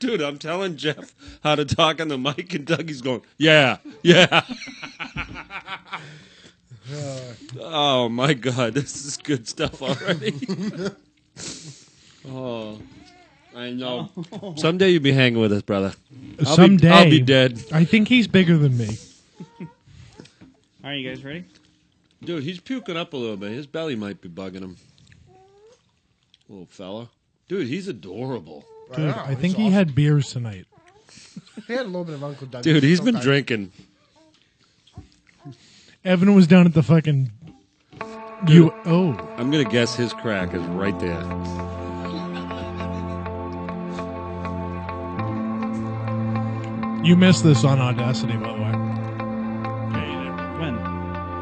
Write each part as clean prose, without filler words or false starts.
Dude, I'm telling Jeff how to talk on the mic, and Dougie's going, yeah. Oh, my God. This is good stuff already. Oh, I know. Someday you'll be hanging with us, brother. Someday. I'll be dead. I think he's bigger than me. All right, you guys ready? Dude, he's puking up a little bit. His belly might be bugging him. Little fella. Dude, he's adorable. Dude, I think he had beers tonight. He had a little bit of Uncle Doug. Dude, he's been drinking. Evan was down at the fucking... Dude, I'm going to guess his crack is right there. You missed this on Audacity, by the way. Yeah, you did. When?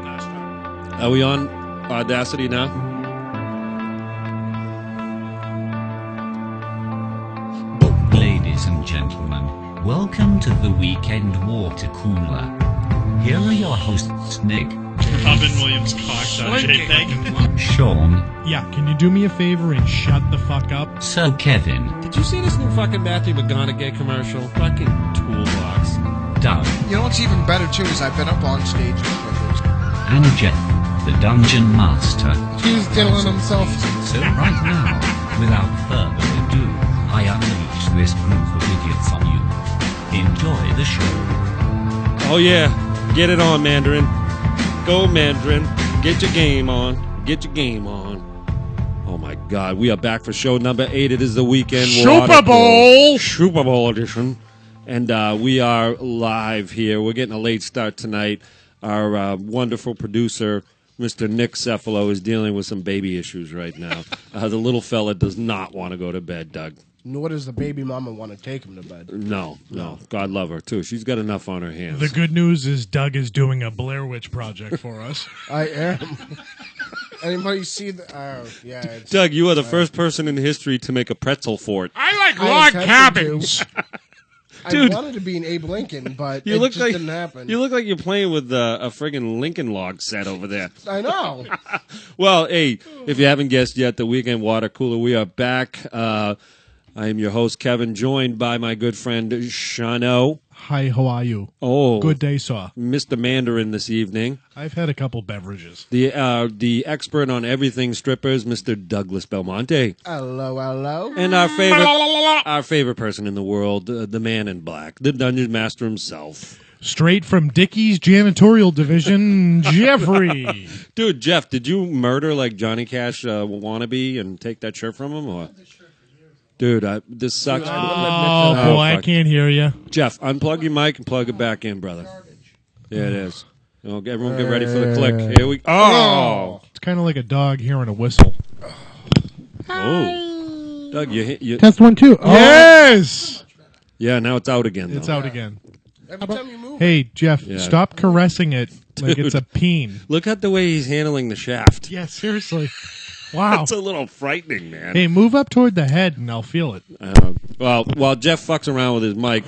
Last time. Are we on Audacity now? Ladies and gentlemen, welcome to the Weekend Watercooler. Here are your hosts, Nick, Robin Williams cocked on JPEG. Sean, Yeah, can you do me a favor and shut the fuck up? Sir Kevin, Did you see this new fucking Matthew McConaughey commercial? Fucking toolbox. Doug, You know what's even better, too, is I've been up on stage with Rickles. and Jeff, the Dungeon Master. He's diddling himself. So right now, without further ado, I unleash this group of idiots on you. Enjoy the show. Oh, yeah. Get it on, Mandarin. Go, Mandarin. Get your game on. Get your game on. Oh, my God. We are back for show number 8. It is the weekend. Super Bowl! Super Bowl edition. And we are live here. We're getting a late start tonight. Our wonderful producer, Mr. Nick Cephalo, is dealing with some baby issues right now. The little fella does not want to go to bed, Doug. Nor does the baby mama want to take him to bed. No. God love her, too. She's got enough on her hands. The good news is Doug is doing a Blair Witch project for us. I am. Anybody see the... Oh, yeah. It's, Doug, you are the first person in history to make a pretzel fort. I like I attempted cabins. Dude. I wanted to be an Abe Lincoln, but You it look just like didn't happen. you look like you're playing with a friggin' Lincoln log set over there. I know. Well, hey, if you haven't guessed yet, the Weekend Water Cooler, we are back. I am your host, Kevin, joined by my good friend, Shano. Hi, how are you? Oh, Good day, sir. Mr. Mandarin this evening. I've had a couple beverages. The expert on everything strippers, Mr. Douglas Belmonte. Hello. And our favorite person in the world, the man in black, the Dungeon Master himself. Straight from Dickie's janitorial division, Jeffrey. Dude, Jeff, did you murder like Johnny Cash wannabe and take that shirt from him? Or? Dude, this sucks. Oh, boy, I can't hear you. Jeff, unplug your mic and plug it back in, brother. Yeah, it is. Okay, everyone get ready for the click. Here we go. Oh! It's kind of like a dog hearing a whistle. Oh. Doug, you Test 1, 2. Oh. Yes! Yeah, now it's out again, though. It's out again. Every time you move. Hey, Jeff, Yeah. stop caressing it like it's a peen. Look at the way he's handling the shaft. Yeah, seriously. Wow. It's a little frightening, man. Hey, move up toward the head and I'll feel it. Well, while Jeff fucks around with his mic,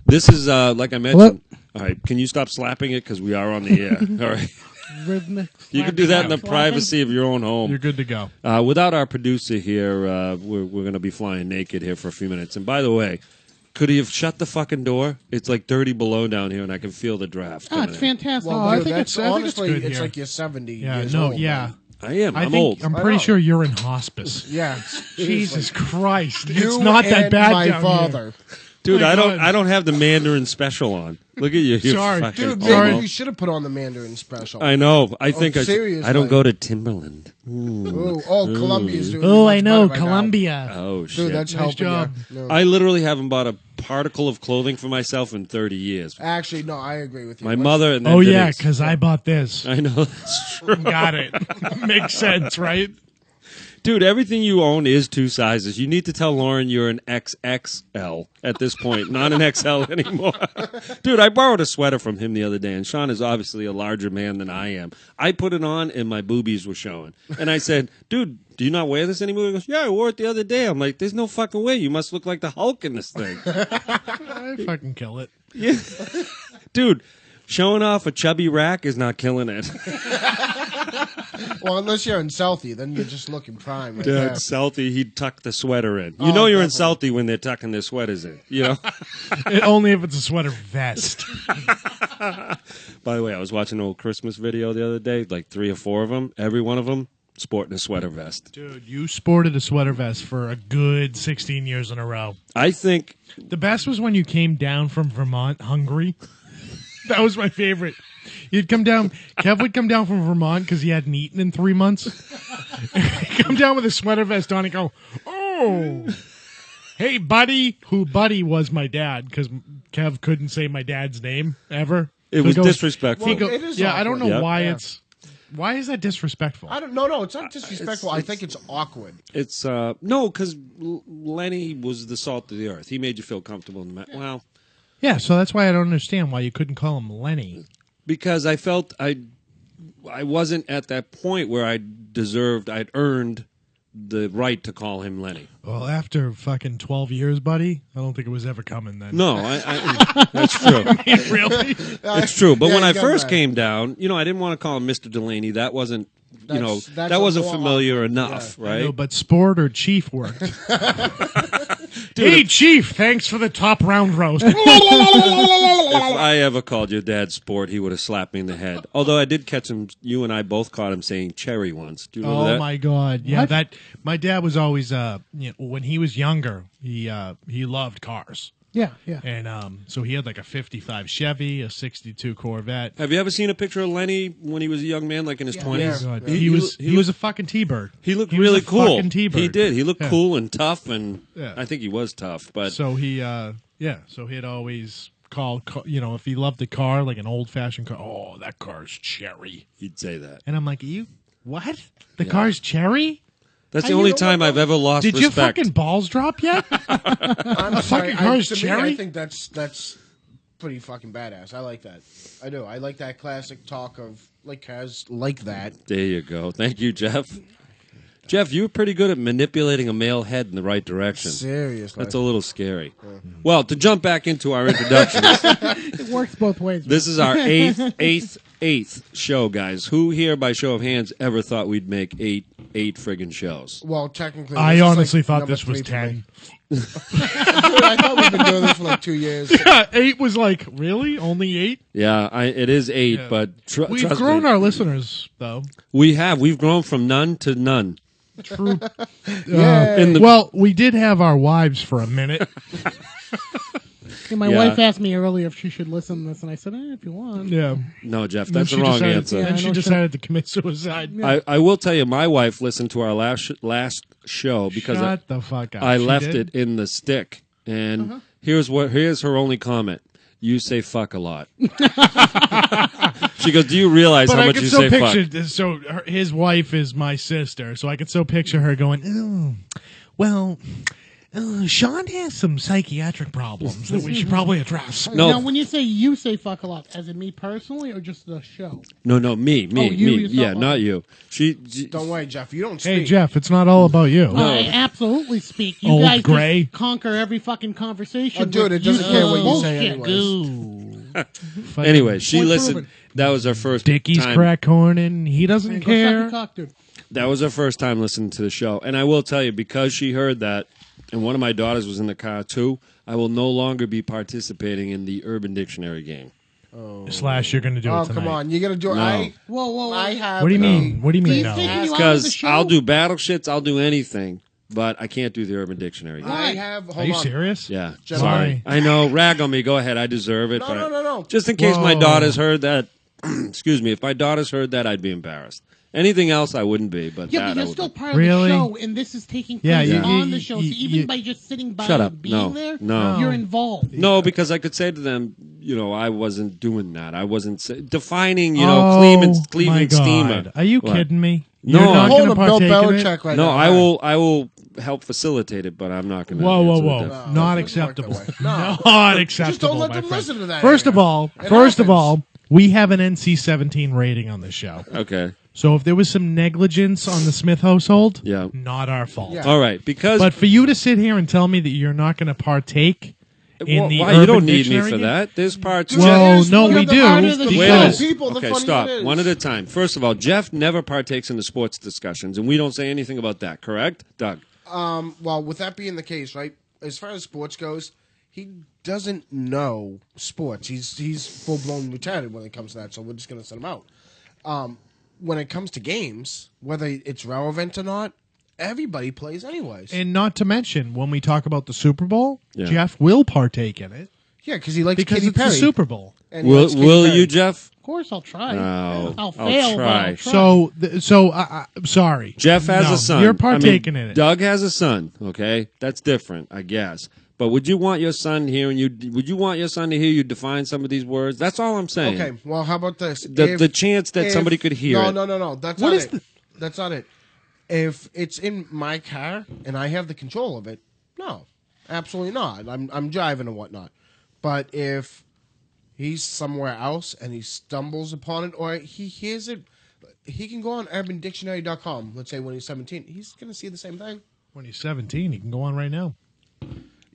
this is, like I mentioned. All right, can you stop slapping it? Because we are on the air. All right. Rhythmic. You can do that in the privacy of your own home. You're good to go. Without our producer here, we're going to be flying naked here for a few minutes. And by the way, could he have shut the fucking door? It's like 30 below down here, and I can feel the draft. Oh, it's fantastic. Well, I dude, think that's it's honestly, good it's here. like you're 70 Yeah, years no, old. yeah. I am. I I'm think old. I'm I pretty know. sure you're in hospice. Yeah. Jesus Christ. You It's not that and bad my down father. here. Dude, My I don't. God. I don't have the Mandarin special on. Look at you. You're Sorry. fucking Dude, Sorry. maybe you should have put on the Mandarin special. I know. I think I. seriously. I don't go to Timberland. Columbia's doing Oh, much I know. better right Columbia. Oh now. shit! Dude, that's Nice helping job. you. No. I literally haven't bought a particle of clothing for myself in 30 years. Actually, no, I agree with you. My mother and then Oh, yeah, Denise. because I bought this. I know that's true. Got it. Makes sense, right? Dude, everything you own is 2 sizes. You need to tell Lauren you're an XXL at this point, not an XL anymore. Dude, I borrowed a sweater from him the other day, and Sean is obviously a larger man than I am. I put it on, and my boobies were showing. And I said, dude, do you not wear this anymore? He goes, yeah, I wore it the other day. I'm like, there's no fucking way. You must look like the Hulk in this thing. I fucking kill it. Yeah. Dude, showing off a chubby rack is not killing it. Well, unless you're in Southie, then you're just looking prime. Right Dude, there. Southie, he'd tuck the sweater in. Oh, You know you're in definitely. Southie when they're tucking their sweaters in. You know. Only if it's a sweater vest. By the way, I was watching an old Christmas video the other day, like 3 or 4 of them. Every one of them sporting a sweater vest. Dude, you sported a sweater vest for a good 16 years in a row. I think The best was when you came down from Vermont hungry. That was my favorite. You'd come down. Kev would come down from Vermont because he hadn't eaten in 3 months. He'd come down with a sweater vest on and go, "Oh, hey, buddy." Who buddy was my dad because Kev couldn't say my dad's name ever. it So was he goes- disrespectful. he go- It is yeah, I don't know awkward. Yeah. why Yeah. it's. Why is that disrespectful? I don't. No, it's not disrespectful. I it's- think it's awkward. It's no, because Lenny was the salt of the earth. He made you feel comfortable. Well, Yeah, so that's why I don't understand why you couldn't call him Lenny. because I felt I wasn't at that point where I'd earned the right to call him Lenny. Well, after fucking 12 years, buddy, I don't think it was ever coming then. No, that's true. Really? It's true. But Yeah, when you I got first that. came down, I didn't want to call him Mr. Delaney. That wasn't, That's that a wasn't more familiar awkward, enough, I right? know, but Sport or Chief worked. Hey, Chief, thanks for the top round roast. If I ever called your dad Sport, he would have slapped me in the head. Although I did catch him, you and I both caught him saying cherry once. Do you remember Oh that? my God! Yeah, that my dad was always when he was younger, he loved cars, Yeah. and so he had like a '55 Chevy, a '62 Corvette. Have you ever seen a picture of Lenny when he was a young man, like in his 20s? Yeah. God, He- he he was lo- he was a fucking T-bird. He looked He was really a cool. fucking T-bird. He did. He looked Yeah. cool and tough, and Yeah. I think he was tough. But So he so he'd always call if he loved a car, like an old fashioned car. Oh, that car's cherry. he'd say that. And I'm like, you what? The car's cherry? That's the You only know time what, I've ever lost Did your respect. fucking balls drop yet? I'm sorry. fucking car's To me, cherry? I think that's pretty fucking badass. I like that. I do. I like that classic talk of like cars like that. There you go. Thank you, Jeff. Jeff, you were pretty good at manipulating a male head in the right direction. Seriously. That's a little scary. Well, to jump back into our introduction, It works both ways. this is our eighth show, guys. Who here, by show of hands, ever thought we'd make eight friggin' shows? Well, technically, I this is, honestly like, thought number this was 3 for 10. me. Dude, I thought we've been doing this for like 2 years. Yeah, 8 was like, really? Only 8? Yeah, it is 8, Yeah. but We've trust grown me, our listeners, though. we have. We've grown from none to none. True. Yeah. In the Well, we did have our wives for a minute. And my Yeah. wife asked me earlier if she should listen to this, and I said, if you want. Yeah. no, Jeff, Then that's the she wrong decided- answer. Yeah, Then I she know, decided to commit suicide. I will tell you, my wife listened to our last show because Shut the fuck up. I She left did? it in the stick, and here's her only comment: "You say fuck a lot." She goes, "Do you realize But how I much could you still say fuck?" picture. So his wife is my sister, so I could still picture her going, "Oh, well, Sean has some psychiatric problems that we should probably address." No. Now, when you say you say fuck a lot, as in me personally, or just the show? No, me, Oh, you me. yourself? Yeah, not you. She Don't worry, Jeff. You don't speak. Hey, Jeff, it's not all about you. I absolutely speak. You Old guys gray. just conquer every fucking conversation. Oh, dude, with it doesn't care what you say bullshit. anyways. Fucking Anyway, she Point listened. proven. That was her first Dickie's time. crack corn, and he doesn't Go suck your care. cock, dude. That was her first time listening to the show, and I will tell you, because she heard that, and one of my daughters was in the car too, I will no longer be participating in the Urban Dictionary game. Slash, you're going to do Oh, it tonight. come on. You got to do it. No. Whoa. I have. What do you a- mean? What do you mean? He's No? taking you out of the Because show? I'll do battle shits, I'll do anything, but I can't do the Urban Dictionary game. I have. Hold Are you on. serious? Yeah, Jeff, Sorry. I know. Rag on me. Go ahead. I deserve it. No, but no. Just in case my Whoa. daughters heard that. Excuse me. If my daughters heard that, I'd be embarrassed. Anything else, I wouldn't be. But Yeah, that but I you're would still be. part of Really? the show, and this is taking place Yeah, on the show. So even you- by just sitting by Shut up. and being No. there, No. you're involved. No, because I could say to them, I wasn't doing that. I wasn't defining, Oh, Cleveland my God. steamer. Are you What? kidding me? No, You're I'm not Hold going a to Bill partake in it? Belichick right No, now. I will help facilitate it, but I'm not going to. Whoa. No, Not it doesn't work that acceptable. way. No. Not acceptable, Just don't let my them friend. listen to that. First of anymore. all, It first of happens. all, we have an NC-17 rating on this show. Okay. So if there was some negligence on the Smith household, Yeah. not our fault. Yeah. All right. Because But for you to sit here and tell me that you're not going to partake in the why? Urban You don't need me Dictionary for game? that. There's parts. Well, Just no, look we at the do. part of the Wait a show. minute. People, the Okay, funnier stop. it is. One at a time. First of all, Jeff never partakes in the sports discussions, and we don't say anything about that. Correct, Doug? Well, with that being the case, right? As far as sports goes, he doesn't know sports. He's full blown retarded when it comes to that. So we're just gonna set him out. When it comes to games, whether it's relevant or not, everybody plays anyways. And not to mention, when we talk about the Super Bowl, Yeah. Jeff will partake in it Yeah, because he likes because Katy it's Perry. the Super Bowl. And he likes Katy Will Perry. you, Jeff? Of course, I'll try. No, I'll I'll fail. but try. I'll try. So sorry. Jeff has No, a son. You're partaking in it. Doug has a son. Okay, that's different, I guess. But would you want your son hearing you? Would you want your son to hear you define some of these words? That's all I'm saying. Okay, well, how about this? The chance that somebody could hear it. No. That's What not is it. That's not it. If it's in my car and I have the control of it, no, absolutely not. I'm driving and whatnot. But if he's somewhere else and he stumbles upon it or he hears it, he can go on UrbanDictionary.com. Let's say when he's 17, he's going to see the same thing. When he's 17, he can go on right now.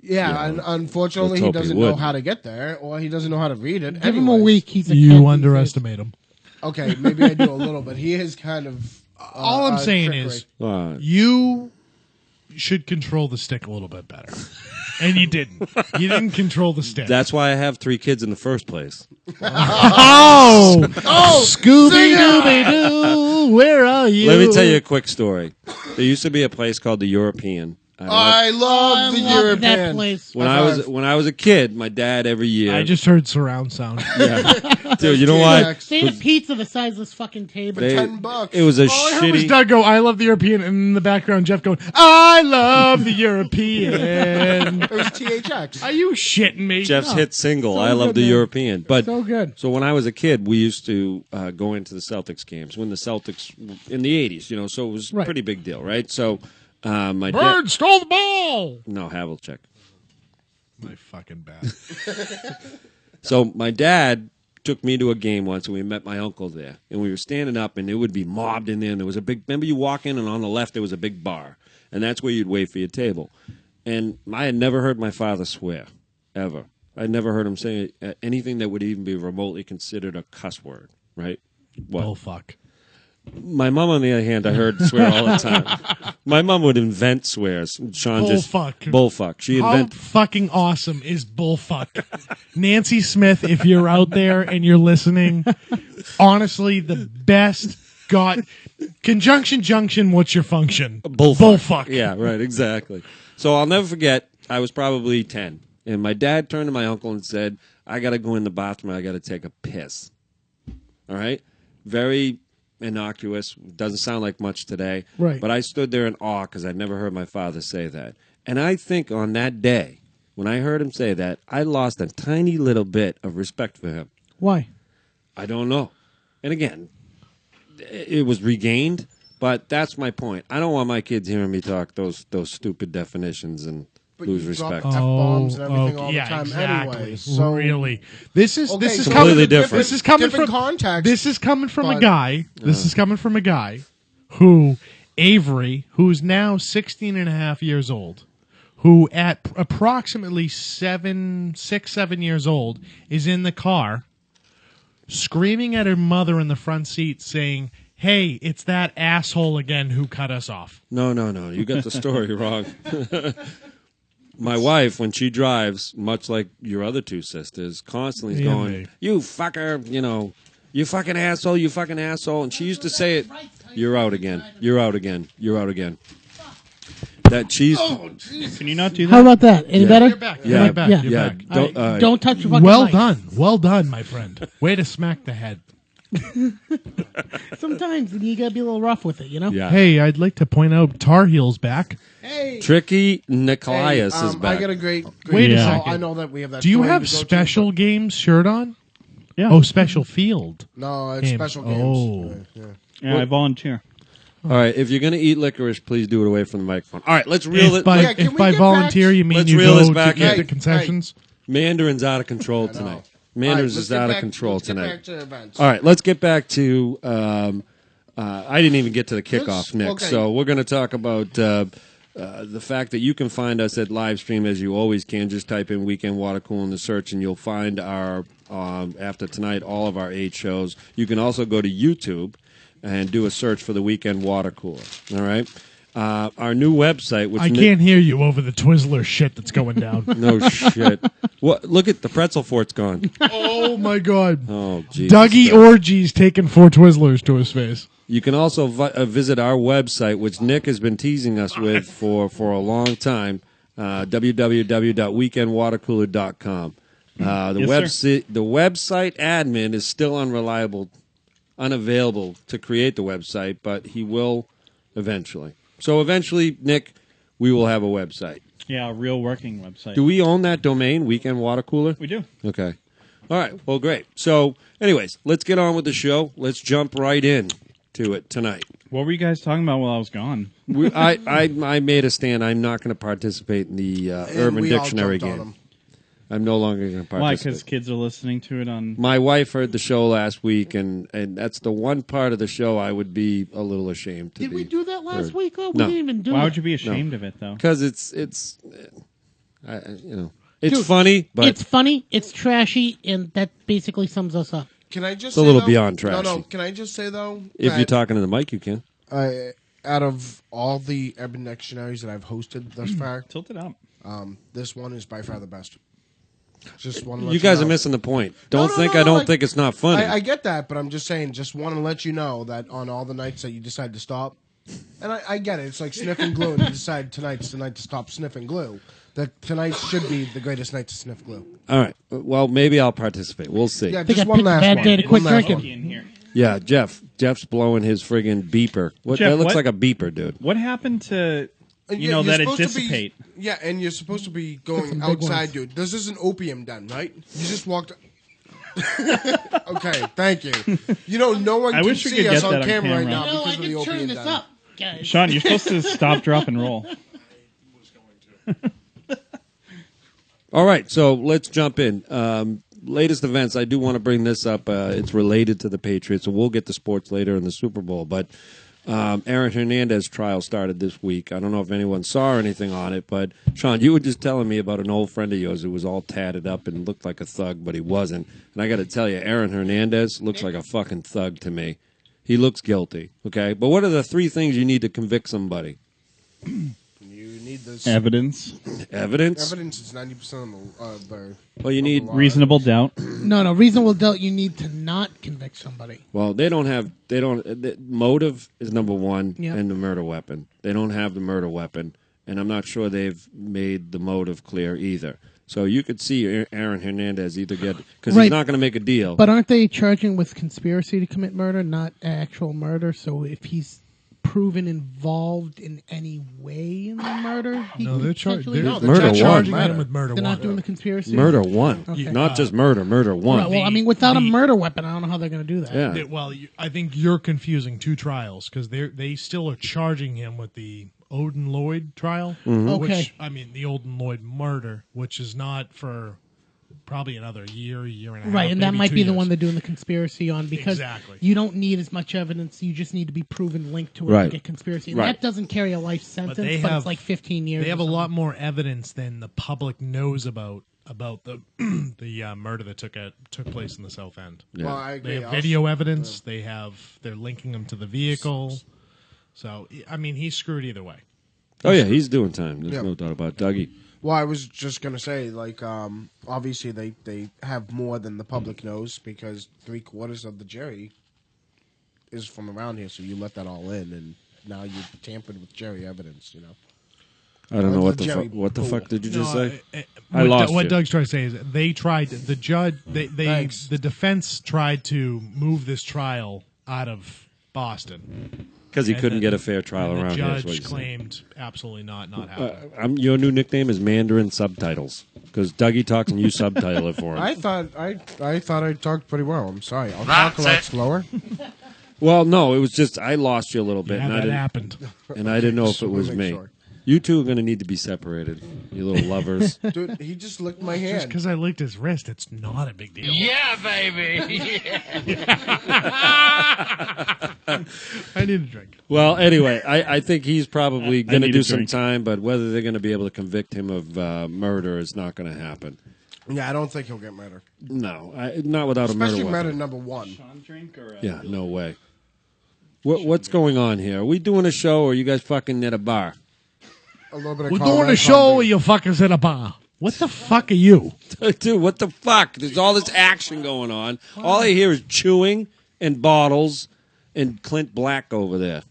Yeah, and unfortunately, let's he hope he doesn't know would. how to get there, or he doesn't know how to read it. Give him a anyways. week. He's a kid You these underestimate him. Okay, maybe I do a little, but he is kind of. All I'm saying trickery. is, All right. you should control the stick a little bit better. And you didn't. You didn't control the stick. That's why I have 3 kids in the first place. oh, Scooby Dooby Doo, where are you? Let me tell you a quick story. There used to be a place called the European. I love the I love European. that place. When I was a kid, my dad every year. I just heard surround sound. dude, you know what? They had a pizza the size of this fucking table. They- $10. It was a All I heard was shitty. Doug go, I love the European, and in the background, Jeff going, I love the European. It was THX. Are you shitting me? Jeff's hit single. So I love good, the man. European. But So good. So when I was a kid, we used to go into the Celtics games when the Celtics in the '80s. You know, so it was a Right. pretty big deal, right? So my Bird stole the ball. no Havlicek. My fucking bad. So my dad took me to a game once, and we met my uncle there, and we were standing up, and it would be mobbed in there. And there was a big. Remember, you walk in, and on the left there was a big bar, and that's where you'd wait for your table. And I had never heard my father swear, ever. I'd never heard him say anything that would even be remotely considered a cuss word. Right? What? Bullfuck. My mom, on the other hand, I heard swear all the time. My mom would invent swears. Sean just Bullfuck. bullfuck. She How invent. fucking awesome is bullfuck? Nancy Smith, if you're out there and you're listening, honestly, the best conjunction junction, what's your function? Bullfuck. Yeah, right, exactly. So I'll never forget, I was probably 10, and my dad turned to my uncle and said, I got to go in the bathroom, I got to take a piss. All right? Very innocuous, doesn't sound like much today. Right. But I stood there in awe because I'd never heard my father say that. And I think on that day, when I heard him say that, I lost a tiny little bit of respect for him. Why? I don't know. And again, it was regained, but that's my point. I don't want my kids hearing me talk those stupid definitions and But lose you drop respect. F-bombs and everything all the yeah, time exactly. anyway. So really, this is Okay, so Completely it's different. This is coming different from context. This is coming from a but- guy. This is coming from a guy who Avery, who's now 16 and a half years old, who at approximately 7 years old is in the car screaming at her mother in the front seat saying, "Hey, it's that asshole again who cut us off." No. You got the story wrong. My wife, when she drives, much like your other two sisters, constantly is Yeah, going, me. "You fucker," "You fucking asshole, you fucking asshole." And she used to say it, "You're out again. You're out again. You're out again." That she's Can you not do How that? about that? Any better? You're back. Yeah. You're back. Yeah. You're yeah. back. Don't touch your fucking Well mic. done. Well done, my friend. Way to smack the head. Sometimes you gotta be a little rough with it, you know. Yeah. Hey, I'd like to point out Tar Heel's back. hey, Tricky Nicolaius hey, is back. I got a great. Wait a oh, second. I know that we have that. Do you story have to go to, special games shirt on? Yeah. Oh, special field. but- No, it's Game. special Oh. games. Yeah. Yeah, I volunteer. All right, if you're going to eat licorice, please do it away from the microphone. All right, let's reel If it. by, Yeah, can if we by get volunteer back- you mean Let's you reel go this to back get in. the concessions. Mandarin's out of control I know. tonight. All Mandarin's right, is let's get out of back- control let's get tonight. back to events. All right, let's get back to. I didn't even get to the kickoff, Let's- Nick. okay. So we're going to talk about the fact that you can find us at live stream as you always can. Just type in Weekend Water Cooler in the search, and you'll find our after tonight all of our 8 shows. You can also go to YouTube and do a search for the Weekend Water Cooler. All right. Our new website, which I can't hear you over the Twizzler shit that's going down. no shit. What? Look at the pretzel fort's gone. Oh my god. Oh, Jesus. Dougie Orgy's taking 4 Twizzlers to his face. You can also visit our website, which Nick has been teasing us with for a long time, www.weekendwatercooler.com. The website admin is still unavailable to create the website, but he will eventually. So eventually, Nick, we will have a website. Yeah, a real working website. Do we own that domain, Weekend Water Cooler? We do. Okay. All right. Well, great. So, anyways, let's get on with the show. Let's jump right in to it tonight. What were you guys talking about while I was gone? I made a stand. I'm not going to participate in the Urban Dictionary game. I'm no longer going to participate. Why? Because kids are listening to it on... My wife heard the show last week, and that's the one part of the show I would be a little ashamed to Did we do that last heard. week? Oh, we No. didn't even do Why it. would you be ashamed of it, though? Because it's it's Dude, funny, but it's funny, it's trashy, and that basically sums us up. Can I just It's a say, little though- beyond trashy. No, can I just say, though, if that, you're talking to the mic, you can. out of all the Urban Dictionaries that I've hosted thus far, Tilt it up. this one is by far the best. Just one. You guys are missing the point. Don't think I don't think it's not funny. I get that, but I'm just saying, just want to let you know that on all the nights that you decide to stop, and I get it, it's like sniffing glue, and you decide tonight's the night to stop sniffing glue. That tonight should be the greatest night to sniff glue. All right. Well, maybe I'll participate. We'll see. Yeah, Think just I one picked a last bad one. day to quit One last drinking. one. In here. Yeah, Jeff's blowing his friggin' beeper. What? Jeff, That looks what- like a beeper, dude. What happened to, And you know, you're that it supposed to be- dissipate? Yeah, and you're supposed to be some going big outside, ones. dude. This is an opium den, right? You just walked. Okay, thank you. You know, no one I can wish we see could us get on that on camera right camera. now No, I because of the can opium turn this den. up, guys. Sean, you're supposed to stop, drop, and roll. All right, so let's jump in. Latest events, I do want to bring this up. It's related to the Patriots, so we'll get to sports later in the Super Bowl. But Aaron Hernandez trial started this week. I don't know if anyone saw anything on it, but Sean, you were just telling me about an old friend of yours who was all tatted up and looked like a thug, but he wasn't. And I got to tell you, Aaron Hernandez looks like a fucking thug to me. He looks guilty, okay? But what are the 3 things you need to convict somebody? You need this Evidence. Evidence? evidence. Is 90% of the. Well, you need... Reasonable doubt. No, reasonable doubt you need to not convict somebody. Well, motive is number 1, Yep. and the murder weapon. They don't have the murder weapon, and I'm not sure they've made the motive clear either. So you could see Aaron Hernandez either get, because Right. he's not going to make a deal. But aren't they charging with conspiracy to commit murder, not actual murder? So if he's proven involved in any way in the murder, he No, can they're potentially they're go. Murder they're one. charging Murder. him with murder. They're not one. doing the conspiracy. Murder 1, Okay. not just murder. Murder 1. Right, well, I mean, without a murder weapon, I don't know how they're going to do that. Yeah. Well, I think you're confusing 2 trials because they still are charging him with the Odin Lloyd trial. Okay. Which, I mean, the Odin Lloyd murder, which is not for probably another year and a half. Right, and that maybe might 2 be the years. one they're doing the conspiracy on because Exactly. you don't need as much evidence. You just need to be proven linked to it Right. to get conspiracy. And Right. that doesn't carry a life sentence, they but have- it's like 15 years. They have or a lot something. more evidence than the public knows about the the murder that took place in the South End. Yeah. Well, I agree. They have Also- video evidence. They're linking him to the vehicle. So I mean, he's screwed either way. Oh, yeah, he's doing time. There's Yeah. no doubt about it. Dougie. Well, I was just gonna say, like, obviously they have more than the public knows because 3/4 of the jury is from around here. So you let that all in, and now you tampered with jury evidence. You know. I don't know what the Jerry fuck. What the Poole. fuck did you just say? I What, lost what you. Doug's trying to say is they tried the judge. Thanks. The defense tried to move this trial out of Boston. Because he And couldn't the- get a fair trial and around the here. is judge what you're saying. claimed absolutely not happening. Your new nickname is Mandarin Subtitles because Dougie talks and you subtitle it for him. I thought I talked pretty well. I'm sorry. I'll talk a lot slower. Well, no, it was just I lost you a little bit, Yeah, and I that didn't, happened. and I didn't know if So it was make me. sure. You two are going to need to be separated, you little lovers. Dude, he just licked my Just hand. because I licked his wrist, it's not a big deal. Yeah, baby. I need a drink. Well, anyway, I think he's probably going to need do a some drink. time, but whether they're going to be able to convict him of murder is not going to happen. Yeah, I don't think he'll get murdered. No, not without Especially a murder murder weapon. number one. Drink or Yeah, no way. What's going on here? Are we doing a show or are you guys fucking at a bar? A little bit of We're column doing A, a show column or B. you fuckers at a bar. What the fuck are you? Dude, what the fuck? There's all this action going on. All I hear is chewing and bottles and Clint Black over there.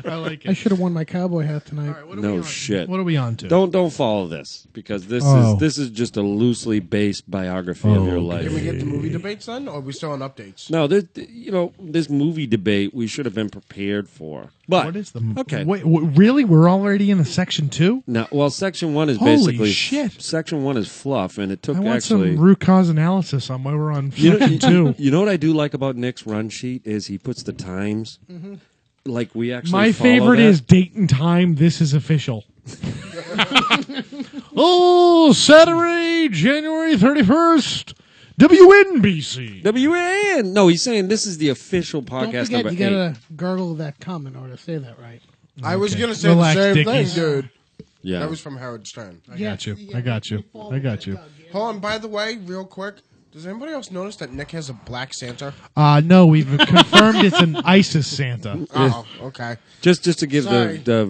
I like I should have worn my cowboy hat tonight. No shit. What are we on to? Don't follow this because this Oh. is just a loosely based biography of your Oh, life. Can we get the movie debates then, or are we still on updates? No, this movie debate we should have been prepared for. But What is the okay? Wait, really? We're already in the section 2? No, well, section 1 is Holy basically shit. Section 1 is fluff, and it took I want actually. some root cause analysis on why we're on You know, section 2. you know what I do like about Nick's run sheet is he puts the times. Like we actually. My follow favorite that. is date and time. This is official. Oh, Saturday, January 31st, WNBC. WAN. No, he's saying this is the official Don't podcast forget, number you 8. gotta gargle that cum in order to say that right. I was Okay. gonna say Relax, the same Dickies. thing, dude. Yeah. That was from Howard Stern. I got you. I got you. I got you. Hold on, by the way, real quick, does anybody else notice that Nick has a black Santa? No, we've confirmed it's an ISIS Santa. Oh, okay. Just to give Sorry. the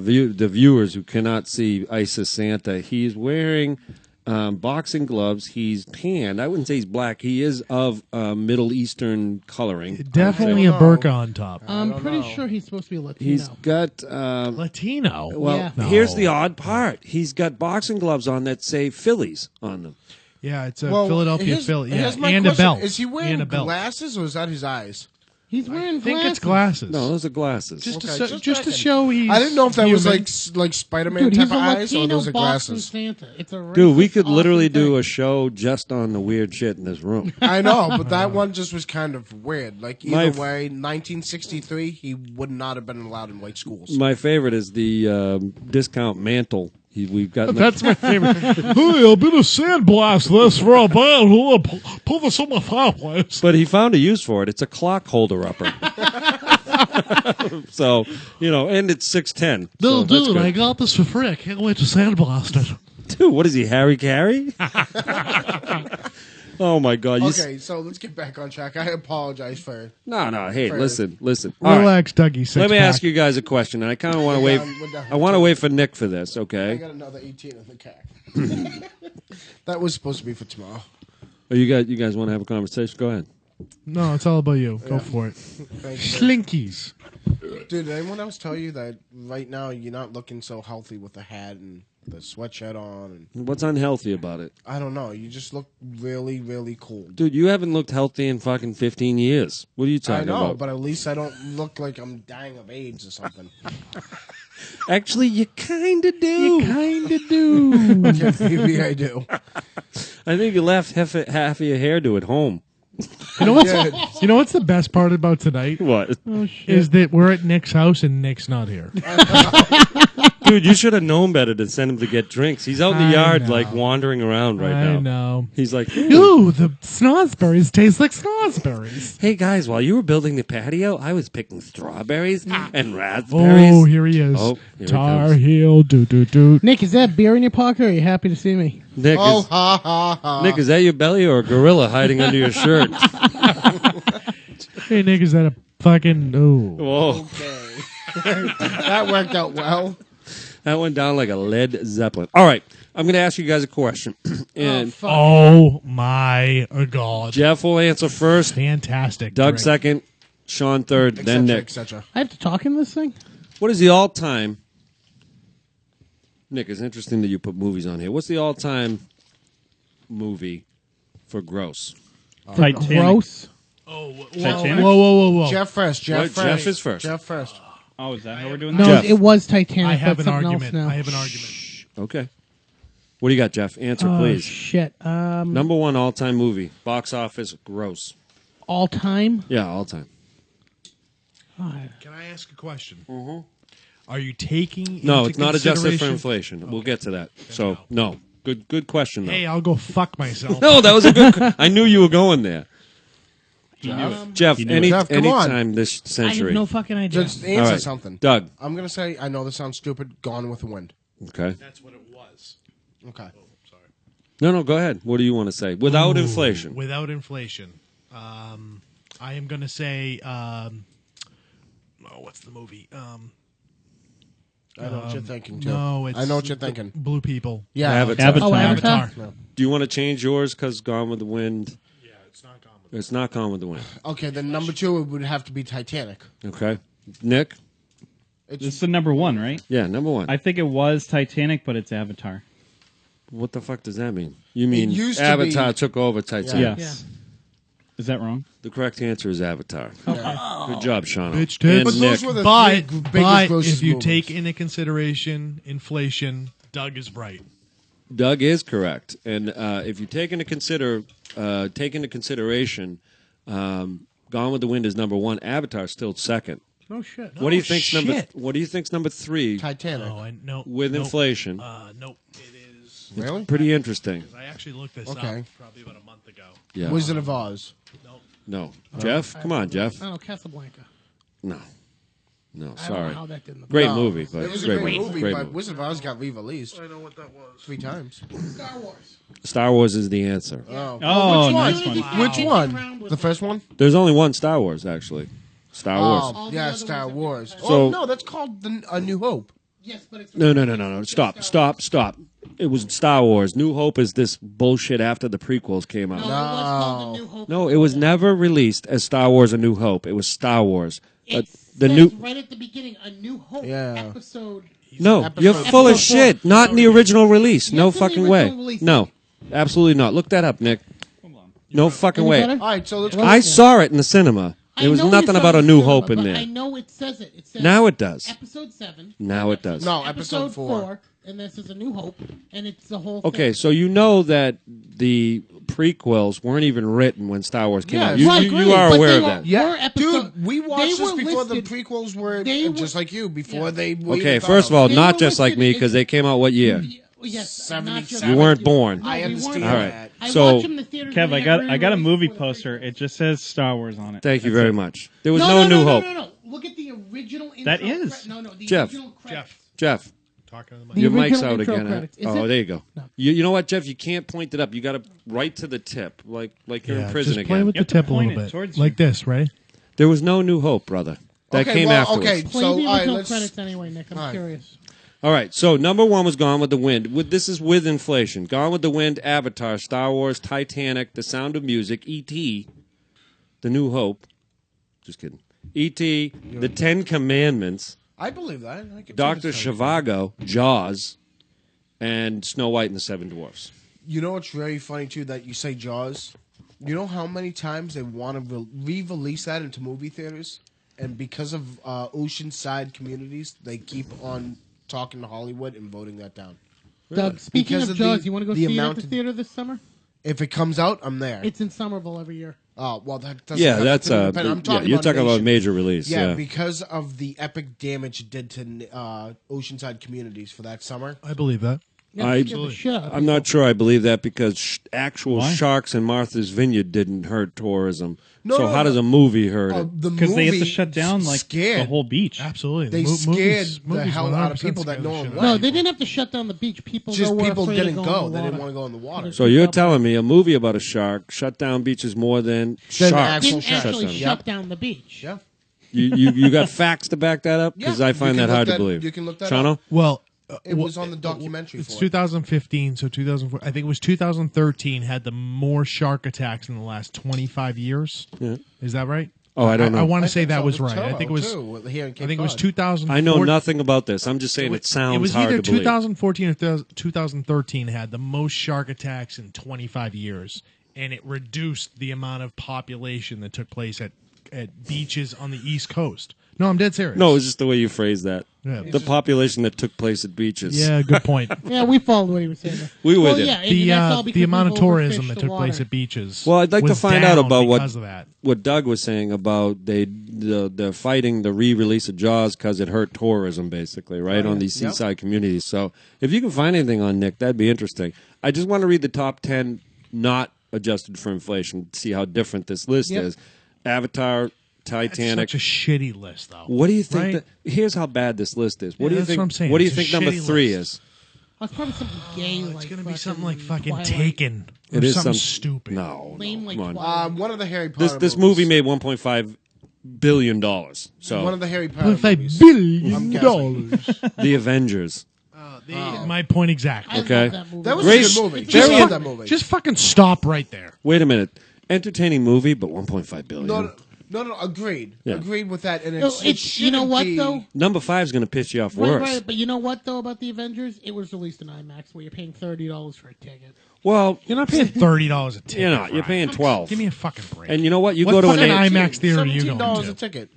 viewers who cannot see ISIS Santa, he's wearing boxing gloves. He's tan. I wouldn't say he's black. He is of Middle Eastern coloring. Definitely a I don't know. burqa on top. I'm pretty know. sure he's supposed to be Latino. He's got. Latino. Well, Yeah. No. here's the odd part. He's got boxing gloves on that say Phillies on them. Yeah, it's a Well, Philadelphia here's- Philly. Yeah, here's my and a question. belt. Is he wearing and a belt. glasses, or is that his eyes? He's wearing I think glasses. it's glasses. No, those are glasses. just, Okay, to, just just to checking. show he's I didn't know if that was human. like Spider-Man Dude, type he's of a eyes, or Latino those are Boston glasses. Santa. It's a Dude, we racist, could literally awesome do thing. a show just on the weird shit in this room. I know, but that one just was kind of weird. Like, My either f- way, 1963, he would not have been allowed in white schools. My favorite is the discount mantle. We've got That's my favorite. Hey, I'll bit of sandblast this for a band. Pull this on my fireplace. but he found a use for it. It's a clock holder upper. So, and it's 610. So that's good. got this for free. I can't wait to sandblast it. Dude, what is he, Harry Carey? Oh my God! Okay, so let's get back on track. I apologize for. No. Hey, Fair. listen. All right. Relax, Dougie. Let me ask you guys a question, and I kind of want to wait. we're down. I want to wait for Nick for this. I Okay? got another 18 in the car. That was supposed to be for tomorrow. Oh, you guys want to have a conversation? Go ahead. No, it's all about you. Go for it. Thanks, Slinkies. Dude, did anyone else tell you that right now you're not looking so healthy with the hat and the sweatshirt on? And What's unhealthy about it, I don't know. You just look really, really cool. dude? You haven't looked healthy in fucking 15 years. What are you I talking know, about? but at least I don't look like I'm dying of AIDS or something. Actually, you kind of do. Kinda do. Yeah, maybe I do. I think you left half of your hairdo at home. You know what's Good. you know what's the best part about tonight What? is that we're at Nick's house and Nick's not here. Dude, you should have known better to send him to get drinks. He's out in the I yard, know. like, wandering around right I now. know. He's like, Ooh, the snozzberries taste like snozzberries. hey, guys, while you were building the patio, I was picking strawberries and raspberries. Oh, here he is. Oh, here he Tar comes. heel, do. Nick, is that beer in your pocket, or are you happy to see me? Nick, Oh, ha, ha, ha. Nick, is that your belly or a gorilla hiding under your shirt? Hey, Nick, is that a fucking... Ooh. Whoa. Okay. That worked out well. That went down like a Led Zeppelin. All right, I'm going to ask you guys a question. And Oh, my God. Jeff will answer first, Fantastic. Doug Great. second, Sean third, then Nick. etc. I have to talk in this thing? What is the all-time... Nick, it's interesting that you put movies on here. What's the all-time movie for gross? Titanic. Gross. Titanic? Whoa. Jeff first. Well, Jeff is first. Jeff first. Oh, is that how we're doing No, that? Jeff. it was Titanic. I have but an something argument. Else now. I have an argument. Okay. What do you got, Jeff? Answer, Oh, please. shit. Number one all-time movie. Box office, gross. All time? Yeah, all-time. God. Can I ask a question? Are you taking No, into it's not adjusted for consideration- inflation. We'll get to that. So, no. Good question, though. Hey, I'll go fuck myself. No, that was a good. I knew you were going there, Jeff. He knew it. Jeff, come on. Anytime this I century. have no fucking idea. Just All answer right. something. Doug. I'm gonna say I know this sounds stupid. Gone with the Wind. Okay. That's what it was. Okay. No, go ahead. What do you want to say? Without inflation. Without inflation. I am going to say, what's the movie? I know what you're thinking too. No, it's I know what you're thinking. Blue People. Yeah. Avatar. Oh, Avatar. Do you want to change yours because Gone with the Wind? Yeah, it's not Gone with It's not Gone with the Wind. Okay, then number 2 it would have to be Titanic. Okay. Nick? This is the number one, right? Yeah, number one. I think it was Titanic, but it's Avatar. What the fuck does that mean? You mean used to Avatar be- took over Titanic? Yes. Is that wrong? The correct answer is Avatar. Good job, Sean. Bitch tits. And But Nick. those were the But, three biggest but grossest if you movies. take into consideration inflation, Doug is right. Doug is correct, and if you take into consideration, Gone with the Wind is number one. Avatar still second. No shit. What do you think's number? shit. What do you think's number three Titanic. No. with nope. inflation? Nope. It is. Really? Pretty interesting. I actually looked this Okay. up probably about a month ago. Yeah. Wizard of Oz. Nope. No, Jeff. Come on, Jeff. I don't know, Casablanca. No, I don't sorry. know how that didn't. Great No, movie, but it was a great great movie. movie, Great but movie. Wizard of Oz got re-released I know what that was. 3 times. Star Wars. Star Wars is the answer. Oh, Oh, which nice one? one. Which one? The first one? There's only one Star Wars, actually. Star Wars. Oh, All the yeah, other Star ones are Wars. different. Oh So- no, that's called A New Hope. Yes, but it's No. Stop. It was Star Wars. New Hope is this bullshit after the prequels came No, out. it was called The New Hope. No, it was never released as Star Wars: A New Hope. It was Star Wars. It The says new right at the beginning, A New Hope Yeah. episode. No, Episode- you're full of Episode shit. Not in the original release. No Yes, in the fucking way. original release. No, absolutely not. Look that up, Nick. No fucking Any way. better? All right, so let's I saw it in the cinema. I There was know you nothing saw about the A New cinema, Hope in but there. I know it says it. It says Now it does. Episode 7. Now it does. No, episode 4. And this is A New Hope, and it's the whole Okay, thing. so you know that the prequels weren't even written when Star Wars came Yeah, out. You, Right, you, great, you are but aware they of were- that. Yeah, episode- dude, we watched they this were before the listed- prequels were they were- just like you. Before Yeah. they we Okay, even first of thought all, They not were just like listed me in- because they came out what year? Yes, 77. You weren't born. I we understand weren't. All right. that. I So- watched them in the theaters Kev, when I they got had I got a re-released movie for the poster. prequels. It just says Star Wars on it. Thank you That's very it. much. There was no New Hope. No. Look at the original intro. That is. No, the Jeff. original credits. Jeff, Talking to the mic. The your mic's original out intro again. credits. Is Oh, it? there you go. No. You know what, Jeff? You can't point it up. You got to right to the tip, like you're in prison just play again. with You the have to tip a point little it bit, towards like you. this, right? There was no New Hope, brother. That Okay, came well, afterwards. okay. Play So, the all right, original let's- credits anyway, Nick. I'm All right. curious. All right, so number one was Gone with the Wind. This is with inflation. Gone with the Wind, Avatar, Star Wars, Titanic, The Sound of Music, E.T., The New Hope. Just kidding. E.T., The Ten Commandments, I believe that. I could Dr. see this Zhivago, Jaws, and Snow White and the Seven Dwarfs. You know what's very funny too that you say Jaws. You know how many times they want to re-release that into movie theaters, and because of oceanside communities, they keep on talking to Hollywood and voting that down. Doug, speaking Because of of Jaws, the- you want to go the see it at amount the of- theater this summer? If it comes out, I'm there. It's in Somerville every year. Oh well, that doesn't. Yeah, have that's to be a. independent. I'm Yeah, talking you're about talking about nation. major release. Yeah, Yeah. because of the epic damage it did to oceanside communities for that summer. I believe that. Yeah, I- scared the shit out of I'm not people. sure I believe that because actual Why? sharks in Martha's Vineyard didn't hurt tourism. No, so no, how does a movie hurt it? The Because they have to movie shut down like scared. the whole beach. Absolutely. They Mo- scared movies- the movies hell out of 100% people that scare know the shit them out well. No, they didn't have to shut down the beach. People Just were people afraid didn't of go. going in They the didn't water. want to go in the water. So you're telling me a movie about a shark shut down beaches more than sharks actual Didn't sharks. actually down. shut down the beach. Yeah. You got facts to back that up? Because Yeah, I find you that can hard look to that- believe. you can look that Shano? up. Well, It was on the documentary It's for it. 2015, so 2004. I think it was 2013 had the more shark attacks in the last 25 years. Yeah. Is that right? Oh, I don't know. I want I to say think that so was with right. I Turbo, think it was. too, here in I Cape think it was Cod. 2000. I know nothing about this. I'm just saying it sounds It was hard either to believe. 2014 or 2013 had the most shark attacks in 25 years, and it reduced the amount of population that took place at beaches on the East Coast. No, I'm dead serious. No, it's just the way you phrase that. Yeah. The population that took place at beaches. Yeah, good point. Yeah, we followed what he was saying. We were Well, there. yeah, and that's all because The amount of we've tourism overfished that the took place water. at beaches. Well, I'd like to was find out down about because of that. what Doug was saying about they're fighting the re-release of Jaws because it hurt tourism, basically, right, on these seaside communities. So if you can find anything on Nick, that'd be interesting. I just want to read the top 10 not adjusted for inflation, see how different this list is. Avatar, Titanic. Such a shitty list, though. What do you think? Right? Here's how bad this list is. What do you that's think? what I'm saying. What do you It's a think number shitty 3 list. is? Oh, it's probably something gay. It's like going to be something like fucking Twilight. Taken. Or It is something some stupid. No, Lame like come on. Twilight. One of the Harry Potter This movies. movie made $1.5 billion. So One of the Harry Potter $1.5 movies. billion I'm dollars. the Avengers. My point exactly. I Okay. love that movie. That was Great- a good movie. Just- I love that movie. Just fucking stop right there. Wait a minute. Entertaining movie, but $1.5 billion. No, agreed. Yeah. Agreed with that. And No, it's, it's you know shouldn't what be- though. Number 5 is going to piss you off Right, worse. right, but you know what though about the Avengers? It was released in IMAX where you're paying $30 for a ticket. Well, You're not paying $30 a ticket. you're not. for You're IMAX. paying 12. Give me a fucking break. And you know what? You What go to an fucking A- IMAX theater are you going $17 to? a ticket.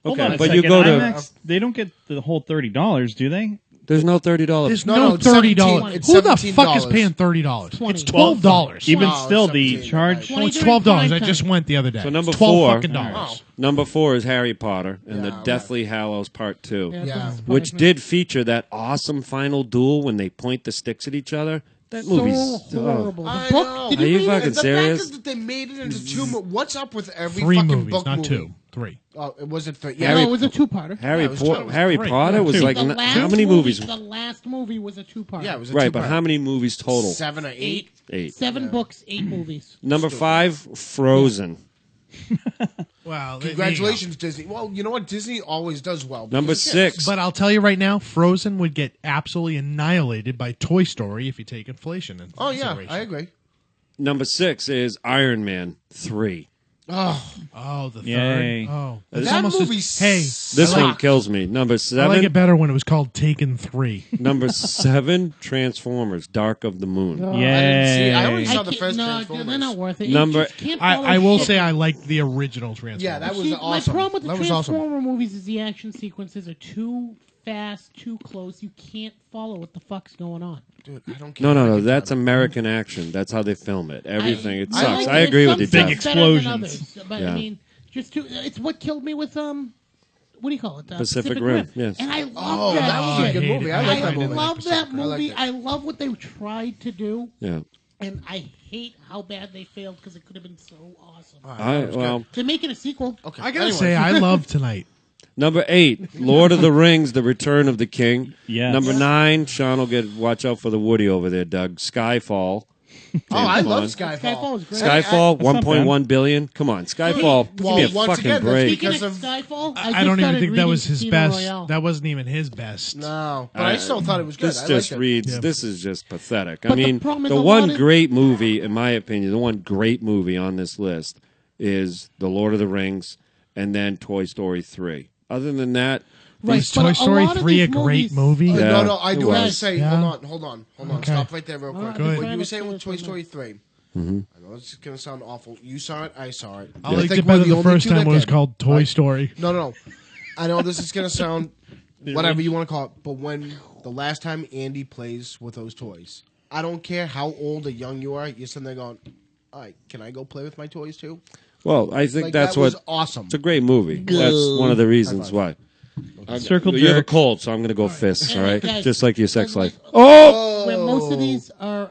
Hold Okay, on a but you second. go to IMAX, they don't get the whole $30, do they? there's no $30. There's No, no no, it's $30. it's Who the fuck is $17. paying $30? $20. It's $12. Even Wow, still, the 17, charge. right. Well, it's during $12. I prime just time. went the other day. So number It's 12 4 fucking dollars. Number 4 is Harry Potter and the Yeah, Deathly Hallows Part 2, Yeah, Yeah. that's which surprising. did feature that awesome final duel when they point the sticks at each other. That movie's so horrible. I The book, know. did Are you you read fucking it? The serious? fact is that they made it into two. What's up with every 3 fucking movies, book not movie? 2. 3. Oh, it wasn't 3. No, Yeah, it was a two-parter. Harry, it was two. Harry Great. Potter was Two. like The last how many movie, movies? The last movie was a two-parter. yeah, it was a Right, but two-part. how many movies total? 7 or 8. 8. 7 books, 8 movies. Number 5, Frozen. Well, Congratulations, Disney. Well, you know what? Disney always does well. Number because- 6. But I'll tell you right now, Frozen would get absolutely annihilated by Toy Story if you take inflation into Oh, yeah, consideration. I agree. Number 6 is Iron Man 3. Oh, Oh, the Yay. third. Oh, it's that almost movie as, hey, This I one like, kills me. Number I 7. like it better when it was called Taken 3. Number 7, Transformers: Dark of the Moon. Oh, I didn't see. I only Yay. saw the first no, Transformers. they're not worth it. Number- You just can't follow I will shit. say I like the original Transformers. Yeah, that was See, awesome. My problem with the that was awesome. Transformer movies is the action sequences are too fast, too close. You can't follow what the fuck's going on. Dude, I don't care. No. That's American action. That's how they film it. Everything. It sucks. like I it. agree with you, Some Jeff. stuff's better than explosions. others, but Yeah. I mean, just too. It's what killed me with what do you call it? Pacific Rim, yes. And I love Oh, that. that was a shit. good movie. I like that movie. love that I liked movie. it. I love what they tried to do, Yeah. and I hate how bad they failed because it could have been so awesome. Well, They're making a sequel. Okay. I gotta anyway. say, I love Tonight. number 8, Lord of the Rings: The Return of the King. Yes. Number 9, Sean will watch out for the Woody over there, Doug. Skyfall. Oh, I love Bond. Skyfall. Skyfall was great. Skyfall, That's not 1.1 billion. Come on, Skyfall. Give me a once fucking again, that's break. Speaking because of of- Skyfall, I don't even think that was his best. Royale. That wasn't even his best. No, but I still thought it was good. This I just liked it. reads. Yeah. This is just pathetic. I But the mean, problem is the a one lot of- great movie, in my opinion, the one great movie on this list is The Lord of the Rings, and then Toy Story 3. Other than that, Right, Is but Toy a Story lot of 3 a these great movies- movie? Yeah, No, I it do want to was. say, Yeah. hold on. Okay. Stop right there real quick. Good. What you were saying with Toy Story 3. I know it's going to sound awful. You saw it, I saw it. I liked it better the first time it was called Toy Story. No. I know this is going to sound whatever you want to call it, but when the last time Andy plays with those toys, I don't care how old or young you are, you're sitting there going, all right, can I go play with my toys too? well, I think Like, that's that was what. awesome. It's a great movie. That's one of the reasons why. Circle You have a jerk. cold, so I'm going to go fists. All right, guys, just like your sex life. Oh, where most of these are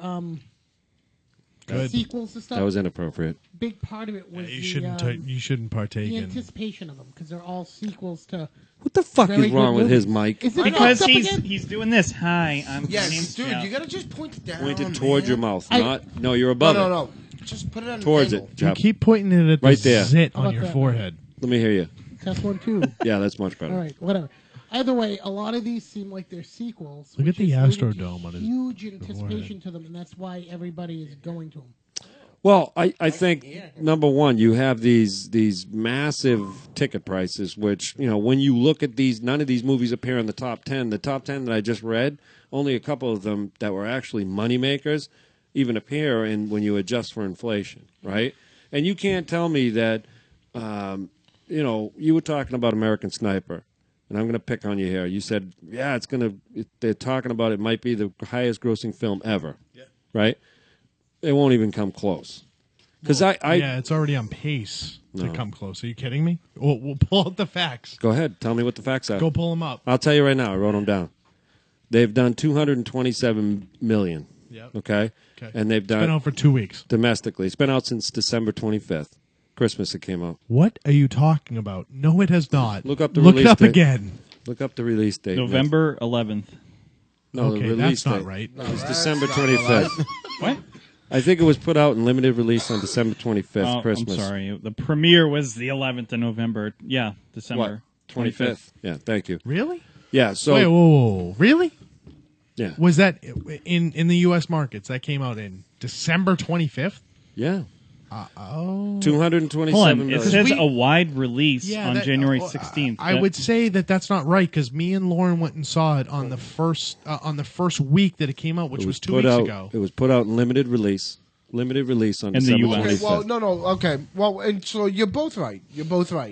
Good. sequels and stuff. That was inappropriate. big part of it was You shouldn't. You shouldn't partake the in. anticipation of them because they're all sequels to. What the fuck Very is wrong good with his movies. mic? Is it Because fucked up he's again? he's doing this. Hi, I'm my Yes, name's dude, Jeff. you got to just point it down. Pointed towards your mouth, I- not. No, you're above it. No. Just put it on Towards an angle. it, You Jeff. keep pointing it at the Right there. zit How on about your that? forehead. Let me hear you. Test 1, 2. Yeah, that's much better. All right, whatever. Either way, a lot of these seem like they're sequels. Look which at the is leading to Astrodome on his huge anticipation to them, and that's why everybody is going to them. Well, I think number one, you have these massive ticket prices, which when you look at these, none of these movies appear in the top 10. The top 10 that I just read, only a couple of them that were actually moneymakers even appear in when you adjust for inflation, right? And you can't tell me that you were talking about American Sniper, and I'm going to pick on you here. You said, yeah, they're talking about it might be the highest grossing film ever. Yeah. Right? It won't even come close. Because yeah, it's already on pace to come close. Are you kidding me? We'll pull out the facts. Go ahead. Tell me what the facts are. Go pull them up. I'll tell you right now. I wrote them down. They've done $227 million. Yep. Okay? And they've done... It's been out for 2 weeks. Domestically. It's been out since December 25th. Christmas it came out. What are you talking about? No, it has not. Look up the Look release it up date. again. Look up the release date. November 11th. No, Okay, the release that's not date. right. It was December 25th. What? I think it was put out in limited release on December 25th, Oh, Christmas. I'm sorry. The premiere was the 11th of November. Yeah, December 25th. Yeah, thank you. Really? Yeah, so... Wait, whoa. Really? Yeah. Was that in the U.S. markets? That came out in December 25th? Yeah. Oh. 227 Hold on. million. It says a wide release on January 16th. I would say that's not right because me and Lauren went and saw it on the first week that it came out, which was 2 weeks ago. It was put out in limited release on In the December US. 25th. Well, no. Okay. Well, and so you're both right.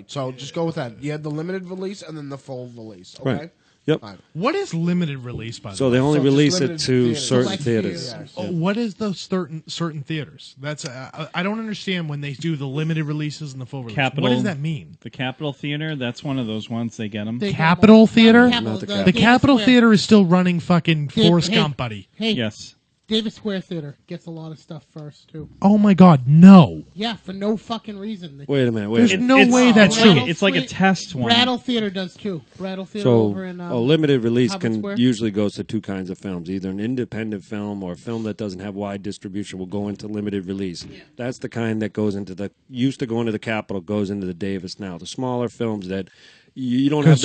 So just go with that. You had the limited release and then the full release. Okay. Right. Yep. All right. What is limited release, by the So way? they only So just release it limited to theaters. certain Select theaters. theaters. Oh, what is those certain theaters? That's I don't understand when they do the limited releases and the full release. Capital. What does that mean? The Capitol Theater, that's one of those ones they get them. They- Capitol Theater? Not the Capitol. The Capitol Square. Theater is still running fucking Forrest hey. Gump, buddy. Hey, Yes. Davis Square Theater gets a lot of stuff first too. Oh my God, no. Yeah, for no fucking reason. Wait a minute. There's a minute. no way that's it's true. Like, it's like a test one. Brattle Theater does too. Brattle Theater So over in a limited release Hobart can Square? usually goes to two kinds of films. Either an independent film or a film that doesn't have wide distribution will go into limited release. That's the kind that goes into used to go into the Capitol, goes into the Davis now. The smaller films that you don't have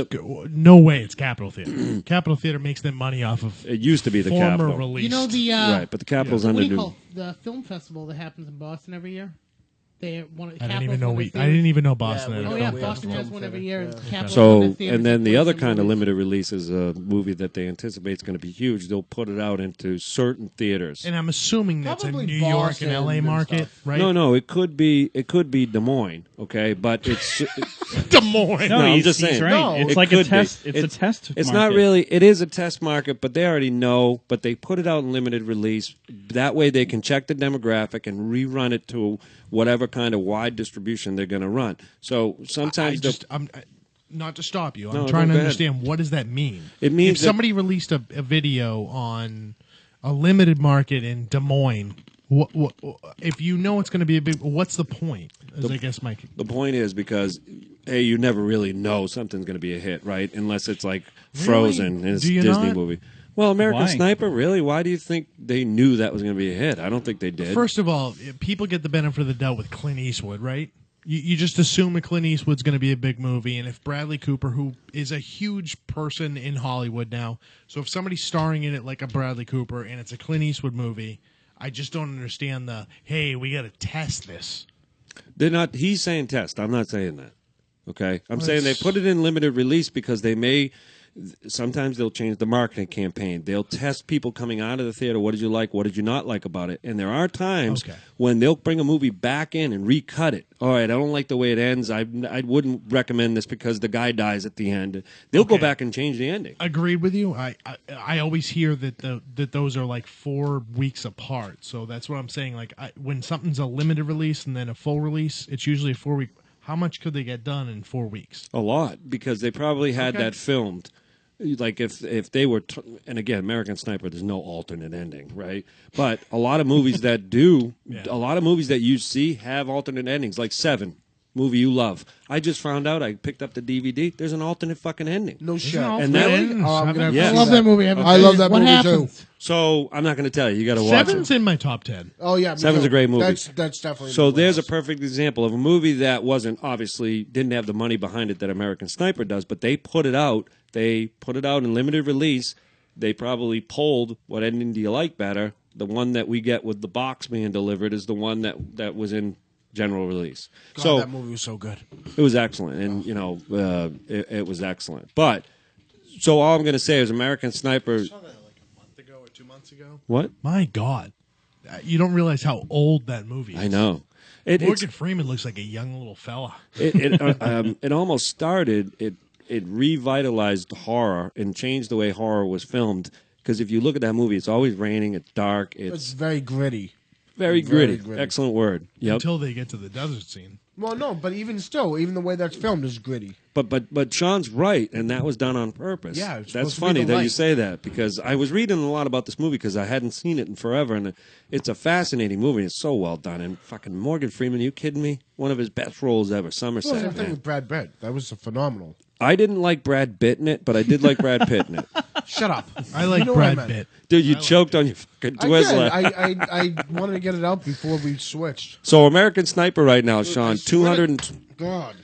No way it's Capitol Theater. Capitol Theater makes their money off of it used to be the former Capitol. release. You know the Right, but the Capitol's what under do you new. call the film festival that happens in Boston every year? They want. I didn't even know Boston had a Oh film yeah, festival. Boston has one every year. And Capitol's So, one of theaters and then that the other plays kind of movies. limited release is a movie that they anticipate is going to be huge. They'll put it out into certain theaters. And I'm assuming that's Probably a New York Boston and LA and market, stuff. right? No, it could be Des Moines, okay, but it's Des Moines. No, I'm he's, just he's saying. right. No, it's it like a could be. test. It's a test. It's market. not really. It is a test market, but they already know. But they put it out in limited release. That way, they can check the demographic and rerun it to whatever kind of wide distribution they're going to run. So sometimes I'm not to stop you. I'm No, trying go to ahead. understand what does that mean. It means if that- somebody released a video on a limited market in Des Moines, what if you know it's going to be a big? What's the point? I guess my the point is because you never really know something's going to be a hit, right? Unless it's like Frozen and it's Do a you Disney not? movie. Well, American Why? Sniper, really? Why do you think they knew that was going to be a hit? I don't think they did. First of all, people get the benefit of the doubt with Clint Eastwood, right? You just assume that Clint Eastwood's going to be a big movie, and if Bradley Cooper, who is a huge person in Hollywood now, so if somebody's starring in it like a Bradley Cooper and it's a Clint Eastwood movie, I just don't understand hey, we got to test this. They're not. He's saying test. I'm not saying that. Okay, I'm Well, saying they it's- put it in limited release because they may. Sometimes they'll change the marketing campaign. They'll test people coming out of the theater. What did you like? What did you not like about it? And there are times Okay. when they'll bring a movie back in and recut it. All right, I don't like the way it ends. I wouldn't recommend this because the guy dies at the end. They'll go Okay. back and change the ending. Agreed with you. I always hear that that those are like 4 weeks apart. So that's what I'm saying. Like when something's a limited release and then a full release, it's usually a 4 week. How much could they get done in 4 weeks? A lot because they probably had Okay. that filmed. Like if they were, and again, American Sniper, there's no alternate ending, right? But a lot of movies that do, Yeah. a lot of movies that you see have alternate endings, like Seven, movie you love. I just found out. I picked up the DVD. There's an alternate fucking ending. No shit. And that- I'm gonna have to Yeah. I see love that movie. I love that what movie happens? too. So I'm not going to tell you. You got to watch Seven's it. in my top 10. Oh yeah, me Seven's too. a great movie. That's definitely. So the there's a wheelhouse. perfect example of a movie that wasn't obviously didn't have the money behind it that American Sniper does, but they put it out. They put it out in limited release. They probably polled what ending do you like better. The one that we get with the box being delivered is the one that was in general release. God, So that movie was so good. it was excellent, and it was excellent. But so all I'm going to say is American Sniper. I saw that like a month ago or 2 months ago. What? My God. you don't realize how old that movie is. I know. Morgan Freeman looks like a young little fella. It almost started. It revitalized horror and changed the way horror was filmed. Because if you look at that movie, it's always raining. It's dark. It's very gritty. Very gritty. Excellent word. Yep. Until they get to the desert scene. Well, no, but even still, even the way that's filmed is gritty. But Sean's right, and that was done on purpose. Yeah, it's that's supposed to be funny the that you light. say that because I was reading a lot about this movie because I hadn't seen it in forever, and it's a fascinating movie. It's so well done, and fucking Morgan Freeman, are you kidding me? One of his best roles ever, Well, Somerset. same thing Man. with Brad Pitt. That was phenomenal. I didn't like Brad Pitt in it, but I did like Brad Pitt in it. Shut up. I like You know what I Brad meant. Pitt. Dude, you choked on your fucking I did. Twizzler. I wanted to get it out before we switched. So American Sniper right now, Sean, 200. God.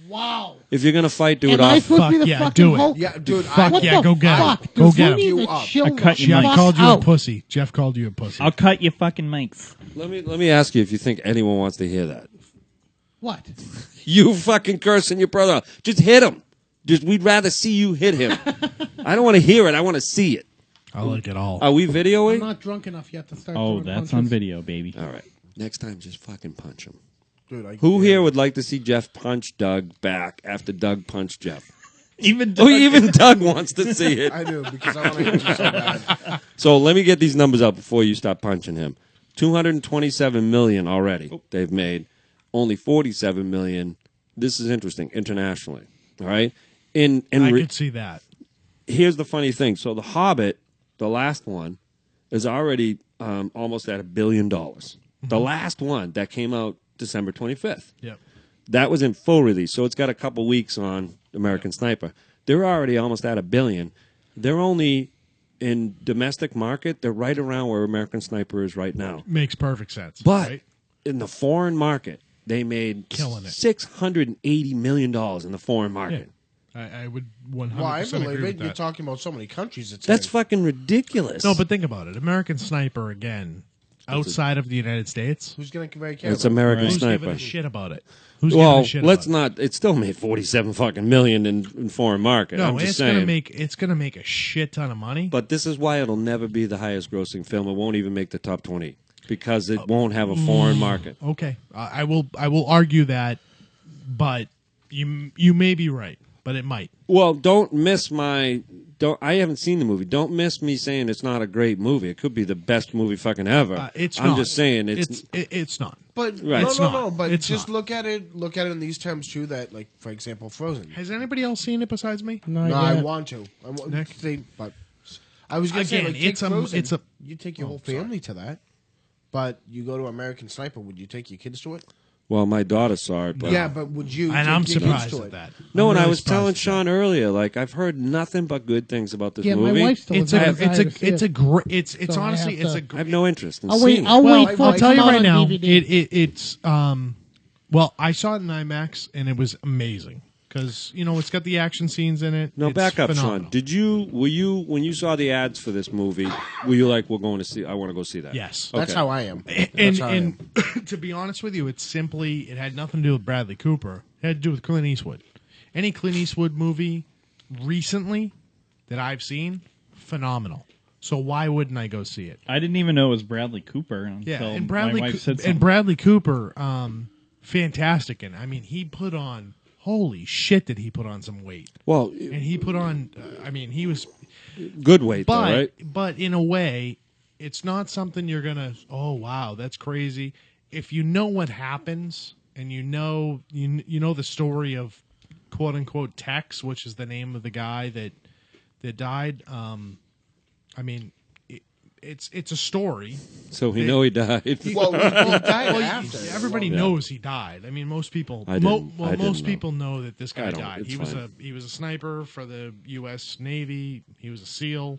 Wow. If you're gonna fight, do it Am I off. supposed to be Fuck the yeah, fucking do it. Hulk? Yeah, dude. Fuck What yeah, the go get fuck? him. Go Does get he him. need to up. chill I cut the you, Jeff Mike. fuck called you a out? pussy. Jeff called you a pussy. I'll cut your fucking mics. Let me ask you if you think anyone wants to hear that. What? You fucking cursing your brother. Just hit him. We'd rather see you hit him. I don't want to hear it. I want to see it. I like it all. Are we I'm videoing? not drunk enough yet to start Oh, throwing that's punches. on video, baby. All right. Next time, just fucking punch him. Dude, Who here would like to see Jeff punch Doug back after Doug punched Jeff? Even Oh, even Doug wants to see it. I do, because I want to hit you so bad. So let me get these numbers out before you stop punching him. 227 million already they've made. Only 47 million. This is interesting internationally. All right. I could see that. Here's the funny thing. So The Hobbit, the last one, is already almost at $1 billion. The last one that came out December 25th. Yep. That was in full release, so it's got a couple weeks on American Sniper. They're already almost at $1 billion. They're only in domestic market. They're right around where American Sniper is right now. Makes perfect sense. But right? in the foreign market, they made Killing it. $680 million in the foreign market. I would 100% Well, I agree believe with it. You're that. talking about so many countries. It's That's in. fucking ridiculous. No, but think about it. American Sniper, again, outside of the United States, Who's going to convey care? it's American who's giving Sniper. a shit about it? Who's giving Well, a shit let's about it? not. It still made 47 fucking million in foreign market. No, I'm just it's saying. gonna make a shit ton of money. But this is why it'll never be the highest grossing film. It won't even make the top 20 because it won't have a foreign market. Okay, I will argue that, but you may be right, but it might. Well, don't miss my. I haven't seen the movie. Don't miss me saying it's not a great movie. It could be the best movie fucking ever. It's I'm not. just saying it's it's not. But Right. no, It's no, not. no. But It's just not. look at it. Look at it in these terms too. That, like, for example, Frozen. Has anybody else seen it besides me? Not No, I yet. want to. I want Nick? to say, but I was going to say, Again, like, take it's a- Frozen. it's a- You take your Oh, whole family to that, but you go to American Sniper. Would you take your kids to it? well, my daughter saw it, but Yeah, but would you? And take I'm your kids surprised to at it? that. no. I'm And I really was telling surprised at Sean earlier, like I've heard nothing but good things about this Yeah, my movie. wife still It's has a desire to see it. it's So I honestly have it's to- a gr- I have no interest in I'll seeing wait. it. I'll well, wait for I'll it to tell you come out right on now. DVD. It's well, I saw it in IMAX and it was amazing because it's got the action scenes in it. No, It's back up, phenomenal. Sean. Were you when you saw the ads for this movie? Were you like, we're going to see? I want to go see that. Yes. That's Okay. how I am. And, That's how I am. and to be honest with you, it had nothing to do with Bradley Cooper. It had to do with Clint Eastwood. Any Clint Eastwood movie recently that I've seen, phenomenal. So why wouldn't I go see it? I didn't even know it was Bradley Cooper until Yeah, and Bradley my wife said something. and Bradley Cooper, fantastic. And I mean, he put on holy shit. Did he put on some weight? Well, And he put on. He was. good weight, though, But right? but in a way, it's not something you're gonna. Oh wow, that's crazy. If you know what happens and you know the story of quote unquote Tex, which is the name of the guy that died. I mean, it's a story. So we know he died. Well, he died Well, after. everybody knows he died. I mean, most people. I didn't most know. people know that this guy I don't. died. It's He was fine. he was a sniper for the U.S. Navy. He was a SEAL.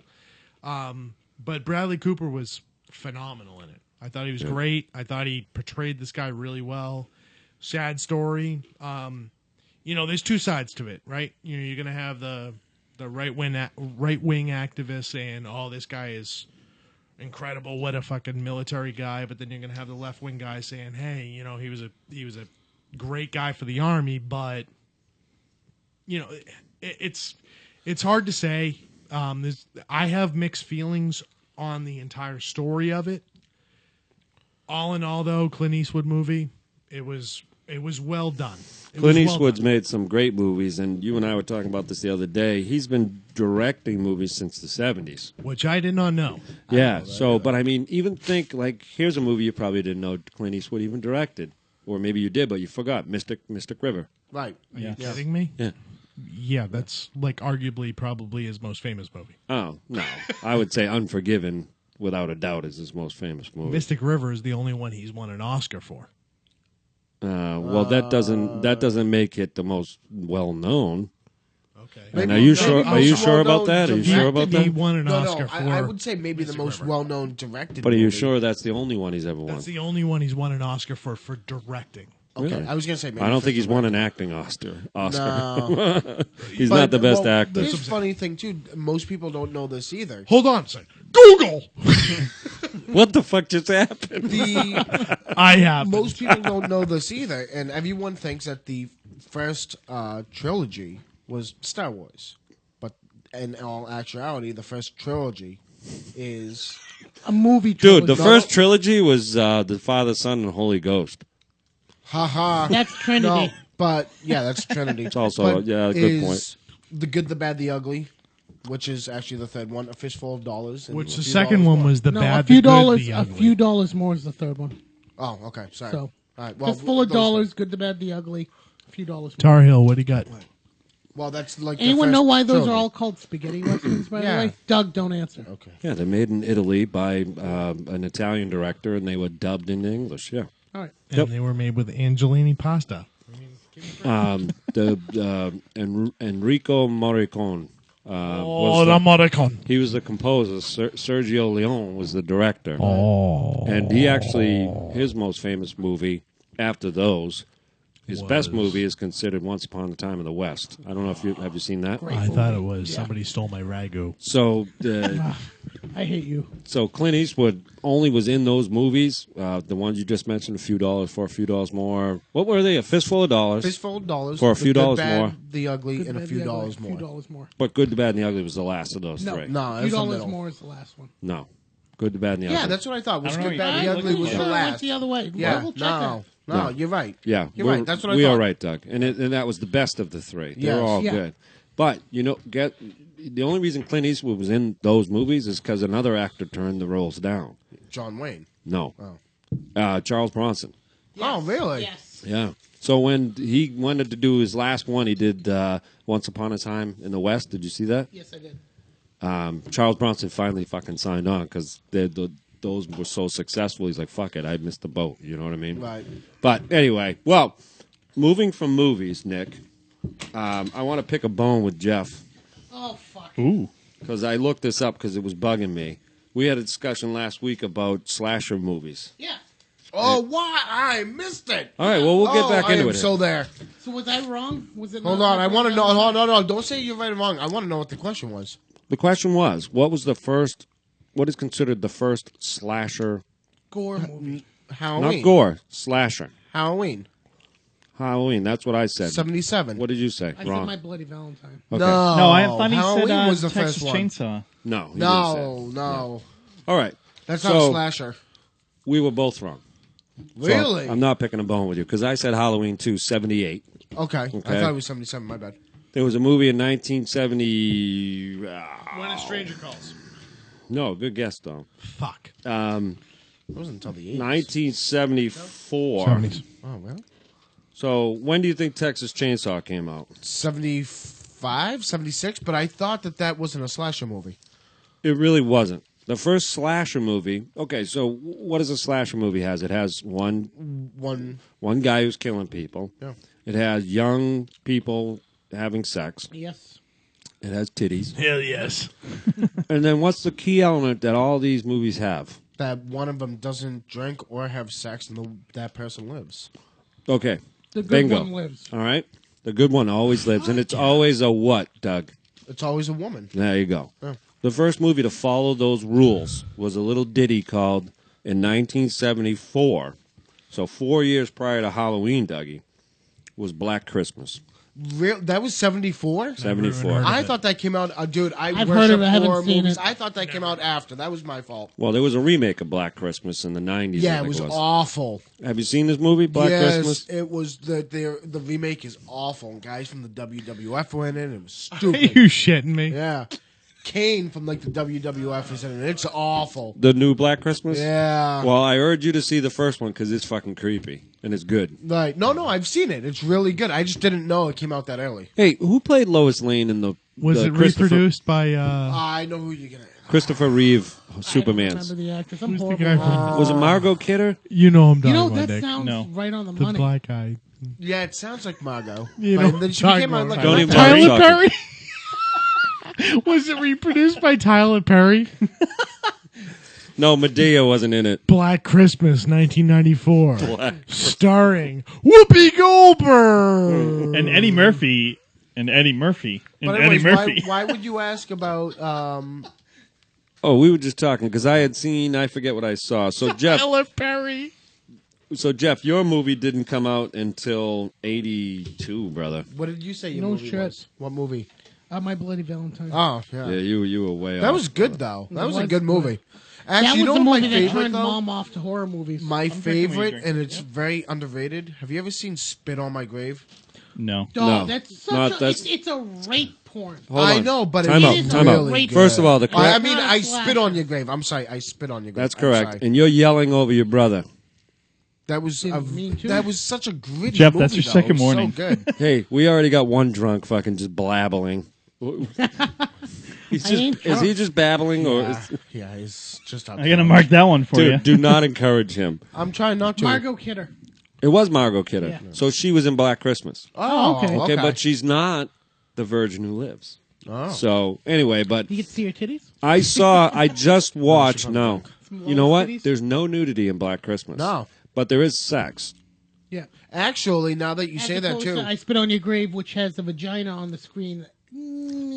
But Bradley Cooper was phenomenal in it. I thought he was great. I thought he portrayed this guy really well. Sad story. There's two sides to it, right? You're going to have the right wing activists saying, "Oh, this guy is incredible. What a fucking military guy." But then you're going to have the left wing guy saying, "Hey, he was a great guy for the army." But it's hard to say. I have mixed feelings on the entire story of it. All in all, though, Clint Eastwood movie, it was well done. Clint Eastwood's made some great movies, and you and I were talking about this the other day. He's been directing movies since the 70s. Which I did not know. Yeah, so, but I mean, even think, like, here's a movie you probably didn't know Clint Eastwood even directed. Or maybe you did, but you forgot. Mystic River. Right. Are you kidding me? Yeah. Yeah, that's like arguably probably his most famous movie. Oh, no. I would say Unforgiven, without a doubt, is his most famous movie. Mystic River is the only one he's won an Oscar for. Well, that doesn't make it the most well-known. Okay. And are you sure about that? Are you sure about He that? won an Oscar for. I would say maybe the Mystic most River. well-known directed. But are you movie. sure that's the only one he's ever won? That's the only one he's won an Oscar for directing. Okay, Really? I was gonna say. Maybe I don't for think he's won directing. an acting Oscar. No. He's But, not the best well, actor. Here's a funny thing too. Most people don't know this either. Hold on a second. Google! What the fuck just happened? I have. Most people don't know this either, and everyone thinks that the first trilogy was Star Wars, but in all actuality, the first trilogy is A movie Dude, the trilogy. first trilogy was the Father, Son, and Holy Ghost. haha. That's Trinity. No, but yeah, that's Trinity. It's also- yeah, good point. The Good, the Bad, the Ugly, which is actually the third one. A Fistful of Dollars. and Which A the Few second Dollars one More. was the No, bad, a few the good, dollars. the A ugly. few dollars more is the third one. Oh, okay. Sorry. So, All right. Well, Fistful of those- dollars, good, the bad, the ugly. A few dollars more. Tar Heel, what do you got? Well, that's like. Anyone the know first why those trilogy. are all called spaghetti westerns? By Yeah. the way, Doug, don't answer. Okay. Yeah, they're made in Italy by an Italian director, and they were dubbed into English. Yeah. All right. And they were made with Angelini pasta. Enrico Morricone. Oh, the Morricone. He was the composer. Sergio Leone was the director. Oh. And he actually, his most famous movie after those, his best movie is considered Once Upon a Time in the West. I don't know if have you seen that? I thought it was Somebody Stole My Ragu. So, I hate you. so Clint Eastwood only was in those movies, the ones you just mentioned, a few dollars for a few dollars more. What were they? A fistful of dollars. Fistful of Dollars For a The few Good, dollars Bad, more. The Ugly, Good, and a bad, few the ugly, dollars A few more. dollars more. But Good, the Bad, and the Ugly was the last of those No, three. No, a it few was the dollars middle. more is the last one. No. Good, the Bad, and the Ugly. Yeah, that's what I thought. Was I don't Good, know. Bad, the I'm Ugly looking was for the it. last. the other way. Yeah, We'll check no, No. you're right. Yeah, You're right. That's what I we thought. are right, Doug, and that was the best of the three. They were Yes. all Yeah. good, but the only reason Clint Eastwood was in those movies is because another actor turned the roles down. John Wayne. No, Oh. Charles Bronson. Oh, really? Yes. Yeah. So when he wanted to do his last one, he did Once Upon a Time in the West. Did you see that? Yes, I did. Charles Bronson finally fucking signed on because those were so successful. He's like, fuck it, I missed the boat. You know what I mean? Right. But anyway, well, moving from movies, Nick, I want to pick a bone with Jeff Oh, fuck. Ooh. because I looked this up because it was bugging me. We had a discussion last week about slasher movies. Yeah. Oh, what? I missed it. All right, well, we'll get back I into am it. so there. So was I wrong? Was it? Hold not on. I like want to the know. other Hold one? on. No. Don't say you're right or wrong. I want to know what the question was. The question was, what is considered the first slasher, Gore movie. Halloween. not gore, slasher? Halloween. Halloween, that's what I said. 77. What did you say? I Wrong. said My Bloody Valentine. Okay. No, I thought he Halloween said was the Texas first one. Chainsaw. No. he didn't say No, it. no. All right. That's So- not a slasher. We were both wrong. So Really? I'm not picking a bone with you because I said Halloween 2, 78. Okay. I Okay. thought it was 77. My bad. There was a movie in 1970. When a Stranger Calls. No, good guess, though. Fuck. It wasn't until the 80s. 1974. 70s. Oh, well. So when do you think Texas Chainsaw came out? 75, 76, but I thought that wasn't a slasher movie. It really wasn't. The first slasher movie. Okay, so what does a slasher movie has? It has one guy who's killing people. Yeah. It has young people having sex. Yes. It has titties. Hell yes. And then what's the key element that all these movies have? That one of them doesn't drink or have sex and that person lives. Okay. The good Bingo. one lives. All right. The good one always lives. And it's always a what, Doug? It's always a woman. There you go. Yeah. The first movie to follow those rules was a little ditty called in 1974. So 4 years prior to Halloween, Dougie, was Black Christmas. That was 74? 74. I thought that came out, dude. I've worship heard of it, I haven't horror seen movies. it. I thought that came out after. That was my fault. Well, there was a remake of Black Christmas in the 90s. Yeah, I it think was awful. Have you seen this movie, Black yes, Christmas? it was. The remake is awful. And guys from the WWF were in it. It was Are stupid. you shitting me? Yeah. Kane from like the WWF is in it. It's awful. The new Black Christmas? Yeah. Well, I urge you to see the first one because it's fucking creepy and it's good. Like, no, I've seen it. It's really good. I just didn't know it came out that early. Hey, who played Lois Lane in the Was it Christopher- reproduced by? I know who you're gonna. Christopher Reeve, I don't Superman? remember the actress. I'm Who's the horrible. guy from- Was it Margot Kidder? You know I'm You talking know, about, that Dick. sounds No. right on the The money. black guy. Yeah, it sounds like Margot. You But know, then she talk became about like Don't a even left-hand- worry. Tyler talking. Perry? Was it reproduced by Tyler Perry? No, Medea wasn't in it. Black Christmas, 1994. Starring Whoopi Goldberg. And Eddie Murphy. And Eddie Murphy. And But Eddie anyways, Murphy. why would you ask about? Oh, we were just talking because I had seen. I forget what I saw. So Jeff, Tyler Perry. your movie didn't come out until '82, brother. What did you say your No movie shit. was? What movie? My Bloody Valentine. Oh, yeah. Yeah, you were way That off. was good though. That was a was good movie. that Actually, was you know the what my movie that favorite turned though? Mom off to horror movies. My drinking what you're favorite, drinking, and it's yeah. very underrated. Have you ever seen Spit on My Grave? No. Oh, No, that's not- such a, that's- it's a rape porn. Hold I on. know, but Time out, it's time out. really good. First of all, the I correct, mean, Not a I slasher. spit on your grave. I'm sorry, I spit on your grave. that's I'm correct. sorry. And you're yelling over your brother. That was Didn't mean to. that was such a gritty Jeff, movie. that's your though. second It was warning. So good. Hey, we already got one drunk fucking just blabbling. He's I ain't is he drunk. just babbling or? Yeah, Is, yeah, it's just. I'm going to mark that one for you. dude, do not encourage him. I'm trying not to. Margot Kidder. It was Margot Kidder, Yeah. so she was in Black Christmas. Oh, okay. Okay, but she's not the virgin who lives. Oh. So anyway, but You get to see her titties? I just watched. No, Some you know what? titties? There's no nudity in Black Christmas. No. but there is sex. Yeah. Actually, now that you As say that opposed too, to I Spit on Your Grave, which has a vagina on the screen.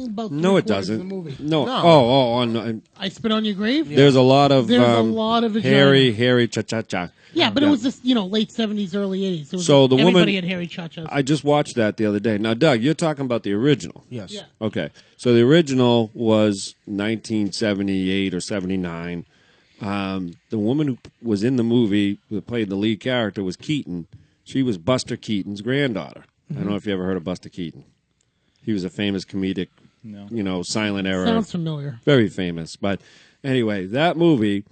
About No, it 3/4 of doesn't. The movie. No. No. Oh, no. I Spit on Your Grave. There's a lot of There's a lot of vagina. hairy cha cha cha. Yeah, but it was this, late 70s, early 80s. It was So the woman- everybody had hairy cha-chas. I just watched that the other day. Now, Doug, you're talking about the original. yes. Yeah. Okay. So the original was 1978 or 79. The woman who was in the movie, who played the lead character, was Keaton. She was Buster Keaton's granddaughter. I don't know if you ever heard of Buster Keaton. He was a famous comedic, silent era. Sounds familiar. Very famous. But anyway, that movie,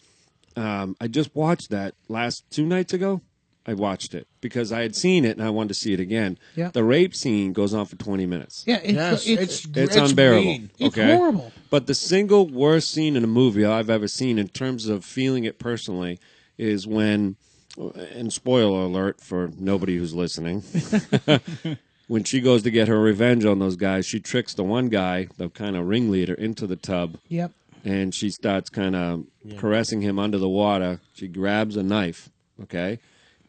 I just watched that last 2 nights ago. I watched it because I had seen it and I wanted to see it again. Yeah. The rape scene goes on for 20 minutes. Yeah, Yes, It's unbearable. mean. It's okay? horrible. But the single worst scene in a movie I've ever seen in terms of feeling it personally is when, and spoiler alert for nobody who's listening, when she goes to get her revenge on those guys, she tricks the one guy, the kind of ringleader, into the tub. Yep. And she starts kind of caressing him under the water. She grabs a knife, okay?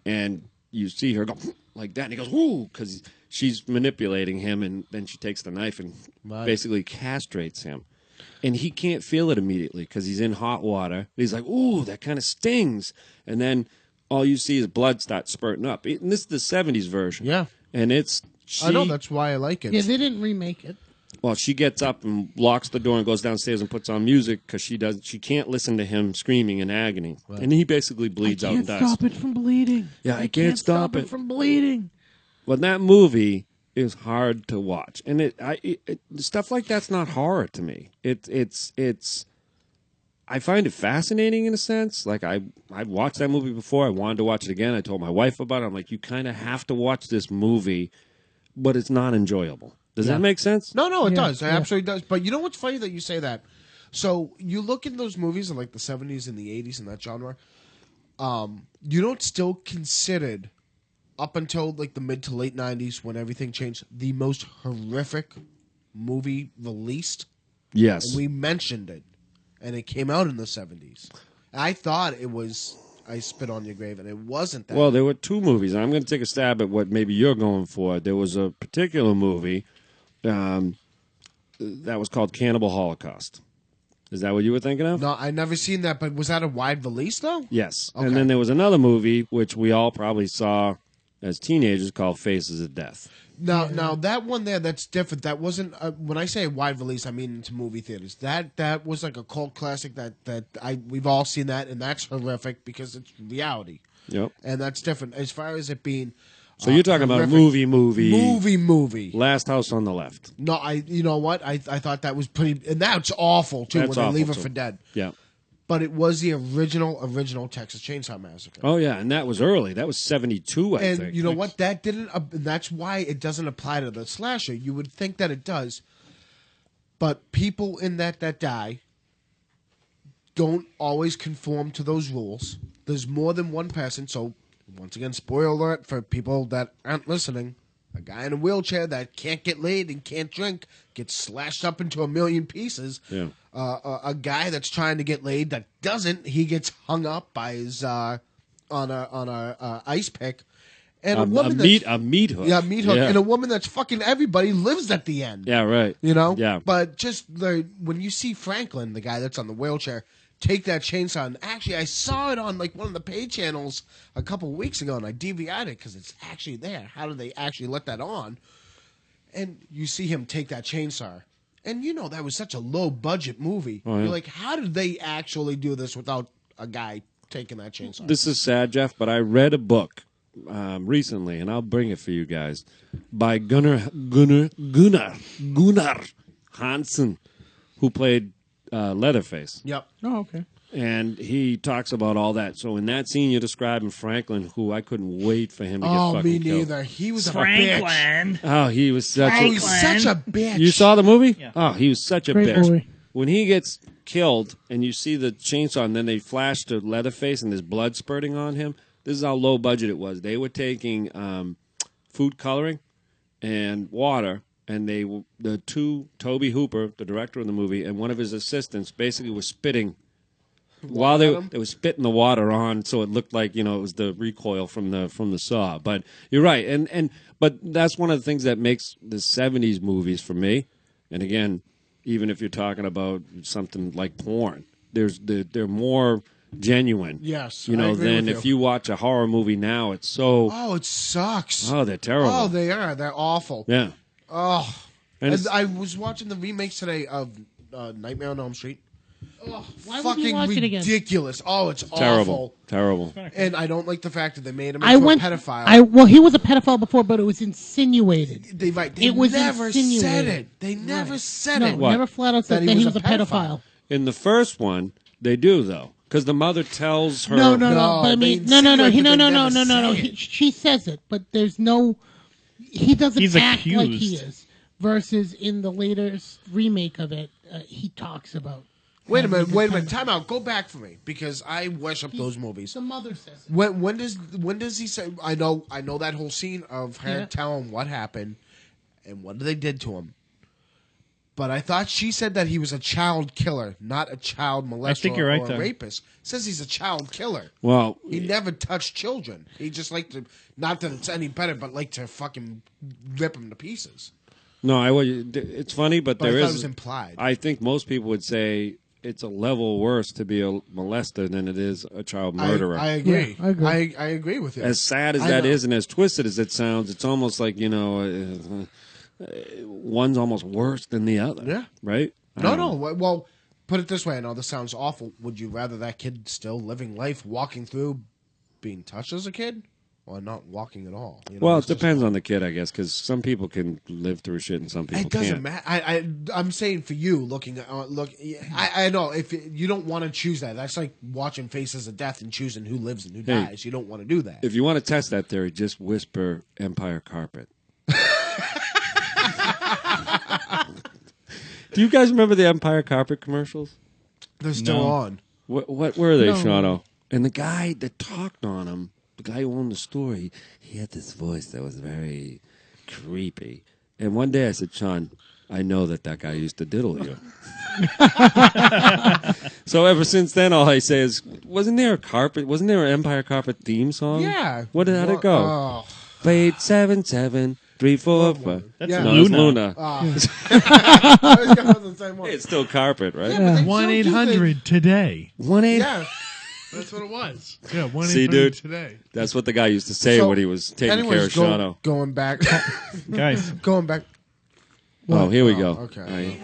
And you see her go like that. And he goes, ooh, because she's manipulating him. And then she takes the knife and basically castrates him. And he can't feel it immediately because he's in hot water. He's like, ooh, that kind of stings. And then all you see is blood start spurting up. And this is the 70s version. Yeah. And it's... I know that's why I like it. Yeah, they didn't remake it. Well, she gets up and locks the door and goes downstairs and puts on music because she can't listen to him screaming in agony, and he basically bleeds out and dies. Stop it from bleeding. Yeah, I can't stop it. from bleeding. But that movie is hard to watch, and stuff like that's not horror to me. It's I find it fascinating in a sense. Like I watched that movie before. I wanted to watch it again. I told my wife about it. I'm like, you kind of have to watch this movie, but it's not enjoyable. Does that make sense? No, it Yeah, does. It absolutely does. But you know what's funny that you say that? So you look in those movies in like the 70s and the 80s in that genre, you know it's still considered, up until like the mid to late 90s when everything changed, the most horrific movie released? Yes. And we mentioned it. And it came out in the 70s. I thought it was I Spit on Your Grave, and it wasn't that. Well, there were 2 movies. I'm going to take a stab at what maybe you're going for. There was a particular movie that was called Cannibal Holocaust. Is that what you were thinking of? No, I never seen that, but was that a wide release, though? Yes. Okay. And then there was another movie, which we all probably saw as teenagers, called Faces of Death. Now that one there, that's different. That wasn't when I say a wide release, I mean into movie theaters. That was like a cult classic we've all seen that, and that's horrific because it's reality. Yep. And that's different as far as it being. So you're talking about horrific movie. Last House on the Left. No, you know what? I thought that was pretty, and that's awful too That's when they awful, leave her too. for dead. Yeah. But it was the original Texas Chainsaw Massacre. Oh yeah, and that was early. That was 72, I And think. you know what? That didn't. That's why it doesn't apply to the slasher. You would think that it does, but people in that die don't always conform to those rules. There's more than one person. So once again, spoiler alert for people that aren't listening. A guy in a wheelchair that can't get laid and can't drink gets slashed up into a million pieces. Yeah. A guy that's trying to get laid that doesn't, he gets hung up by his on a ice pick. And a woman a meat hook. Yeah, meat hook. Yeah. And a woman that's fucking everybody lives at the end. Yeah, right. You know? Yeah. But just when you see Franklin, the guy that's on the wheelchair, take that chainsaw, and actually I saw it on like one of the pay channels a couple of weeks ago, and I DVR'd it because it's actually there. How did they actually let that on? And you see him take that chainsaw. And you know that was such a low budget movie. Oh, yeah. You're like, how did they actually do this without a guy taking that chainsaw? This is sad, Jeff, but I read a book recently, and I'll bring it for you guys, by Gunnar Hansen, who played Leatherface. Yep. Oh, okay. And he talks about all that. So in that scene, you're describing Franklin, who I couldn't wait for him to get Oh, fucking me killed. neither. He was a bitch. Franklin. Oh, he was such Oh, he's such a bitch. You saw the movie? Yeah. Oh, he was such a Great bitch. movie. When he gets killed and you see the chainsaw and then they flash to Leatherface and there's blood spurting on him, this is how low budget it was. They were taking food coloring and water, and the two, Toby Hooper, the director of the movie, and one of his assistants basically were spitting while they were spitting the water on, so it looked like, you know, it was the recoil from the saw. But you're right, but that's one of the things that makes the '70s movies for me. And again, even if you're talking about something like porn, they're more genuine. Yes, you I know, agree than with if you. you watch a horror movie now, it's so Oh, it sucks. they're terrible. Oh, they are. They're awful. Yeah, Oh. and it's, I was watching the remakes today of Nightmare on Elm Street. Why would Fucking you watch it again? ridiculous. Oh, it's terrible, awful. terrible. And I don't like the fact that they made him I into went. a pedophile. Well, he was a pedophile before, but it was insinuated. They It was never said insinuated. it. They never said No, it. What? never flat out said that he was a pedophile. In the first one, they do though, because the mother tells her. No. No, But I they mean, insinuate no. that He, they no. never say it. She says it, but there's no. He doesn't He's act like accused. he is. Versus in the later remake of it, he talks about. Wait a minute. Time out. Go back for me because I worship those movies. The mother says it. When does he say? I know that whole scene of her Yeah. telling what happened and what they did to him. But I thought she said that he was a child killer, not a child molester think you're right or a there. rapist. Says he's a child killer. Well, He never touched children. He just liked to, not that it's any better, but like to fucking rip them to pieces. no, it's funny, but But there I thought is. it was implied. I think most people would say it's a level worse to be a molester than it is a child murderer. I agree. Yeah, I agree. I agree with you. As sad as I that know. is and as twisted as it sounds, it's almost like, you know, one's almost worse than the other. Yeah. Right? I No, don't no. know. Well, put it this way. I know this sounds awful. Would you rather that kid still living life, walking through, being touched as a kid, or not walking at all? You know, Well, it it's just- depends on the kid, I guess, because some people can live through shit and some people It doesn't can't. matter. I'm saying for you, looking at I know if you don't want to choose that. That's like watching Faces of Death and choosing who lives and who Hey. dies. You don't want to do that. If you want to test that theory, just whisper Empire Carpet. Do you guys remember the Empire Carpet commercials? They're still No. on. What were they, No. Shano? And the guy that talked on him, the guy who owned the store, he had this voice that was very creepy. And one day I said, Sean, I know that guy used to diddle you. So ever since then, all I say is, wasn't there an Empire Carpet theme song? Yeah. How'd it go? Oh. Play 877-345. That's Yeah. No, it's Luna. Luna. I was going to the same one. It's still carpet, right? Yeah, but they still do 1-800 today. 1-800. Yeah. That's what it was. Yeah, 1 See, 800 dude? today. That's what the guy used to say So, when he was taking anyways, care of Shano. going back, Guys, going back. Oh, here we go. Okay. All right.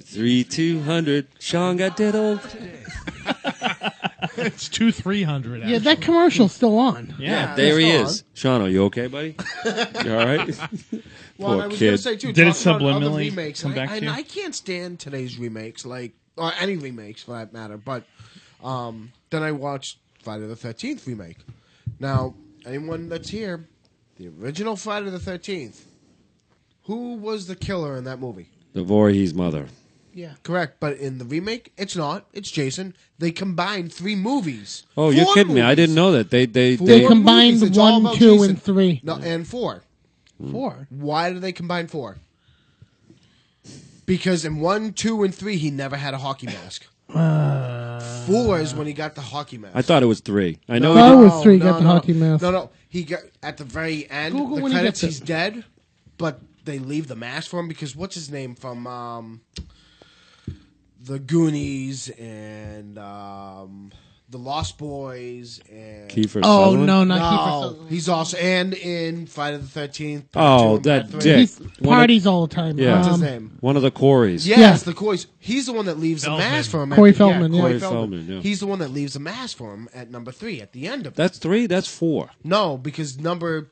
3-200. Sean got diddled. It's 2-300. Yeah, that commercial's still on. yeah. There he it's is. Sean, are you okay, buddy? You all right? Well, Poor I was kid. going to say too. Did it talking about other subliminally remakes, come and back I, to you? and I can't stand today's remakes, or any remakes for that matter. But then I watched Friday the 13th remake. Now, anyone that's here, the original Friday the 13th, who was the killer in that movie? The Voorhees mother. Yeah. Correct, but in the remake, it's not. It's Jason. They combined 3 movies. Oh, you're 4 kidding me. I movies. didn't know that. They They Four combined movies, it's all 1, about 2, Jason. and 3. No, and 4. 4. Why did they combine 4? Because in 1, 2, and 3, he never had a hockey mask. 4 is when he got the hockey mask. I thought it was 3. I know No. he did. was 3, got the hockey mask. No. He got at the very end. Google the when he credits, gets it. he's dead, but they leave the mask for him because what's his name from the Goonies and the Lost Boys and Kiefer Oh, Sutherland? no, not Kiefer no, Sutherland. he's also and in Friday the 13th. Oh, that dick. He's One of- parties all the time. Yeah. What's his name? One of the Corys. Yes, the Coys. He's the one that leaves Feldman. the mask for him. Corey at the- Feldman, yeah. Corey Corey Feldman. Feldman, yeah. He's the one that leaves the mask for him at number 3 at the end of it. That's 3? That's 4. No, because number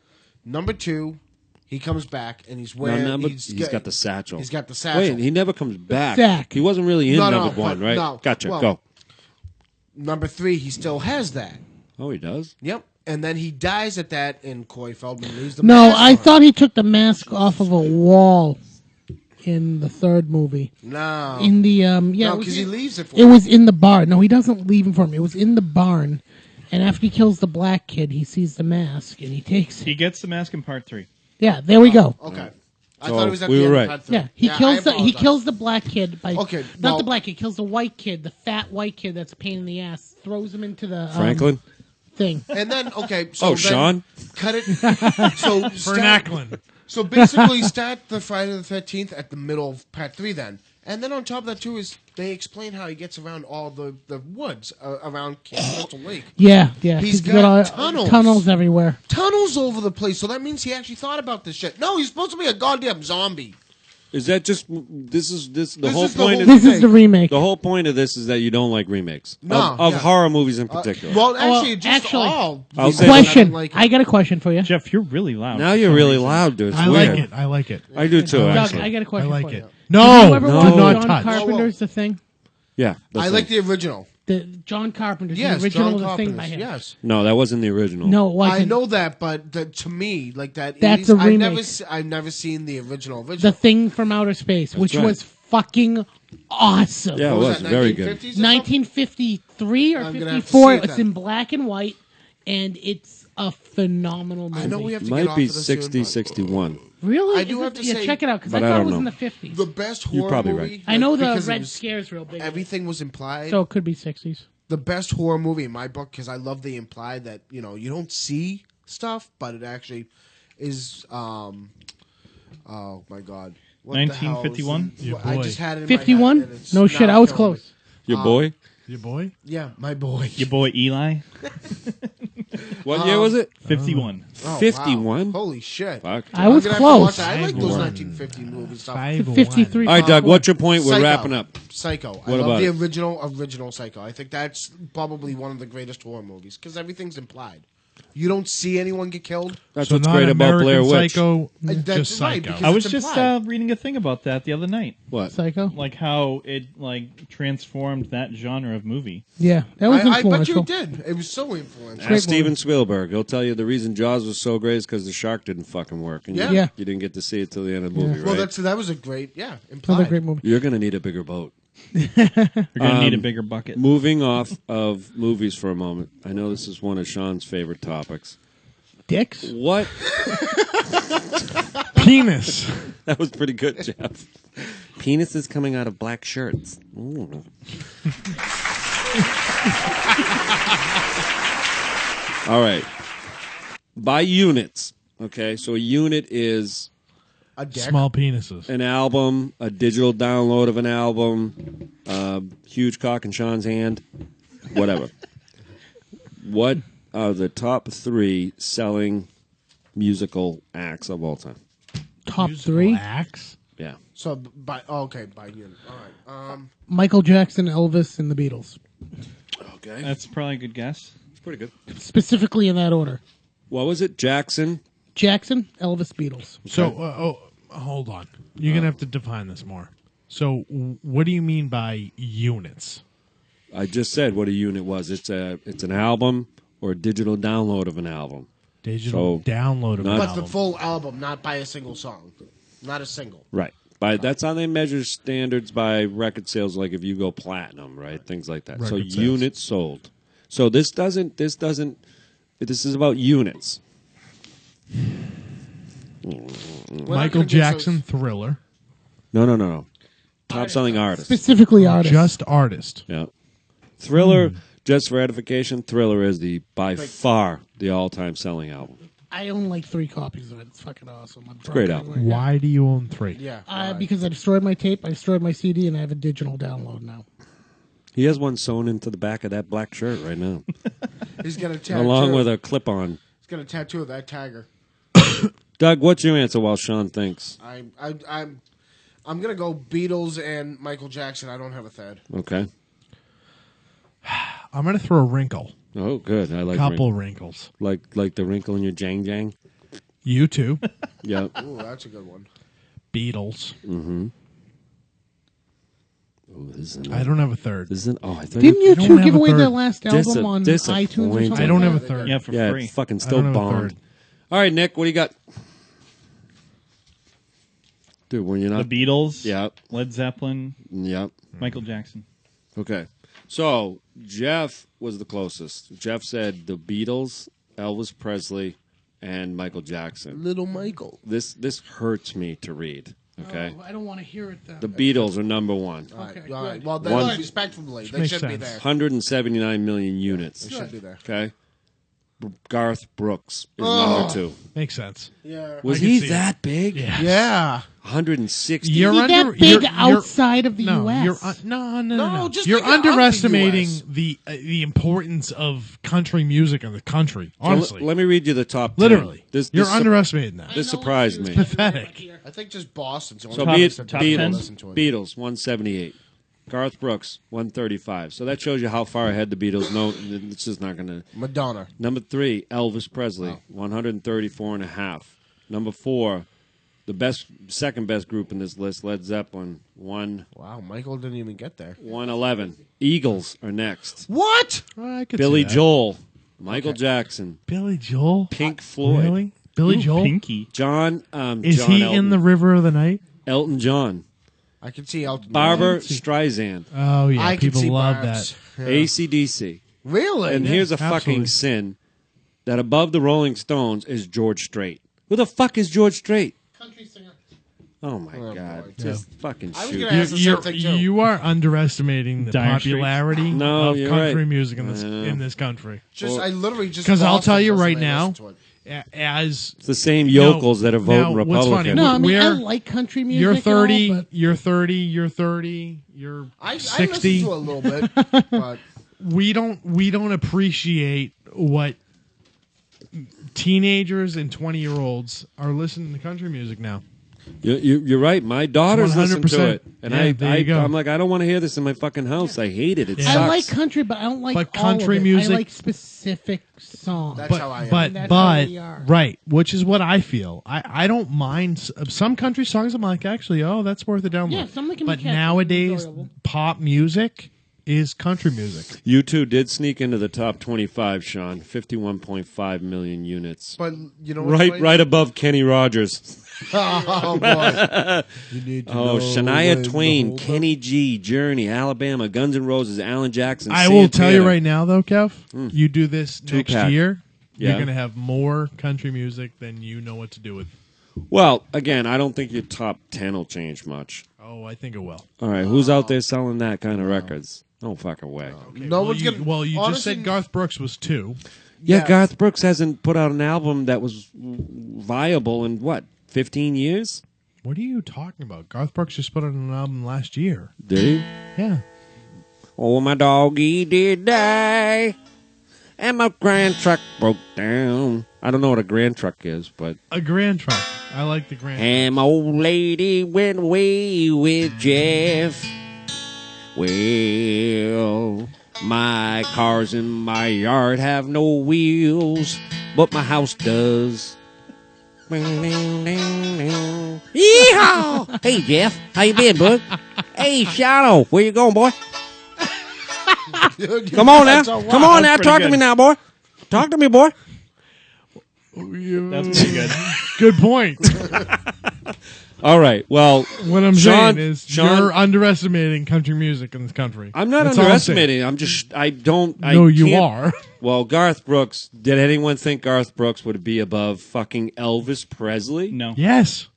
2, he comes back and he's wearing. No, he's got the satchel. He's got the satchel. Wait, he never comes back. Zach. He wasn't really in No, no, number 1, but right? no. Gotcha. Well- Go. Number 3, he still has that. Oh, he does? Yep. And then he dies at that, and Corey Feldman leaves the No, mask. I for him. thought he took the mask off of a wall in the third movie. No. In the yeah, no, it was- because he leaves it for It him. was in the barn. No, he doesn't leave him for him. It was in the barn, and after he kills the black kid, he sees the mask and he takes He it. gets the mask in part 3. Yeah, there we go. Okay. I So, thought it was at we the were end right. of part 3. Yeah, he I kills he apologize. kills the black kid by Okay, not well- the black kid, kills the white kid, the fat white kid that's a pain in the ass, throws him into the Franklin? thing. And then, okay, so Oh, then Sean? cut it. So Vernacular. So basically, start the Friday the 13th at the middle of part 3 then. And then on top of that, too, is they explain how he gets around all the woods around Camp Crystal Lake. Yeah, yeah. He's he's got all- tunnels. everywhere. Tunnels over the place, so that means he actually thought about this shit. No, he's supposed to be a goddamn zombie. Is that just this is the This whole is the point whole of This is the remake. the whole point of this is that you don't like remakes No, of yeah. horror movies in particular. Well, actually, just actually, all. I'll say Question. Like I got a question for you. Jeff, you're really loud. now you're really loud, dude. It's I weird. like it. I like it. I do too. Doug, Actually, I got a I question like for it. you. No, Did you ever no. watch Do not John touch. Carpenter's The Thing? yeah. I like the original. The John Carpenter's Yes, the original John The Thing by Carpenter's. him. Yes. No, that wasn't the original. No, it wasn't. I know that, but to me, like that, That's 80s, a remake. I've never seen the original. The Thing from Outer Space, which right. was fucking awesome. Yeah, it What was that, very good. 1950s or something? 1953 or I'm gonna have to 54. see it It's then. in black and white, and it's a phenomenal movie. I know we have to get Might off be of this 60, soon, but 61. Really? I do Is have it- to yeah, say- check it out because I But I thought it don't was know. in the 50s. The best You're horror probably movie. right. I know the because it Red was- Scare's real big. Everything was implied. So it could be 60s. The best horror movie in my book, because I love the implied that you don't see stuff, but it actually is. Oh my god! What the hell is 1951? it? Your I boy. just had it in 51? My head, and it's No shit, now I was killing me. close. Your boy? Your boy? Yeah, my boy. Your boy Eli, What year was it? 51. Oh, 51? wow. Holy shit! Fuck. I was I'm gonna have to watch close. that. I like those 5-1. 1950 movies stuff. 53. All right, Doug. What's your point? We're Psycho. wrapping up. Psycho. I What love about the it? original Psycho. I think that's probably one of the greatest horror movies because everything's implied. You don't see anyone get killed. That's So what's not great about American Blair Witch. Psycho, That's just right, Psycho. because- I was it's just implied. reading a thing about that the other night, What? Psycho? like how it transformed that genre of movie. Yeah, that was I bet influential. you did. It was so influential. Ask Steven Spielberg. He'll tell you the reason Jaws was so great is because the shark didn't fucking work. And Yeah. you, Yeah. you didn't get to see it till the end of the movie, Well, right? that was a great, implied. Another great movie. You're going to need a bigger boat. You're gonna need a bigger bucket. Moving off of movies for a moment. I know this is one of Sean's favorite topics. Dicks? What? Penis. That was pretty good, Jeff. Penises coming out of black shirts. Ooh. All right. By units. Okay, so a unit is A dick. Small penises. an album, a digital download of an album, huge cock in Sean's hand. whatever. What are the top 3 selling musical acts of all time? Top Musical 3: acts. Yeah. So by by unit. All right. Michael Jackson, Elvis, and the Beatles. Okay. That's probably a good guess. It's pretty good. Specifically in that order: What was it? Jackson? Jackson, Elvis, Beatles. So, hold on. You're gonna have to define this more. So, what do you mean by units? I just said what a unit was. It's an album or a digital download of an album. Digital So, download of not- an But album. the full album, not by a single song. Not a single. Right. That's how they measure standards by record sales, like if you go platinum, right? Things like that. So Record sales. units sold. So this is about units. Michael Jackson, Thriller. No. Top selling artist. Specifically artists. Just artist. Yeah. Thriller, just for edification, Thriller is by far the all-time selling album. I own like 3 copies of it. It's fucking awesome. It's a great album. Why do you own 3? Yeah. Because I destroyed my tape, I destroyed my CD, and I have a digital download now. He has one sewn into the back of that black shirt right now, He's got a tattoo. along with a clip-on. He's got a tattoo of that tiger. Doug, what's your answer while Sean thinks? I'm gonna go Beatles and Michael Jackson. I don't have a third. Okay. I'm going to throw a wrinkle. Oh, good. I like Couple wrinkles. like the wrinkle in your jang jang. You two. Yeah. Ooh, that's a good one. Beatles. Oh, this is I don't have a third. This isn't. Oh, I thought Didn't you don't two have give a away third. their last album on iTunes or disappointing. something? I don't have a like third. Yeah, for Yeah, free. it fucking I still don't have a bombed. third. All right, Nick, what do you got? Dude, when you're not. The Beatles. Yeah. Led Zeppelin. Yep. Michael Jackson. Okay. So Jeff was the closest. Jeff said the Beatles, Elvis Presley, and Michael Jackson. Little Michael. This hurts me to read. Okay. Oh, I don't want to hear it then. The Beatles are number 1. All right. Okay, All right. good. Well, One- then respectfully, they makes should be sense. there. 179 million units. They should be there. Okay. Garth Brooks is number 2. Makes sense. Yeah. Was can he see it. that big? Yeah. Yeah. 160. You're Is he that big you're- outside of the no, U.S.? You're, no. No, just you're make it of the underestimating US. the importance of country music in the country. Honestly, Let me read you the top 10. literally, This you're sup- underestimating that. This surprised me. Pathetic. I think just Boston's the only So place Beat- that top people 10? listen to it. Beatles 178, Garth Brooks 135. So that shows you how far ahead the Beatles. No, it's just not going to. Madonna. Number 3, Elvis Presley 134 and a half. Number 4, the second best group in this list, Led Zeppelin Wow, Michael didn't even get there. 111. Eagles are next. What? I could Billy see that. Joel, Michael Jackson, Billy Joel, Pink Floyd, really? Billy Ooh, Joel Pinky. John. is John he Elton, in the River of the Night? Elton John, I can see Elton. Barbara see. Streisand, Oh yeah, I can people see love Barb's. that. Yeah. AC/DC. Really? And here's a absolutely. fucking sin that above the Rolling Stones is George Strait. Who the fuck is George Strait? Country singer. Oh my god! boy. Just fucking I was shoot. gonna ask the same thing too. You are underestimating the Dire Straits. popularity No, of you're country right. music in this Yeah. in this country. I literally just 'Cause I'll Boston tell you listen- right they now, listen to it. As It's the same yokels that are voting now, what's Republican. funny, No, I mean, I We're- like country music. you're and all, 30, but you're 30, you're 30, you're I 60. listen to it a little bit, but we don't appreciate what teenagers and 20-year-olds are listening to country music now. You're right. My daughters listen to 100%. it, and Yeah, there you go. I'm like, I don't want to hear this in my fucking house. I hate it. It Yeah. sucks. I like country, but I don't like But all country of it. music- I like specific songs. That's how I am. But That's how we are. right, which is what I feel. I don't mind some country songs. I'm like, actually, oh, that's worth a download. Yeah, some can be but catchy, nowadays, enjoyable. pop music is country music. You two did sneak into the top 25, Sean. 51.5 million units. but you know what? Right above Kenny Rogers. Oh boy. You need to Oh, know Shania when to Twain, hold Kenny G, Journey, Alabama, Guns N' Roses, Alan Jackson. I will tell you Santana. right now, though, Kev, you do this next Two-pack. year, Yeah. you're going to have more country music than you know what to do with. Well, again, I don't think your top 10 will change much. Oh, I think it will. All right, who's out there selling that kind of records? No fucking way. No one's you, gonna. well, you just honestly, said Garth Brooks was 2. Yeah, Yeah. Garth Brooks hasn't put out an album that was viable in, what, 15 years? What are you talking about? Garth Brooks just put out an album last year. Did he? Yeah. Oh, my doggy did die, and my grand truck broke down. I don't know what a grand truck is, but... A Grand Truck. I like the Grand And my old lady went away with Jeff. Well, my cars in my yard have no wheels, but my house does. Yeehaw! Hey, Jeff. How you been, bud? Hey, Shadow. Where you going, boy? Come on now. Come on now. That's Talk to pretty me good. now, boy. Talk to me, boy. That's pretty good. Good point. All right. Well, What I'm Sean- saying is Sean- you're underestimating country music in this country. I'm not That's all saying. underestimating. I'm just, I don't. I No, you can't- are. Well, Garth Brooks. Did anyone think Garth Brooks would be above fucking Elvis Presley? No. Yes.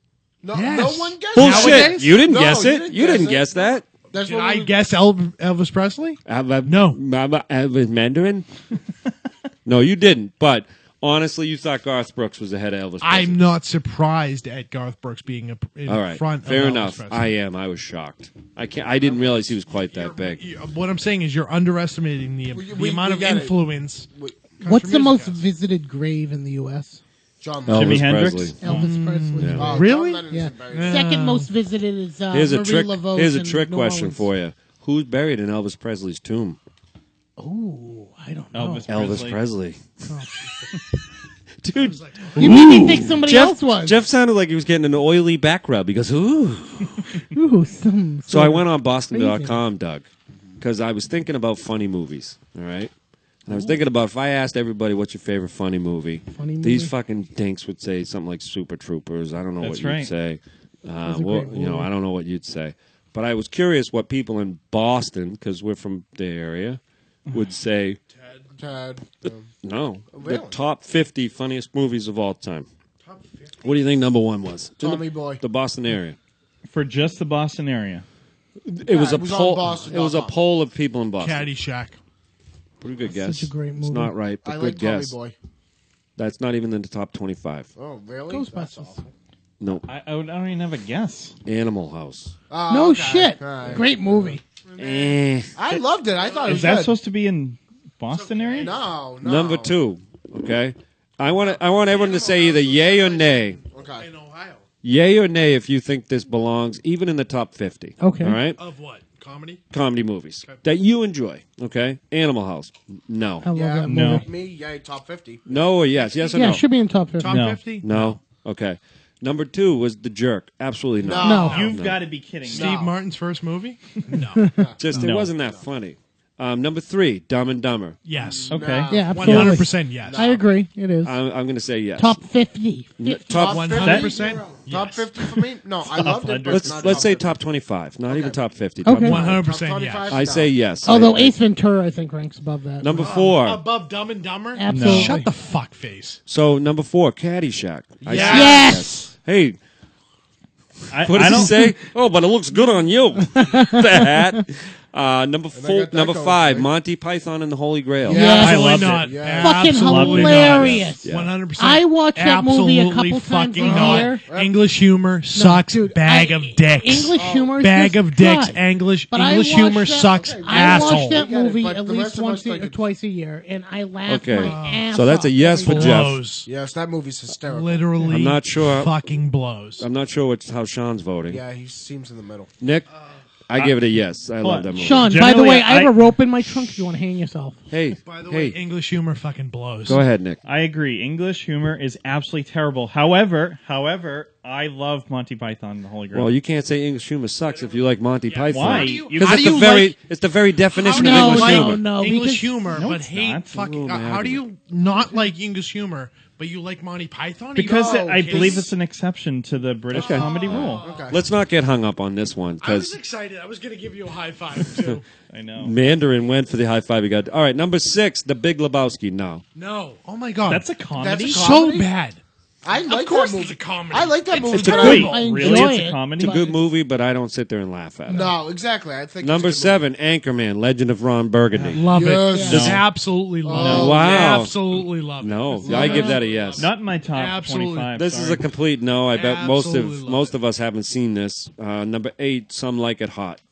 No, Yes. no one guessed Bullshit. Nowadays? You didn't No, guess you it. didn't You didn't guess guess that. That's Did what I we- guess Elvis Presley? No. Elvis Mandarin? No, you didn't. But honestly, you thought Garth Brooks was ahead of Elvis Presley. I'm not surprised at Garth Brooks being in All right. front Fair of Elvis enough. Presley. I am. I was shocked. I didn't realize he was quite that big. What I'm saying is you're underestimating the amount we of get it. influence. What's the music most has. visited grave in the U.S.? John Elvis Jimi Hendrix? Presley. Elvis Presley. yeah. Oh, Really? John Lennon's Yeah. buried. Second most visited is Here's a Marie trick. Laveau Here's a in trick New question Orleans. for you. Who's buried in Elvis Presley's tomb? Oh, I don't know. Elvis Elvis Presley. Presley. Dude, You made me think somebody else was. Jeff sounded like he was getting an oily back rub. He goes, ooh. Ooh, some So I sort of went on Boston.com, Doug, because I was thinking about funny movies, all right? And I was thinking about if I asked everybody what's your favorite funny movie, Funny these movie? fucking dinks would say something like Super Troopers. I don't know That's what you'd right. say. was a great movie. I don't know what you'd say. But I was curious what people in Boston, because we're from the area, would say. Ted. No, the Really? top 50 funniest movies of all time. What do you think number one was? Tommy Boy. The Boston area. For just the Boston area. It was a it was on poll. Boston.com. It was a poll of people in Boston. Caddyshack. Pretty good That's guess. such a great It's movie. not right, but I good like Tommy guess. Boy. That's not even in the top 25. Oh, really? That's Ghostbusters. awful. No. I don't even have a guess. Animal House. Oh, No okay. shit. All right. Great movie. Eh. I loved it. I thought it was Is that good. supposed to be in Boston area? No. Number two. Okay. I want everyone to say either yay or nay. Okay. In Ohio. Yay or nay if you think this belongs even in the top 50. Okay. All right. Of what? Comedy? Comedy movies that you enjoy. Okay. Animal House. No. I love Yeah, that No. movie. Me, yeah, top 50. No or yes. Yes or Yeah, no. it should be in top 50. Top No. 50? No. Okay. Number two was The Jerk. Absolutely not. No. You've got to be kidding me. Steve Martin's first movie? No. Just it No. wasn't that funny. Number three, Dumb and Dumber. Yes. Okay. Yeah, absolutely. 100% yes. I agree. It is. I'm going to say yes. Top 50. Top 100%? Top 50 for me? No, I loved it. But Let's not let's top say 50. top 25, not even top 50. Okay. Top 25. 100% Top yes. 25? I say yes. Although I- Ace Ventura, I think, ranks above that. number four. Above Dumb and Dumber? Absolutely. Shut the fuck face. So number four, Caddyshack. I say Yes. Hey, I what does don't he say? Oh, but it looks good on you. That. Number got four, that number going, five, right? Monty Python and the Holy Grail. Yeah. Absolutely I loved it. not. Yeah. Fucking Absolutely not. hilarious. Yeah. 100%. I watch that movie a Absolutely couple times fucking a not. year. English humor sucks. dude, bag I- of dicks. English humor is Bag just of dicks. fun. English But I English watch humor that- sucks. okay, I Asshole. watch that I get it, movie but at the least rest of once us think or it's- twice a year, and I laugh Okay. my ass So that's a off yes every for time. Jeff. Blows. Yes, that movie's hysterical. Literally. I'm not sure. Fucking blows. I'm not sure how Sean's voting. Yeah, he seems in the middle. Nick, I give it a yes. I love that movie. Sean, by the Generally, way, I have I- a rope in my trunk if you want to hang yourself. Hey, By the way, hey, English humor fucking blows. go ahead, Nick. I agree. English humor is absolutely terrible. However, I love Monty Python and the Holy Grail. Well, you can't say English humor sucks if you like Monty Python. Why? How do you- Because how it's do the you very like- it's the very definition do of you English like- humor. No, English because- humor, No, but it's hate not. fucking. Ooh, How do you not like English humor, but you like Monty Python? Are you because fucking I kidding? believe it's an exception to the British Okay. comedy rule. Okay. Let's not get hung up on this one I was because excited. I was going to give you a high five too. I know. Mandarin went for the high five he got. All right, number 6, The Big Lebowski. No, No. Oh my god. That's a comedy. That's a so comedy? bad. I like Of course that movie. it's a comedy. I like that movie. It's a but great. I enjoy Really, it's a it. comedy. it's a good movie, but I don't sit there and laugh at it. No, exactly. I think Number it's a good 7, Anchorman, Legend of Ron Burgundy. Love Yes. it. Yes. Absolutely love Oh, it. wow. Absolutely love it. No, I give that a yes. Not in my top Absolutely. 25. This is sorry. a complete no. I bet Absolutely love most of us haven't seen this. Number 8, Some Like It Hot.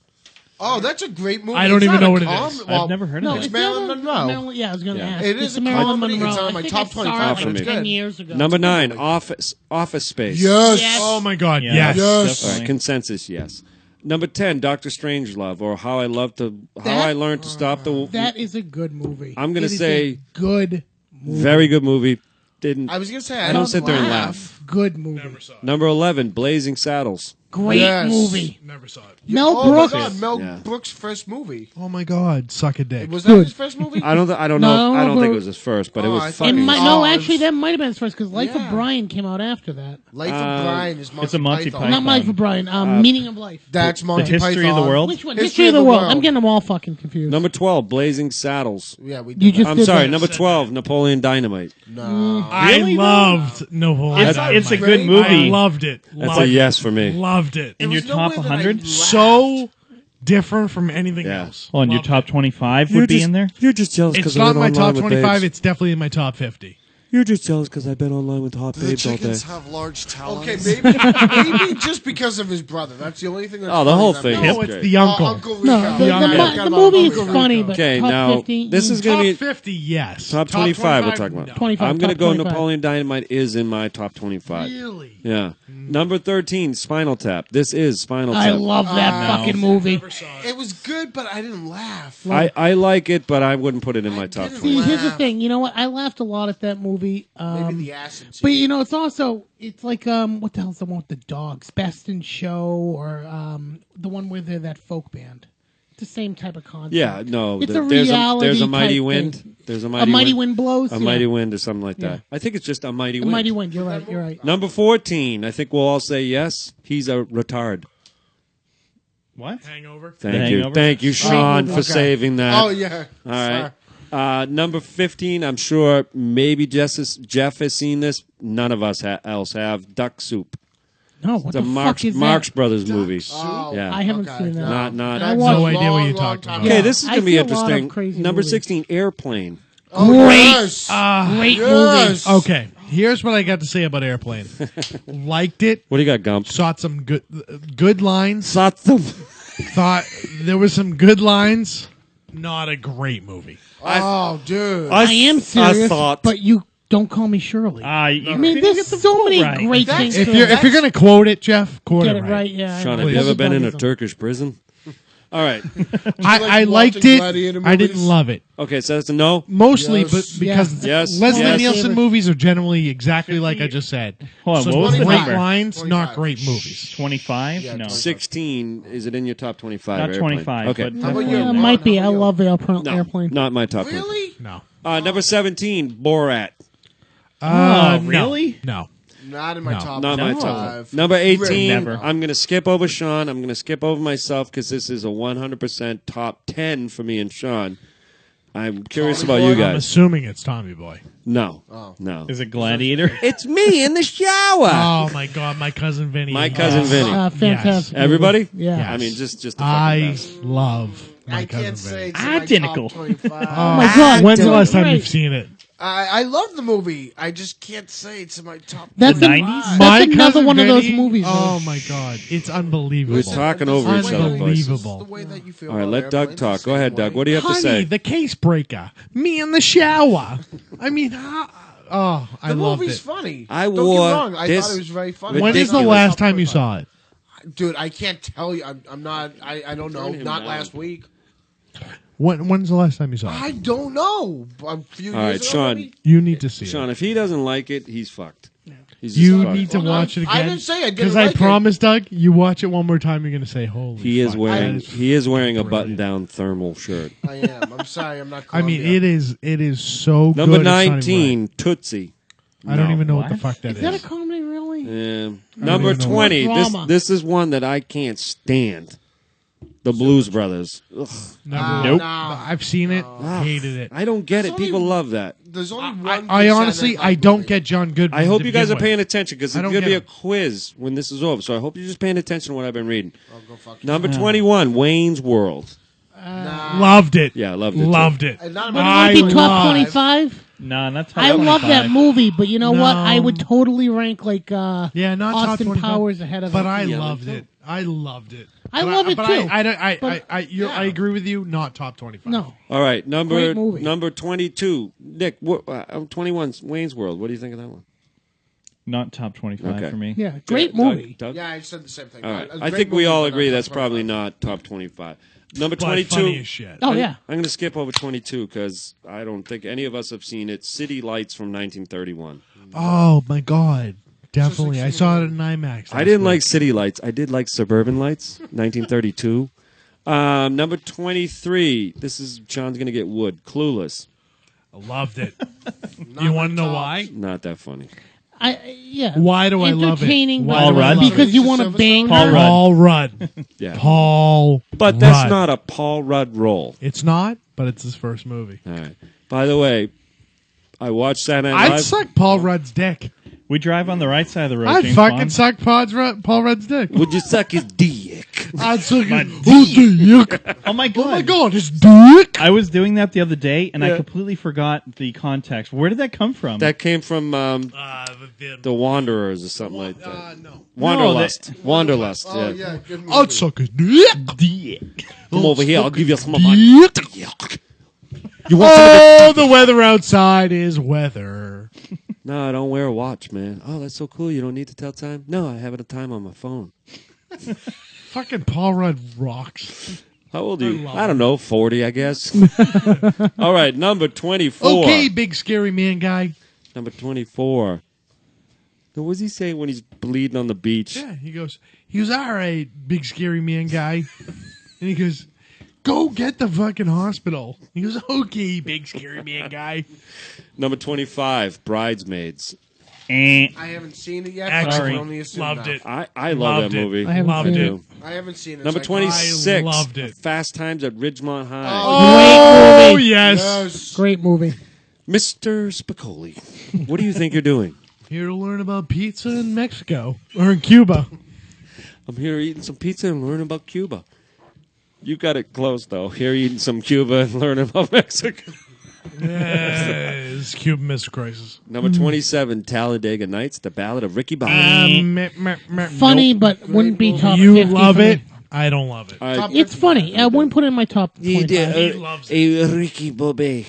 Oh, that's a great movie. I don't It's even not know a what it com- is. Well, I've never heard No, of it. it's Marilyn not Monroe. Marilyn, yeah, I was going to Yeah. ask. It It's is a Marilyn comedy. It's Monroe. on my I think top I saw 25, it but like it's 10 good. years ago. Number 9, Office Space. Yes. Oh my God! Yeah, Yes. Yes. All definitely. right, consensus, yes. Number 10, Doctor Strangelove, or How I That- Learned to Stop the. That is a good movie. I'm gonna It is say a good movie. Very good movie. Didn't. I was gonna say I don't sit there and laugh. Good movie. Number 11, Blazing Saddles. Great Yes. movie. Never saw it. Mel Oh Brooks. my God, Mel Yeah. Brooks' first movie. Oh my God! Suck a dick. Was that Good. his first movie? I don't know. No, I don't think but- it was his first, but it Oh, was I thought It fucking. might, Oh, no, it actually, was- that might have been his first because Life Yeah. of Brian came out after that. Life of Brian is Monty it's a Monty Python. Python. Not Life of Brian. Meaning of Life. That's Monty The History Python. of the World? Which one? History History of of the the World. World. I'm getting them all fucking confused. Number 12, Blazing Saddles. Yeah, we did. You just I'm did sorry, that. number 12, Napoleon Dynamite. No. I loved Napoleon. It's a Dynamite. good movie. I loved it. That's Loved a it. yes for me. Loved it. In There your was no top way that I 100? laughed. So different from anything Yeah. else. Well, in your Loved top it. 25 would be in there? You're just jealous It's not my top 25. It's definitely in my top 50. You're just jealous because I've been online with hot The babes all day. chickens have large talons. Okay, maybe just because of his brother. That's the only thing. That's Oh, the funny whole that thing. movie. No, Hip it's grade. the uncle. Uncle Rico. No, the, Yeah, the, yeah. mo- Got the him on movie is Uncle funny, Rico. but Okay, top now 50, this is going Top to be 50, yes. top 25 we're 25, talking about. no. 25, I'm going to top go 25. Napoleon Dynamite is in my top 25. Really? Yeah. Number 13, Spinal Tap. This is Spinal I Tap. love that No. fucking movie. It was good, but I didn't laugh. I like it, but I wouldn't put it in my top didn't 20. See, here's the Laugh. thing. You know what? I laughed a lot at that movie. Maybe the acid But scene. you know, it's also like what the hell's the one with the dogs? Best in Show or the one where they're that folk band. It's the same type of concept. Yeah, no. It's a there's reality there's a mighty type wind. thing. There's a A mighty wind blows. A yeah. mighty wind or something like that. Yeah. I think it's just a mighty A wind. mighty wind. You're right. You're right. Number 14, I think we'll all say yes. He's a retard. What? Hangover. Thank you. Hangover? Thank you, Sean, movie. for Okay. saving that. Oh yeah. All right. Number 15, I'm sure maybe Jeff has seen this. None of us else have. Duck Soup. No, what It's the a fuck is Marx that? Brothers movie. Oh, Yeah. I haven't okay, seen that. no. Not. I That's watched- No a idea what long, you're long talking time about. Okay, Yeah, this is I going to be see a lot of interesting. crazy Number movies. 16, Airplane. Oh, Great. yes. Great Yes. Okay, here's what I got to say about Airplane. Liked it. What do you got, Gump? Sought some good lines. Satsum. Thought there was some good lines. Not a great movie. Oh, dude. I am serious, thought. but you don't call me Shirley. I I mean, there's so many right. great That's- things. If to you're it. gonna quote it, Jeff, quote Get it it right, yeah. Sean, I have you know. ever been in a Everybody's Turkish prison? All right. I liked watching it. Gladiator I didn't movies? love it. Okay, so that's a no. Mostly, Yes. but because Yes. Leslie Yes. Nielsen movies are generally exactly like I just said. Hold on, Some what was the great number? lines, 25. not great movies. 25? Yeah, No. 25. 16, is it in your top 25? Not Airplane? 25. Okay. But How about definitely you? in It there. might be. How I about you? love No, Airplane. not my top 20. Really? No. Number 17, Borat. Oh, no. really? No. Not in my No. top. Not my No. top. five. Number 18, Never. I'm going to skip over Sean. I'm going to skip over myself because this is a 100% top 10 for me and Sean. I'm curious Tommy about Boy? you I'm guys. assuming it's Tommy Boy. No. Oh. No. Is it Gladiator? It's me in the shower. Oh my God, my cousin Vinny. My cousin Vinny. Fantastic. Everybody? movie. Yeah. Yes. I mean, just the fucking I best. love my I cousin can't say Vinny. it's in my Identical. top 25. Oh my God. When's the so last time great. you've seen it? I love the movie. I just can't say it's in my top. That's, The a- 90s? that's My another cousin one of those Vinny? movies. Oh though. my God, it's unbelievable. We're talking over each other, boys. Unbelievable. The way that you feel All right, about let Doug airplanes talk. the Go ahead, same Doug. way. What do you have to Honey, say? the case breaker. Me in the shower. I mean, I The loved movie's it. funny. I Don't get wore me wrong. I this thought it was very funny. When is the ridiculous. last time you saw it? Dude, I can't tell you. I'm not. I don't know. Turn him Not down. last week. When's the last time you saw it? I don't know. A few All years right, ago, Sean. maybe? You need to see Sean, it. if he doesn't like it, he's fucked. He's just You fucked. need to Well, watch it I again. didn't say I didn't Because like I it. promise, Doug, you watch it one more time, you're going to say, "Holy!" He is fuck, wearing that is he is wearing a brilliant. button-down thermal shirt. I am. I'm sorry. I'm not. I mean, Columbia. it is so Number good. it's not even 19, Tootsie. right. I don't No. even know what the What? fuck that Is that a is. comedy, really? Number even know. 20. Drama. This is one that I can't stand. The Blues Brothers. Ugh, Never- Nope. No. I've seen it. Hated it. I don't get It's it. People only- love that. There's only one. I good honestly, Saturday I Night don't movie. get John Goodman. I hope to you guys begin are paying with. attention because I it's don't going to get be a it. quiz when this is over. So I hope you're just paying attention to what I've been reading. Oh, go fuck Number 21, Wayne's World. Nah. Loved it. Yeah, I loved it. too. Loved it. Not Would about it be I top love- 25? No, not top I love 25. that movie, but you know what? No. I would totally rank like Yeah, not top Austin 25, Powers ahead of But it. I Yeah, loved like it. I loved it. I love it but too. I agree with you. Not top 25. No. All right, Great movie. number 22. Nick, 21. Wayne's World. What do you think of that one? Not top 25 Okay. for me. Yeah, great Doug- movie. Doug? Yeah, I said the same thing. All right. A I great think we movie, all but agree not that's top probably 25. not top 25. Number But 22. funny as shit. Oh yeah. I'm going to skip over 22 because I don't think any of us have seen it. City Lights from 1931. Oh my god. Definitely. I saw it in IMAX. I didn't like City Lights. I did like Suburban Lights, 1932. Number 23. This is John's going to get wood. Clueless. I loved it. Not You want to know top. why? Not that funny. Yeah. Why do I love it? Entertaining, Why but- Paul Rudd? because you Teresa want to Silverstone? bang Paul her. Rudd. Paul Rudd. Yeah. Paul But that's Rudd. not a Paul Rudd role. It's not, but it's his first movie. All right. By the way, I watched Saturday Night I'd Live. suck Paul Rudd's dick. We drive on the right side of the road. I'd James fucking Bond. suck Paul Rudd's dick. Would you suck his dick? I'd suck My his dick. Oh my god! Oh my god, his dick. I was doing that the other day, and Yeah. I completely forgot the context. Where did that come from? That came from The Wanderers or something like that. No. Wanderlust. Wanderlust. Oh, yeah. yeah, good movie. I'd suck his dick. Dick. Come over here. I'll give you some of Dick. my dick. You want some of the... Oh, the weather outside is weather. No, I don't wear a watch, man. Oh, that's so cool. You don't need to tell time? No, I have a time on my phone. Fucking Paul Rudd rocks. How old are you? love I don't know, 40, I guess. All right, number 24. Okay, big scary man guy. Number 24. Now, what does he say when he's bleeding on the beach? Yeah, he goes, all right, big scary man guy. And he goes, go get the fucking hospital. He goes, okay, big scary man guy. Number 25, Bridesmaids. Eh. I haven't seen it yet. Excellent. But I can only assume Loved now. it. I love Loved that it. movie. I haven't Loved seen it. it. I haven't seen it. Number so I can't- 26, loved it. Fast Times at Ridgemont High. Oh, movie. yes. Yes. Great movie. Mr. Spicoli, what do you think you're doing? Here to learn about pizza in Mexico. Or in Cuba. I'm here eating some pizza and learning about Cuba. You got it close, though. Here eating some Cuba and learning about Mexico. Yes, Cuban Missile Crisis. Number 27, Talladega Nights, The Ballad of Ricky Bobby. Funny, but wouldn't be top You 50 love for me. it. I don't love it. I- It's funny. I wouldn't put it in my top 25. He loves it. Ricky Bobby.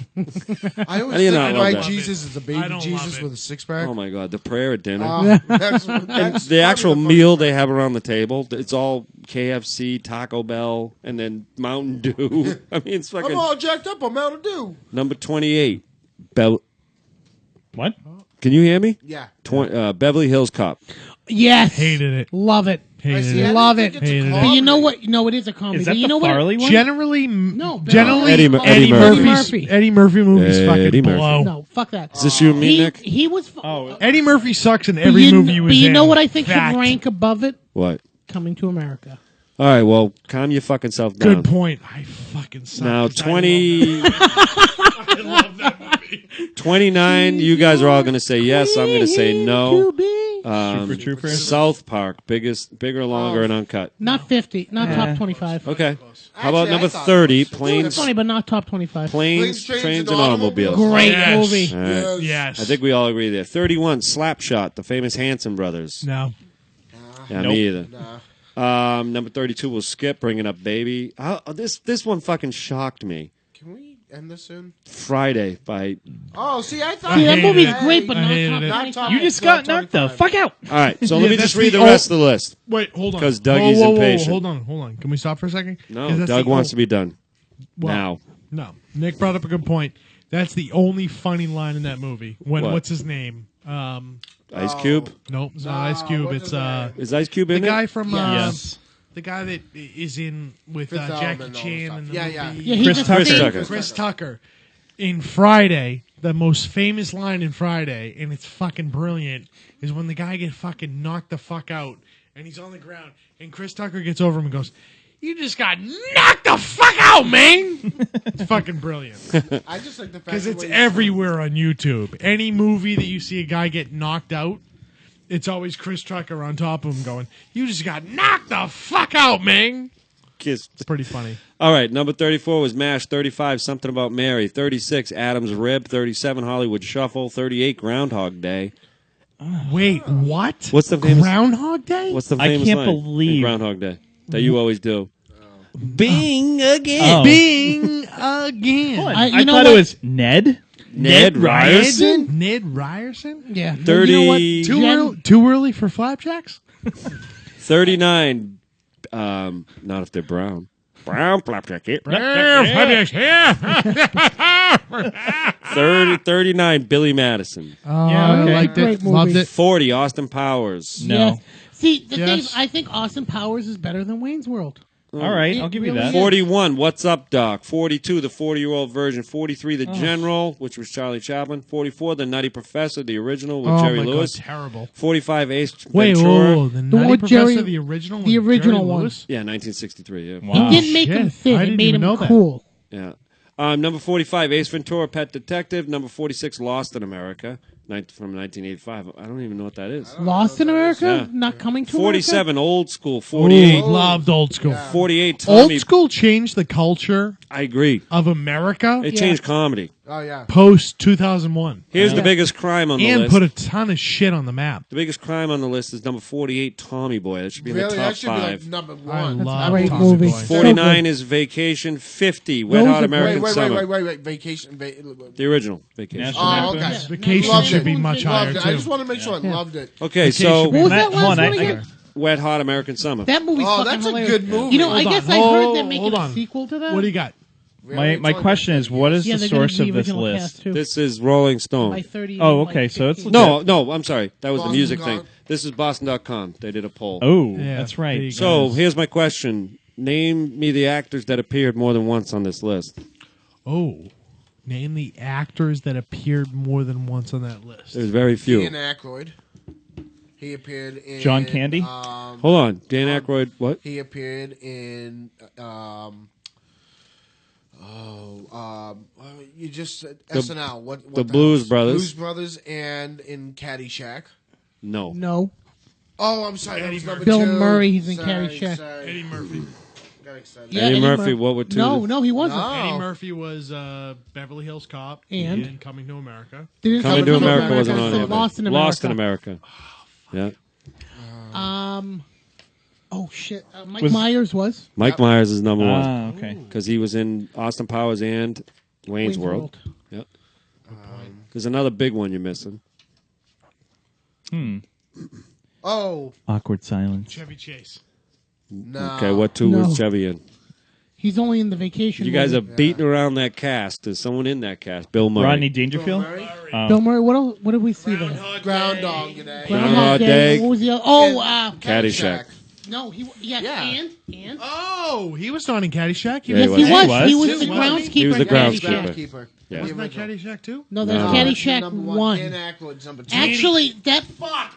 I always do you think not of love my that? Jesus as a I baby don't Jesus love it. with a six pack. Oh, my God. The prayer at dinner. That's The actual meal they have around the table, it's all KFC, Taco Bell, and then Mountain Dew. I mean, it's I'm fucking... all jacked up on Mountain Dew. Number 28, What? Can you hear me? Yeah. Beverly Hills Cop. Yes. Hated it. Love it. Hated I it. Love didn't it. think it's a Hated it. But you know comedy. what? No, it is a comedy. Is that but you the know Farley one? Generally, No, generally Eddie Murphy. Murphy. Eddie Murphy movies Eddie fucking Murphy. blow. No, fuck that. Is this you and me, Nick? He was. Oh, Eddie Murphy sucks in but every you, movie he was but you in. know what I think Fact. should rank above it? What? Coming to America. All right, well, calm your fucking self down. Good point. I fucking suck. Now, 'cause I 20... I love that movie. 29, you guys are all going to say yes. I'm going to say no. Super Troopers. South Park, bigger, longer, and uncut. Not 50. Not top 25. Okay. How about Actually, number I thought 30, it was- Planes, It's funny, but not top 25. Planes, Trains, and Automobiles? Great Yes. movie. All right. Yes. I think we all agree there. 31, Slapshot, the famous Hanson brothers. No. Yeah, Nope. me either. Number 32 was Skip, bringing up Baby. This one fucking shocked me. Can we end this soon? Friday by... Oh, see, I thought See, that hated movie's it. great, but I not hated top it. 25. You just got knocked the fuck out. All right, so Yeah, let me that's just read the the rest of the list. Wait, hold on. 'Cause Dougie's impatient. Hold on. Can we stop for a second? No, 'Cause that's Doug the wants to be done. well, now. No. Nick brought up a good point. That's the only funny line in that movie. When What? what's his name? Ice Cube? Nope, it's not Ice Cube. what's It's his name? Is Ice Cube the in guy it? from Yes. the guy that is in with Fifth Jackie Element and all Chan that and stuff. the Yeah, movie. Yeah, he's Chris a Tucker. thing. Tucker. Chris Tucker. In Friday, the most famous line in Friday, and it's fucking brilliant, is when the guy gets fucking knocked the fuck out, and he's on the ground, and Chris Tucker gets over him and goes, "You just got knocked the fuck out, man!" It's fucking brilliant. I just like the fact Because that it's when everywhere on YouTube. Any movie that you see a guy get knocked out, it's always Chris Tucker on top of him going, "You just got knocked the fuck out, man!" Kiss. It's pretty funny. All right, number 34 was MASH. 35, Something About Mary. 36, Adam's Rib. 37, Hollywood Shuffle. 38, Groundhog Day. Wait, what? What's the famous? Groundhog Day? What's the I famous can't line in believe- Groundhog Day? that you always do. Bing again. Oh. Bing again. Hold on. I- you I know thought what? it was Ned. Ned Ryerson? Ned Ryerson? Yeah. 30, You know what? Too early for flapjacks? 39. Not if they're brown. Brown flapjack. 39. Billy Madison. Oh, Yeah, I okay. liked Great it. movie. Loved it. 40. Austin Powers. No. Yes. See, the thing, Yes. I think Austin Powers is better than Wayne's World. All right, It I'll give you really that. is. 41. What's Up, Doc? 42. The 40-year-old version. 43. The General, which was Charlie Chaplin. 44. The Nutty Professor, the original with Oh, Jerry my Lewis. God, terrible. 45. Ace Wait, Ventura. whoa, the one Nutty with Professor, Jerry- the original the with original Jerry one. Lewis? Yeah, 1963. Yeah. Wow. It didn't make him shit. fit. I It didn't made even him know that. cool. Yeah. Number 45, Ace Ventura, Pet Detective. Number 46, Lost in America, from 1985. I don't even know what that is. Lost in America? Yeah. Not coming to 47, Old School. Ooh, 48, loved old school. 48, Tommy. Old school changed the culture I agree. of America It changed comedy. Oh yeah. post 2001 Here's the biggest crime on the and list. put a ton of shit on the map. The biggest crime on the list is number 48, Tommy Boy. That should be in Really, the top that should 5. be like number I one. love great Tommy movie. Boy. 49 is Vacation. 50, Wet Those Hot are American Wait, Summer. wait. Vacation. The original Vacation. National Oh, Lampoon's. okay. Vacation Loved should it. be much higher Loved it. too. I just want to make sure I loved it. Okay, Vacation so What was that Hold on, last one I- again? Wet Hot American Summer. That movie's Oh, fucking that's a hilarious. good movie. You know, I Hold guess on. I heard Hold- they're making hold a on. sequel to that. What do you got? Really? My It's only question been is, what is Yeah, the they're gonna source do the of this original list? cast, too. This is Rolling Stone. By 30 Oh, and, okay, like, so it's 15. No, I'm sorry. That was the Boston music Gone. thing. This is Boston.com. They did a poll. Oh, Yeah, that's there you right. go. So here's my question. Name me the actors that appeared more than once on this list. Oh, name the actors that appeared more than once on that list. There's very few. Ian Aykroyd. He appeared in John Candy? Hold on. Dan Aykroyd, what? He appeared in. You just said SNL. What the hell Blues is- Brothers. Blues Brothers, and in Caddyshack. No. No. Oh, I'm sorry. That was number Bill 2. Murray, he's in Sorry, Caddyshack. sorry. Eddie Murphy. Got excited. Yeah, Eddie Murphy, what were two? No, he wasn't. No. Eddie Murphy was Beverly Hills Cop And? in Coming to America. Didn't Coming say to Coming America wasn't I on said it. Lost in America. Lost in America. Yeah. Oh shit, Mike Was- Myers was Mike Myers is number one Ah, okay. because he was in Austin Powers and Wayne's World. Yep. There's another big one you're missing. Oh, Awkward silence. Chevy Chase. no. Okay, what two No. was Chevy in? He's only in the Vacation. You guys are movie. beating around that cast. There's someone in that cast. Bill Murray. Rodney Dangerfield? Don't worry. What did we see there? Groundhog Day. Groundhog Day. What was the other? Oh, Caddyshack. no, he yeah, Yeah. and Oh, he was not in Caddyshack. Yeah, yes, he he was. was. He was He the was. groundskeeper. He was the in Caddyshack. groundskeeper. Groundskeeper. Yeah. Wasn't that Caddyshack too? No, there's No. Caddyshack Number one. Dan Aykroyd's number 2. Actually, that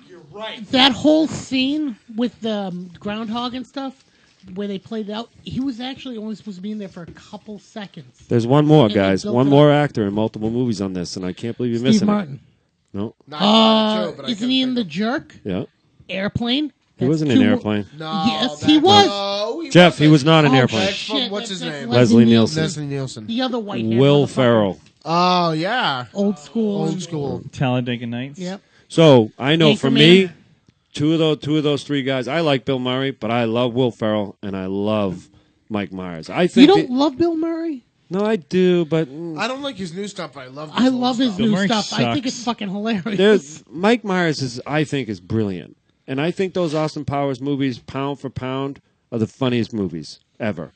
You're right. that whole scene with the groundhog and stuff, where they played it out, he was actually only supposed to be in there for a couple seconds. There's one more, And they guys. built One it more actor in multiple movies on this, and I can't believe you're Steve missing Martin. it. No. Isn't he in The Jerk? Yeah. Airplane? He wasn't in Airplane. No, Yes, that- he was. No, he Jeff, he wasn't. was not in Oh, Airplane. That's from- shit, what's his that's name? Leslie Nielsen. Leslie Nielsen. The other white hair Will motherfucker. Ferrell. Oh, yeah. Old school. Old school. Talladega Nights? Yep. So I know for me, Anchorman. two of those three guys. I like Bill Murray, but I love Will Ferrell and I love Mike Myers. I You think don't love Bill Murray? no, I do, but I don't like his new stuff, but I love I love his Bill new Murray stuff. I think sucks. it's fucking hilarious. there's Mike Myers is I think is brilliant, and I think those Austin Powers movies, pound for pound, are the funniest movies ever.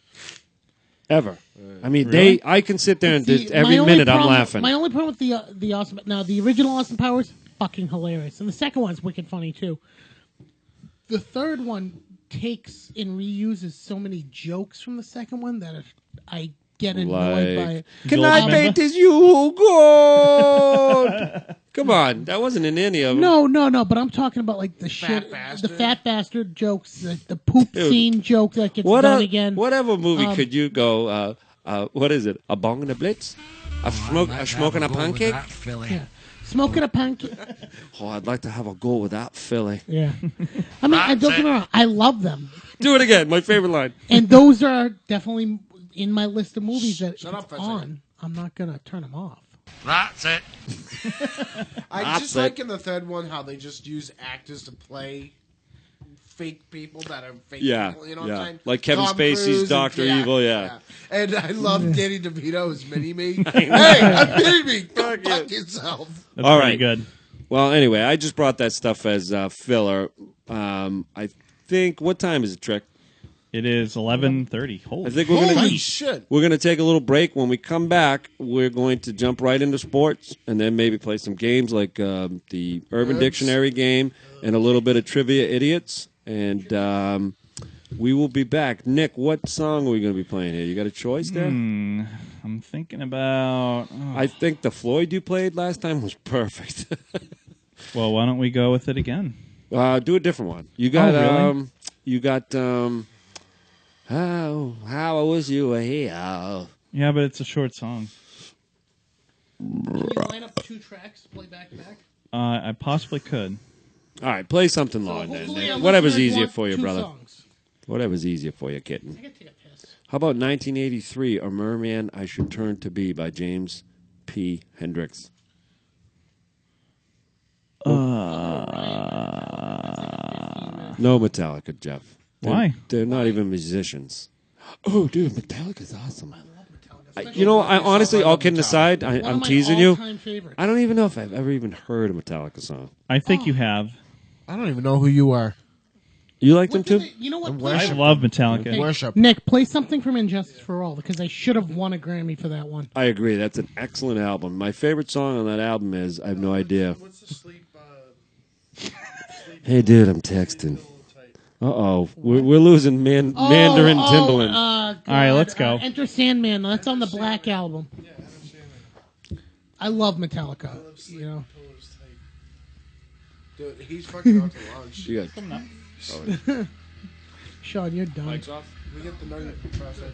Ever. I mean, Really? I can sit there and See, just, every my only minute I'm problem- laughing. My only problem with the Austin now the original Austin Powers fucking hilarious, and the second one's wicked funny too. The third one takes and reuses so many jokes from the second one that I get annoyed by it. Can Gold I member? paint as you gold? Come on, that wasn't in any of them. No, but I'm talking about like the shit, bastard. the fat bastard jokes, the poop Dude. scene joke that gets What done a- again. Whatever movie could you go? What is it? A bong and a blitz? A smoking a pancake? Smoking a pancake. Oh, I'd like to have a go with that Philly. Yeah, I mean, I don't get me wrong, I love them, Do it again. My favorite line. and those are definitely in my list of movies that if Shut up it's for a second. on. I'm not gonna turn them off. That's it. I That's just it. like in the third one how they just use actors to play fake people that are fake Yeah, people. You know what yeah. I'm saying? Like Kevin Tom Spacey's Cruise and- Dr. Evil, yeah. And I love Danny DeVito's Mini Me. Hey, I'm Mini Me. Go fuck yourself. That's All pretty right. good. Well, anyway, I just brought that stuff as filler. I think, what time is it, Trick? It is 11:30. Holy I think we're gonna Holy shit. we're gonna take a little break. When we come back, we're going to jump right into sports, and then maybe play some games like the Urban Dictionary game and a little bit of Trivia Idiots. And we will be back. Nick, what song are we going to be playing here? You got a choice there? I'm thinking about. I think the Floyd you played last time was perfect. Well, why don't we go with it again? Do a different one. You got really? you got how I wish you were here. Yeah, but it's a short song. Can you line up 2 tracks, play back to back? I possibly could. All right, play something long then. Hopefully Nick. our Whatever's listeners easier want for you, 2 brother. songs. Whatever's easier for you, kitten. I gotta take a piss. How about 1983, A Merman I Should Turn to Be by James P. Hendricks? No Metallica, Jeff. Why? They're not even musicians. Oh, dude, Metallica's awesome. I love Metallica. You know, I honestly, all kidding aside, One of I'm my teasing you. all-time favorites. I don't even know if I've ever even heard a Metallica song. I think you have. I don't even know who you are. You like them What did too? they- you know what? I worship love Metallica. Worship. Nick, play something from Injustice for All because I should have won a Grammy for that one. I agree. That's an excellent album. My favorite song on that album is I Have No Idea. What's the sleep? Hey, dude, I'm texting. Uh-oh. We're losing Mandarin Timbaland. All right, let's go. Enter Sandman. That's on the Black album. I love Metallica. You know, Dude, he's fucking out to lunch. You got Sean, you're done. mics off? We get the nugget process.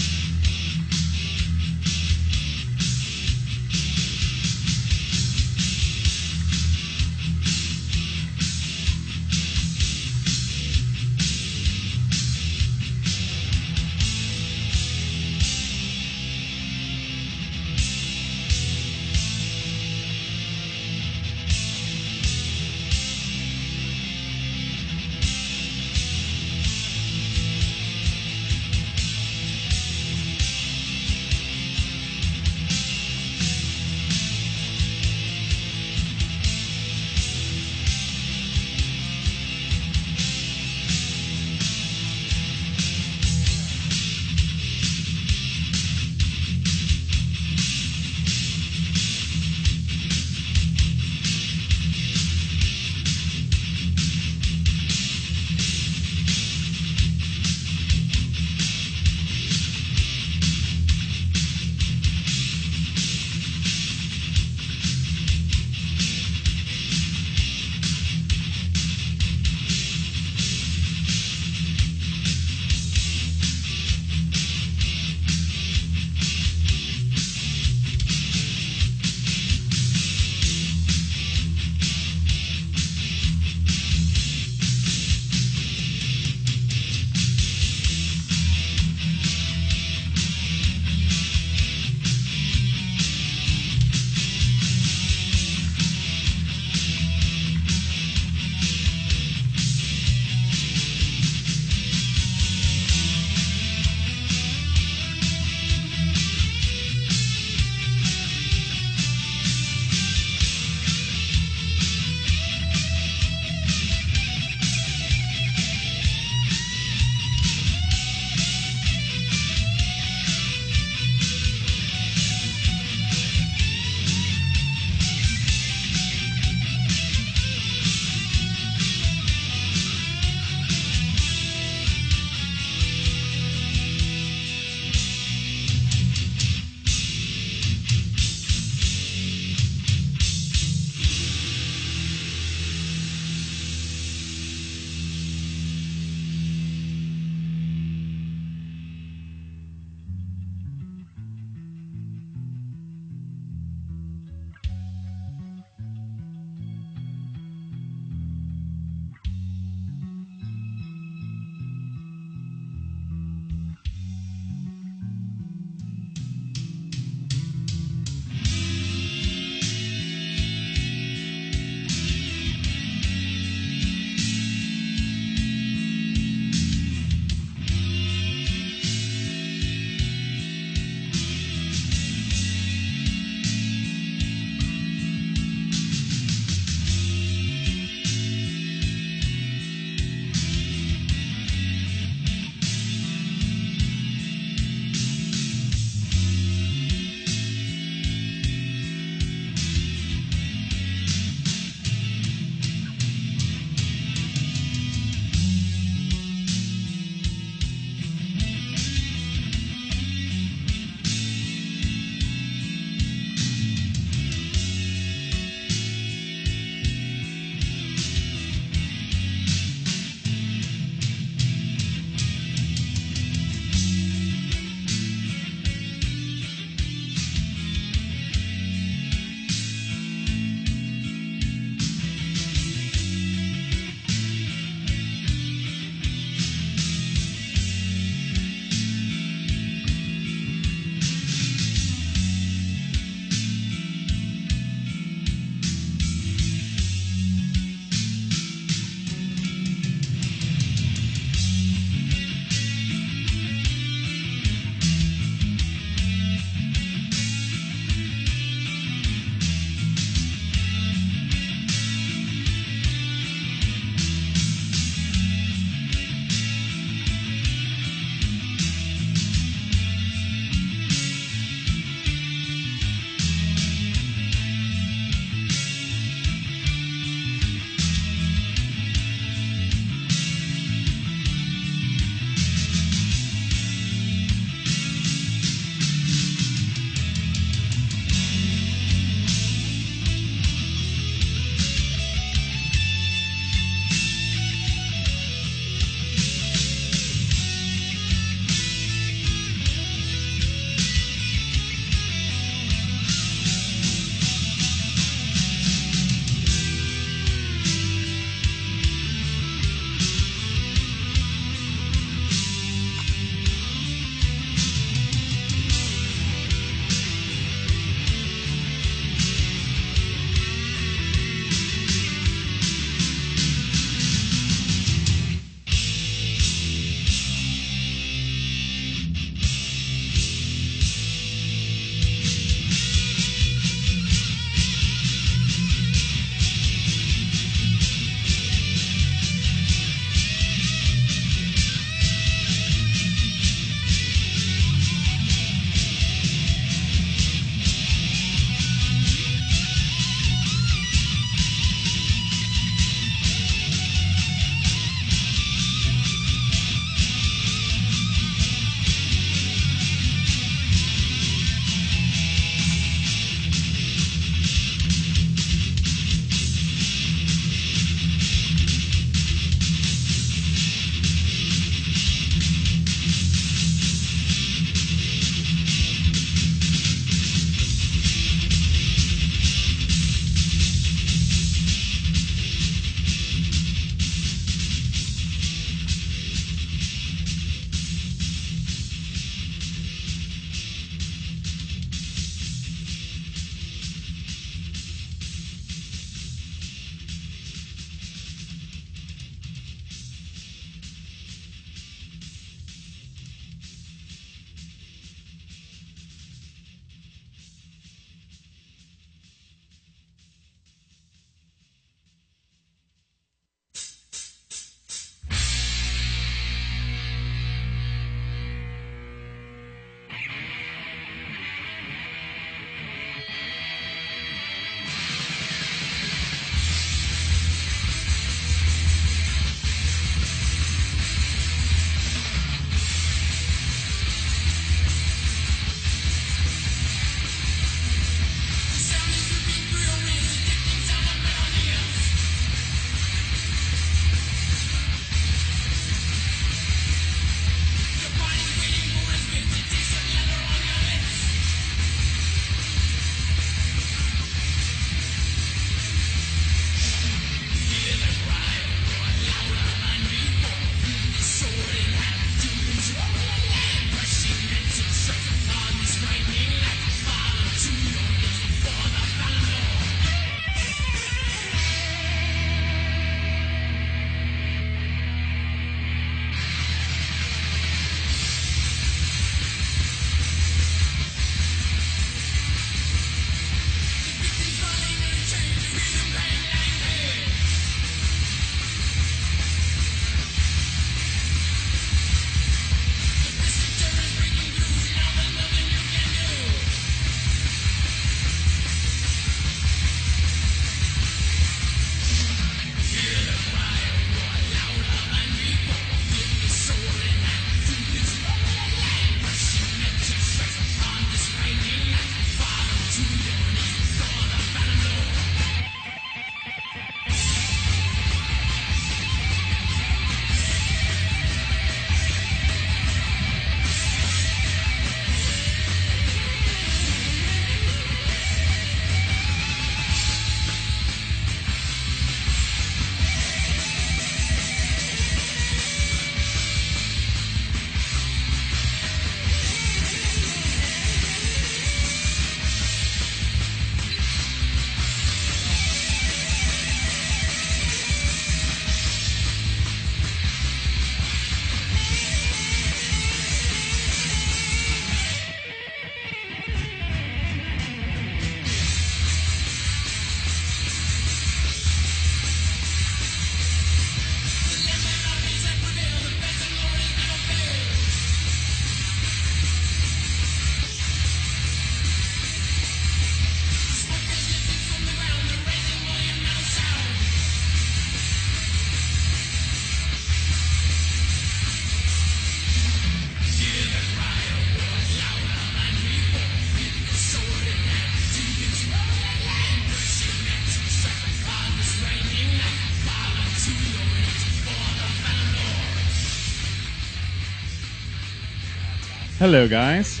Hello, guys.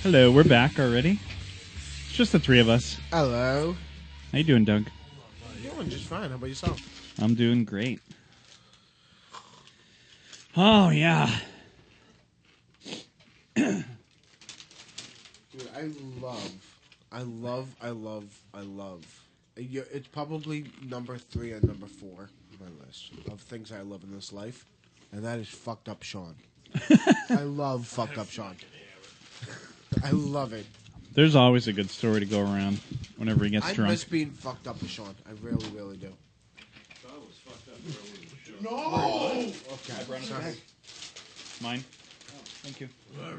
Hello, we're back already. It's just the three of us. Hello. How you doing, Doug? Doing just fine. How about yourself? I'm doing great. Oh, yeah. Dude, I love. It's probably number 3 and number 4 on my list of things I love in this life, and that is fucked up Sean. I love fucked up Sean. I love it. There's always a good story to go around whenever he gets I drunk. miss being fucked up with Sean. I really, really do. No! Okay, sorry. Mine? Thank you. All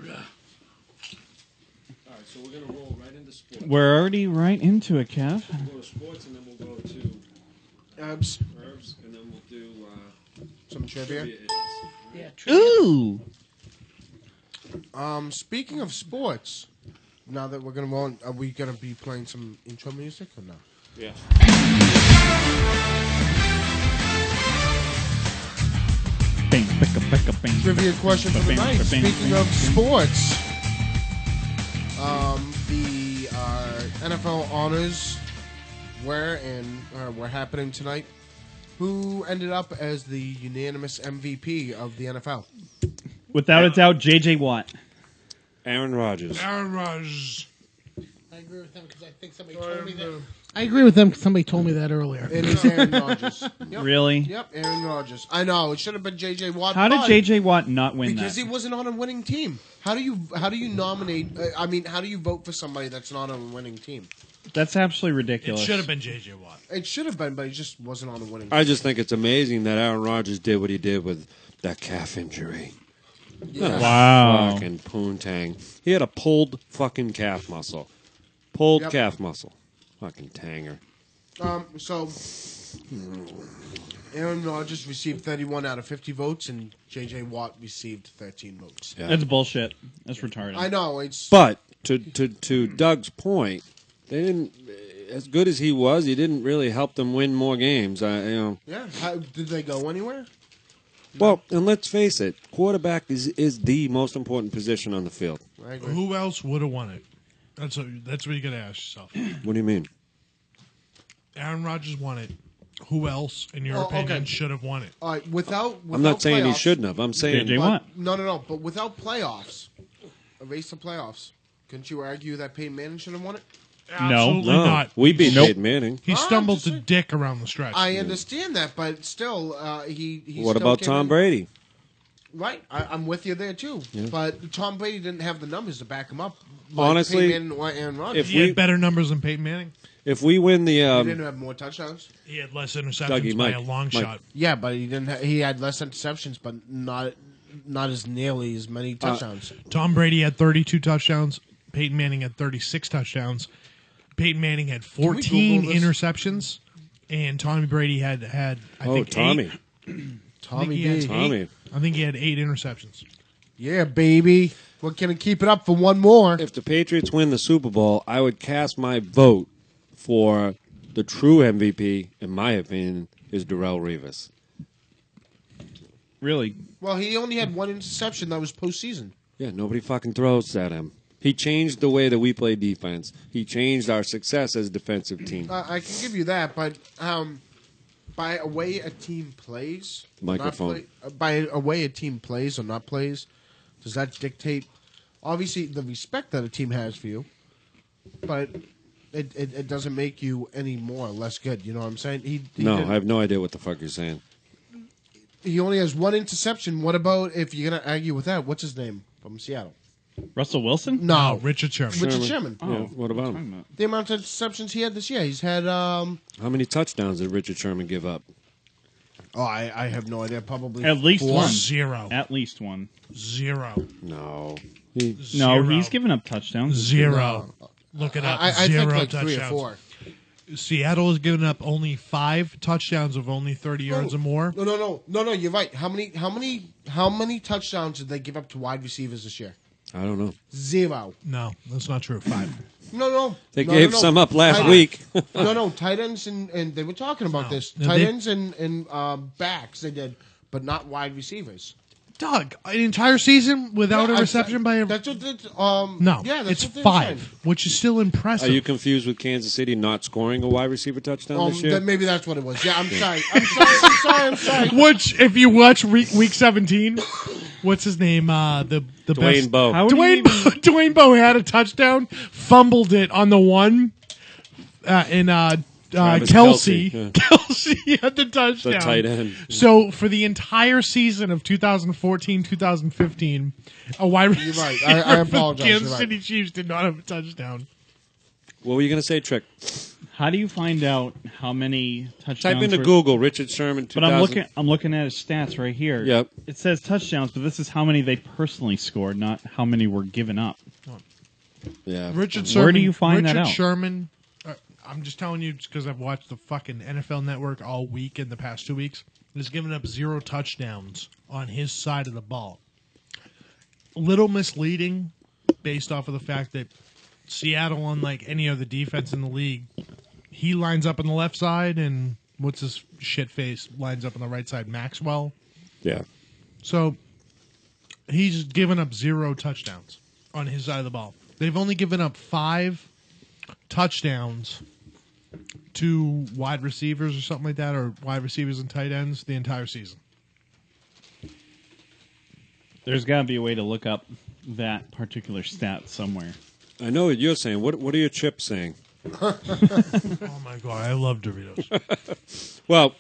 right, so we're gonna roll right into sports. We're already right into it, Kev. We'll go to sports, and then we'll go to Herbs, herbs, and then we'll do some trivia. trivia idiots. Yeah, Ooh! Speaking of sports, now that we're gonna roll, are we gonna be playing some intro music or no? Yeah. Bang, bang, bang, bang. Trivia question for the Bang, night. bang, Speaking bang, of bang. sports, the NFL honors were happening tonight. Who ended up as the unanimous MVP of the NFL? Without a doubt, J.J. Watt. Aaron Rodgers. Aaron Rodgers. I agree with them because I think somebody told me that. I agree with them because somebody told me that earlier. It is Aaron Rodgers. Yep. Really? Yep, Aaron Rodgers. I know it should have been J.J. Watt. How did but J.J. Watt not win Because that? he wasn't on a winning team. How do you nominate? How do you vote for somebody that's not on a winning team? That's absolutely It ridiculous. should have been J.J. Watt. It should have been, but he just wasn't on a winning. I just think it's amazing that Aaron Rodgers did what he did with that calf injury. Yeah. Wow. Fucking poontang. He had a pulled fucking calf muscle. Pulled Yep. calf muscle. Fucking tanger. So Aaron Rodgers received 31 out of 50 votes, and J.J. Watt received 13 votes. Yeah. That's bullshit. That's retarded. I know it's. But to Doug's point, they didn't. As good as he was, he didn't really help them win more games. Yeah. How, did they go anywhere? Well, and let's face it, quarterback is the most important position on the field. I agree. Who else would have won it? That's what you got to ask yourself. What do you mean? Aaron Rodgers won it. Who else, in your Oh, opinion, okay. should have won it? All right. Without I'm not saying he playoffs- shouldn't have. I'm saying J.J. but- Watt. No. But without playoffs, erase the playoffs. Couldn't you argue that Peyton Manning should have won it? Absolutely no. not. We beat Nope. Peyton Manning. He I'm stumbled just to saying. dick around the stretch. I understand that, but still, he. What still about came Tom in- Brady? Right, I'm with you there too. Yeah. But Tom Brady didn't have the numbers to back him up. Honestly, Peyton Manning or Aaron Rodgers. if he had we- better numbers than Peyton Manning. If we win the he didn't have more touchdowns. He had less interceptions Dougie, by Mike, a long Mike. shot. Yeah, but he didn't. He had less interceptions, but not as nearly as many touchdowns. Tom Brady had 32 touchdowns. Peyton Manning had 36 touchdowns. Peyton Manning had 14 Google this? interceptions, and Tommy Brady had I think Tommy. 8. Tommy he had D. Tommy. I think he had 8 interceptions. Yeah, baby. We're gonna keep it up for one more. If the Patriots win the Super Bowl, I would cast my vote for the true MVP, in my opinion, is Darrelle Revis. Really? Well, he only had one interception. That was postseason. Yeah, nobody fucking throws at him. He changed the way that we play defense. He changed our success as a defensive team. I can give you that, but by a way a team plays, Microphone. by a way a team plays or not plays, does that dictate? Obviously, the respect that a team has for you, but it doesn't make you any more or less good. You know what I'm saying? He No, didn't- I have no idea what the fuck you're saying. he only has one interception. What about if you're gonna argue with that? What's his name from Seattle? Russell Wilson? No, Richard Sherman. Richard Sherman. Oh, Yeah, what about him? talking about? The amount of interceptions he had this year, he's had. How many touchdowns did Richard Sherman give up? I have no idea. Probably At least 4. one. Zero. At least one. Zero. No. No, Zero. he's given up touchdowns. Zero. Look it up. I Zero think like touchdowns. 3 or 4. Seattle has given up only 5 touchdowns of only 30 yards or more. No. You're right. How many touchdowns did they give up to wide receivers this year? I don't know. 0. No, that's not true. 5. No. They No, gave no. some up last Tight- week. No, tight ends and they were talking about this. No, Tight they- ends and backs they did, but not wide receivers. Doug, an entire season without Yeah, a reception by a That's what that's, no. Yeah, that's it's what they're 5, which is still Are impressive. you confused with Kansas City not scoring a wide receiver touchdown saying. this year? Maybe that's what it was. Yeah, I'm sorry. I'm sorry. Which, if you watch week 17, what's his name? The Dwayne best Bowe. How do you even- Dwayne Bowe had a touchdown, fumbled it on the one, Travis Kelsey. Kelce, yeah. Kelsey had the touchdown. The tight end. So for the entire season of 2014-2015, a wide receiver right. I apologize. Kansas You're right. City Chiefs did not have a touchdown. What were you going to say, Trick? How do you find out how many touchdowns? Type into were- Google Richard Sherman 2000. But I'm looking at his stats right here. Yep. It says touchdowns, but this is how many they personally scored, not how many were given up. Yeah. Richard Sherman. Where do you find Richard that out? Sherman. I'm just telling you because I've watched the fucking NFL Network all week in the past 2 weeks. Has given up 0 touchdowns on his side of the ball. A little misleading based off of the fact that Seattle, unlike any other defense in the league, he lines up on the left side and what's his shit face lines up on the right side, Maxwell. Yeah. So he's given up 0 touchdowns on his side of the ball. They've only given up 5 touchdowns to wide receivers or something like that, or wide receivers and tight ends the entire season. There's got to be a way to look up that particular stat somewhere. I know what you're saying. What are your chips saying? Oh my god, I love Doritos. Well,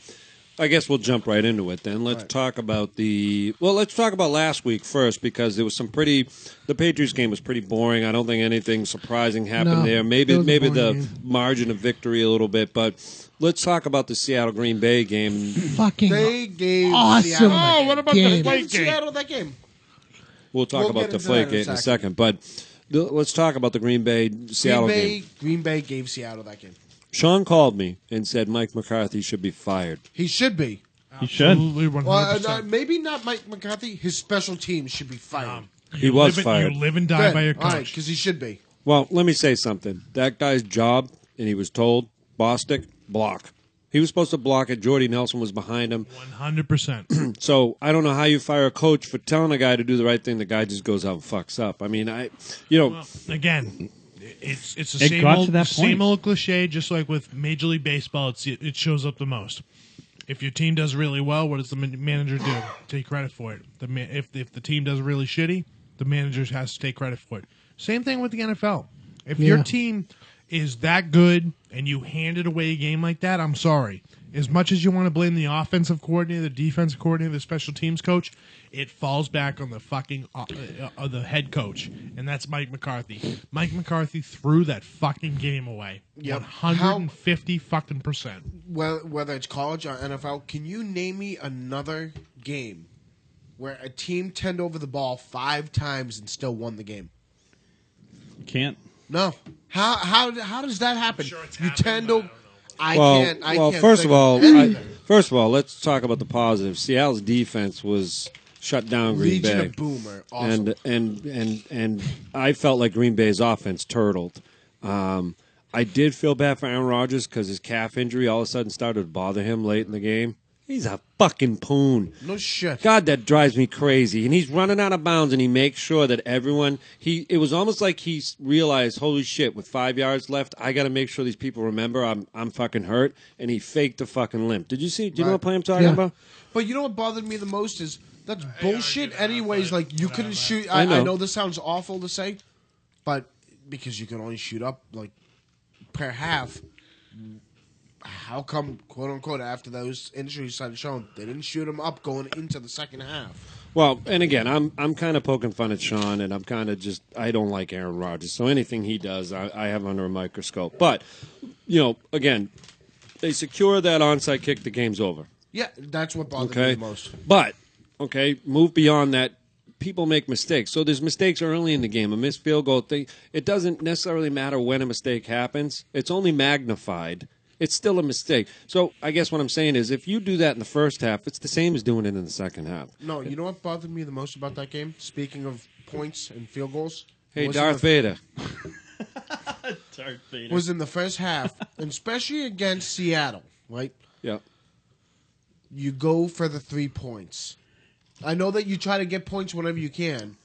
I guess we'll jump right into it then. Let's talk about let's talk about last week first because there was the Patriots game was pretty boring. I don't think anything surprising happened No, there. it Maybe was a boring the game. margin of victory a little bit, but let's talk about the Seattle Green Bay game. Fucking They gave awesome. Seattle that Oh, game. what about Game. the They Blake gave game? Seattle that game. We'll talk We'll about get the into Flake that in a game in a second. second, but let's talk about the Green Bay Seattle game. Green Bay gave Seattle that game. Sean called me and said Mike McCarthy should be fired. He should be. You should. Absolutely 100%. Well, maybe not Mike McCarthy. His special teams should be fired. He was live fired. You live and die by your All right, coach. because he should be. Well, let me say something. That guy's job, and he was told, Bostic, block. He was supposed to block it. Jordy Nelson was behind him. 100%. So I don't know how you fire a coach for telling a guy to do the right thing. The guy just goes out and fucks up. I mean, Again, it's the It same got old, to that same point. old cliche, just like with Major League Baseball, it shows up the most. If your team does really well, what does the manager do? Take credit for it. If the team does really shitty, the manager has to take credit for it. Same thing with the NFL. If your Yeah. team is that good and you handed away a game like that, I'm sorry. As much as you want to blame the offensive coordinator, the defensive coordinator, the special teams coach, it falls back on the fucking the head coach, and that's Mike McCarthy. Mike McCarthy threw that fucking game away. Yep. 150 fucking %. Well, whether it's college or NFL, can you name me another game where a team turned over the ball 5 times and still won the game? Can't. No. How does that happen? Sure it's You happened, turned but I over. don't know. I well, can't first think of all, anything. let's talk about the positives. Seattle's defense was shut down Green Legion Bay. of Boomer. Awesome. And I felt like Green Bay's offense turtled. I did feel bad for Aaron Rodgers because his calf injury all of a sudden started to bother him late in the game. He's a fucking poon. No shit. God, that drives me crazy. And he's running out of bounds, and he makes sure that everyone. It was almost like he realized, holy shit, with 5 yards left, I got to make sure these people remember I'm fucking hurt. And he faked the fucking limp. Did you see? Do you know what play I'm talking Yeah. about? But you know what bothered me the most is that's bullshit. Anyways, like you couldn't shoot. I know. I know this sounds awful to say, but because you can only shoot up like per half. How come, quote unquote, after those injuries started showing, they didn't shoot him up going into the second half? Well, and again, I'm kind of poking fun at Sean, and I'm kind of I don't like Aaron Rodgers. So anything he does, I have under a microscope. But, again, they secure that onside kick, the game's over. Yeah, that's what bothered me Okay? the most. But, move beyond that. People make mistakes. So there's mistakes early in the game. A missed field goal thing. It doesn't necessarily matter when a mistake happens. It's only magnified. It's still a mistake. So I guess what I'm saying is if you do that in the first half, it's the same as doing it in the second half. No, you know what bothered me the most about that game? Speaking of points and field goals. Hey, wasn't Darth a- Vader. Darth Vader. was in the first half, and especially against Seattle, right? Yeah. You go for the 3 points. I know that you try to get points whenever you can,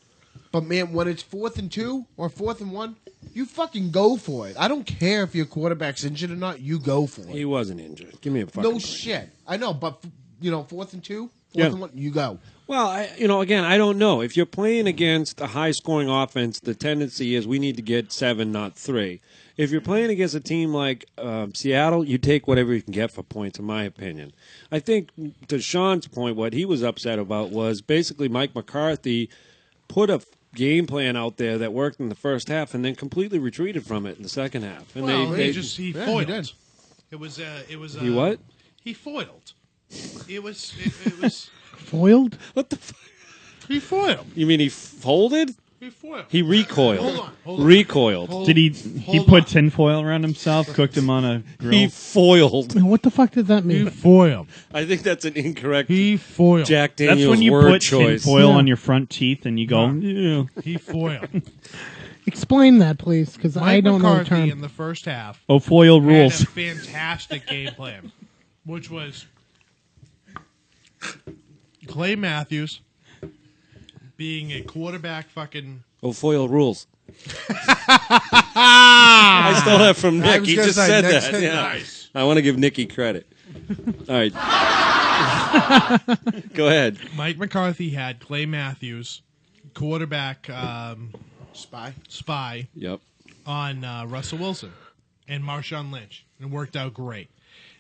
but man, when it's 4th and 2 or 4th and 1, you fucking go for it. I don't care if your quarterback's injured or not. You go for it. He wasn't injured. Give me a fucking No break. shit. I know, but 4th and 2, 4th Yeah. and 1, you go. Well, again, I don't know. If you're playing against a high-scoring offense, the tendency is we need to get 7, not 3. If you're playing against a team like Seattle, you take whatever you can get for points, in my opinion. I think, to Sean's point, what he was upset about was basically Mike McCarthy put a game plan out there that worked in the first half and then completely retreated from it in the second half. And Well, they he yeah, foiled. he did. It was He what? He foiled. It was Foiled? What the fuck? he foiled. You mean he folded? He foiled. He recoiled. Hold on. Recoiled. Did he Hold put on. tinfoil around himself, cooked him on a grill? He foiled. What the fuck did that He mean? foiled. I think that's an incorrect He foiled. Jack That's Daniels when you word put choice. tinfoil Yeah. on your front teeth and you go, yeah. He foiled. Explain that, please, because I Mike don't know the McCarthy term. in the first half Oh, foil had rules. a fantastic game plan, which was Clay Matthews being a quarterback fucking. Oh, foil rules. I stole that from I Nick. was He gonna just say, said Nick that. said Yeah. nice. I want to give Nicky credit. All right. Go ahead. Mike McCarthy had Clay Matthews, quarterback spy Yep. on Russell Wilson and Marshawn Lynch, and it worked out great.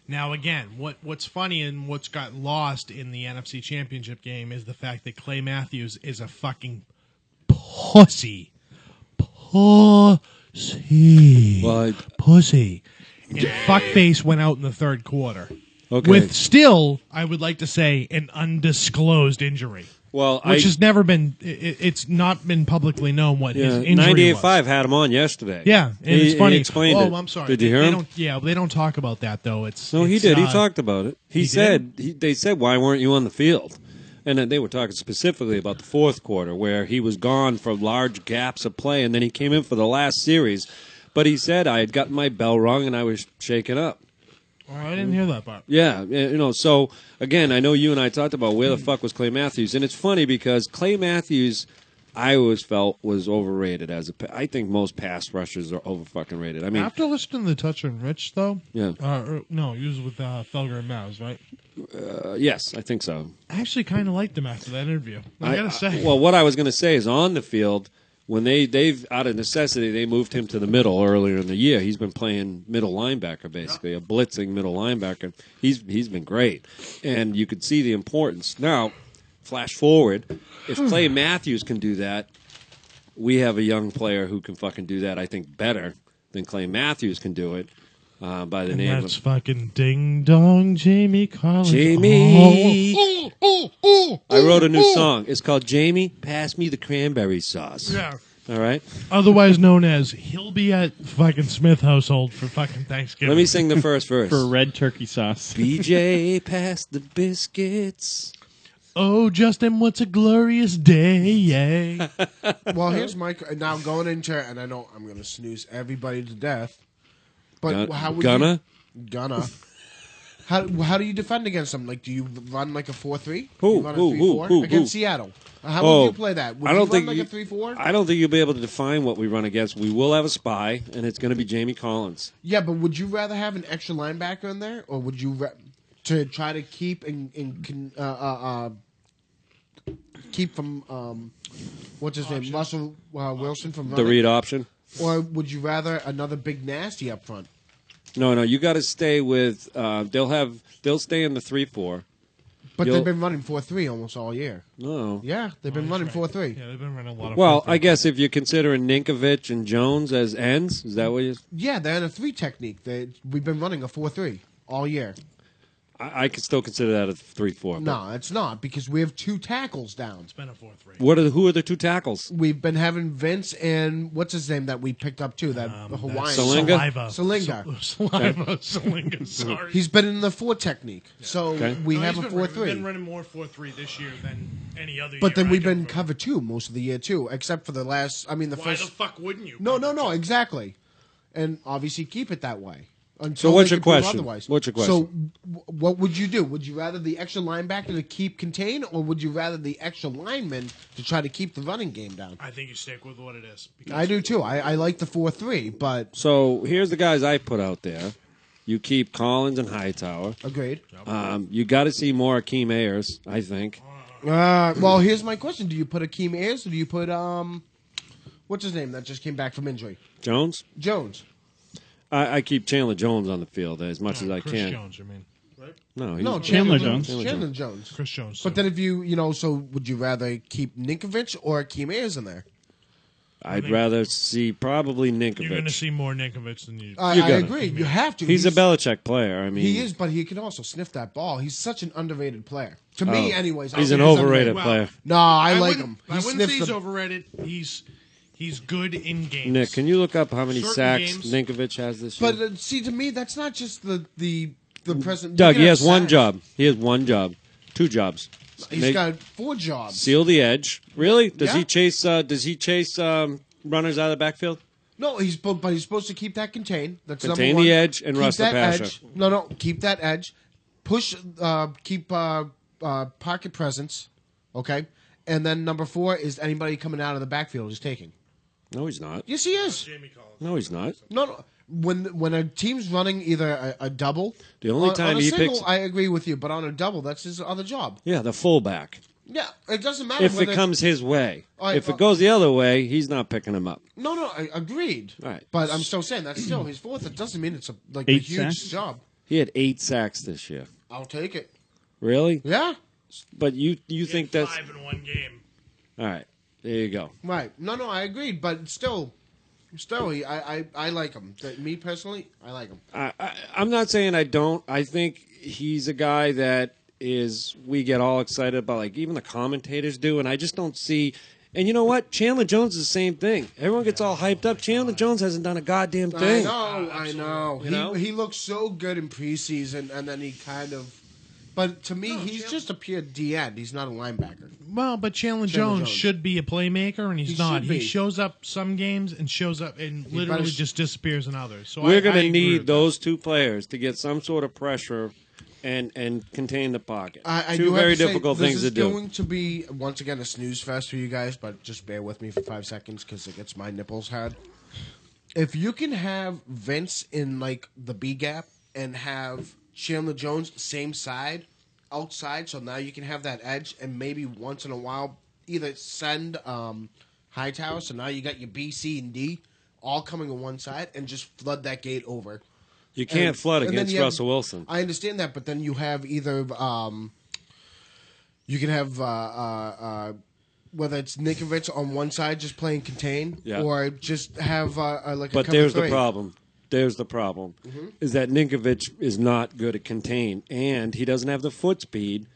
Now, again, what's funny and what's got lost in the NFC Championship game is the fact that Clay Matthews is a fucking pussy. Pussy. Well, Pussy. And fuckface went out in the third quarter. okay. With still, I would like to say, an undisclosed injury. well, Which has never been, it's not been publicly known what his injury 98.5 was. had him on yesterday. Yeah, and He- it's funny. He explained oh, it. I'm sorry. Did you hear they him? Don't, yeah, they don't talk about that though. No, he it's, did. He talked about it. He he said they said, "Why weren't you on the field?" And then they were talking specifically about the fourth quarter, where he was gone for large gaps of play, and then he came in for the last series. But he said, "I had gotten my bell rung, and I was shaken up." Oh, I didn't hear that part. Yeah, so again, I know you and I talked about where the fuck was Clay Matthews, and it's funny because Clay Matthews, I always felt was overrated I think most pass rushers are over fucking rated. I mean, After listening to Touch and Rich, though, yeah, no, he was with Felger and Mouse, right? yes, I think so. I actually kind of liked him after that interview. I gotta say, well, what I was going to say is on the field. When they've out of necessity, they moved him to the middle earlier in the year. He's been playing middle linebacker, basically a blitzing middle linebacker. He's been great, and you could see the importance. Now, flash forward, if Clay Matthews can do that, we have a young player who can fucking do that. I think better than Clay Matthews can do it. By the and name that's of fucking Ding Dong Jamie Collins. Jamie. Oh. I wrote a new song. It's called "Jamie, Pass Me the Cranberry Sauce." Yeah. All right. Otherwise known as he'll be at fucking Smith household for fucking Thanksgiving. Let me sing the first verse. For red turkey sauce. BJ, pass the biscuits. Oh, Justin, what's a glorious day, yay. Well, here's my now going into, and I know I'm going to snooze everybody to death. But how would Gonna? you gonna? How do you defend against them? Like, do you run like a 4-3? Who? You run a Who? 3-4 Who? against Who? Seattle? How Oh, would you play that? Would I don't you think run you- like a 3-4? I don't think you'll be able to define what we run against. We will have a spy, and it's going to be Jamie Collins. Yeah, but would you rather have an extra linebacker in there, or would you to try to keep keep from what's his name, Russell Wilson from The running? read option. Or would you rather another big nasty up front? No, you got to stay with. They'll stay in the 3-4. But You'll- they've been running 4-3 almost all year. No. Yeah, they've been running 4-3. Yeah, they've been running a lot of Well, 4-3. I guess if you're considering Ninkovich and Jones as ends, is that what you? Yeah, they're in a 3 technique. We've been running a 4-3 all year. I could still consider that a 3-4. but No, it's not because we have 2 tackles down. It's been a 4-3. Who are the two tackles? We've been having Vince and what's his name that we picked up too, that Hawaiian. Salinga? Salinga, sorry. He's been in the 4 technique. So Okay. we No, have a he's been running- We've been 4-3. running more 4-3 this year than any other year. But then I we've can been remember. cover 2 most of the year too, except for the last. I mean, the Why first. the fuck wouldn't you? No, exactly. and obviously keep it that way. So what's they your can prove question? otherwise. What's your So question? what would you do? Would you rather the extra linebacker to keep contain, or would you rather the extra lineman to try to keep the running game down? I think you stick with what it is. I do too. I like the 4-3, but So here's the guys I put out there. You keep Collins and Hightower. agreed. You got to see more Akeem Ayers, I think. Well, here's my question: do you put Akeem Ayers, or do you put what's his name that just came back from injury? Jones? Jones. I keep Chandler Jones on the field as much as I Chris can. Jones, you mean? No, he's No, Chandler Jones. Chandler Jones. Chris Jones. But then if so would you rather keep Ninkovich or Akeem Ayers in there? I'd rather see probably Ninkovich. you're going to see more Ninkovich than you. I gonna. agree. You have to. He's a Belichick player. I mean, He is, but he can also sniff that ball. He's such an underrated player. To me, anyways. He's I an think overrated Well, player. No, I like wouldn't- him. I wouldn't sniffs say he's the- overrated. He's good in games. Nick, can you look up how many Certain sacks games- Ninkovich has this year? But see, to me, that's not just the present. Doug, you he can has have one sacks. job. He has one job. 2 jobs. He's got 4 jobs. Seal the edge. Really? Does Yeah. he chase? Does he chase runners out of the backfield? No, he's supposed to keep that contained. That's Contain number one. the edge and Keep rush the that passer. edge. No, keep that edge. Push. Keep pocket presence. Okay, and then number 4 is anybody coming out of the backfield is taking. No, he's not. Yes, he is. Jamie Collins. No, he's not. No. When a team's running either a double, The only time on a he single, picks- I agree with you, but on a double, that's his other job. Yeah, the fullback. Yeah, it doesn't matter If whether it comes his way. All right, If it goes the other way, he's not picking him up. No, I agreed. Right. But I'm still saying that's still his 4th. It doesn't mean it's a 8 huge sacks? job. He had 8 sacks this year. I'll take it. Really? Yeah. But you think that's 5 in one game. all right? There you go. Right. No, I agreed, but still, I like him. Me personally, I like him. I'm not saying I don't. I think he's a guy that we get all excited about, like even the commentators do, and I just don't see. And you know what? Chandler Jones is the same thing. Everyone gets all hyped up. Chandler Jones hasn't done a goddamn thing. I know. You know? He looks so good in preseason, and then he kind of. But to me, he's just a pure D end. He's not a linebacker. Well, but Chandler Chandler Jones Jones. should be a playmaker, and he's He not. should be. He shows up some games and shows up and literally better- just disappears in others. So We're I going to agree need with those 2 players to get some sort of pressure and contain the pocket. I 2 do have very to say, difficult this things is to do. going to be once again a snooze fest for you guys, but just bear with me for 5 seconds because it gets my nipples hard. If you can have Vince in like the B gap and have Chandler Jones same side outside, so now you can have that edge, and maybe once in a while either send Hightower, so now you got your B, C, and D all coming on one side, and just flood that gate over. You can't flood and then against you have- Russell Wilson. I understand that, but then you have either you can have whether it's Ninkovich on one side just playing contain, Yeah. or just have like a But cover there's 3. the problem. There's the problem. Mm-hmm. Is that Ninkovich is not good at contain, and he doesn't have the foot speed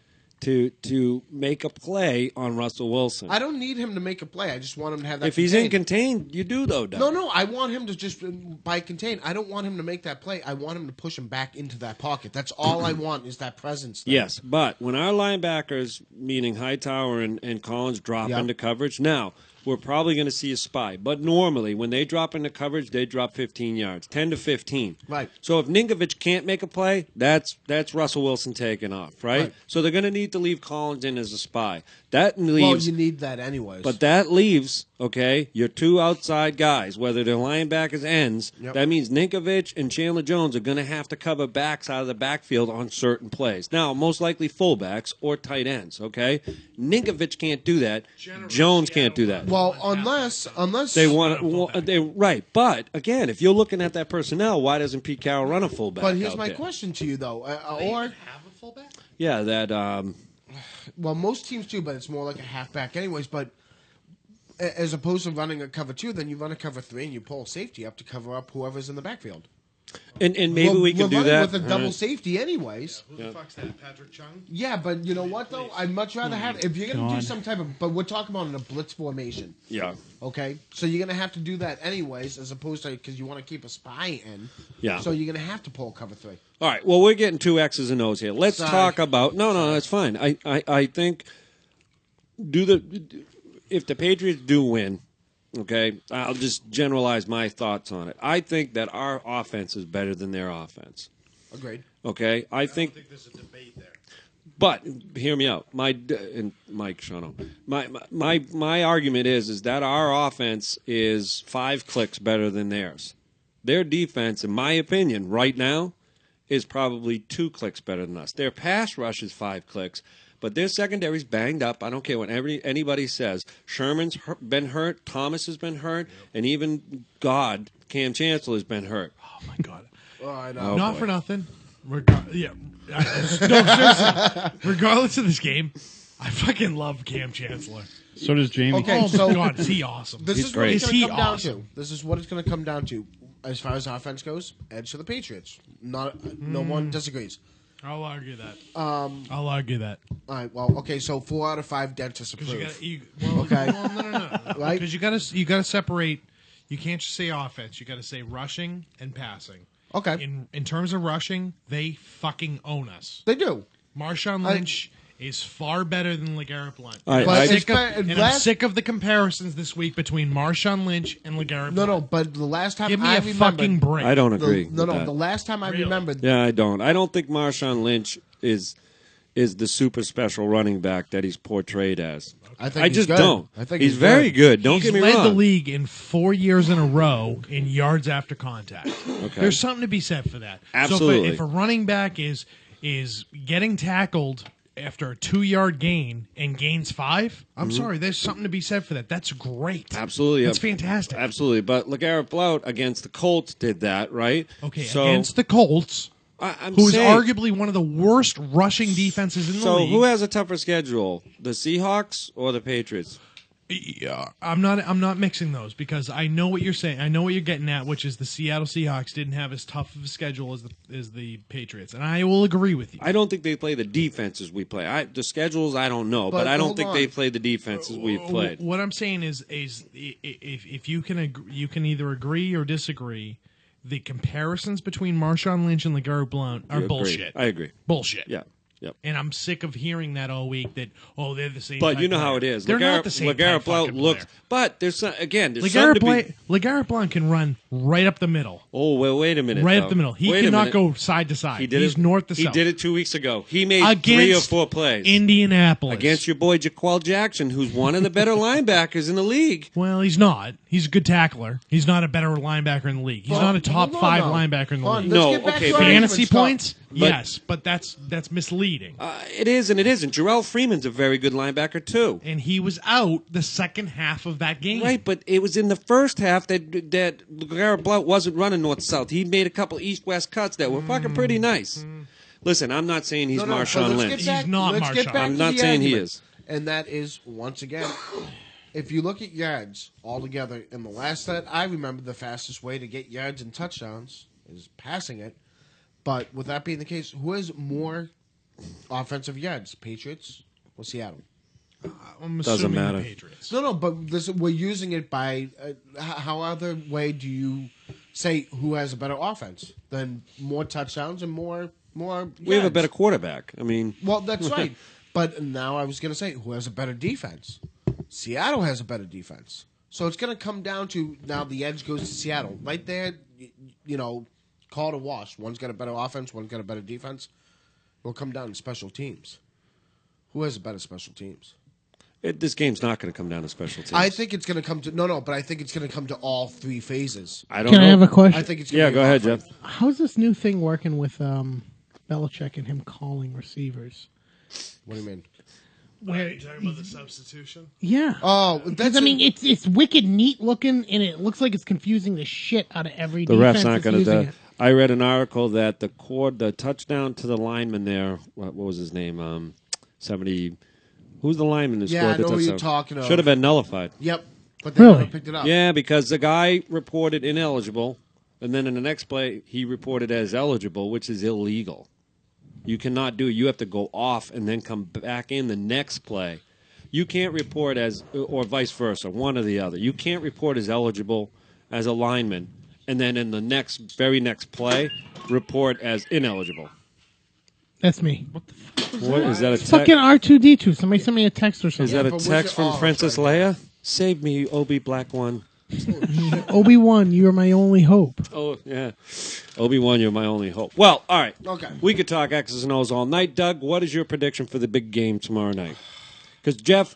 to make a play on Russell Wilson. I don't need him to make a play. I just want him to have that. If he's in contain. contain, you do though, Doug. No, I want him to just by contain. I don't want him to make that play. I want him to push him back into that pocket. That's all I want is that presence there. Yes, but when our linebackers, meaning Hightower and Collins, drop Yeah. into coverage, now we're probably going to see a spy. But normally, when they drop into coverage, they drop 15 yards, 10 to 15. Right. So if Ninkovich can't make a play, that's Russell Wilson taking off, right? Right. So they're going to need to leave Collins in as a spy. That leaves. Well, you need that anyways. But that leaves, okay, your 2 outside guys, whether they're linebackers, ends. Yep. That means Ninkovich and Chandler Jones are going to have to cover backs out of the backfield on certain plays. Now, most likely fullbacks or tight ends, okay? Ninkovich can't do that. Jones can't do that. well, unless They want they right, but again, if you're looking at that personnel, why doesn't Pete Carroll run a fullback? But here's out my there? question to you though, or Have a fullback? Yeah, that well, most teams do, but it's more like a halfback anyways. But as opposed to running a cover 2, then you run a cover 3 and you pull safety up to cover up whoever's in the backfield. and maybe we we're can do running that with a double Right. safety anyways. Who the fuck's that? Patrick Chung? Yeah, but you know what though? I'd much rather have if you're gonna do God. some type of. But we're talking about in a blitz formation. Yeah. Okay, so you're gonna have to do that anyways, as opposed to because you want to keep a spy in. Yeah. So you're gonna have to pull cover 3. All right. Well, we're getting 2 X's and O's here. Let's Sorry. talk about. No, that's fine. I think if the Patriots do win, Okay, I'll just generalize my thoughts on it. I think that our offense is better than their offense. Agreed. Okay, I think there's a debate there. But hear me out, and Mike Shano. My argument is that our offense is 5 clicks better than theirs. Their defense, in my opinion, right now, is probably 2 clicks better than us. Their pass rush is 5 clicks, but their secondary's banged up. I don't care what anybody says. Sherman's been hurt, Thomas has been hurt, and even Cam Chancellor has been hurt. Oh my God! Oh, I know. Not for nothing. No, seriously. Regardless of this game, I fucking love Cam Chancellor. So does Jamie. Okay, Oh so my God, is he awesome? this He's is great. what it's Is going he to come down awesome? to. This is what it's going to come down to. As far as offense goes, edge to the Patriots. No one disagrees. I'll argue that. I'll argue that. All right. Well, okay. So 4 out of 5 dentists approve. Okay. Well, no. Right? Because you gotta separate. You can't just say offense. You gotta say rushing and passing. Okay. In terms of rushing, they fucking own us. They do. Marshawn Lynch is far better than LeGarrette Blount. But I'm sick of the comparisons this week between Marshawn Lynch and LeGarrette Blount. No. But the last time Give me I a remembered, fucking break. I don't agree. The with that. last time I Really? remembered. Yeah, I don't. I don't think Marshawn Lynch is the super special running back that he's portrayed as. I think I he's just good. don't. I think he's very good. Don't He's get me led wrong. the league in 4 years in a row in yards after contact. Okay. There's something to be said for that. Absolutely. So if a running back is getting tackled after a 2-yard gain and gains 5, I'm sorry, there's something to be said for that. That's great. Absolutely. That's fantastic. Absolutely. But LeGarrette Blount against the Colts did that, right? Okay, So, against the Colts, I'm who is saying, arguably one of the worst rushing defenses in the So league. who has a tougher schedule, the Seahawks or the Patriots? Yeah, I'm not mixing those because I know what you're saying. I know what you're getting at, which is the Seattle Seahawks didn't have as tough of a schedule as the Patriots, and I will agree with you. I don't think they play the defenses we play. The schedules, I don't know, but I don't hold think on. they play the defenses we've played. What I'm saying is if you can you can either agree or disagree. The comparisons between Marshawn Lynch and LeGarrette Blount are Agreed. bullshit. I agree. Bullshit. Yeah. Yep. And I'm sick of hearing that all week that they're the same. But type you know how player. it is. They're not the same. LeGarrette type Blount fucking looks, player. but there's something to be. LeGarrette Blount can run right up the middle. Oh well, wait a minute. Right though. up the middle. He Wait a cannot minute. go side to side. He did He's it, north to he south. did it 2 weeks ago. He made against 3 or 4 plays Indianapolis against your boy Jaqual Jackson, who's one of the better linebackers in the league. Well, he's not. He's a good tackler. He's not a better linebacker in the league. He's not a top hold on 5 now. linebacker in the Hold on, league. let's No, get back okay, to but- our Fantasy argument, Scott. points, yes, but that's misleading. It is and it isn't. Jarrell Freeman's a very good linebacker too. And he was out the second half of that game. Right, but it was in the first half that LeGarrette Blount wasn't running north-south. He made a couple east-west cuts that were fucking pretty nice. Listen, I'm not saying he's But Marshawn let's Lynch. get back- He's not let's get Marshawn. back I'm to not the saying he argument. is. And that is, once again, if you look at yards altogether, in the last that I remember, the fastest way to get yards and touchdowns is passing it. But with that being the case, who has more offensive yards, Patriots or Seattle? I'm Doesn't assuming matter. the Patriots. No, but we're using it by how other way do you say who has a better offense? Then more touchdowns and more We have a yards. better quarterback. I mean, Well, that's right. But now I was going to say, who has a better defense? Seattle has a better defense. So it's going to come down to now the edge goes to Seattle. Right there, call it a wash. One's got a better offense, one's got a better defense. It'll come down to special teams. Who has a better special teams? this game's not going to come down to special teams. I think it's going to come to but I think it's going to come to all 3 phases. I don't Can know. I have a question? I think it's gonna Yeah, be go a ahead, lot of Jeff. How's this new thing working with Belichick and him calling receivers? What do you mean? Are you talking about the substitution? Yeah. Oh, Because I mean, it's wicked neat looking, and it looks like it's confusing the shit out of every The defense ref's not that's going using to. it. I read an article that the touchdown to the lineman there. What was his name? 70. Who's the lineman that Yeah, scored I the know who touchdown? you're talking of. Should have been nullified. Yep, but they Really? never picked it up. Yeah, because the guy reported ineligible, and then in the next play he reported as eligible, which is illegal. You cannot do it. You have to go off and then come back in the next play. You can't report as, or vice versa, one or the other. You can't report as eligible as a lineman, and then in the very next play, report as ineligible. That's me. What is that? A Fucking text? R2D2. Somebody sent me a text or Is something. that a but what's text your from odds Princess right Leia? Save me, Obi Black One. Obi-Wan, you're my only hope. Oh, yeah. Obi-Wan, you're my only hope. Well, all right. Okay. We could talk X's and O's all night. Doug, what is your prediction for the big game tomorrow night? Because Jeff,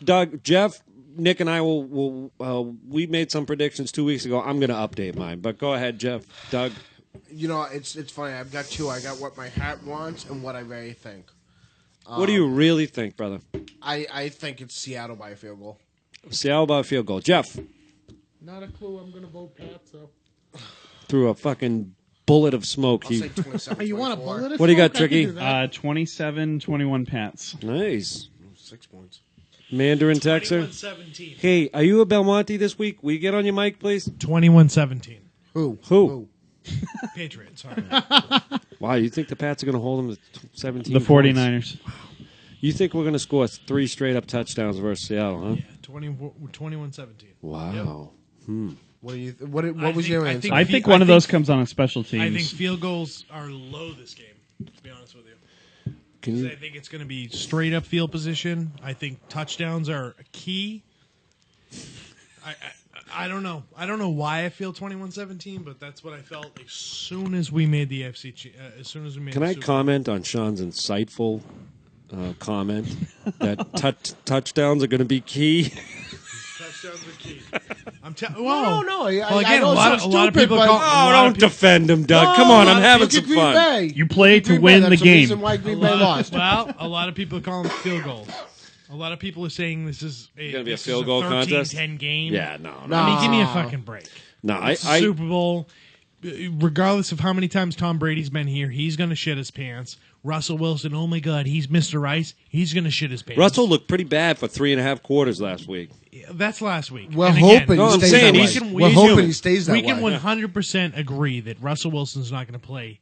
Nick, and I we made some predictions 2 weeks ago. I'm going to update mine. But go ahead, Jeff. Doug. You know, it's funny. I've got two. I got what my heart wants and what I really think. What do you really think, brother? I think it's Seattle by a field goal. Seattle by a field goal. Jeff. Not a clue. I'm going to vote Pat, so. Through a fucking bullet of smoke. I'll say 27. You want a bullet? What do you got, Tricky? 27-21 Pats. Nice. 6 points. Mandarin Texer. 21-17. Hey, are you a Belmonte this week? Will you get on your mic, please? 21-17. Who? Patriots. Sorry. Wow, you think the Pats are going to hold them to 17 The points? 49ers. You think we're going to score 3 straight-up touchdowns versus Seattle, huh? Yeah, 21-17. Wow. What do you? What was your answer? I think one of those comes on a special teams. I think field goals are low this game, to be honest with you. Can you? I think it's going to be straight up field position. I think touchdowns are key. I don't know. I don't know why I feel 21-17, but that's what I felt as soon as we made the FC. As soon as we made. Can the I Super comment on Sean's insightful comment that touchdowns are going to be key? Touchdowns are key. I'm No. Well, I again, know a lot it's of stupid, people but call. Oh, don't defend him, Doug. Come on, I'm having some Green fun. Bay. You play to Green Bay, win the that's game. reason why Green Bay lost. Well, a lot of people call them field goals. A lot of people are saying this is Gonna be a this field is goal contest? 13-10 game. Yeah, no. I mean, give me a fucking break. No, It's the Super Bowl. Regardless of how many times Tom Brady's been here, he's going to shit his pants. Russell Wilson, oh my God, he's Mr. Ice. He's going to shit his pants. Russell looked pretty bad for 3.5 quarters last week. That's last week. We're And hoping again, No, he I'm stays saying that he's- way. we We're can- hoping he stays that we can way. 100% agree that Russell Wilson's not going to play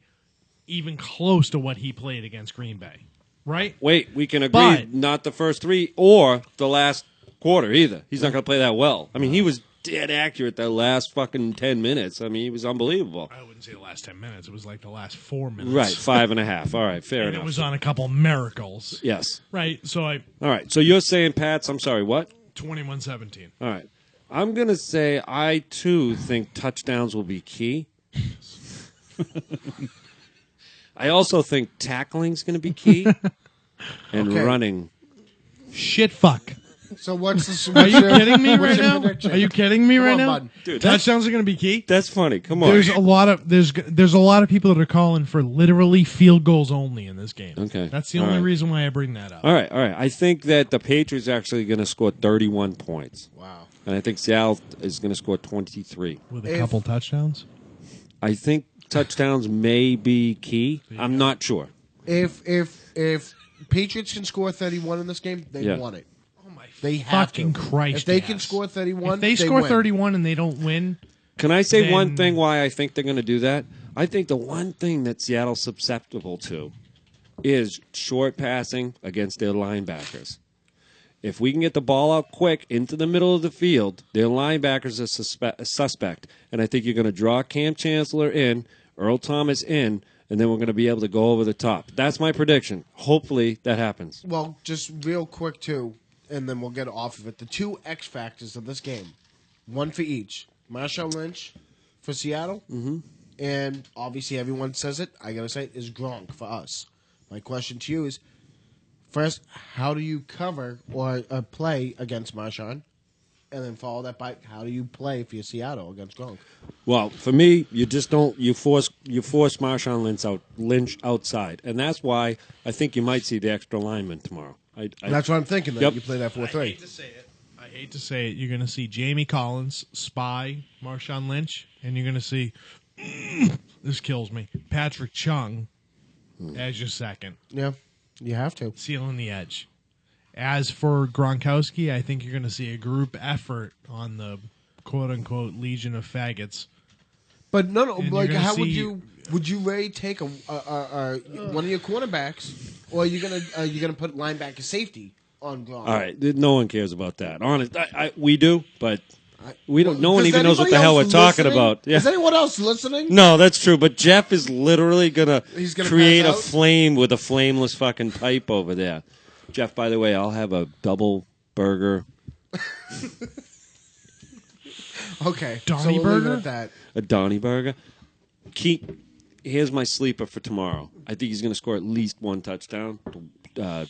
even close to what he played against Green Bay. Right? Wait, we can agree But- not the first 3 or the last quarter either. He's not going to play that well. I mean, he was dead accurate that last fucking 10 minutes. I mean, he was unbelievable. I wouldn't say the last 10 minutes. It was like the last 4 minutes. Right, 5.5. All right, fair And enough. it was on a couple miracles. Yes. Right? So All right, so you're saying, Pats, I'm sorry, what? 21-17. All right. I'm going to say I, too, think touchdowns will be key. I also think tackling's going to be key. And Okay. running. Shit fuck. So what's the? Are you kidding me what's right your now? prediction? Are you kidding me Come right on, now? bud. Dude, that's, Touchdowns are going to be key. that's funny. Come on. There's a lot of people that are calling for literally field goals only in this game. Okay. That's the All only right. reason why I bring that up. All right. I think that the Patriots are actually going to score 31 points. Wow. And I think Seattle is going to score 23. With a couple touchdowns. I think touchdowns may be key. I'm not sure. If Patriots can score 31 in this game, they Yeah. won it. Oh my They have fucking to. Christ! If they yes. can score 31, if they score win. 31 and they don't win, Can I say Then- one thing why I think they're going to do that? I think the one thing that Seattle's susceptible to is short passing against their linebackers. If we can get the ball out quick into the middle of the field, their linebackers are suspect. And I think you're going to draw Cam Chancellor in, Earl Thomas in, and then we're going to be able to go over the top. That's my prediction. Hopefully that happens. Well, just real quick, too, and then we'll get off of it. The 2 X factors of this game, one for each. Marshawn Lynch for Seattle, and obviously everyone says it, I got to say it, is Gronk for us. My question to you is, first, how do you cover or play against Marshawn? And then follow that by how do you play for your Seattle against Gronk? Well, for me, you just don't. You force Marshawn Lynch outside, and that's why I think you might see the extra lineman tomorrow. That's what I'm thinking. That Yep. you play that I 4-3. hate to say it. You're going to see Jamie Collins spy Marshawn Lynch, and you're going to see this kills me. Patrick Chung as your second, Yeah, you have to. sealing the edge. As for Gronkowski, I think you're going to see a group effort on the quote unquote Legion of Faggots. But no, And like you're gonna how would see- you really take a one of your quarterbacks, or are you gonna put linebacker safety on Gronk? All right, no one cares about that. Honest, we do, but we don't. No one Does even knows what the anybody hell we're else talking listening? about. Yeah. Is anyone else listening? No, that's true. But Jeff is literally He's gonna create a pass out? flame with a flameless fucking pipe over there. Jeff, by the way, I'll have a double burger. Okay. Donnie so we'll leave it Burger? at that. A Donnie Burger. Here's my sleeper for tomorrow. I think he's going to score at least one touchdown.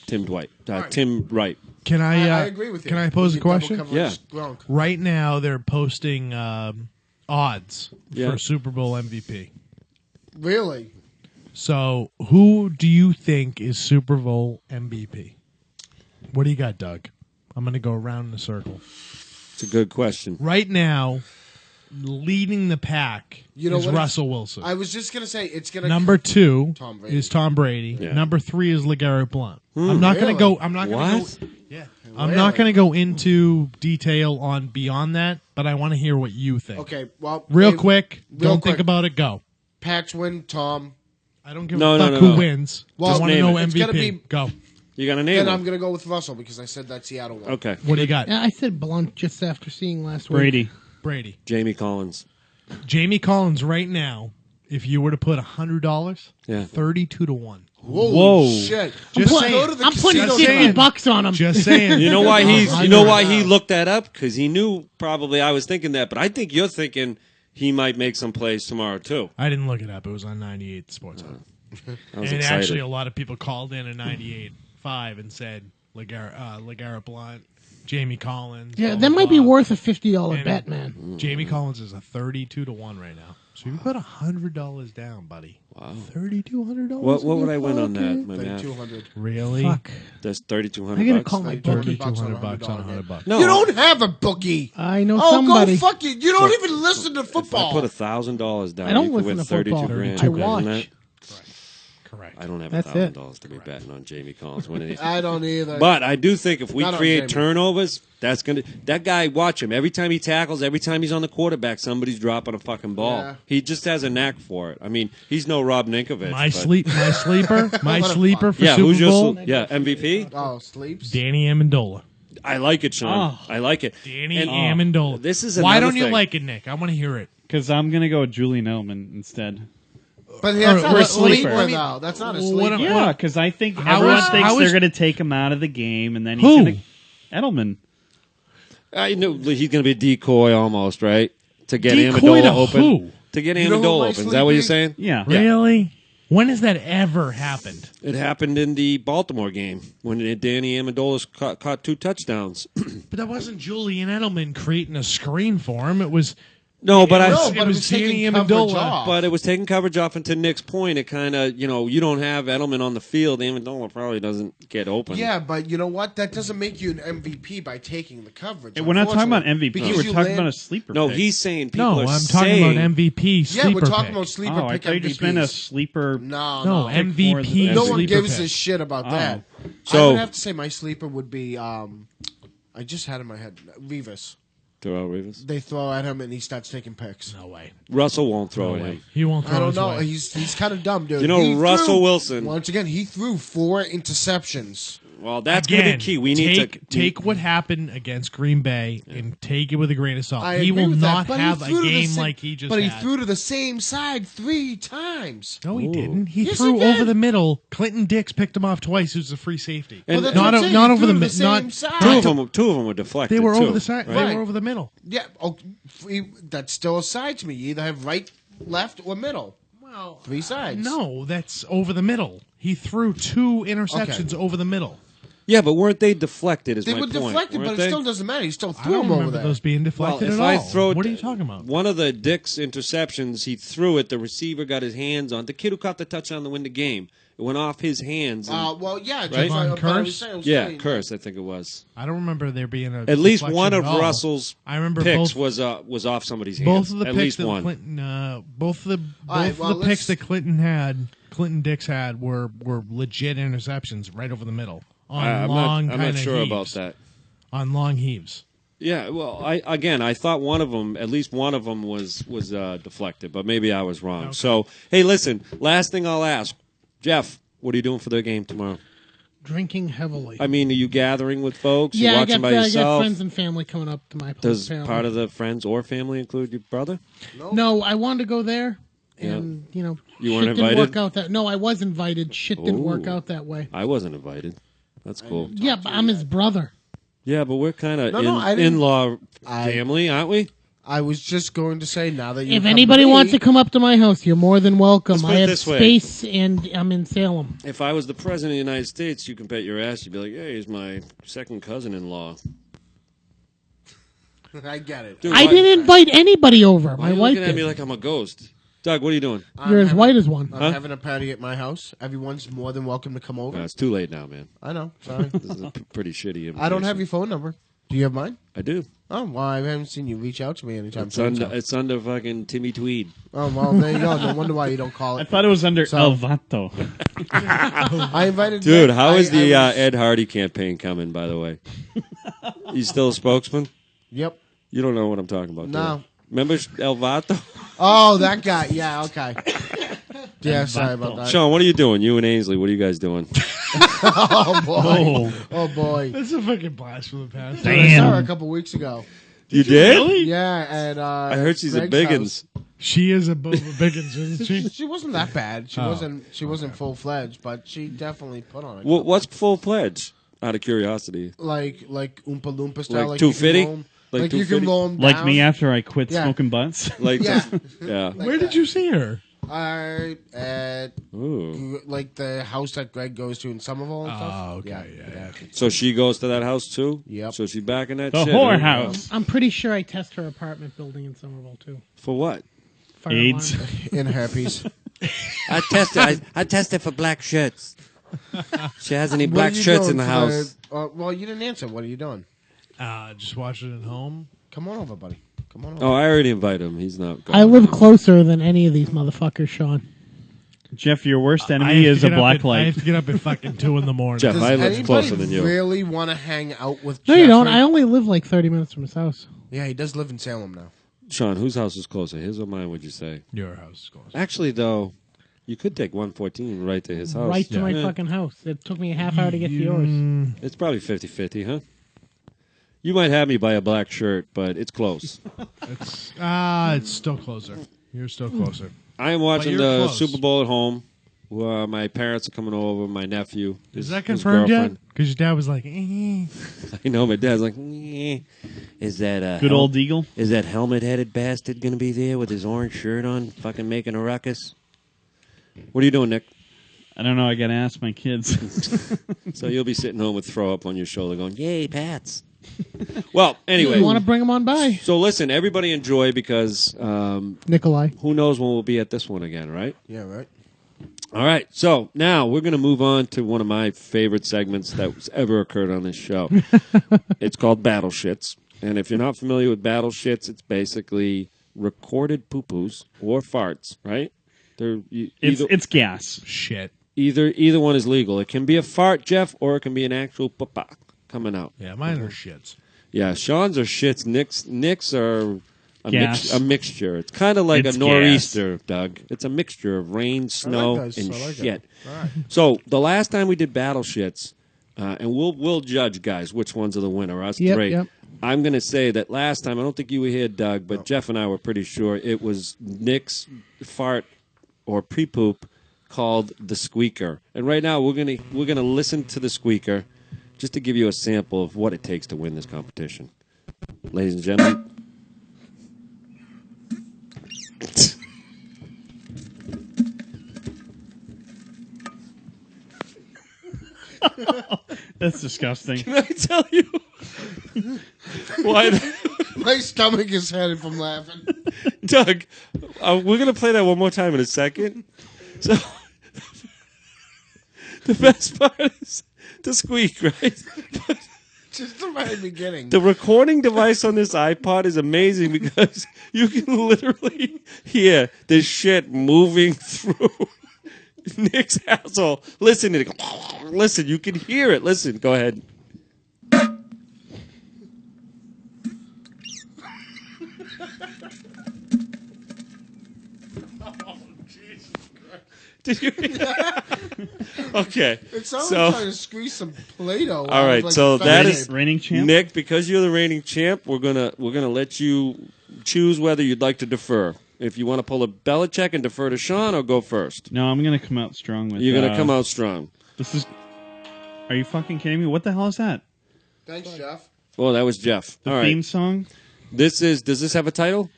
Tim Wright. Can I I agree with you. Can I pose a Double question? coverage Yeah. Gronk. Right now, they're posting odds Yeah. for Super Bowl MVP. Really? So, who do you think is Super Bowl MVP? What do you got, Doug? I'm going to go around in a circle. It's a good question. Right now, leading the pack You know is what? Russell Wilson. I was just gonna say it's gonna. Number 2 Tom Brady. is Tom Brady. Yeah. Number 3 is LeGarrette Blount. I'm not going to go. I'm not going to What? go. Yeah, I'm not going to go into detail on beyond that. But I want to hear what you think. Okay. Well, Real Dave, quick. real Don't quick. think about it. Go. Pats win. Tom. I don't give No, a no, fuck no, who no. wins. Well, I want to name know it. It's gonna MVP. be- Go. You got to name Then him. I'm gonna go with Russell because I said that Seattle one. Okay. What do you got? I said Blunt just after seeing last week. Brady. Brady. Jamie Collins. Jamie Collins right now, if you were to put $100, Yeah. 32 to 1. Holy Whoa. shit! Just I'm saying. Go to the I'm putting casino Just saying. $50 on him. Just saying. You know why I you know know. why he looked that up? Because he knew probably I was thinking that, but I think you're thinking he might make some plays tomorrow too. I didn't look it up. It was on 98 Sports Hub. I was And excited. actually, a lot of people called in at 98.5 and said LeGarrette Blount, Jamie Collins. Yeah, blah, that blah, might be blah. worth a $50 And- bet, man. Jamie Collins is a 32 to 1 right now. So you put $100 down, buddy. Wow. $3,200. What would I win on that? My math. 3,200. Really? Fuck. That's $3,200. I gotta call my $30 bookie. bucks on $3,200 on $100. $100. No, You don't have a bookie. I know Oh, somebody. go fuck it. You don't even listen to If I football. put $1,000 down, I don't you could listen win to 32 football. grand. I Imagine watch. that? Correct. I don't have That's it. $1,000 to be betting on Jamie Collins winning. I don't either. But I do think if we Not on create Jamie. turnovers, that guy, watch him. Every time he tackles, every time he's on the quarterback, somebody's dropping a fucking ball. Yeah. He just has a knack for it. I mean, he's no Rob Ninkovich. My but- sleeper for Yeah, Super who's Bowl, your MVP? Oh, sleeps. Danny Amendola. I like it, Sean. Oh. I like it. Danny And- Amendola. This is Why another don't you thing. like it, Nick? I want to hear it. Because I'm going to go with Julian Edelman instead. But that's not Or a a sleeper. sleeper, though. That's not a What sleeper. am- Yeah, because I think How everyone is- thinks how they're is- going to take him out of the game, and then he's Who? going to Edelman. I know he's going to be a decoy almost, right? To get Decoy Amendola to open. who? To get You know who Amendola my open. Is that what you're sleepy- saying? Yeah. Really? When has that ever happened? It happened in the Baltimore game when Danny Amendola caught 2 touchdowns. But that wasn't Julian Edelman creating a screen for him. It was No, but it was, I. but it it was was taking Danny coverage Amendola. off. But it was taking coverage off, and to Nick's point, it kind of, you don't have Edelman on the field. Amendola probably doesn't get open. Yeah, but you know what? That doesn't make you an MVP by taking the coverage. We're not talking about unfortunately. MVP. Because We're you talking land- about a sleeper No, pick. he's saying people No, are I'm saying, talking about MVP sleeper Yeah, we're talking pick. about sleeper Oh, I pick thought you MVPs. just meant a sleeper. No, No, pick for MVP. the- No one sleeper gives pick. a shit about that. So- I would have to say my sleeper would be. I just had in my head Revis. Terrell Rivers. They throw at him and he starts taking picks. No way. Russell won't throw No at way. him. He won't throw I don't his know. way. He's kind of dumb, dude. You know, He Russell threw- Wilson- Once again, he threw 4 interceptions. Well, that's going to Again, be key. We need take, to take what happened against Green Bay and take it with a grain of salt. I He agree will with not that, but have he a threw to the game same- like he just But he had. threw to the same side 3 times. No, he Ooh. didn't. He Yes, threw he did. over the middle. Clinton Dix picked him off twice. Who's a free safety. And- Well, that's not what I'm o- saying. not He over threw the to mid- not- same side. Two of them were deflected. They were too, over the side. right? They were over the middle. Yeah, that's still a side to me. You either have right, left, or middle. Well, 3 sides. no, that's over the middle. He threw 2 interceptions over the middle. Yeah, but weren't they deflected? Is They my were point. deflected, weren't but they? it still doesn't matter. He still I threw don't them over remember there. those being deflected if at I all. throw What are you talking about? One of the Dick's interceptions, he threw it. The receiver got his hands on the kid who caught the touchdown to win the game. It went off his hands. And, Well, yeah, Right? Javon Curse? Curse, I think it was. I don't remember there being a At least deflection one of at all. Russell's I remember picks both, was off somebody's hands. both of the At picks least that one. Clinton, both of the All right, well, picks let's- that Clinton Dix had were legit interceptions right over the middle on I'm long not kinda sure heaves. about that. On long heaves. Yeah, well, I thought one of them, at least one of them, was deflected, but maybe I was wrong. Okay. So, hey, listen, last thing I'll ask, Jeff, what are you doing for the game tomorrow? Drinking heavily. I mean, are you gathering with folks? yeah, you I watching got, by I got yourself? friends and family coming up to my place. Does apparently. part of the friends or family include your brother? No, I wanted to go there, and You weren't shit didn't invited? work out that. No, I was invited. Shit didn't work Ooh. out that way. I wasn't invited. That's cool. Yeah, but I'm his brother. Yeah, but we're kind of No, I didn't- in-law family, aren't we? I was just going to say now that you. If anybody wants to come up to my house, you're more than welcome. Let's put I it have this way. space, and I'm in Salem. If I was the president of the United States, you can bet your ass you'd be like, hey, he's my second cousin-in-law. I get it. Dude, I didn't invite anybody over. Why My are you wife looking at me did. like I'm a ghost? Doug, what are you doing? You're as white as one. I'm having a party at my house. Everyone's more than welcome to come over. No, it's too late now, man. I know. Sorry. This is a pretty shitty I don't have invitation. your phone number. Do you have mine? I do. Oh, well, I haven't seen you reach out to me anytime It's soon. under, so- it's under fucking Timmy Tweed. Oh, well, there you go. No wonder why you don't call I it. thought it was under So- El Vato. I invited Dude, Nick. how is I the was- Ed Hardy campaign coming, by the way? You still a spokesman? Yep. You don't know what I'm talking about, do No. you? Remember El Vato? Oh, that guy. Yeah, okay. Yeah, sorry about that. Sean, what are you doing? You and Ainsley, what are you guys doing? Oh, boy. Oh, boy. That's a fucking blast from the past. I saw her a couple weeks ago. You did? Yeah, and I heard she's a Greg's Biggins. She is a Biggins, isn't she? She wasn't that bad. She Oh. wasn't full fledged, but she definitely put on it. What's full pledge? Out of curiosity. Like Oompa Loompa style, Like you can 250? roll 'em- Like you can 250? roll 'em Like down. me after I quit Yeah. smoking butts. Like, Yeah. yeah. Where did you see her? At Ooh. like the house that Greg goes to in Somerville and stuff. Oh, okay, yeah. So she goes to that house too? Yep. So she's back in that The shit? whorehouse. I'm pretty sure I test her apartment building in Somerville too. For what? Fire AIDS. alarm. In herpes. I tested for black shirts. She has any What black are you shirts doing in the for house? well, you didn't answer. What are you doing? Just watched it at home. Come on over, buddy. Come on over. Oh, I already invited him. He's not going. I live closer than any of these motherfuckers, Sean. Jeff, your worst I enemy have is to a get up black at- I light. have to get up at fucking 2 in the morning. Jeff, Does I live anybody closer than you. really want to hang out with No, Jeffrey? you don't. I only live like 30 minutes from his house. Yeah, he does live in Salem now. Sean, whose house is closer? His or mine, would you say? Your house is close. Actually, though, you could take 114 right to his house. Right to my Yeah. fucking house. It took me a half hour to get to yours. It's probably 50-50, huh? You might have me by a black shirt, but it's close. It's still closer. You're still closer. I am watching you're the close. Super Bowl at home. My parents are coming over. My nephew. Is his- that his confirmed yet? girlfriend. Because your dad was like, I know my dad's like, is that Good old Eagle. Is that helmet-headed bastard going to be there with his orange shirt on, fucking making a ruckus? What are you doing, Nick? I don't know. I got to ask my kids. So you'll be sitting home with throw up on your shoulder going, yay, Pats. Well, anyway. You want to bring them on by? So listen, everybody enjoy because Nikolai. who knows when we'll be at this one again, right? Yeah, right. All right. So now we're going to move on to one of my favorite segments that's ever occurred on this show. It's called Battle Shits. And if you're not familiar with Battle Shits, it's basically recorded poo-poos or farts, right? It's gas. shit. Either one is legal. It can be a fart, Jeff, or it can be an actual papa coming out. Yeah, mine are shits. Yeah, Sean's are shits. Nick's are Gas. a mixture. It's kind of like It's a nor'easter, Doug. It's a mixture of rain, snow, those. and I like it. shit. All right. So the last time we did battle shits, and we'll judge, guys, which ones are the winner. Us Yep, three. yep. I'm going to say that last time, I don't think you were here, Doug, but Jeff and I were pretty sure it was Nick's fart or pre-poop called the squeaker. And right now we're gonna listen to the squeaker just to give you a sample of what it takes to win this competition. Ladies and gentlemen. That's disgusting. Can I tell you why? My stomach is headed from laughing. Doug, we're going to play that one more time in a second. So, the best part is the squeak, right? Just the very beginning. The recording device on this iPod is amazing because you can literally hear this shit moving through Nick's asshole. Listen, Nick. Listen, you can hear it. Listen, go ahead. Did you hear that? Okay. It sounds So- like trying to squeeze some Play-Doh. All right, so that is Reigning champ. Nick. Because you're the reigning champ, we're gonna let you choose whether you'd like to defer. If you want to pull a Belichick and defer to Sean, or go first. No, I'm going to come out strong with. You're gonna come out strong. This is. Are you fucking kidding me? What the hell is that? Thanks, Jeff. Well, that was Jeff. The All right. theme song. Does this have a title?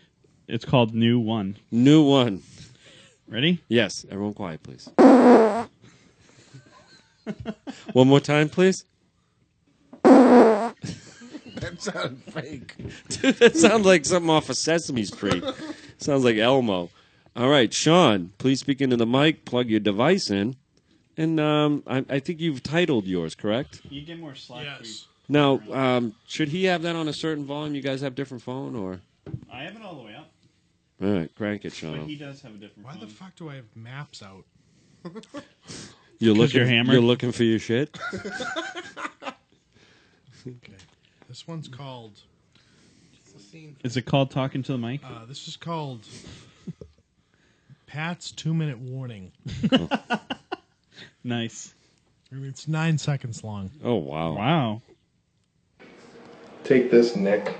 It's called New One. New one. Ready? Yes. Everyone quiet, please. One more time, please. That sounds fake. Dude, that sounds like something off of Sesame Street. Sounds like Elmo. All right, Sean, please speak into the mic, plug your device in, and I think you've titled yours, correct? You get more slack. Yes. Now, should he have that on a certain volume? You guys have different phone, or? I have it all the way up, All right, crank it, but Sean. he does have a different Why phone. the fuck do I have maps out? You're 'Cause looking. you're hammered? You're looking for your shit. Okay. This one's called. Is it called Talking to the Mic? This is called Pat's 2-minute warning. Nice. It's 9 seconds long. Oh wow. Wow. Take this, Nick.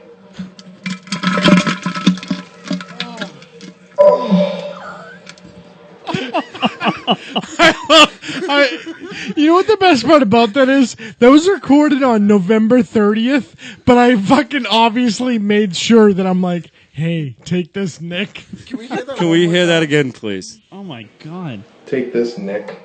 You know what the best part about that is? That was recorded on November 30th, but I fucking obviously made sure that I'm like, hey, take this, Nick. Can we hear that? Can we hear that again, please? Oh my God. Take this, Nick.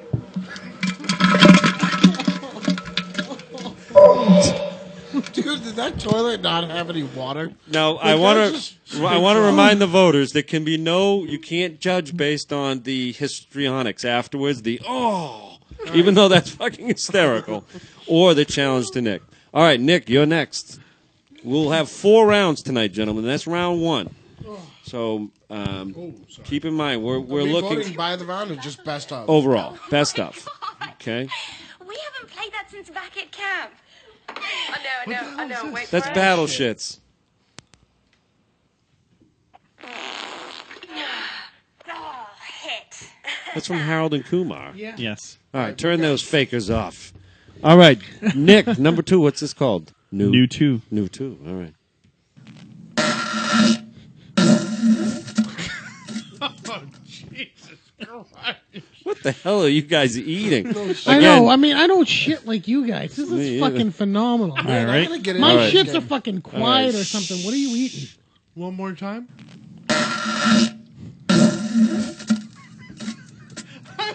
Dude, did that toilet not have any water? Now, I Like, want that's to. just I want to remind the voters there can be no. You can't judge based on the histrionics afterwards. Even though that's fucking hysterical, or the challenge to Nick. All right, Nick, you're next. We'll have 4 rounds tonight, gentlemen. That's round 1. So keep in mind we're Are we looking voting by the round or just best of? overall best of. Okay, We haven't played that since back at camp. I know. Wait that's for it. battle shits. Oh, hit. That's from Harold and Kumar. Yeah. Yes. All right, turn those fakers off. All right, Nick, number 2. What's this called? New 2. New 2. All right. Oh, Jesus Christ. What the hell are you guys eating? I know. I mean, I don't shit like you guys. This Me is either. fucking phenomenal. All right. I'm gonna get My into this shit's a game. fucking quiet or something. What are you eating? One more time. I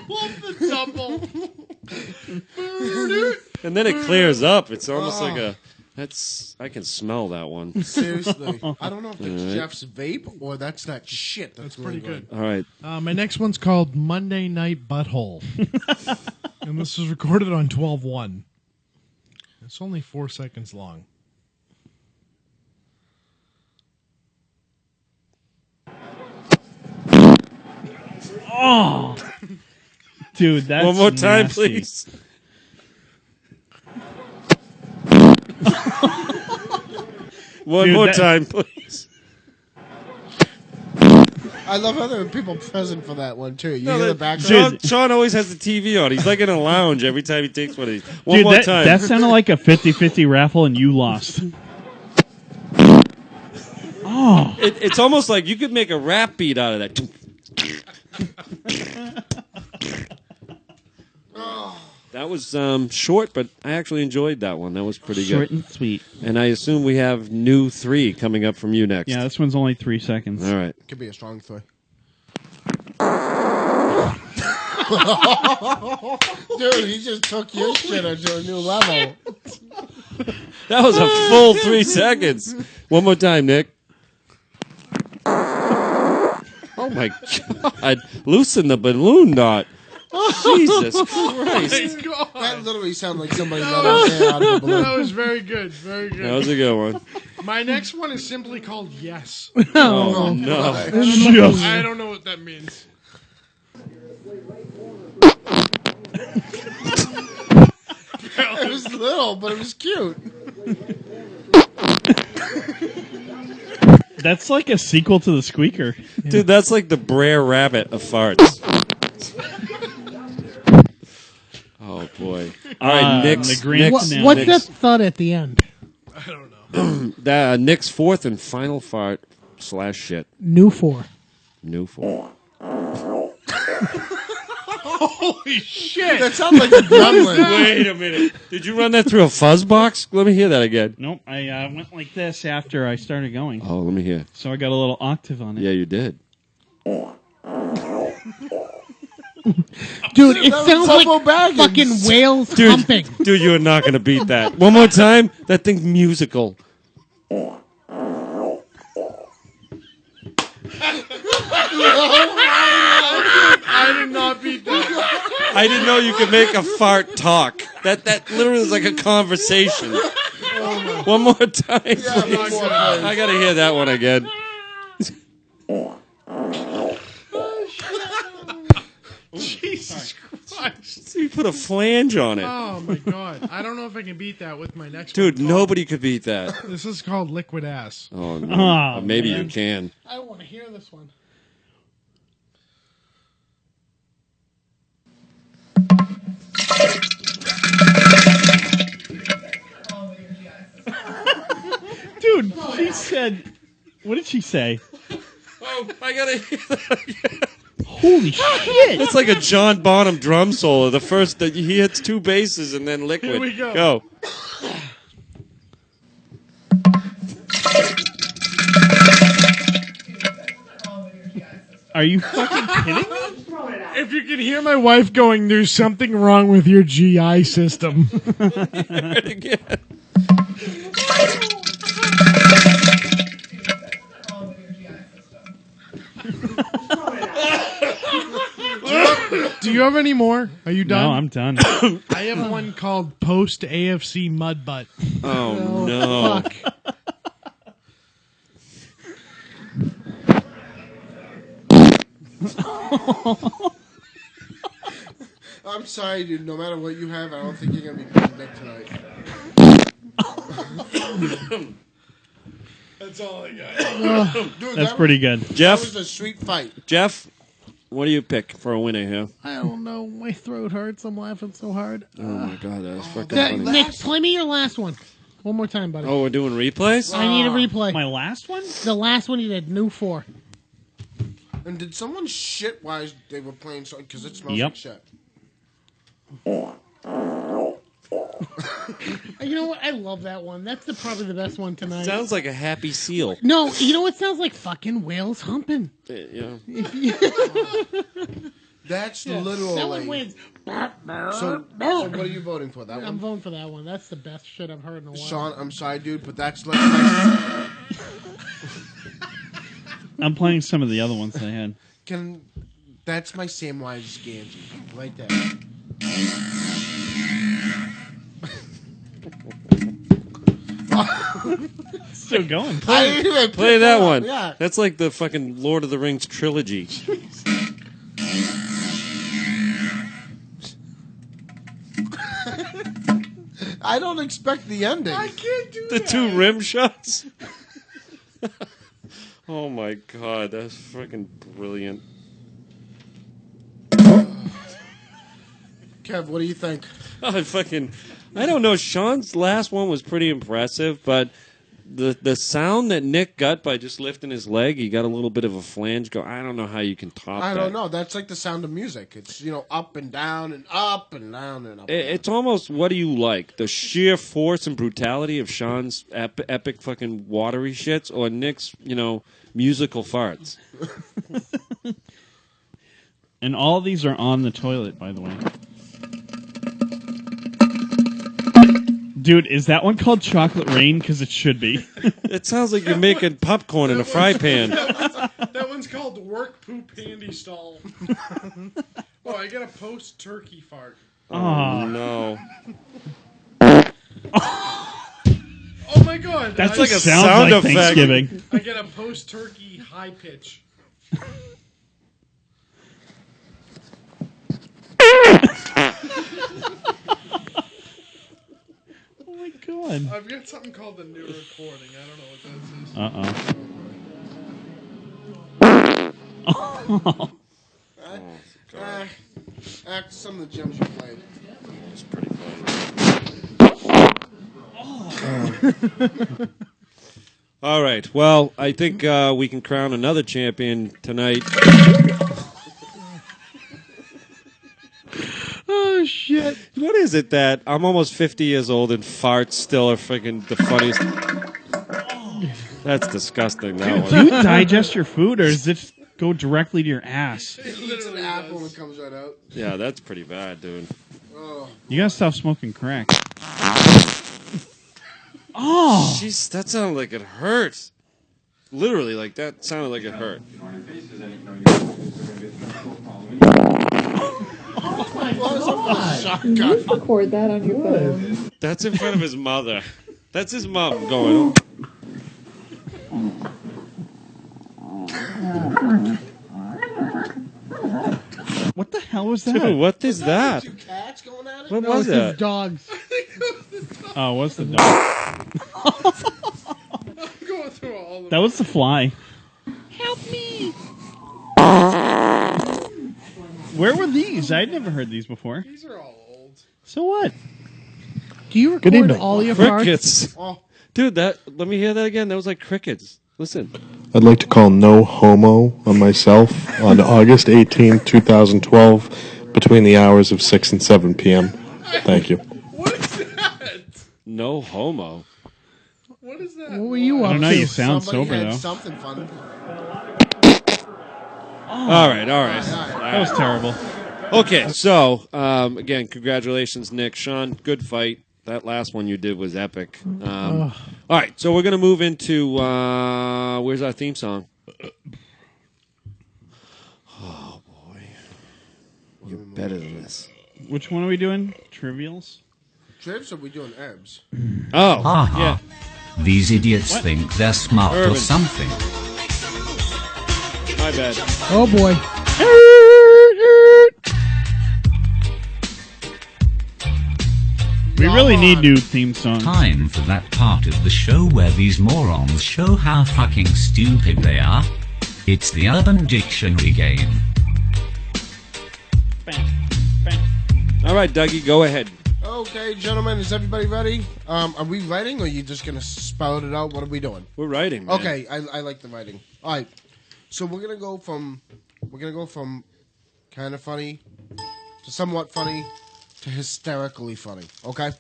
love the double. And then it clears up. It's almost like a. I can smell that one. Seriously. I don't know if it's Jeff's vape or that's that shit. That's Pretty really good. All right. My next one's called Monday Night Butthole. And this was recorded on 12/1. It's only 4 seconds long. Oh, dude, that's One more time, nasty. please. One Dude, more that- time, please. I love how there are people present for that one too. You hear that- the background? Sean always has the TV on. He's like in a lounge every time he takes one of these. One Dude, more that, time. that sounded like a 50-50 raffle, and you lost. Oh, It's almost like you could make a rap beat out of that. That was short, but I actually enjoyed that one. That was pretty short good. and sweet. And I assume we have new 3 coming up from you next. Yeah, this one's only 3 seconds. All right. Could be a strong 3. Dude, he just took your shit to a new level. That was a full 3 seconds. One more time, Nick. Oh my God! Loosen the balloon knot. Jesus Christ! That literally sounded like somebody let his hair out of a balloon. That was very good. Very good. That was a good one. My next one is simply called Yes. Oh no! I don't know what that means. It was little, but it was cute. That's like a sequel to the Squeaker. Dude, that's like the Brer Rabbit of farts. Oh boy! All right, Nick's the Grand Nick's, finale. What's that Nick's, thud at the end? I don't know. Nick's 4th and final fart / shit. New 4. New 4. Holy shit! That sounds like a gremlin. Wait a minute. Did you run that through a fuzz box? Let me hear that again. Nope, I went like this after I started going. Oh, let me hear. So I got a little octave on it. Yeah, you did. Dude, it sounds like Hobo Baggins. fucking whales humping. Dude, you are not going to beat that. One more time. That thing's musical. I did not beat that. I didn't know you could make a fart talk. That literally is like a conversation. One more time. please. I got to hear that one again. Jesus Christ. So you put a flange on it. Oh my god. I don't know if I can beat that with my next Dude, one. nobody could beat that. This is called liquid ass. Oh, no. Oh, Maybe man. you can. I want to hear this one. Dude, she said... What did she say? Oh, I got to hear that again. Holy shit! It's like a John Bonham drum solo. The first, he hits two basses and then liquid. Here we go. Go. Are you fucking kidding me? If you can hear my wife going, there's something wrong with your GI system. Again. Do you have any more? Are you done? No, I'm done. I have one called Post AFC Mud Butt. Oh, no. Fuck. I'm sorry, dude. No matter what you have, I don't think you're gonna be beating Nick tonight. That's all I got. Dude, That's that pretty good. Was, Jeff? that was a sweet fight. Jeff, what do you pick for a winner here? I don't know. My throat hurts. I'm laughing so hard. Oh, my God. That was fucking Yeah, funny. Nick, play me your last one. One more time, buddy. Oh, we're doing replays? I need a replay. My last one? The last one you did, new 4. And did someone shit while they were playing something? Because it smells Yep. like shit. You know what? I love that one. That's probably the best one tonight. Sounds like a happy seal. No, you know what sounds like? Fucking whales humping. Yeah. That's That one literally. wins. So what are you voting for? That I'm one? voting for that one. That's the best shit I've heard in a while. Sean, I'm sorry, dude, but that's like my. I'm playing some of the other ones they had. That's my Samwise Gamgee right there. Still going. I didn't even Play pick that up. one. Yeah. That's like the fucking Lord of the Rings trilogy. I don't expect the ending. I can't do The that. two rim shots? Oh, my God. That's freaking brilliant. Kev, what do you think? I don't know. Sean's last one was pretty impressive, but the sound that Nick got by just lifting his leg, he got a little bit of a flange go. I don't know how you can top that. I don't know. That's like the sound of music. It's, up and down and up and down and up. And It's almost, what do you like? The sheer force and brutality of Sean's epic fucking watery shits, or Nick's, musical farts? And all of these are on the toilet, by the way. Dude, is that one called Chocolate Rain? Because it should be. It sounds like you're making popcorn in a fry pan. That one's called Work Poop Handy Stall. Oh, I got a post turkey fart. Oh, no. Oh my god. That's like a sounds sound like effect. Thanksgiving. I get a post turkey high pitch. Oh my god. I've got something called the new recording. I don't know what this is. some of the gems you played. It's pretty fun. All right. Well, I think we can crown another champion tonight. a shit. What is it that I'm almost 50 years old and farts still are freaking the funniest? That's disgusting. That one. Do you digest your food, or does it just go directly to your ass? He eats an apple and it comes right out. Yeah, that's pretty bad, dude. You gotta stop smoking crack. Oh, Jeez, that sounded like it hurt. Literally, like that sounded like it hurt. Record that on your phone. That's in front of his mother. That's his mom going. what the hell was that? Dude, what is that? Two cats going at it? What No, was it's his that? dogs. Oh, what's the dog? Going through all the That was the fly. Help me! Where were these? I'd never heard these before. These are all old. So what? Do you record evening. all your farts? Crickets. Oh, Dude, let me hear that again. That was like crickets. Listen. I'd like to call no homo on myself on August 18, 2012, between the hours of 6 and 7 p.m. Thank you. What is that? No homo. What is that? What were you I up don't know. to? You sound somebody sober had though. something fun. All right. That was terrible. Okay, so again, congratulations, Nick. Sean, good fight. That last one you did was epic. All right, so we're going to move into where's our theme song? Oh, boy. You're better than this. Which one are we doing? Trivials? Trips or are we doing herbs? Oh, Haha. yeah. These idiots think they're smart Urban. or something. My bad. Oh boy. We really need new theme songs. Time for that part of the show where these morons show how fucking stupid they are. It's the Urban Dictionary game. Bang, bang. All right, Dougie, go ahead. Okay, gentlemen, is everybody ready? Are we writing or are you just going to spout it out? What are we doing? We're writing, man. Okay, I like the writing. All right, so we're gonna go from kind of funny to somewhat funny to hysterically funny. Okay,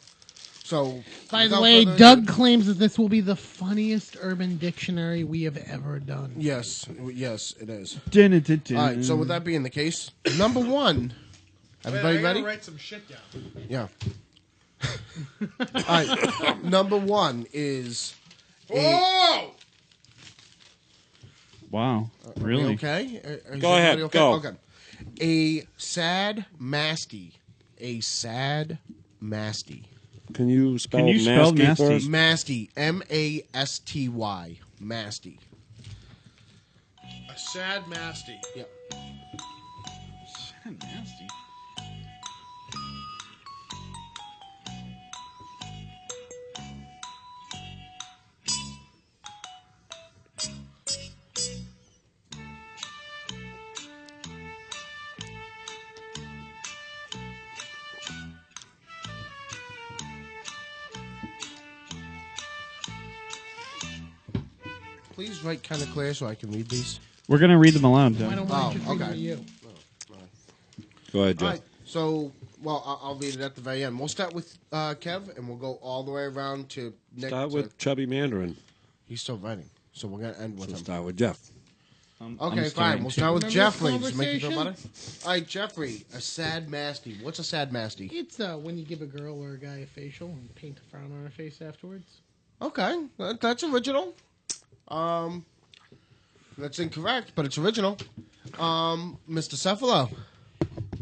so By the without way, further Doug ado- claims that this will be the funniest urban dictionary we have ever done. Yes, it is. Dun-dun-dun-dun. All right, so with that being the case, number one. Everybody ready? Write some shit down. Yeah. All right, number one is. Whoa! Wow. Are we Really? okay? Is Go ahead, everybody okay? go. Okay. A sad masty. A sad masty. Can you spell Can you spell nasty for nasty? us? Masty. M-A-S-T-Y. Masty. A sad masty. Yep. Sad nasty. Please write kind of clear so I can read these. We're gonna read them aloud, Why Doug. don't I just read okay. them to you? Go ahead, All Jeff. right. So, well, I'll read it at the very end. We'll start with Kev, and we'll go all the way around to Nick. Start with Chubby Mandarin. He's still writing, so we're gonna end with So him. start with Jeff. Okay, fine. We'll start with Remember Jeffrey. this Does it make you feel better? conversation? All right, Jeffrey. A sad masty. What's a sad masty? It's when you give a girl or a guy a facial and paint a frown on her face afterwards. Okay, that's original. That's incorrect, but it's original. Mr. Cephalo.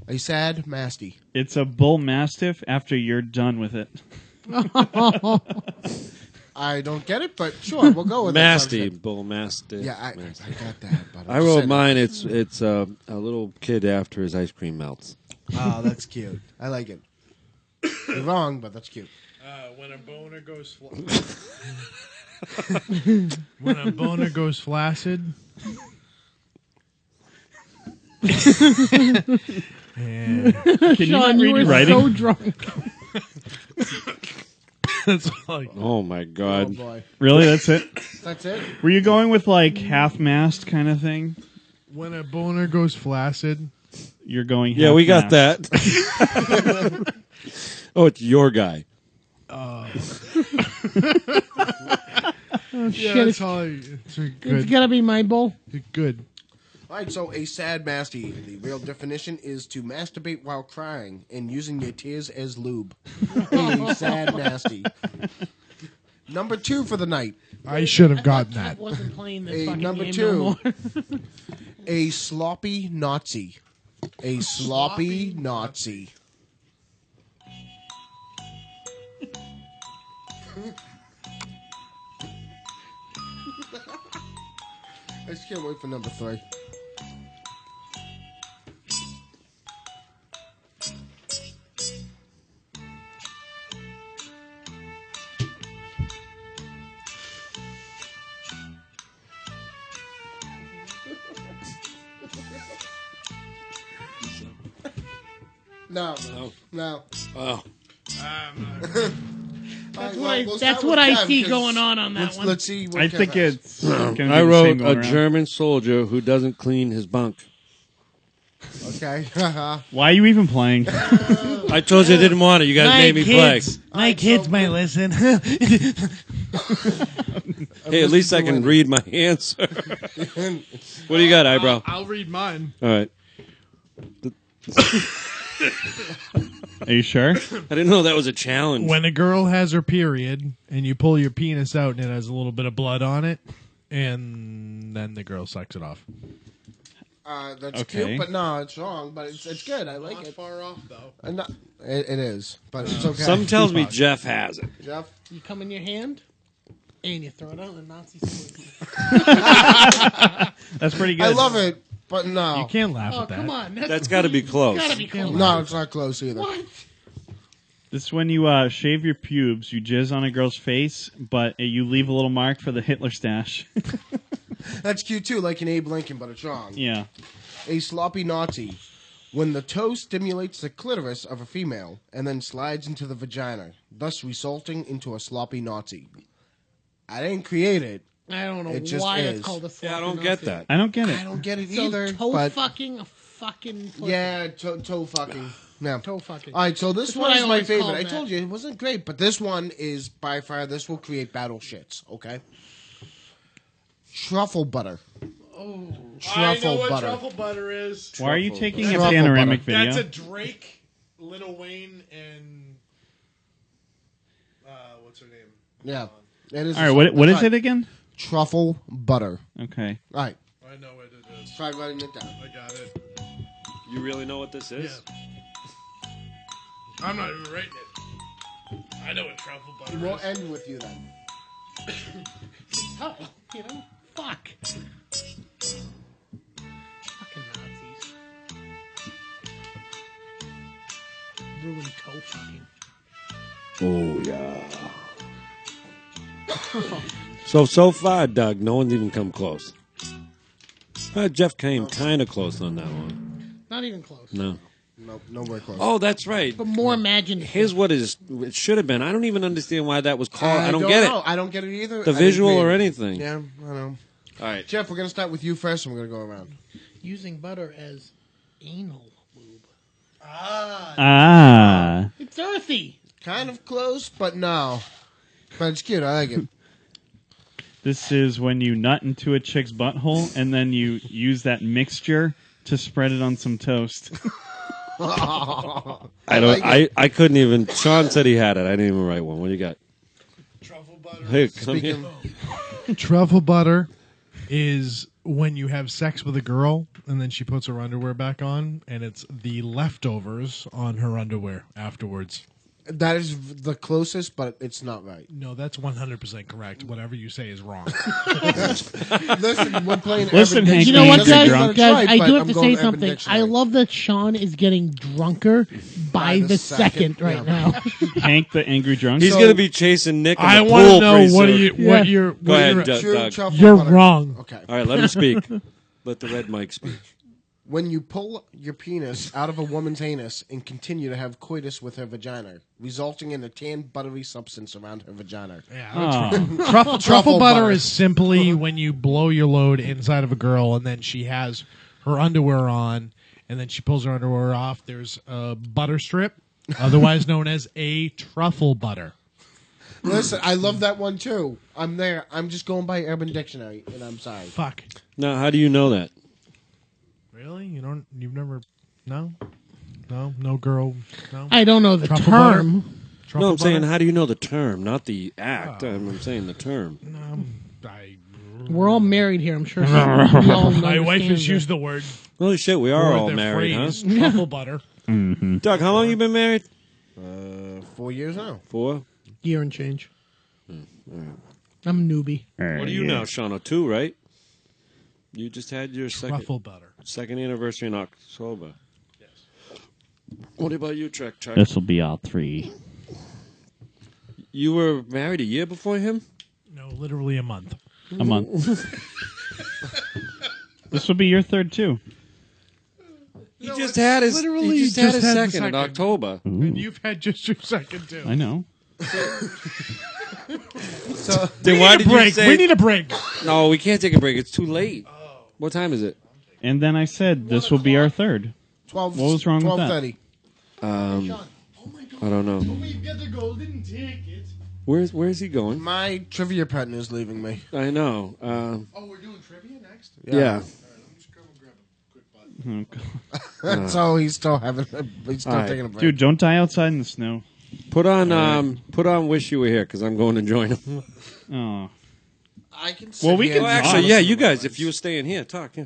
A sad masty. It's a bull mastiff after you're done with it. I don't get it, but sure, we'll go with Masty, it. bull masty. Yeah, I got that. But I wrote mine. It's a little kid after his ice cream melts. Oh, that's cute. I like it. You're wrong, but that's cute. When a boner goes when a boner goes flaccid. And Can you not Sean, you read were your writing? so drunk. it's like Oh my Oh god! boy, Really? That's it? that's it. Were you going with like half-mast kind of thing? when a boner goes flaccid. you're going. Yeah, we got half-mast. that. Oh, it's your guy. Yeah, Shit, that's all it's it's good. gotta be my bowl. Good. All right, so a sad masty. The real definition is to masturbate while crying and using your tears as lube. A sad nasty. Number 2 for the night. I should have gotten Cat that. wasn't playing this A fucking number game 2. no more. A sloppy Nazi. A sloppy Nazi. I just can't wait for number 3. No. Oh. That's what I see going on that one. Let's see. What I Kev think has. it's. gonna be I the wrote same going a around. German soldier who doesn't clean his bunk. Okay. Why are you even playing? I told you I didn't want it. You guys made me play. My kids may listen. Hey, at least I can read my answer. What do you got, eyebrow? I'll read mine. All right. Are you sure? I didn't know that was a challenge. When a girl has her period and you pull your penis out and it has a little bit of blood on it, and then the girl sucks it off. That's Okay. cute, but no, it's wrong. But it's good. I like it. Far off though. It is, but it's okay. Something tells me Jeff has it. Jeff. You come in your hand, and you throw it out, and the Nazi salute. That's pretty good. I love it, but no. You can't laugh Oh, at that. come on. That's got to be close. Gotta be close. No, it's not close either. What? This is when you shave your pubes, you jizz on a girl's face, but you leave a little mark for the Hitler stash. That's cute too, like an Abe Lincoln, but it's wrong. Yeah. A sloppy Nazi. When the toe stimulates the clitoris of a female and then slides into the vagina, thus resulting into a sloppy Nazi. I didn't create it. I don't know It just why is. it's called a sloppy Yeah, I don't Nazi. get that. I don't get I it. don't get it So either. toe but fucking a fucking pussy. yeah, toe fucking. Yeah. Toe fucking. All right, so this That's one what is I my always favorite. called I that. told you it wasn't great, but this one is by far. This will create battle shits. Okay. Truffle butter. Oh. Truffle butter. truffle butter is. Why are you taking a Truffle panoramic butter. video? Drake, Lil Wayne, and what's her name? Yeah. It is. All right, what is it again? Truffle butter. Okay. All right. I know what it is. Try writing it down. I got it. You really know what this is? I'm not even writing it. I know what truffle butter We'll end with you then. Oh, you know? Fuck. Fucking Nazis. Ruined toe fucking. Oh, yeah. So far, Doug, no one's even come close. Jeff came kind of close on that one. Not even close. No. Nope, nowhere close. Oh, that's right. But more imaginative. Here's what it should have been. I don't even understand why that was called. I don't get know. it. I don't get it either. The I visual didn't or create it. anything. Yeah, I know. All right. Jeff, we're going to start with you first, and we're going to go around. Using butter as anal lube. Ah. It's earthy. Kind of close, but no. But it's cute. I like it. This is when you nut into a chick's butthole and then you use that mixture to spread it on some toast. I couldn't even. Sean said he had it. I didn't even write one. What do you got? Truffle butter. Hey, come here. Truffle butter is when you have sex with a girl and then she puts her underwear back on and it's the leftovers on her underwear afterwards. That is the closest, but it's not right. No, that's 100% correct. Whatever you say is wrong. Listen, we're playing. Listen, Urban Hank, You know you what, ain't guys? drunk. Guys, I but do have I'm to going say Urban something. Dictionary. I love that Sean is getting drunker by the second right now. Hank the angry drunk. He's going to be chasing Nick in I the want pool to know pretty what soon. you're. Go ahead, True Doug. truffle You're butter. wrong. Okay. All right, let him speak. Let the red mic speak. When you pull your penis out of a woman's anus and continue to have coitus with her vagina, resulting in a tan, buttery substance around her vagina. Yeah, Oh. Truffle butter butter. is simply when you blow your load inside of a girl and then she has her underwear on and then she pulls her underwear off. There's a butter strip, otherwise known as a truffle butter. Listen, I love that one too. I'm there. I'm just going by Urban Dictionary, and I'm sorry. Fuck. Now, how do you know that? Really? You've never, no, girl, no. I don't know the Truffle term. butter? Truffle No, I'm saying, butter? how do you know the term, not the act? I'm saying the term. We're all married here. I'm sure we all My wife understand has that. used the word. Holy shit, we are or all the married, phrase, huh? truffle butter. Mm-hmm. Doug, how long you been married? 4 years now. 4? Year and change. I'm a newbie. What are you now, Shauna? 2, right? You just had your Truffle butter. second anniversary in October. Yes. What about you, Chuck? This will be all 3. You were married a year before him? No, literally a month. A month. This will be your 3rd too. He just had his literally he just had his the second in October. And you've had just your second too. I know. So Then why did you say? We need a break. No, we can't take a break. It's too late. What time is it? And then I said this will be our 3rd. 12. What was wrong with that? 12:30. I don't know. We've got the golden ticket. Where's he going? My trivia partner is leaving me. I know. Oh, we're doing trivia next? Yeah. Oh, God. So he's still having. He's still All right. taking a break. Dude, don't die outside in the snow. Put on Wish You Were Here because I'm going to join him. Oh, I can. Well, we can Well, talk. actually, yeah, you guys, if you were staying here, talk. Yeah.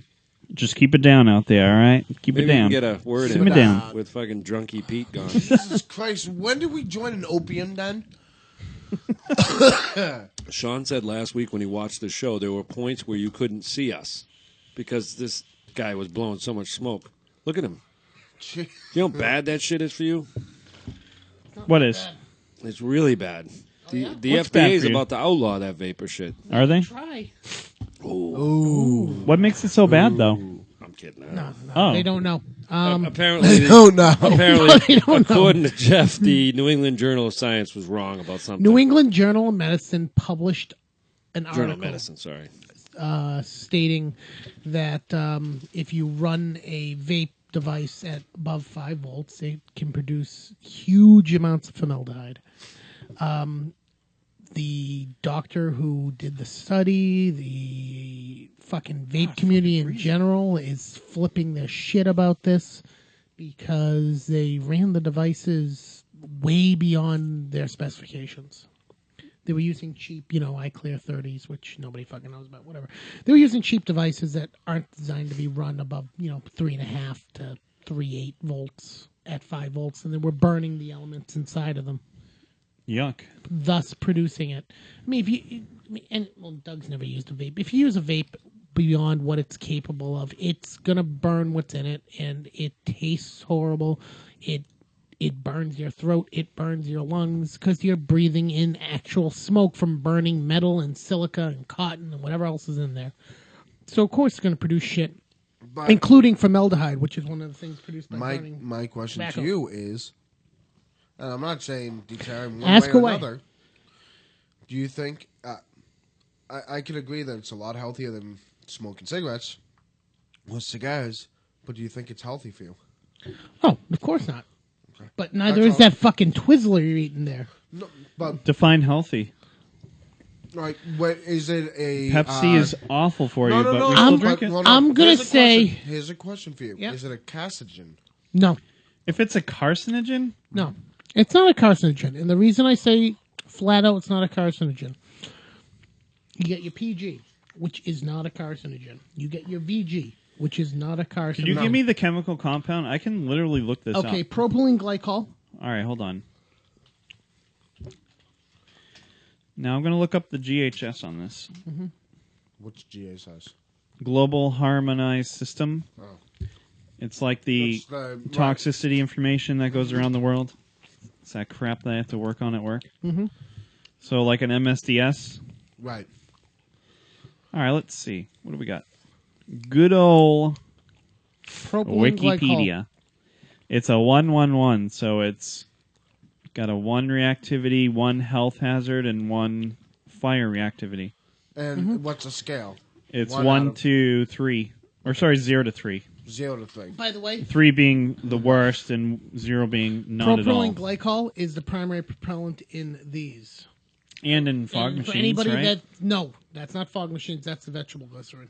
just keep it down out there, all right? Keep Maybe it we can down. get a word Keep in it down. with fucking drunky Pete gone. Jesus Christ! When did we join an opium den? Sean said last week when he watched the show, there were points where you couldn't see us because this guy was blowing so much smoke. Look at him. You know how bad that shit is for you? What is? It's really bad. The What's bad FDA is for you? about to outlaw that vapor shit. Are they? Try. What makes it so bad, though? I'm kidding. No, Oh. they don't know. Apparently, Oh no! apparently, they don't know. according to Jeff, the New England Journal of Science was wrong about something. New England Journal of Medicine published an Journal of article Medicine, sorry. stating that if you run a vape device at above 5 volts, it can produce huge amounts of formaldehyde. The doctor who did the study, the fucking vape community in general, is flipping their shit about this because they ran the devices way beyond their specifications. They were using cheap, iClear 30s, which nobody fucking knows about, whatever. They were using cheap devices that aren't designed to be run above, 3.5 to 3.8 volts at 5 volts, and they were burning the elements inside of them, Yuck. thus producing it. I mean, Doug's never used a vape. If you use a vape beyond what it's capable of, it's going to burn what's in it, and it tastes horrible. It burns your throat. It burns your lungs because you're breathing in actual smoke from burning metal and silica and cotton and whatever else is in there. So, of course, it's going to produce shit, including formaldehyde, which is one of the things produced by burning. My question tobacco. to you is, and I'm not saying deterring one Ask way or away. another. Do you think I can agree that it's a lot healthier than smoking cigarettes or cigars, but do you think it's healthy for you? Oh, of course not. Okay. But neither That's is all. that fucking Twizzler you're eating there. No, but Define healthy. like, what is it? A Pepsi is awful for no, you, no, but no, we no, still but- drink it. no, no. I'm gonna Here's a say- question. Here's a question for you. Yeah. Is it a carcinogen? No, If it's a carcinogen, no. It's not a carcinogen. And the reason I say flat out it's not a carcinogen, you get your PG, which is not a carcinogen. You get your VG, which is not a carcinogen. could you give me the chemical compound? I can literally look this Okay, up. propylene glycol. All right, hold on. Now I'm going to look up the GHS on this. What's GSS? Global Harmonized System. Oh. It's like the That's the- toxicity information that goes around the world. It's that crap that I have to work on at work. Mhm. So like an MSDS. Right. All right, let's see. What do we got? Good old Propylene glycol. Wikipedia. It's a 111, so it's got a 1 reactivity, 1 health hazard, and 1 fire reactivity. And what's a scale? It's One 1 out of- to 3. Or sorry, 0 to 3. 0 to 3. By the way, 3 being the worst and 0 being none at all. propylene glycol is the primary propellant in these. And in fog And machines, for anybody right? no, that's not fog machines. That's the vegetable glycerin.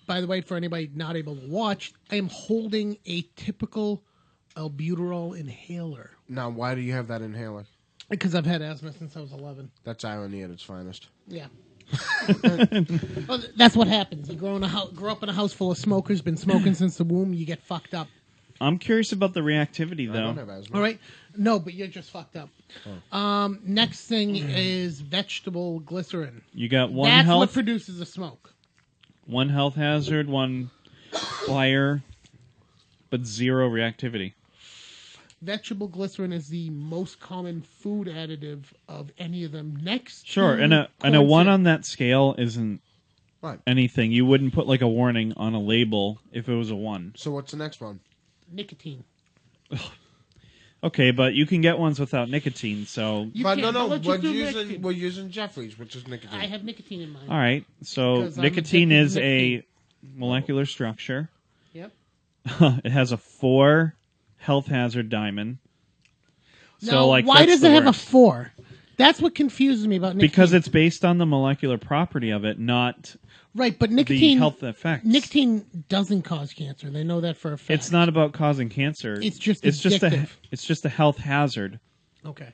By the way, for anybody not able to watch, I am holding a typical albuterol inhaler Now, why do you have that inhaler? because I've had asthma since I was 11. That's irony at its finest. Yeah. Well, that's what happens. You grow up in a house full of smokers, been smoking since the womb, you get fucked up. I'm curious about the reactivity, I don't though. have asthma. All right? No, but you're just fucked up. Next thing is vegetable glycerin. You got one That's what health, produces the smoke. one health hazard, one fire, but 0 reactivity. Vegetable glycerin is the most common food additive of any of them. Next, Sure, to and a corn 1 syrup. on that scale isn't Right. anything. You wouldn't put like a warning on a label if it was a 1. So what's the next one? Nicotine. Okay, but you can get ones without nicotine, so... You But can't, no, let's we're just do using nicotine. we're using Jeffrey's, which is nicotine. I have nicotine in mine. All right, so Because I'm nicotine addicted is to nicotine. a molecular structure. Yep. It has a 4 health hazard diamond. So, Now, like, why that's does the it have a worst. 4? That's what confuses me about nicotine. Because it's based on the molecular property of it, not right, but the nicotine health effects. Nicotine doesn't cause cancer. They know that for a fact. It's not about causing cancer. It's just it's just addictive. it's just a health hazard. Okay.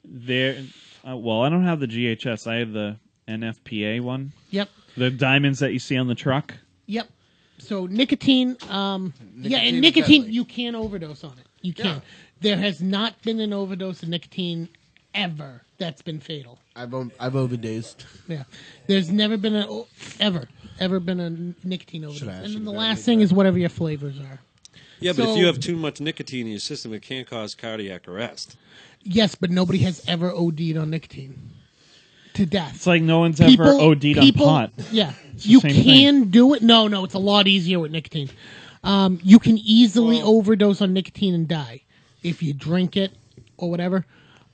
There, well, I don't have the GHS. I have the NFPA one. Yep. The diamonds that you see on the truck. Yep. So nicotine, yeah, and is nicotine, deadly. you can overdose on it. You can. Yeah. There has not been an overdose of nicotine ever that's been fatal. I've overdosed. Yeah. There's never been ever been a nicotine overdose. Should've And asked then you the that, last maybe thing that. is whatever your flavors are. Yeah, but So- if you have too much nicotine in your system, it can cause cardiac arrest. Yes, but nobody has ever OD'd on nicotine to death. It's like no one's ever OD'd on pot. Yeah, the you same can do it. No, it's a lot easier with nicotine. You can easily overdose on nicotine and die if you drink it or whatever.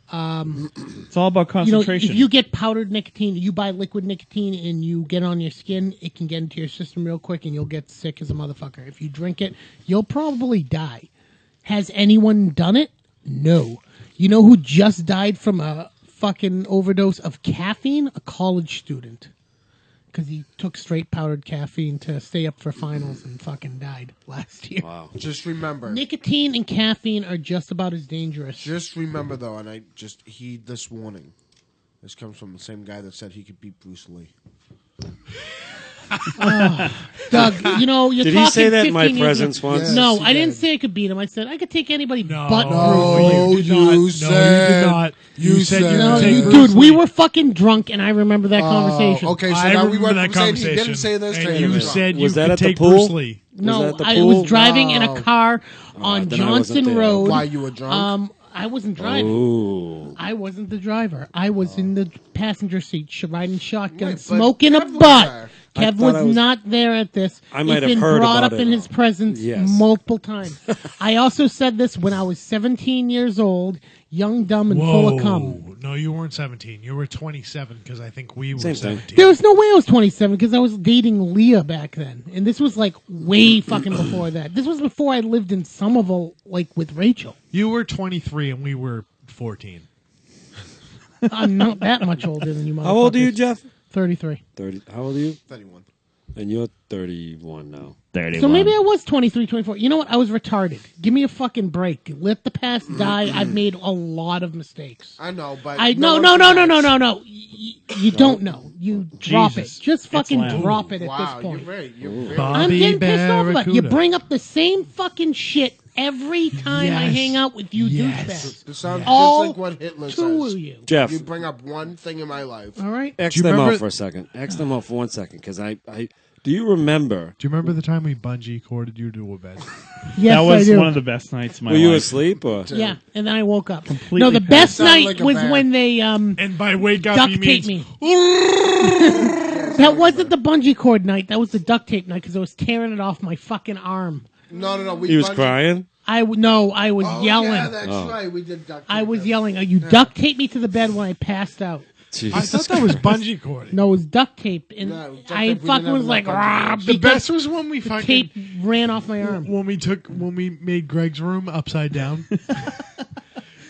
It's all about You know, concentration. if you get powdered nicotine, you buy liquid nicotine and you get on your skin, it can get into your system real quick and you'll get sick as a motherfucker. If you drink it, you'll probably die. Has anyone done it? No. You know who just died from a fucking overdose of caffeine? A college student. Because he took straight powdered caffeine to stay up for finals and fucking died last year. Wow. Just remember. Nicotine and caffeine are just about as dangerous. Just remember, though, and I just heed this warning. This comes from the same guy that said he could beat Bruce Lee. Doug, you know, you're Did talking he say that in my 15 years presence ago. once? Yes, No, he I didn't did. say I could beat him. I said I could take anybody No, but No, Bruce Lee. you you did not. No, you said- did not. You said you No, would take you- Bruce dude, we Lee. were fucking drunk, and I remember that conversation. Okay, so I now we remember went that from saying he conversation. didn't say this to and him. you He was said Was you that could at the take pool? Bruce Lee. No, Was that the I pool? was driving in No. a car on then I wasn't Johnston there. Road. Why, you were drunk? I wasn't driving. Ooh. I wasn't the driver. I was in the passenger seat, riding shotgun, Wait, but smoking a Kev was butt. there. I Kev thought was I was- not there at this. I might It's have been heard brought about up it, in his though. presence Yes. multiple times. I also said this when I was 17 years old, young, dumb, and full of cum. Whoa. No, you weren't 17. You were 27 because I think we were Same thing. 17. There was no way I was 27 because I was dating Leah back then. And this was like way fucking before that. This was before I lived in Somerville, like with Rachel. You were 23 and we were 14. I'm not that much older than you, motherfuckers. How old are you, Jeff? 33. 30. How old are you? 31. And you're 31 now. 31. So maybe I was 23, 24. You know what? I was retarded. Give me a fucking break. Let the past die. I've made a lot of mistakes. I know, but No. You don't know. You drop it. Jesus. Just fucking loud. drop it at Wow, this point. you're right. You're very Bob. I'm Bobby getting pissed off about it. You Barracuda. bring up the same fucking shit every time I Yes. hang out with you Yes. douchebags. This sounds All just like what Hitler two says. of you. Jeff, You bring up one thing in my life. All right? X Do you them remember- out for a second. X them out for 1 second, because I do you remember? Do you remember the time we bungee corded you to a bed? Yes, that was I do. one of the best nights of my Were you life. asleep or? Yeah, and then I woke up. Completely No, the passed best out night like a was bear. when they And by wake up, duct he taped means me. That wasn't the bungee cord night. That was the duct tape night because I was tearing it off my fucking arm. No. We He was bungee- crying. I was Oh, yelling. Yeah, that's right. We did duct I tape. was yelling. You duct taped me to the bed when I passed out. I thought that was bungee cord. No, it was duct tape, and No, duct I tape, we fucking didn't have was like, enough "Rah," bungee The because best was when we the fucking tape ran off my arm. when we made Greg's room upside down.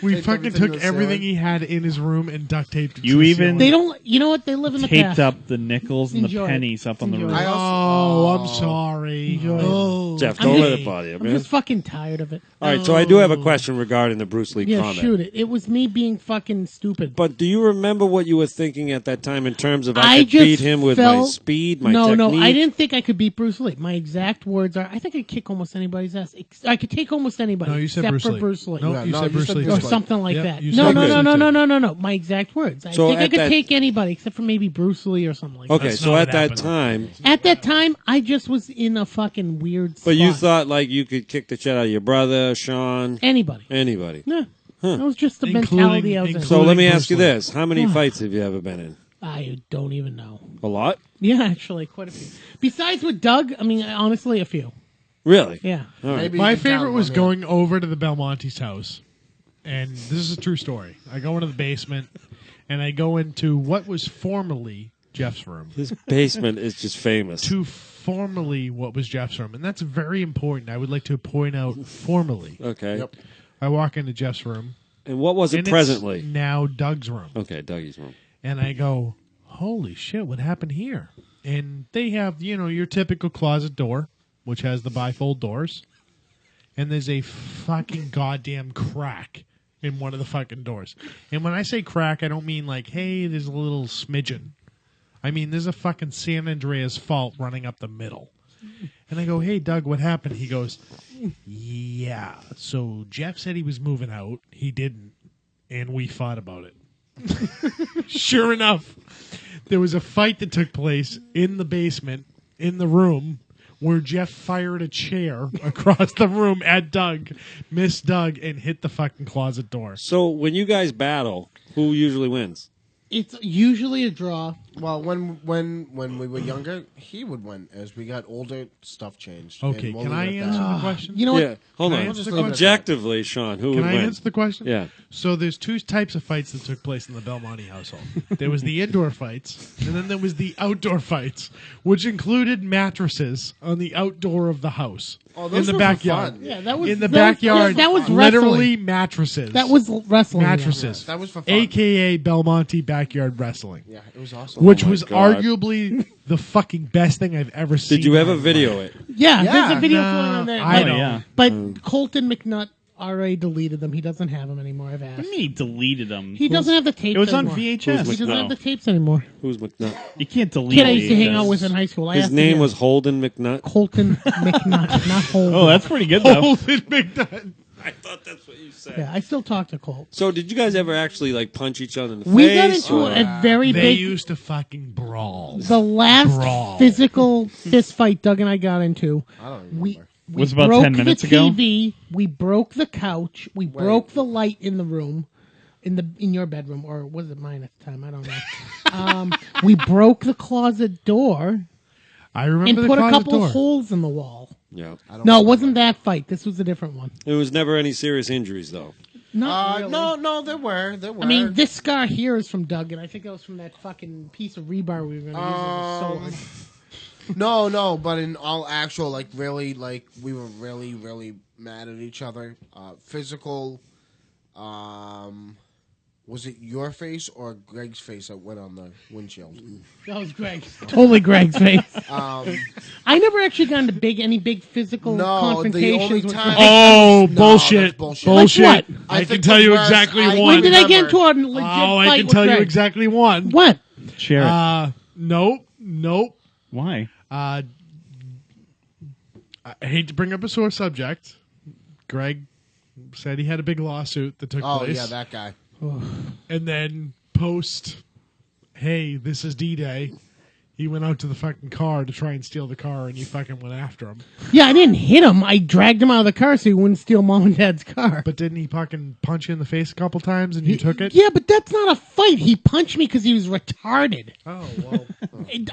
We Taped fucking everything took to the everything ceiling. he had in his room and duct taped it. You to the even- ceiling. They don't. You know what? They live in the Taped past. up the nickels and Enjoy the it. pennies up on the Enjoy roof. it. I'm sorry. Enjoy it. Oh, Jeff, I'm don't let just- it bother you, I'm man. just fucking tired of it. All right, so I do have a question regarding the Bruce Lee Yeah, comment. shoot it. It was me being fucking stupid. But do you remember what you were thinking at that time in terms of I I could just beat him with my felt- speed, my no, technique? no, I didn't think I could beat Bruce Lee. My exact words are, I think I could kick almost anybody's ass. I could take almost anybody. No, you said except Bruce for Lee. Bruce Lee. No, Yeah, you no, said you Bruce said Lee. Bruce Or Lee. something like Yep, that. you No, said no, Bruce no, Lee no, too. no, no, no, no. My exact words. I So think I at could that- take anybody except for maybe Bruce Lee or something like Okay, That's so not at what that happened. time, that. At that time, I just was in a fucking weird spot. but you thought like you could kick the shit out of your brother, Sean, Anybody. anybody. Yeah. That was just the Including- mentality I was in. So let me Bruce ask you Lee. this: how many fights have you ever been in? I don't even know. A lot, Yeah, actually, quite a few. Besides with Doug, I mean, honestly, a few. really? Yeah. All right. Maybe My you can count favorite was them, yeah. going over to the Belmonte's house, and this is a true story. I go into the basement, and I go into what was formerly Jeff's room. His basement is just famous. To formerly what was Jeff's room, and that's very important. I would like to point out formerly. Okay. Yep. I walk into Jeff's room, And what was it and presently? it's now Doug's room, Okay, Dougie's room. and I go, "Holy shit, what happened here?" And they have, your typical closet door, which has the bifold doors, and there's a fucking goddamn crack in one of the fucking doors. And when I say crack, I don't mean like, hey, there's a little smidgen. I mean, there's a fucking San Andreas fault running up the middle. And I go, hey, Doug, what happened? He goes, yeah. So Jeff said he was moving out. He didn't. And we fought about it. Sure enough, there was a fight that took place in the basement, in the room, where Jeff fired a chair across the room at Doug, missed Doug, and hit the fucking closet door. So when you guys battle, who usually wins? It's usually a draw. Well, when we were younger, he would win. As we got older, stuff changed. Okay, And we'll can leave I it at answer that. the question? You know what? Yeah, hold Can I on. answer the question? Objectively, Sean, who Can would I win? answer the question? Yeah. So there's two types of fights that took place in the Belmonte household. There was the indoor fights, and then there was the outdoor fights, which included mattresses on the outdoor of the house. Oh, in those the were for backyard. fun. Yeah, that was In the that was- backyard, yeah, that was literally wrestling. mattresses. That was wrestling. yeah. mattresses. That was for fun. AKA Belmonte backyard wrestling. Yeah, it was awesome. Which my was God. arguably the fucking best thing I've ever seen. Did you in ever my video life. it? Yeah, Yeah. there's a video No, floating on there. I but, don't. Yeah. But Colton McNutt already deleted them. He doesn't have them anymore. I've asked. What do you mean he deleted them? He doesn't have the tapes. It was on anymore. VHS. Who's He doesn't No. have the tapes anymore. Who's McNutt? You can't delete. Kid I used to hang VHS. out with in high school. I His asked name him. was Holden McNutt. Colton McNutt, not Holden. Oh, that's pretty good though. Holden McNutt. I thought that's what you said. Yeah, I still talk to Colt. So did you guys ever actually like punch each other in the We face? got into or- a very They big. used to fucking brawl. The last Brawl. physical fist fight Doug and I got into. I don't remember. We Was about broke 10 minutes the ago? TV. We broke the couch. We broke the light in the room, in your bedroom, or was it mine at the time? I don't know. We broke the closet door I remember and the put a closet couple door. holes in the wall. Yeah. No, it wasn't that fight. This was a different one. There was never any serious injuries though. Not really. No, there were. I mean, this scar here is from Doug, and I think that was from that fucking piece of rebar we were going to use as a sword. No, but in all actual, like, really, like, we were really, really mad at each other. Physical, was it your face or Greg's face that went on the windshield? That was Greg's. Totally Greg's face. I never actually got into any big physical No, the confrontations. only with time- Greg. Oh, No, bullshit. that's bullshit. Bullshit. Like what? I I can think tell the you worst- exactly I- one. When did I get into remember. a legit Oh, fight I can with tell you Greg? exactly one. What? Share it. Nope. Why? I hate to bring up a sore subject. Greg said he had a big lawsuit that took Oh, place. yeah, that guy. And then post, hey, this is D-Day. He went out to the fucking car to try and steal the car, and you fucking went after him. Yeah, I didn't hit him. I dragged him out of the car so he wouldn't steal Mom and Dad's car. But didn't he fucking punch you in the face a couple times and you took it? Yeah, but that's not a fight. He punched me because he was retarded. Oh, well.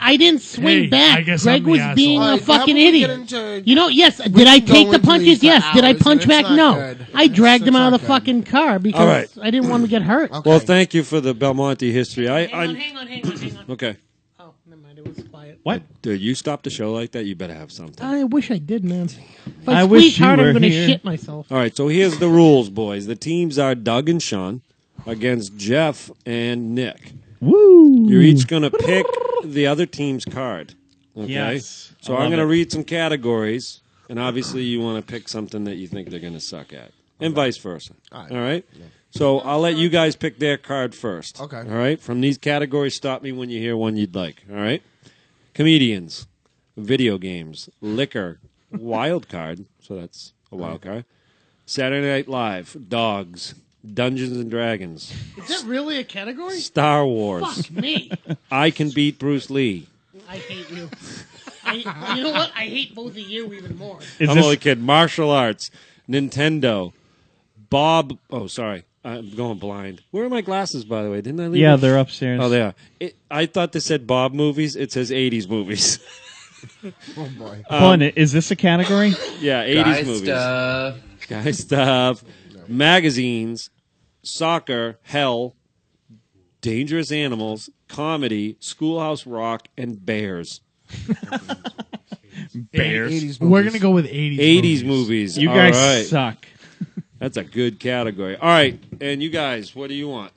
I didn't swing Hey, back. I guess Greg I'm the was asshole. being All a right, how fucking about we idiot. get into- You know, yes. we Did I can go take the into punches? these for Yes. Did I hours, punch and back? it's not No. good. I dragged him that's out not of the good. fucking car because All right. I didn't want him to get hurt. Okay. Well, thank you for the Belmonte history. Hang I'm on. okay. Oh, never mind. It was quiet. What? Dude, you stopped the show like that, you better have something. I wish I did, man. If I I wish squeeze you hard, I'm were going to here. shit myself. All right, so here's the rules, boys. The teams are Doug and Sean against Jeff and Nick. Woo! You're each going to pick the other team's card. Okay? Yes. So I I'm love going to it. read some categories, and obviously you want to pick something that you think they're going to suck at, and vice versa. All right. All right? So I'll let you guys pick their card first. Okay. All right? From these categories, stop me when you hear one you'd like. All right? Comedians, video games, liquor, wild card, so that's a wild card, Saturday Night Live, dogs, Dungeons and Dragons, Is that really a category? Star Wars, Fuck me. I Can Beat Bruce Lee. I hate you. You know what? I hate both of you even more. Is I'm this only kidding. Martial arts, Nintendo, Bob. Oh, sorry. I'm going blind. Where are my glasses, by the way? Didn't I leave Yeah, them? they're upstairs. Oh, they are. I thought this said Bob movies. It says 80s movies. Oh boy. Fun. Is this a category? Yeah, 80s movies. Guy stuff. Magazines, soccer, hell, dangerous animals, comedy, Schoolhouse Rock, and bears. Bears. 80s We're movies. going to go with 80s. 80s movies. You All guys right. suck. That's a good category. All right, and you guys, what do you want?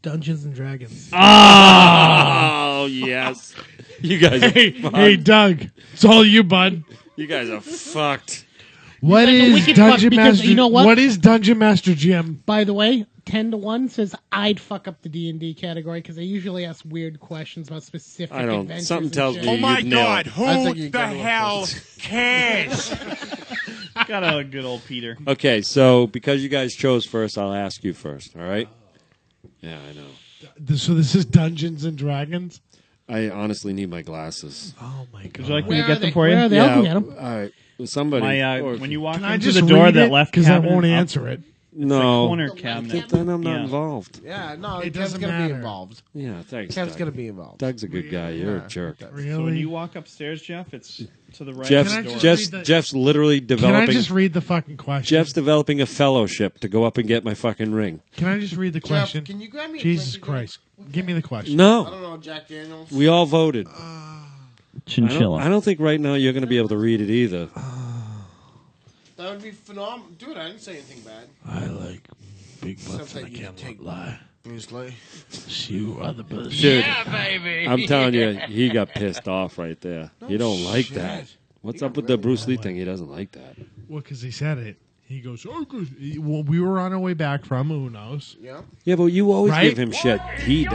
Dungeons and Dragons. Oh, yes. You guys are fucked. Hey, Doug. It's all you, bud. You guys are fucked. What like a is wicked fuck Dungeon because Master? you know what? What is Dungeon Master Jim? By the way, 10-1 says I'd fuck up the D&D category because they usually ask weird questions about specific I don't. adventures. Something and tells shit. me. Oh my you'd nail God! it. I Who think you the got it. hell cares? Got a good old Peter. Okay, so because you guys chose first, I'll ask you first. All right? Yeah, I know. So this is Dungeons and Dragons? I honestly need my glasses. Oh, my God. Would you like me Where to get are them they? for you? Where are they? I'll go get 'em. All right. Somebody. My or- when you walk Can I into just the door read that it? left Because I cabinet won't up, answer it. no. corner cabinet. Then I'm not Yeah. involved. Yeah, no, It Kev's doesn't going to be matter. involved. Yeah, thanks. Kev's Doug. going to be involved. Doug's a good guy. You're a jerk. Really? So when you walk upstairs, Jeff, it's to the right Jeff's, of the door. Jeff's literally Can I developing. just read the fucking question? Jeff's developing a fellowship to go up and get my fucking ring. Can I just read the question? Jeff, can you grab me a Jesus drink again? Christ. Give me the question. I No, don't know, Jack Daniels. we all voted. Chinchilla. I don't think right now you're going to be able to read it either. That would be phenomenal. Dude, I didn't say anything bad. I like big Except that you take Bruce Lee. You are the best. Dude, I'm telling you, he got pissed off right there. He don't like shit. that. What's He up got with the really Bruce Lee mad. thing? He doesn't like that. Well, because he said it. He goes, oh, good. Well, we were on our way back from Uno's. Yeah. Yeah, but you always Right? give him shit. He d-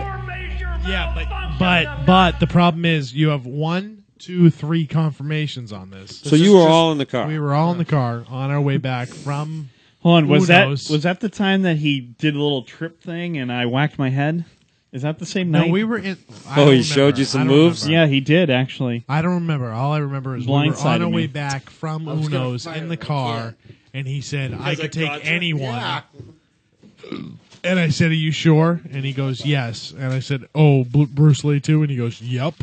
Yeah, but the problem is you have 1, 2, 3 confirmations on this. So you were all in the car. We were all in the car on our way back from. Hold on, was Uno's. that the time that he did a little trip thing and I whacked my head? Is that the same No, night? we were in. Oh, I don't he showed remember. you some I don't moves? remember. Yeah, he did actually. I don't remember. All I remember is we were Blindsided on our me. way back from I was gonna Uno's fire in the it, I car, can't. and he said, I I could take gotcha. anyone. Yeah. And I said, are you sure? And he goes, yes. And I said, oh, Bruce Lee too? And he goes, yep.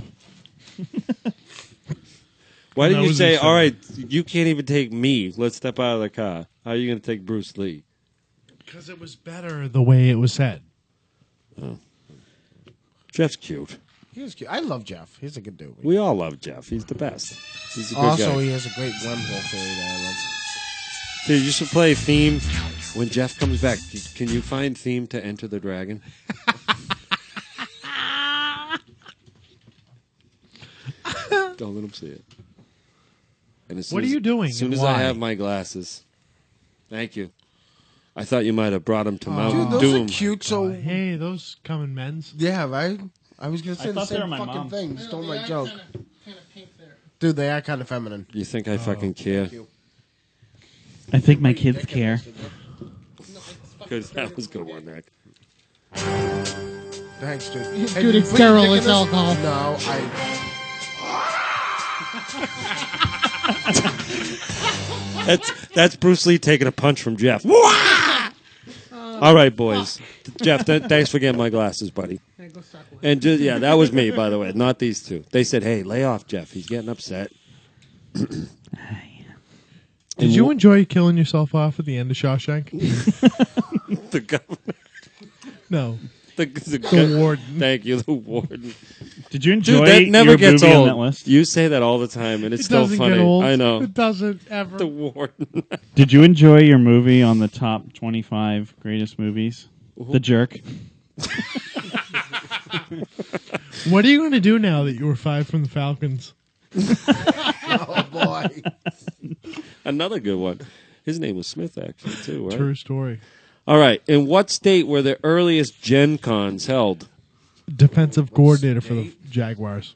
Why didn't That you was say, insane. all right, you can't even take me. Let's step out of the car. How are you going to take Bruce Lee? Because it was better the way it was said. Jeff's cute. He's cute. I love Jeff. He's a good dude. We all love Jeff. He's the best. He's a good Also, guy. he has a great wormhole theory that I love. Dude, you should play theme when Jeff comes back. Can you find theme to Enter the Dragon? Don't let him see it. And as soon What are as- you doing As soon and as why? I have my glasses. Thank you. I thought you might have brought him to Mount Dude, those Doom. are cute. So Hey, those come in men's. yeah, right. I was gonna say the thought they were same my fucking mom. thing. Stole my joke. Kind of pink there. Dude, they are kind of feminine. You think I fucking care? I think my kids care. Good. That was a good one, Nick. Thanks, dude. Dude, Hey, did you it's put your sterile, dick in it's this? alcohol. No, That's Bruce Lee taking a punch from Jeff. All right, boys. Jeff, thanks for getting my glasses, buddy. Hey, go suck one. And just, yeah, that was me, by the way, not these two. They said, "Hey, lay off, Jeff. He's getting upset." Did you enjoy killing yourself off at the end of Shawshank? The governor. No. The warden. Thank you, the warden. Did you enjoy Dude, that never your gets movie old. on that list? You say that all the time, and it's It still doesn't funny. get old. I know. It doesn't ever. The warden. Did you enjoy your movie on the top 25 greatest movies? The Jerk. What are you going to do now that you were fired from the Falcons? Oh boy. Another good one. His name was Smith, actually, too, right? True story. All right. In what state were the earliest Gen Cons held? Defensive coordinator for the Jaguars.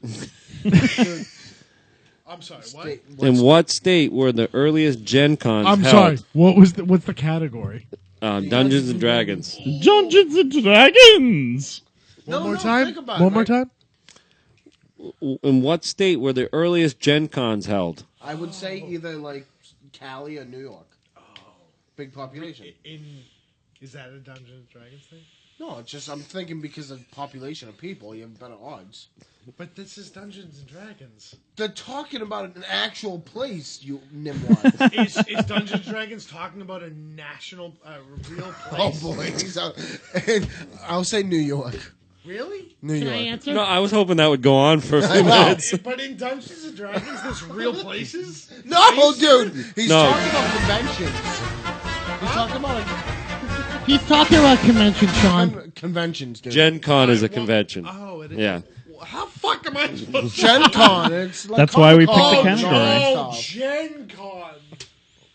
I'm sorry, what? In what state were the earliest Gen Cons I'm held? sorry. What's the category? Dungeons and Dragons. Dungeons and Dragons! One more think time? about it, One more right? time? In what state were the earliest Gen Cons held? I would say either like Cali or New York. Big population. Is that a Dungeons and Dragons thing? No, it's just I'm thinking because of population of people, you have better odds. But this is Dungeons and Dragons. They're talking about an actual place, you nimwad. Is Dungeons and Dragons talking about a national, real Oh place? boy, I'll say New York. Really? New Can York. I answer? No, I was hoping that would go on for a few minutes. But in Dungeons and Dragons, there's real places? No, dude, he's No. talking about conventions. He's talking about He's talking about convention, Sean. conventions, dude. Gen Con is a convention. Oh, it is. Yeah. How fuck am I supposed to... Gen Con. It's like That's why we picked the Comic-Con category. Oh, stuff. Gen Con.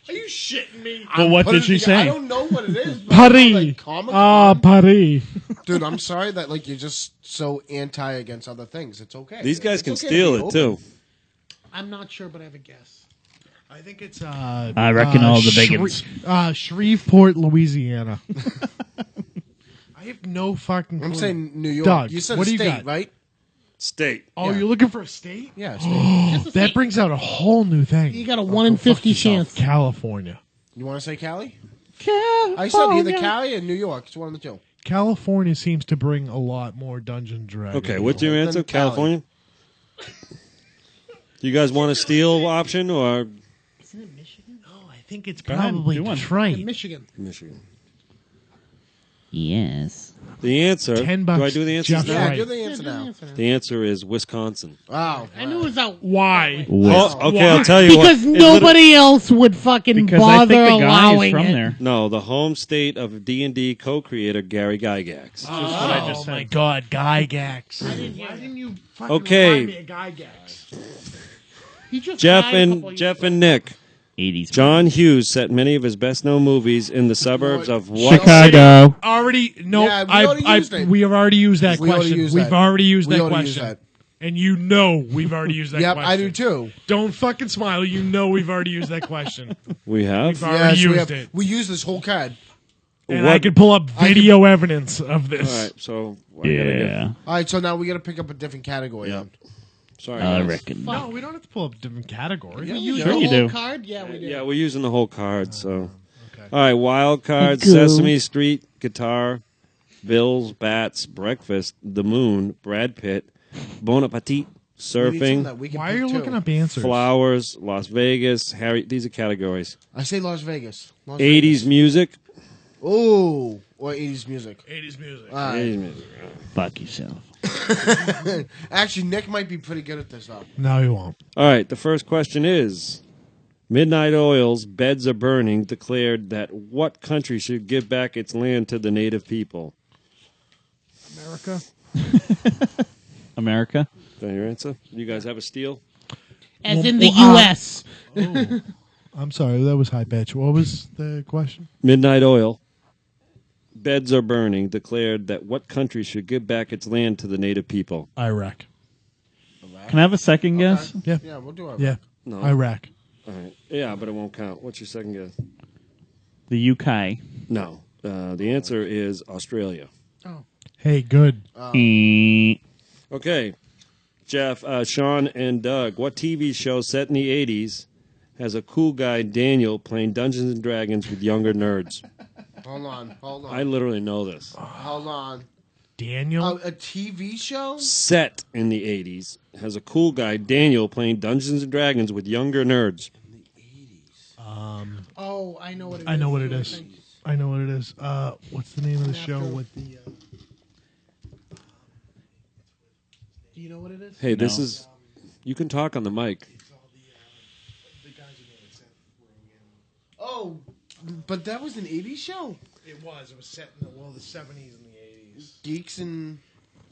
Are you shitting me? Well, what Put did it she together. I say? don't know what it is. But I know, Paris. like, Comic-Con. Paris. Dude, I'm sorry that like you're just so anti against other things. It's okay. These guys It's can okay to steal be it, open. too. I'm not sure, but I have a guess. I think it's... I reckon all the biggins. Shreveport, Louisiana. I have no fucking clue. I'm saying New York. Doug, you said what a do you state, got? right? State. Oh, Yeah. you're looking for a state? Yeah, state. Just a That state. brings out a whole new thing. You got a 1 in 50 chance. California. You want to say Cali? I said either Cali or New York. It's one of the two. California seems to bring a lot more Dungeons Dragons. Okay, what's your Then answer? Cali. California? Do you guys want a steal option or Isn't it Michigan? Oh, I think it's Go ahead, probably do one. Detroit. Michigan. Michigan? Yes. The answer. $10. Do I do the answers Jeff now? Yeah, Right. do the Yeah, answer do the now. answer now. The answer is Wisconsin. Wow. I knew it was out. Why? Oh, okay, I'll tell you Because what. nobody else would fucking Because I bother think the guy is allowing from it. there. No, the home state of D&D co-creator Gary Gygax. Just what I just my said. God, Gygax. Why didn't you fucking Okay. remind me of Gygax? He just Jeff died a couple and years Jeff ago. and Nick. 80s. John Hughes set many of his best-known movies in the suburbs of what Chicago. Already, no, Yeah, we already used it. we have already used that We already question. used We've that. already used We that already question. used that. And you know we've already used that Yep, question. I do too. Don't fucking smile. You know we've already used that question. we have? We've already Yes, we used have. it. We use this whole card. And I could pull up video evidence of this. All right, so I gotta get- Yeah. All right, so now we got to pick up a different category. Yeah. then. Sorry, I guys. reckon. No, we don't have to pull up a different category. Yeah, You we use do. Sure the you whole do. card? Yeah, we do. Yeah, we're using the whole card. So, Okay. all right, wild card: Go. Sesame Street, Guitar, Bills, Bats, Breakfast, The Moon, Brad Pitt, Bon Appetit, We need something Surfing, that we can Why are pick you too. looking up answers? Flowers, Las Vegas, Harry. These are categories. I say Las Vegas. Las 80s music. Oh, or 80s music. 80s music. All right. 80s music. Fuck yourself. Actually, Nick might be pretty good at this though. No, you won't. All right, the first question is: Midnight Oil's "Beds Are Burning" declared that what country should give back its land to the native people? America? America. Is that your answer? You guys have a steal? As in the Well, U.S. Oh. I'm sorry, that was high pitch. What was the question? Midnight Oil, "Beds Are Burning" declared that what country should give back its land to the native people? Iraq. Can I have a second guess? Yeah. Yeah, we'll do our Yeah. No. Iraq. All right. Yeah, but it won't count. What's your second guess? The UK. No. The answer is Australia. Hey, good. Okay. Jeff, Sean, and Doug, what TV show set in the 80s has a cool guy, Daniel, playing Dungeons and Dragons with younger nerds? Hold on. I literally know this. Hold on. Daniel? A TV show? Set in the 80s has a cool guy, Daniel, playing Dungeons and Dragons with younger nerds. Oh, I know what it is. I know what it I is. think. I know what it is. What's the name of the show with the? Do you know what it is? Hey, this No. is. You can talk on the mic. Oh, but that was an 80s show. It was. It was set in the 70s and the 80s. Geeks and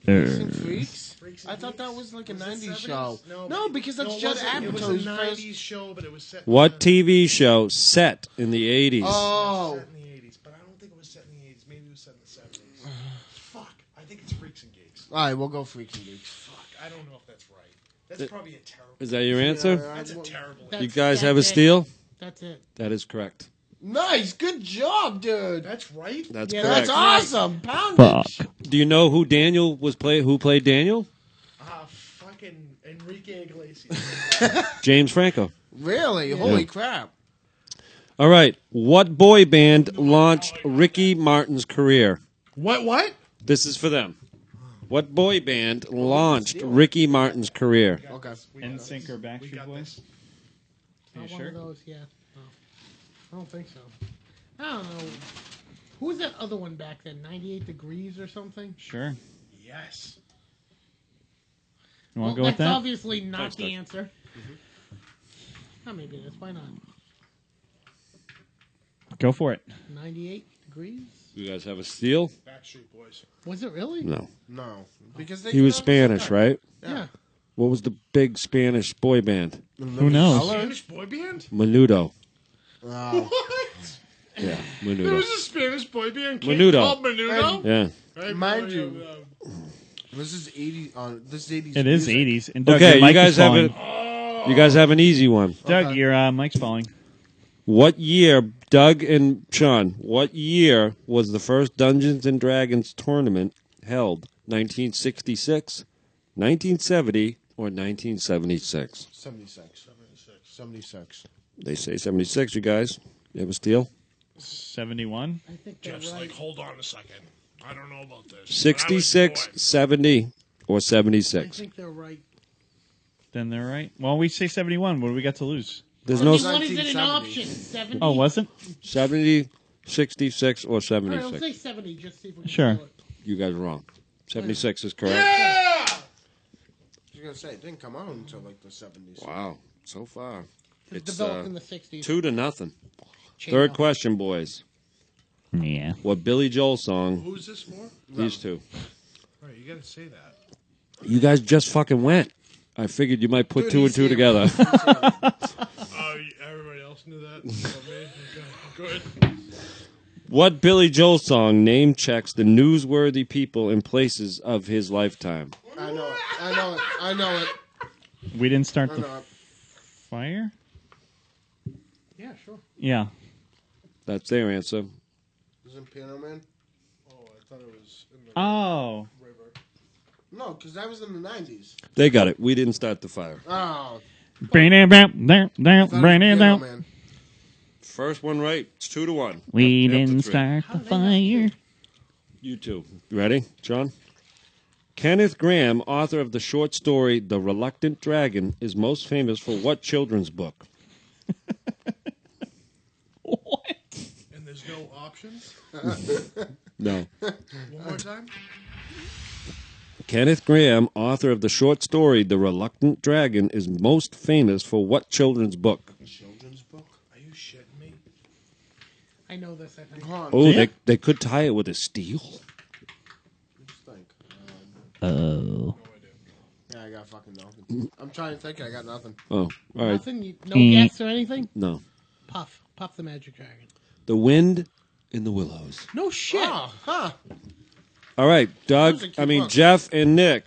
Freaks? I thought that was like a 90s show. No, because that's just It was a Apatow's 90s first. show, but it was set. What TV show set in the 80s? Oh. Set in the 80s, but I don't think it was set in the 80s. Maybe it was set in the 70s. Fuck. I think it's Freaks and Geeks. All right, we'll go Freaks and Geeks. Fuck. I don't know if that's right. That's probably a terrible. Is that your answer? That's a terrible. You guys have a steal? That's it. That is correct. Nice, good job, dude. That's right. That's Yeah, correct. That's awesome. Poundage. Do you know who Daniel was who played Daniel? Fucking Enrique Iglesias. James Franco. Really? Holy crap. All right. What boy band launched Ricky Martin's career? What? This is for them. What boy band launched Ricky Martin's career? Okay. NSYNC or Backstreet Boys? Not You one sure? of those, yeah. No. I don't think so. I don't know. Who was that other one back then? 98 Degrees or something? Sure. Yes. You want to Well, go with that's that? obviously not Thanks, the Doug. answer. Oh, maybe it is. Why not? Go for it. 98 Degrees? You guys have a steal? Backstreet Boys. Was it really? No. No. Because they He was Spanish, right? Yeah. What was the big Spanish boy band? Who knows? Spanish boy band? Menudo. Oh. What? Yeah, There Menudo. was a Spanish boy band Menudo. called Menudo? Yeah. Right, Mind boy, you. This is 80. This is 80s. It is music. 80s. And Doug, Okay, your mic you guys is have falling. You guys have an easy one. Doug, Okay. your mic's falling. What year, Doug and Sean, what year was the first Dungeons and Dragons tournament held? 1966, 1970, or 1976? 76. 76. They say 76, you guys. You have a steal? 71. I think they're Jeff's right. like, hold on a second. I don't know about this. 66, 70, or I 76? think they're right. Then they're right. Well, we say 71. What do we got to lose? There's I no mean, what is it an 1970. option? 70? Oh, wasn't? 70, 66, or All right, I'll 76. say 70 just to see if we can Sure. do it. You guys are wrong. 76 is correct. I was going to say, it didn't come out until like the 70s. Wow, so far. It was It's developed in the 60s. 2-0. Chain Third up. question, boys. Yeah. What Billy Joel song? Who's this for? These two. All right, you got to say that. You guys just fucking went. I figured you might put Dude, two and he's two here. together. Oh, everybody else knew that? Okay, go ahead. What Billy Joel song name checks the newsworthy people and places of his lifetime? I know it. I know it. I know it. We didn't start I the know it. fire? Yeah, sure. Yeah. That's their answer. Isn't Piano Man? Oh, I thought it was in the Oh. river. No, because that was in the 90s. They got it. We didn't start the fire. Oh. Bring it down, down, down, I thought it bring was it Piano down. Man. First one right. It's 2-1. We Yep, up to didn't 3. start the fire. You two. You ready, John? Kenneth Grahame, author of the short story The Reluctant Dragon, is most famous for what children's book? What? And there's no options? No. One more time? Kenneth Grahame, author of the short story The Reluctant Dragon, is most famous for what children's book? Children's book? Are you shitting me? I know this, I think. Come on. Oh, Yeah. they could tie it with a steel. Just think. Oh. Yeah, I got fucking nothing. I'm trying to think. I got nothing. Oh, all right. Nothing? No guess or anything? No. Puff. Puff the Magic Dragon. The Wind in the Willows. No shit. Oh, huh. All right, Doug, Those are cute I mean, books. Jeff and Nick.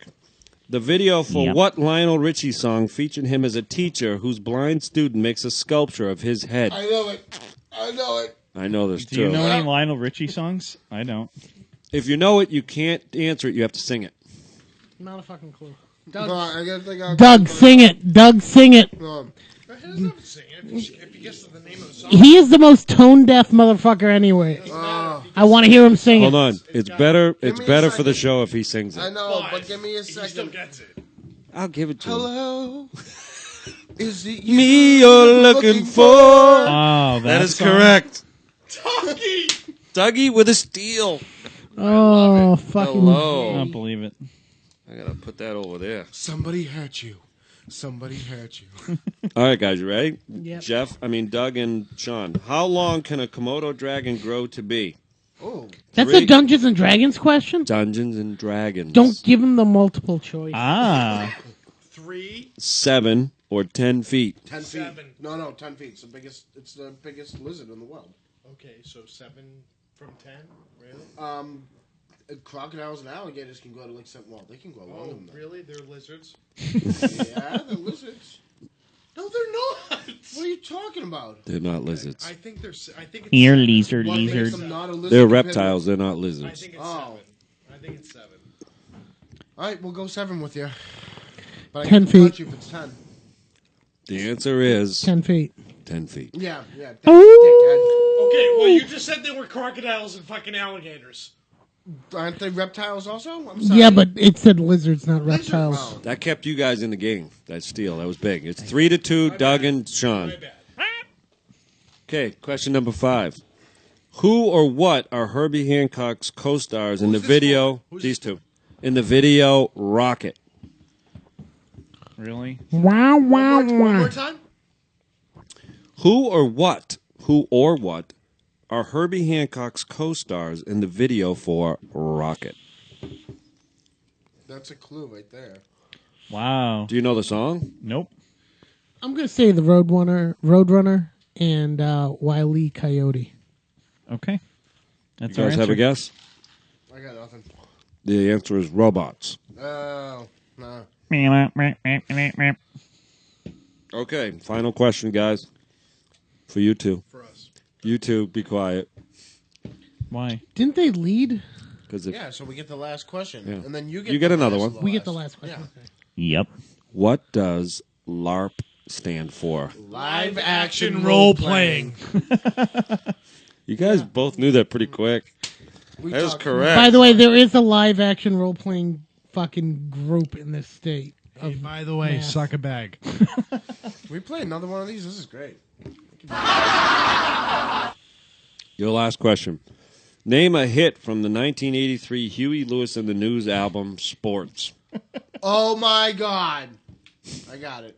The video for Yep. what Lionel Richie song featured him as a teacher whose blind student makes a sculpture of his head? I know it. I know it. I know this Do you too. know any Lionel Richie songs? I don't. If you know it, you can't answer it. You have to sing it. Not a fucking clue. No, Doug, I gotta think. I'll Doug, sing it. Doug, sing it. He doesn't have to sing it. If you guess the name of the song. He is the most tone deaf motherfucker anyway. I want to hear him sing Hold it. on. It's better. It's me a better for the second. show if he sings I it. know, but give me a He still second. gets it. I'll give it to him. Hello. Is it Me you're looking for. Oh, That is song? correct. Dougie with a steal. Oh, fucking. Hello. I don't believe it. I gotta put that over there. Somebody hurt you. Somebody hurt you. All right, guys, you ready? Yep. Doug and Sean. How long can a Komodo dragon grow to be? Oh. That's 3 a Dungeons and Dragons question? Dungeons and Dragons. Don't give them the multiple choice. Ah. 3, 7 or 10 feet. 10 feet. 7. No, 10 feet. It's the biggest lizard in the world. Okay, so 7 from 10? Really? Crocodiles and alligators can go to like 7. Well, they can go longer than that. Really? They're lizards? Yeah, they're lizards. No, they're not. What are you talking about? They're not lizards. I think it's Ear lizard, What makes lizard. them not a lizard They're compared to- reptiles. They're not I lizards. think it's Oh. 7. I think it's 7. All right, we'll go 7 with you. But I 10 can touch feet. you if it's 10. The answer is 10 feet. 10 feet. Yeah. Ooh. Okay, well, you just said they were crocodiles and fucking alligators. Aren't they reptiles also? I'm sorry. Yeah, but it said lizards, not reptiles. Oh. That kept you guys in the game. That steal. That was big. It's 3-2, Doug and Sean. My bad. Okay, question number 5. Who or what are Herbie Hancock's co-stars in the video? These two. In the video Rocket. Really? Wow, wow, One more wow. time? Who or what are Herbie Hancock's co-stars in the video for Rocket? That's a clue right there. Wow. Do you know the song? Nope. I'm going to say the Roadrunner and Wile E. Coyote. Okay. You That's our guys have answer. a guess? I got nothing. The answer is Robots. Oh, no. Okay, final question, guys. For you two. For us. You two, be quiet. Why? Didn't they lead? Because Yeah, so we get the last question. Yeah. And then you You get get another last one. of We get the last question. Yeah. Okay. Yep. What does LARP stand for? Live Action role playing. You guys both knew that pretty quick. That was correct. By the way, there is a live action role playing fucking group in this state. Hey, by the way, math. suck a bag. We play another one of these. This is great. Your last question. Name a hit from the 1983 Huey Lewis and the News album, Sports. Oh, my God. I got it.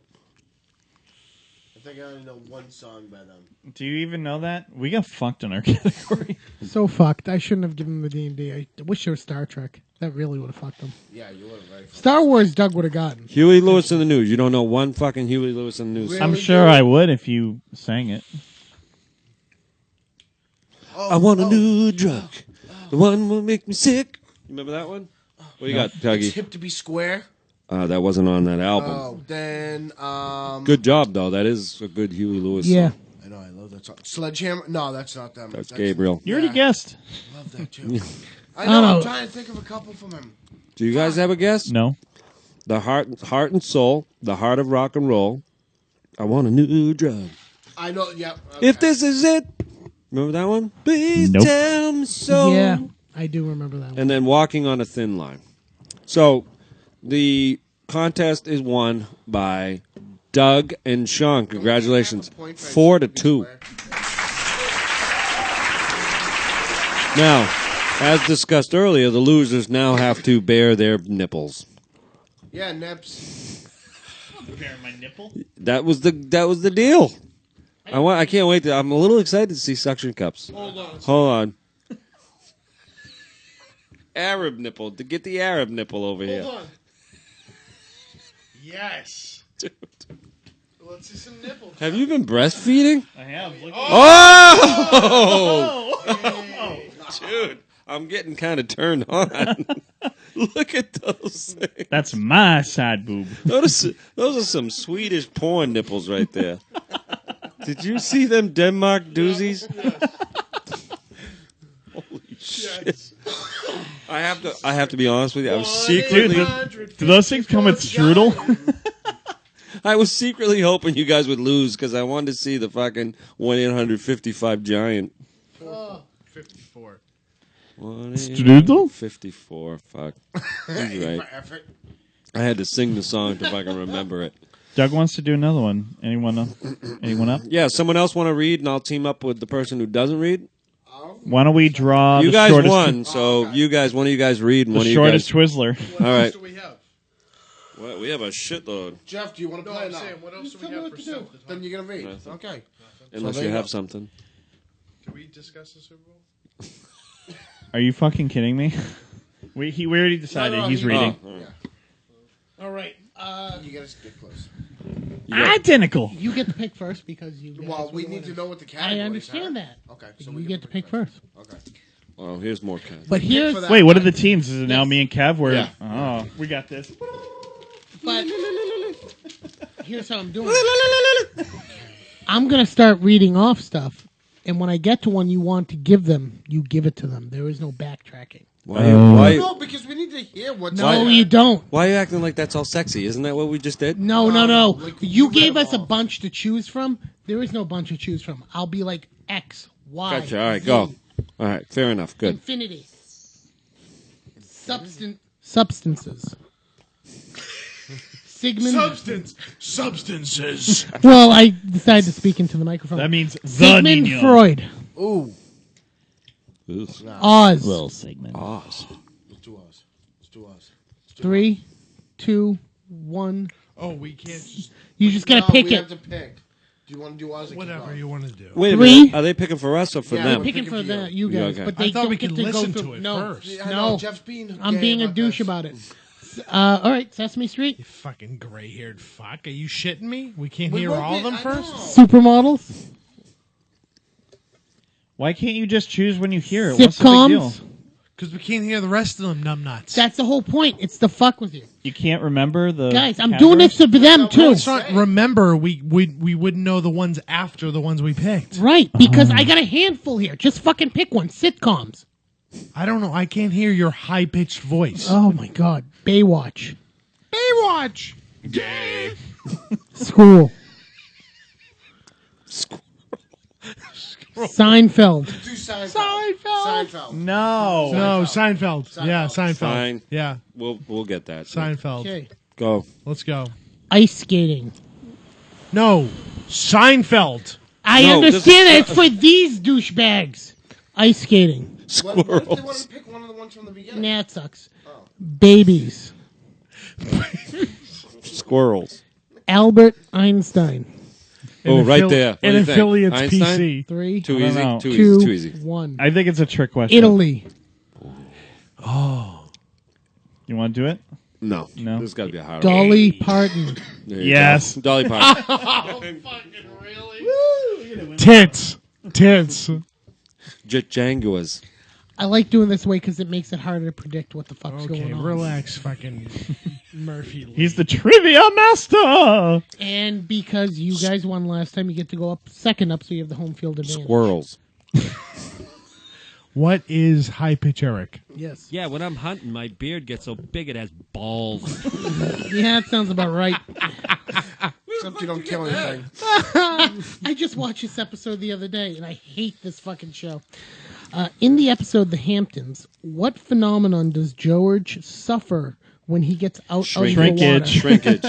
I think I only know one song by them. Do you even know that? We got fucked in our category. So fucked. I shouldn't have given them the D&D. I wish it was Star Trek. That really would have fucked them. Yeah, you would have right. Star Wars, Doug would have gotten. Huey Lewis and the News. You don't know one fucking Huey Lewis and the News. Really? I'm sure I would if you sang it. Oh, I want a new drug. The one will make me sick. You remember that one? What do you got, It's Dougie? hip to be square. That wasn't on that album. Oh, then Good job, though. That is a good Huey Lewis Yeah. song. I know, I love that song. Sledgehammer? No, that's not them. That's Gabriel. You already guessed. I love that too. I know. Oh. I'm trying to think of a couple from him. Do you guys have a guess? No. The heart and soul, the heart of rock and roll. I want a new drug. I know. Yep. Okay. If this is it, remember that one? Please Nope. tell me so. Yeah, I do remember that one. And then walking on a thin line. So the contest is won by Doug and Sean. Congratulations, 4-2. Now, as discussed earlier, the losers now have to bare their nipples. Yeah, Nips. Bare my nipple. That was the deal. I can't wait. I'm a little excited to see suction cups. Hold on. Arab nipple. To get the Arab nipple over here. Hold on. Yes. Dude. Let's see some nipples. Have you been breastfeeding? I have. Look Oh! Dude, I'm getting kind of turned on. Look at those things. That's my side boob. Those are some Swedish porn nipples right there. Did you see them Denmark doozies? Holy shit. I have to be honest with you. I was secretly Do those things come with strudel? I was secretly hoping you guys would lose because I wanted to see the fucking 1-855 giant. 54. Strudel? 54. Fuck. He's right. I had to sing the song to fucking remember it. Doug wants to do another one. Anyone up? Anyone up? Yeah, someone else want to read, and I'll team up with the person who doesn't read. Why don't we draw You the guys shortest won, so one of you guys read, and the one of you shortest guys. Twizzler. All right. What do we have? Well, we have a shitload. Jeff, do you want to play now? what else do we have for stuff? Then you're gonna read. Nothing. Okay. Unless there you you have go. something. Can we discuss the Super Bowl? Are you fucking kidding me? We already decided he's reading. Oh, all right. All right. You gotta get close. Identical. You get to pick first because you. Well, guys we were the need to winners. know what the categories I understand are. that. Okay, So so you we get to pick first. Okay. Well, here's more cats. But here's for that. Wait, what are the teams? Is it now Yes. me and Kev? We're, Yeah. Oh, we got this. but here's how I'm doing it. I'm gonna start reading off stuff, and when I get to one you want to give them, you give it to them. There is no backtracking. No, because we need to hear what's No, there. you don't. Why are you acting like that's all sexy? Isn't that what we just did? No. Like, You read gave them us a all. bunch to choose from. There is no bunch to choose from. I'll be like X, Y, Gotcha. All right, Z, go. All right, fair enough. Good. Infinity. Substances. Sigmund. Substances. Well, I decided to speak into the microphone. That means the Sigmund Nino. Freud. Ooh. Oz. Little segment. Oz. Let's do us. Let's do us. 3, 2, 1. Oh, we can't just You just gotta No, pick we it. have to pick. Do you want to do us? Or whatever you want to do. Wait a Three. minute. Are they picking for us or for Yeah, them? we're Picking picking for for the, you. you guys, Okay. but they I thought don't we get could to go listen through. to it no, first. Yeah, I no. know, Jeff's being I'm gay being a about douche this. about it. All right, Sesame Street. You fucking gray-haired fuck. Are you shitting me? We can't We hear won't all be- of them I first? know. Supermodels. Why can't you just choose when you hear it? What's the big deal? Sitcoms. Because we can't hear the rest of them, numbnuts. That's the whole point. It's to fuck with you. You can't remember the Guys, I'm doing this categories? for them, No, too. It's not, remember, we wouldn't know the ones after the ones we picked. Right, because I got a handful here. Just fucking pick one. Sitcoms. I don't know. I can't hear your high-pitched voice. Oh, my God. Baywatch. Baywatch! School. Seinfeld. Do Seinfeld. No. No, Seinfeld. Seinfeld. Yeah, Seinfeld. Fine. Yeah, We'll get that. Seinfeld. Okay. Go. Let's go. Ice skating. No, Seinfeld. I No, understand that it's for these douchebags. Ice skating. What if they wanted to pick one of the ones from the beginning? Nah, it sucks. Babies. Squirrels. Albert Einstein. Oh, right affili- there. What do An you think? affiliate's Einstein? PC. 3, Too I don't easy. know. Too 2, easy. Too easy. 1. I think it's a trick question. Italy. You want to do it? No. No. This has got to be a hard Dolly Parton. There you Yes. go. Dolly Parton. Tits. Tits. Jaguars. I like doing this way because it makes it harder to predict what the fuck's Okay, going on. relax, fucking Murphy. He's the trivia master. And because you guys won last time, you get to go up second up, so you have the home field advantage. Squirrels. What is high pitch Eric? Yes. Yeah, when I'm hunting, my beard gets so big it has balls. Yeah, that sounds about right. Except you don't kill anything. I just watched this episode the other day, and I hate this fucking show. In the episode The Hamptons, what phenomenon does George suffer when he gets out of the water? Shrinkage.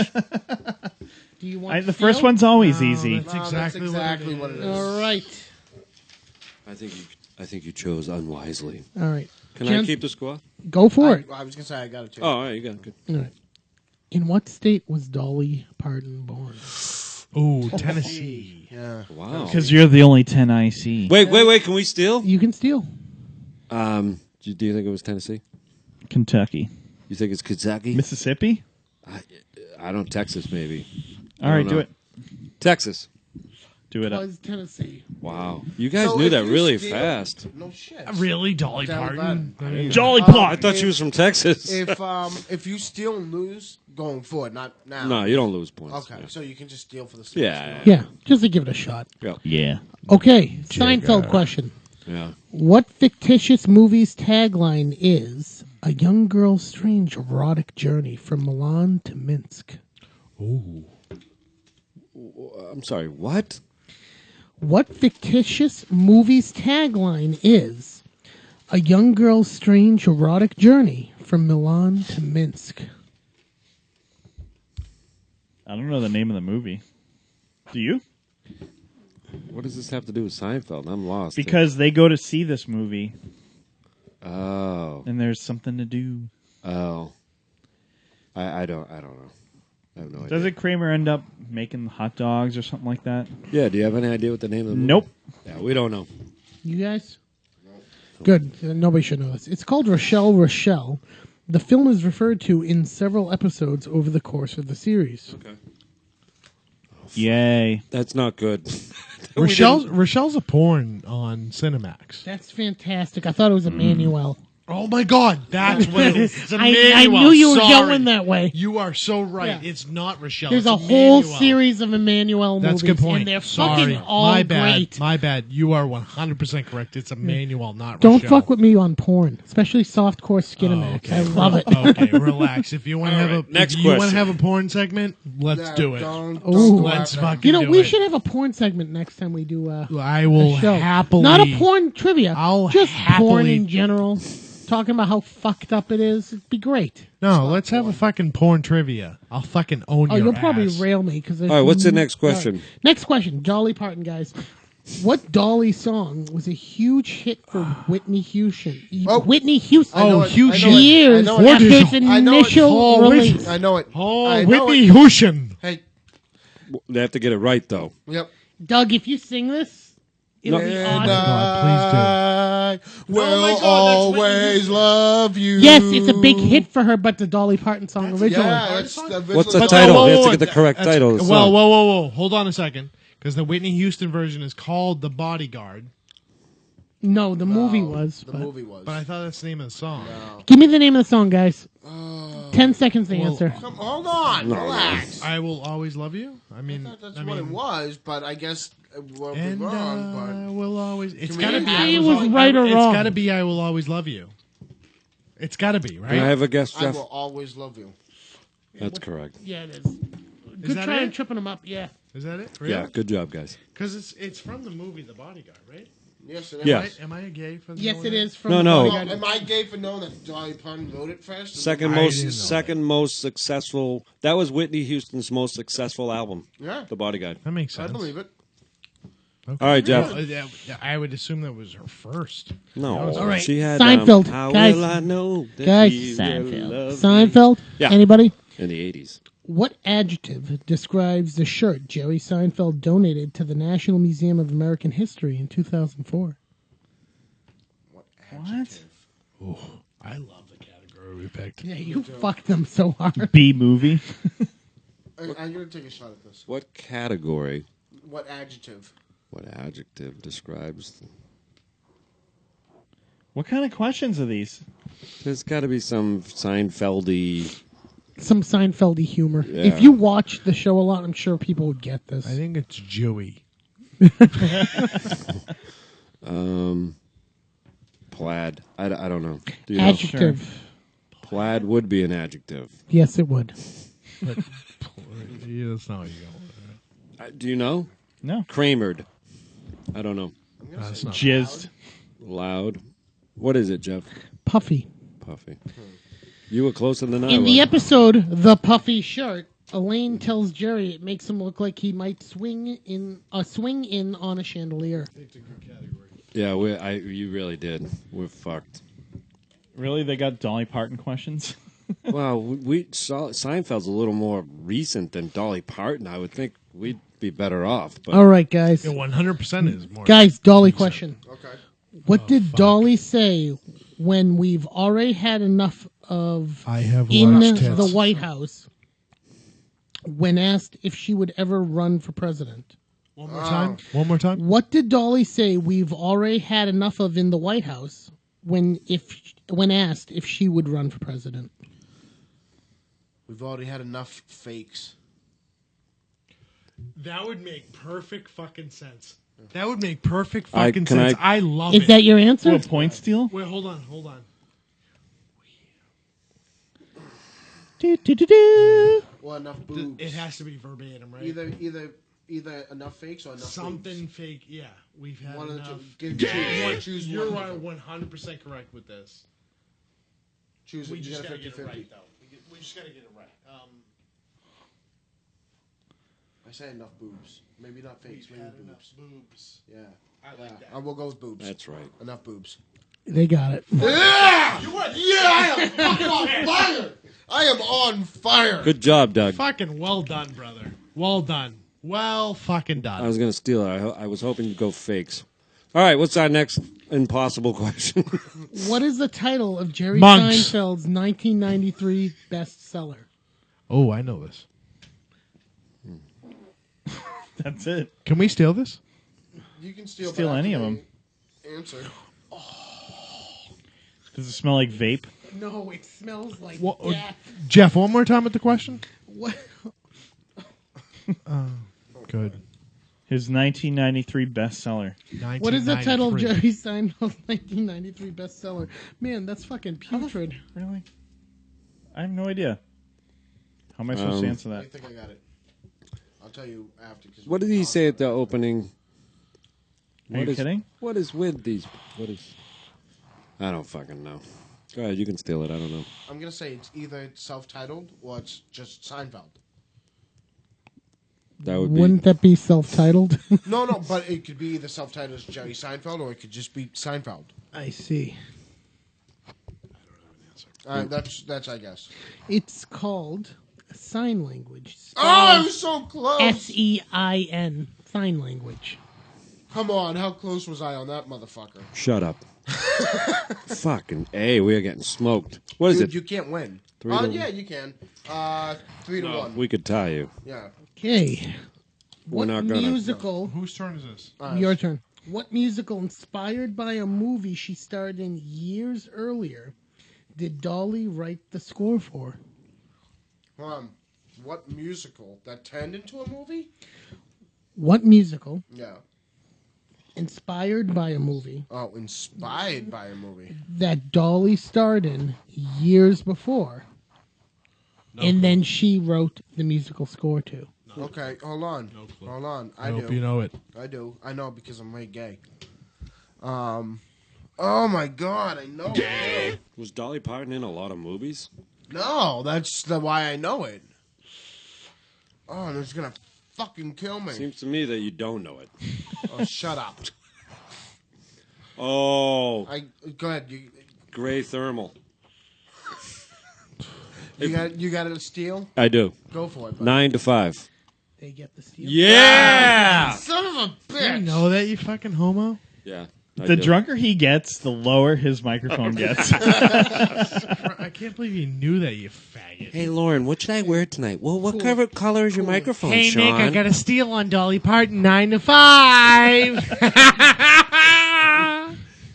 Do you want The first one's always easy. That's No, exactly, exactly what it is. All right. I think you chose unwisely. All right. Can Jen, I keep the score? Go for it. I was going to say I got it too. Oh, all right, you got it. Good. All right. In what state was Dolly Parton born? Ooh, Tennessee. Yeah. Wow. Because you're the only 10 I see. Wait. Can we steal? You can steal. Do you think it was Tennessee? Kentucky. You think it's Kentucky? Mississippi? I don't. Texas, maybe. All right, don't do know. it. Texas. Do it up. Was Tennessee. Wow. You guys So knew if that you really steal- fast. No shit. Really, Dolly Down Parton? bad. I mean, Jolly I Pot. thought she was from Texas. If you steal and lose going forward, not now. No, you don't lose points. Okay, Yeah. so you can just steal for the Yeah. Yeah, just to give it a shot. Yeah. Okay, Seinfeld question. Yeah. What fictitious movie's tagline is "A young girl's strange erotic journey from Milan to Minsk"? ooh. I'm sorry. What? What fictitious movie's tagline is "A young girl's strange erotic journey from Milan to Minsk"? I don't know the name of the movie. Do you? What does this have to do with Seinfeld? I'm lost. Because they go to see this movie. Oh. And there's something to do. Oh. I don't know. I have no idea. Doesn't Kramer end up making hot dogs or something like that? Yeah, do you have any idea what the name of the movie? Nope. Yeah, we don't know. You guys? Good. Nobody should know this. It's called Rochelle. The film is referred to in several episodes over the course of the series. Okay. Yay. That's not good. Rochelle's a porn on Cinemax. That's fantastic. I thought it was Emmanuel. Oh my God, that's what it is. It's I Emmanuel. knew you were Sorry. going that way. You are so right. Yeah. It's not Rochelle. There's it's a whole Emmanuel. series of Emmanuel That's movies, a good point. and they're Sorry. fucking all My bad. great. My bad. You are 100% correct. It's Emmanuel, not Don't Rochelle. fuck with me on porn, especially softcore Skinemax. I love it. Okay, relax. If you want to have a next if you want to question. have a porn segment, let's do it. Ooh. Let's fucking You know, do we it. should have a porn segment next time we do I will a show. happily. Not a porn trivia. I'll just porn happily- in general. Talking about how fucked up it is. It'd be great. No, let's have a fucking porn trivia. I'll fucking own Oh, your you'll probably ass. rail me because. All right, what's the next question? Next question, Dolly Parton, guys. What Dolly song was a huge hit for Whitney Houston? Whitney Houston. Oh, Houston. Years I know after it. its initial Oh, release. I know it. Oh, I know Whitney it. Houston. Hey, They have to get it right, though. yep. Doug, if you sing this, it'll be awesome. I will Oh my God, that's always love you. Yes, it's a big hit for her, but the Dolly Parton song originally. Yeah, that's What's the But title? whoa, They have to whoa, get the correct that's- title. of the Well, song. whoa. Hold on a second. Because the Whitney Houston version is called The Bodyguard. No, the movie was. The but- movie was. But I thought that's the name of the song. Give me the name of the song, guys. 10 seconds to answer. Come, hold on, relax. I Will Always Love You? I mean, That's what it was, but I guess we'll be And wrong. I will always. It's we got to be. add- I It will was al- right or It's wrong. got to be. I will always love you. It's got to be right. Can I have a guess, I Jeff? will always love you. That's correct. Yeah, it is. Good that try it? on tripping them up, yeah. Is that it? Yeah, good job, guys. Because it's from the movie The Bodyguard, right? Yes, it is. Yeah. Am I a gay for the Yes, it is. From No, the no. Bodyguard. Am I gay for knowing that Dolly Parton wrote it first? Second I most, didn't know second most successful. That was Whitney Houston's most successful album. Yeah, The Bodyguard. That makes I sense. believe it. Okay. All right, Jeff. Well, I would assume that was her first. No, All right, she had Seinfeld. How Guys. will I know that Guys. he will love me? Seinfeld? Yeah. Anybody? In the 80s. What adjective describes the shirt Jerry Seinfeld donated to the National Museum of American History in 2004? What? I love the category we picked. Yeah, you fucked them so hard. B movie. I'm going to take a shot at this. What category, What adjective? what adjective describes... What kind of questions are these? There's got to be some Seinfeldy... Some Seinfeldy humor. Yeah. If you watch the show a lot, I'm sure people would get this. I think it's Joey. Plaid. I don't know. Do you know? Adjective. Plaid would be an adjective. Yes, it would. Yeah, that's not what you go. Do you know? No. Kramered. I don't know. That's not. Jizzed. Loud. What is it, Jeff? Puffy. Puffy. You were closer than I In was. the episode, The Puffy Shirt, Elaine tells Jerry it makes him look like he might swing in on a chandelier. Yeah, you really did. We're fucked. Really? They got Dolly Parton questions? Well, we saw Seinfeld's a little more recent than Dolly Parton. I would think we'd be better off. But All right, guys. Yeah, 100% is more. Guys, Dolly question. Okay. What did Dolly say when we've already had enough of I have in large tits. the White House when asked if she would ever run for president? One more time. One more time. What did Dolly say we've already had enough of in the White House when asked if she would run for president? We've already had enough fakes. That would make perfect fucking sense. That would make perfect I- fucking can sense. I- I love Is it. that your answer? What, point steal? Wait, hold on. Do. Well, enough boobs. It has to be verbatim, right? Either enough fakes or enough Something boobs. fake. Yeah, we've had One of the enough. two. Choose You're one. right, 100% correct with this. Choose it. We You just gotta gotta get it 50-50. right, though. We just gotta get it right. I say enough boobs. Maybe not fakes. We've Maybe had boobs. enough boobs. Yeah. I like that. I will go with boobs. That's right. Enough boobs. They got it. Yeah! I am fucking on fire! I am on fire! Good job, Doug. Fucking well done, brother. Well done. Well fucking done. I was going to steal it. I was hoping you'd go fakes. All right, what's our next impossible question? What is the title of Jerry Monks. Seinfeld's 1993 bestseller? Oh, I know this. That's it. Can we steal this? You can steal Any of them. Answer. Does it smell like vape? No, it smells like What- death. Jeff, one more time with the question. What? Good. His 1993 bestseller. What is the title of 1993. Jerry Seinfeld's 1993 bestseller? Man, that's fucking putrid. Really? I have no idea. How am I supposed to answer I that? think I got it. I'll tell you after. 'Cause What did he say at the opening? Are you kidding? What is with these? What is? I don't fucking know. Go ahead, you can steal it. I don't know. I'm gonna say it's either self-titled or it's just Seinfeld. That would be. Wouldn't that be self-titled? No, but it could be either self-titled as Jerry Seinfeld or it could just be Seinfeld. I see. That's I guess. It's called sign language. Oh, I was so close. SEIN. Sign language. Come on, how close was I on that motherfucker? Shut up. Fucking A, we are getting smoked. What is Dude, it? you can't win. 3-1? Yeah, you can. 3-1. We could tie you. Yeah. Okay. We're What not gonna. musical? Whose turn is this? Your turn. What musical inspired by a movie she starred in years earlier did Dolly write the score for? What musical that turned into a movie? What musical Yeah. inspired by a movie Oh, inspired by a movie. that Dolly starred in years before? And then she wrote the musical score to. Okay, hold on. No clue. Hold on. I I hope do. you know it. I do. I know because I'm very gay. Oh my god, I know it. Was Dolly Parton in a lot of movies? No, that's why I know it. Oh, and it's gonna fucking kill me. Seems to me that you don't know it. Oh, shut up. Oh, Go ahead. You Gray Thermal. got it a steal? I do. Go for it. Buddy. 9 to 5. They get the steal. Yeah. Son of a You bitch. know that, you fucking homo? Yeah. The drunker he gets, the lower his microphone gets. I can't believe you knew that, you faggot. Hey, Lauren, what should I wear tonight? Well, what color is your microphone, Hey, Sean? Nick, I got a steal on Dolly Parton, 9 to 5.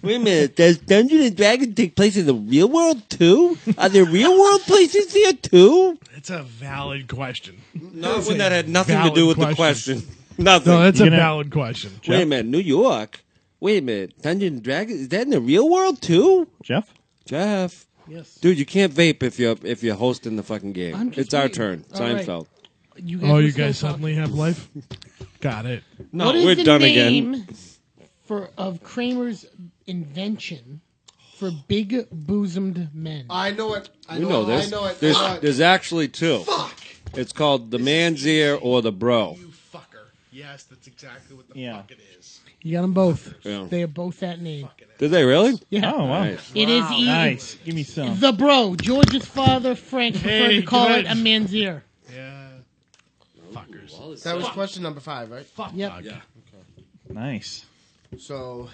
Wait a minute. Does Dungeons and Dragons take place in the real world, too? Are there real world places there, too? It's a valid question. Not when that had nothing to do with the question. Nothing. No, that's a valid question. Wait a minute. New York? Wait a minute. Dungeons and Dragons? Is that in the real world, too? Jeff? Yes. Dude, you can't vape if you're hosting the fucking game. I'm just It's our waiting. turn. All right. Seinfeld. You Oh, were you still guys talking. suddenly have life? Got it. No, What is we're the done name again. of Kramer's invention for big bosomed men? I know it. I We know, know it. this. I know it. There's actually two. Fuck. It's called the man's ear or the bro. You fucker. Yes, that's exactly what the Yeah. fuck it is. You got them both. Yeah. They are both that name. Did they really? Yeah. Oh, wow. Nice. It is Nice. Give me some. the bro. George's father, Frank, preferred Hey, to call good. it a man's ear. Yeah. Fuckers. That was question number 5, right? Yep. Yeah. Nice. So,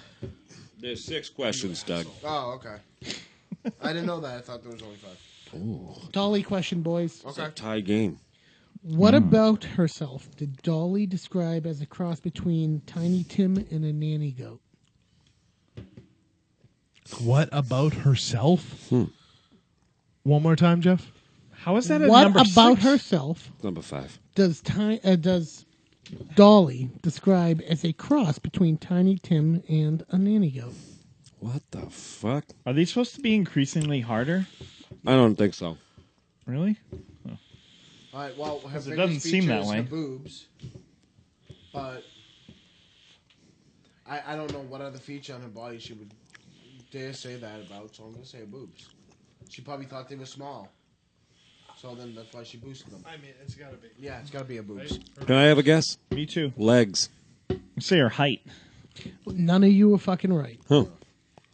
There's 6 questions, Doug. oh, okay. I didn't know that. I thought there was only 5. Dolly question, boys. It's a tie game. What about herself did Dolly describe as a cross between Tiny Tim and a nanny goat? What about herself? One more time, Jeff. How is that a What number about 6? herself Number 5. does Dolly describe as a cross between Tiny Tim and a nanny goat? What the fuck? Are these supposed to be increasingly harder? I don't think so. Really? All right, well, her It biggest doesn't seem that feature is way. her boobs. But I don't know what other feature on her body she would dare say that about, so I'm going to say her boobs. She probably thought they were small. So then that's why she boosted them. I mean, it's gotta be. Yeah, it's gotta be a boost. Can I have a guess? Me too. Legs. Say her height. None of you were fucking right. Huh.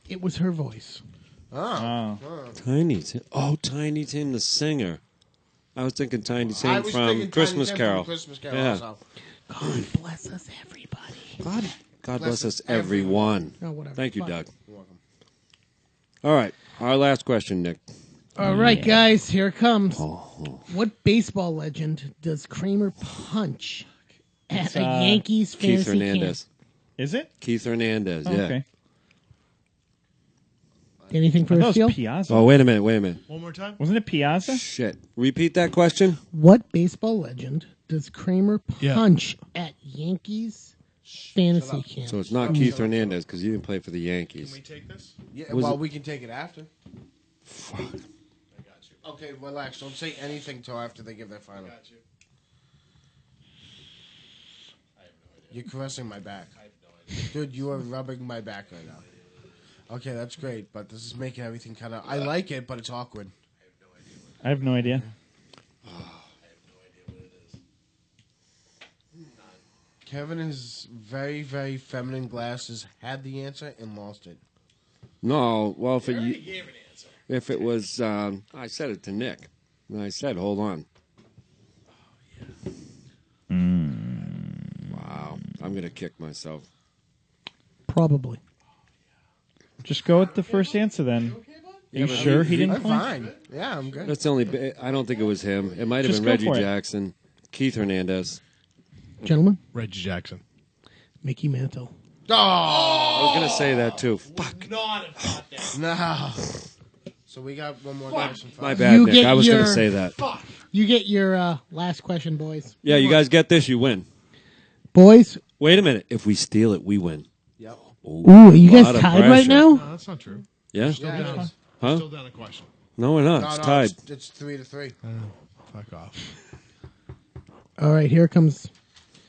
It was her voice. Oh. Tiny Tim. Oh, Tiny Tim, the singer. I was thinking Tiny Tim I was from thinking Christmas Tiny Tim Carol. from Christmas Carol Yeah. also. God bless us, everybody. God bless us, everyone. Oh, whatever. Thank you, Fine. Doug. You're welcome. All right. Our last question, Nick. All right, guys, here it comes. Oh. What baseball legend does Kramer punch at It's, a Yankees Keith fantasy Hernandez. camp? Is it? Keith Hernandez, Oh, yeah. okay. Anything for I a thought it steal? was Piazza. Oh, wait a minute. One more time. Wasn't it Piazza? Shit. Repeat that question. What baseball legend does Kramer Yeah. punch at Yankees fantasy camp? So it's not Keith Hernandez because he didn't play for the Yankees. Can we take this? Yeah, Was well, it- we can take it after. Fuck. I got you. Okay, relax. Don't say anything till after they give their final. I got you. I have no idea. You're caressing my back. I have no idea. Dude, you are rubbing my back right now. Okay, that's great, but this is making everything kind of... I like it, but it's awkward. I have no idea. I have no idea what it is. Kevin, in his very, very feminine glasses, had the answer and lost it. No, well, if I already it, gave an answer. if it was, I said it to Nick. And I said, hold on. Wow. I'm going to kick myself. Probably. Just go with the first answer then. You sure he didn't I'm play? fine. Yeah, I'm good. That's the only. I don't think it was him. It might have Just been go Reggie for it. Jackson, Keith Hernandez. Gentlemen, Reggie Jackson. Mickey Mantle. Oh! I was gonna say that too. Fuck. Not about that. No. So we got one more question. My bad, You Nick. get I was gonna your- say that. You get your last question, boys. Yeah, you guys get this, you win. Boys, Wait a minute. If we steal it, we win. Yep. Ooh, ooh, are you lot guys of tied right pressure. now? No, that's not true. Yeah. Still down. Huh? Still down a question. No, we're not. No, It's no, tied. it's 3-3. Fuck off. All right, here it comes.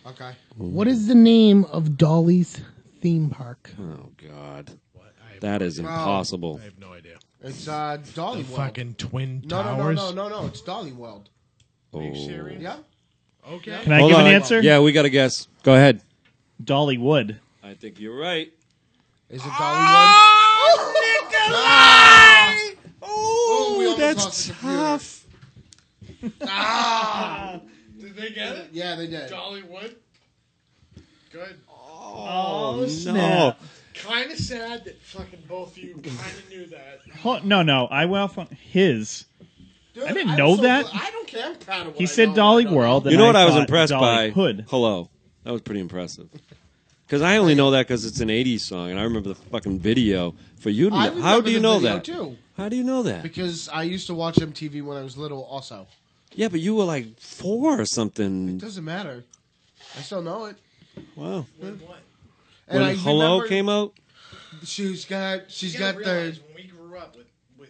Okay. What is the name of Dolly's theme park? Oh God, What? I have, that is impossible. I have no idea. It's Dolly The World. fucking Twin No, Towers. no. It's Dolly World. Are you Oh. serious? Yeah. Okay. Can I Hold give on. an answer? Yeah, we got to guess. Go ahead. Dollywood. I think you're right. Is it Dollywood? Oh, we almost that's lost the computer. tough. Did they get it? Yeah, they did. Dollywood. Good. Oh, No. Kind of sad that fucking both of you kind of knew that. No. I went off on his. Dude, I didn't I'm know so that. glad- I don't care. I'm proud of what He I said know. Dolly I don't World. know. You know what I was thought impressed by? Dollyhood. Hello. That was pretty impressive. Because I only know that because it's an 80s song, and I remember the fucking video. For you to I know. How remember do you the know video, that? Too, How do you know that? because I used to watch MTV when I was little also. Yeah, but you were like 4 or It something. doesn't matter. I still know it. Wow. When what? And When I Hello remember came out? She's got You gotta the realize when we grew up with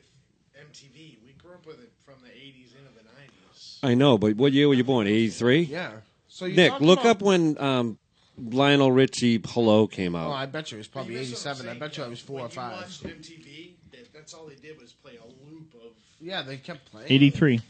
MTV, we grew up with it from the 80s into the 90s. I know, but what year were you born? 83? yeah. So you're Nick, talking look about- up when Lionel Richie Hello came Oh, out. I bet you it was probably You miss what I'm 87. I saying, bet you I was 4 or when 5. you watched MTV, that's all they did was play a loop of. Yeah, they kept playing. 83.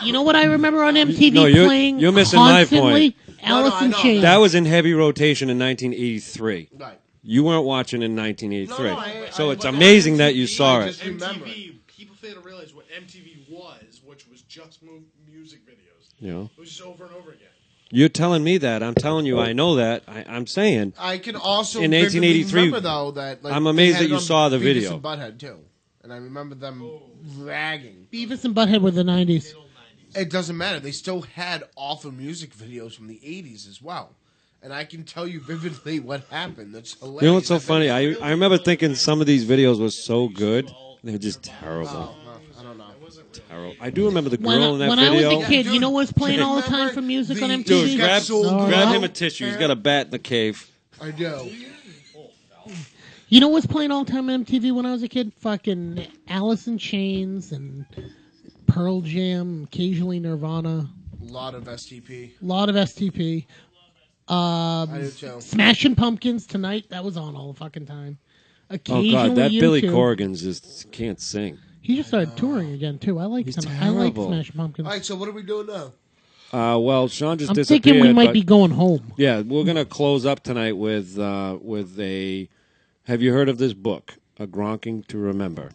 You know what I remember on MTV No, you're- playing you're missing my constantly? point. Alice I in know. Chains. That was in heavy rotation in 1983. Right. You weren't watching in 1983. No, I- so I- it's but amazing that you MTV, saw I it. just remember MTV, people fail to realize what MTV was, which was just music videos. You know? It was just over and over again. You're telling me that. I'm telling you I know that. I'm saying. I can also In vividly 1883, remember though that like, I'm amazed they had that you it on saw the Beavis video. and Butthead too, and I remember them ragging. Beavis and Butthead were the 90s. It doesn't matter. They still had awful music videos from the 80s as well. And I can tell you vividly what happened. That's hilarious. You know what's so I've been- funny? I remember thinking some of these videos were so good. They were just terrible. Oh, I don't know. Terrible. I do remember the When, girl in that when I video. was a kid, Dude, you know what was playing all the time remember for music on the- MTV? Dude, She's grab, got so grab loud. him a tissue. He's got a bat in the cave. I do. You know what's playing all the time on MTV when I was a kid? Fucking Alice in Chains and Pearl Jam, occasionally Nirvana, A lot of STP. a lot of STP. I do too. Smashing Pumpkins tonight, that was on all the fucking time. Oh Occasionally God, that Billy U2. Corrigan just can't sing. He just started touring again too. I like He's him. I like terrible. Smash Pumpkins. All right, so what are we doing now? Well, Sean just I'm disappeared. thinking we might but- be going home. Yeah, we're gonna close up tonight with a. Have you heard of this book, A Gronking to Remember?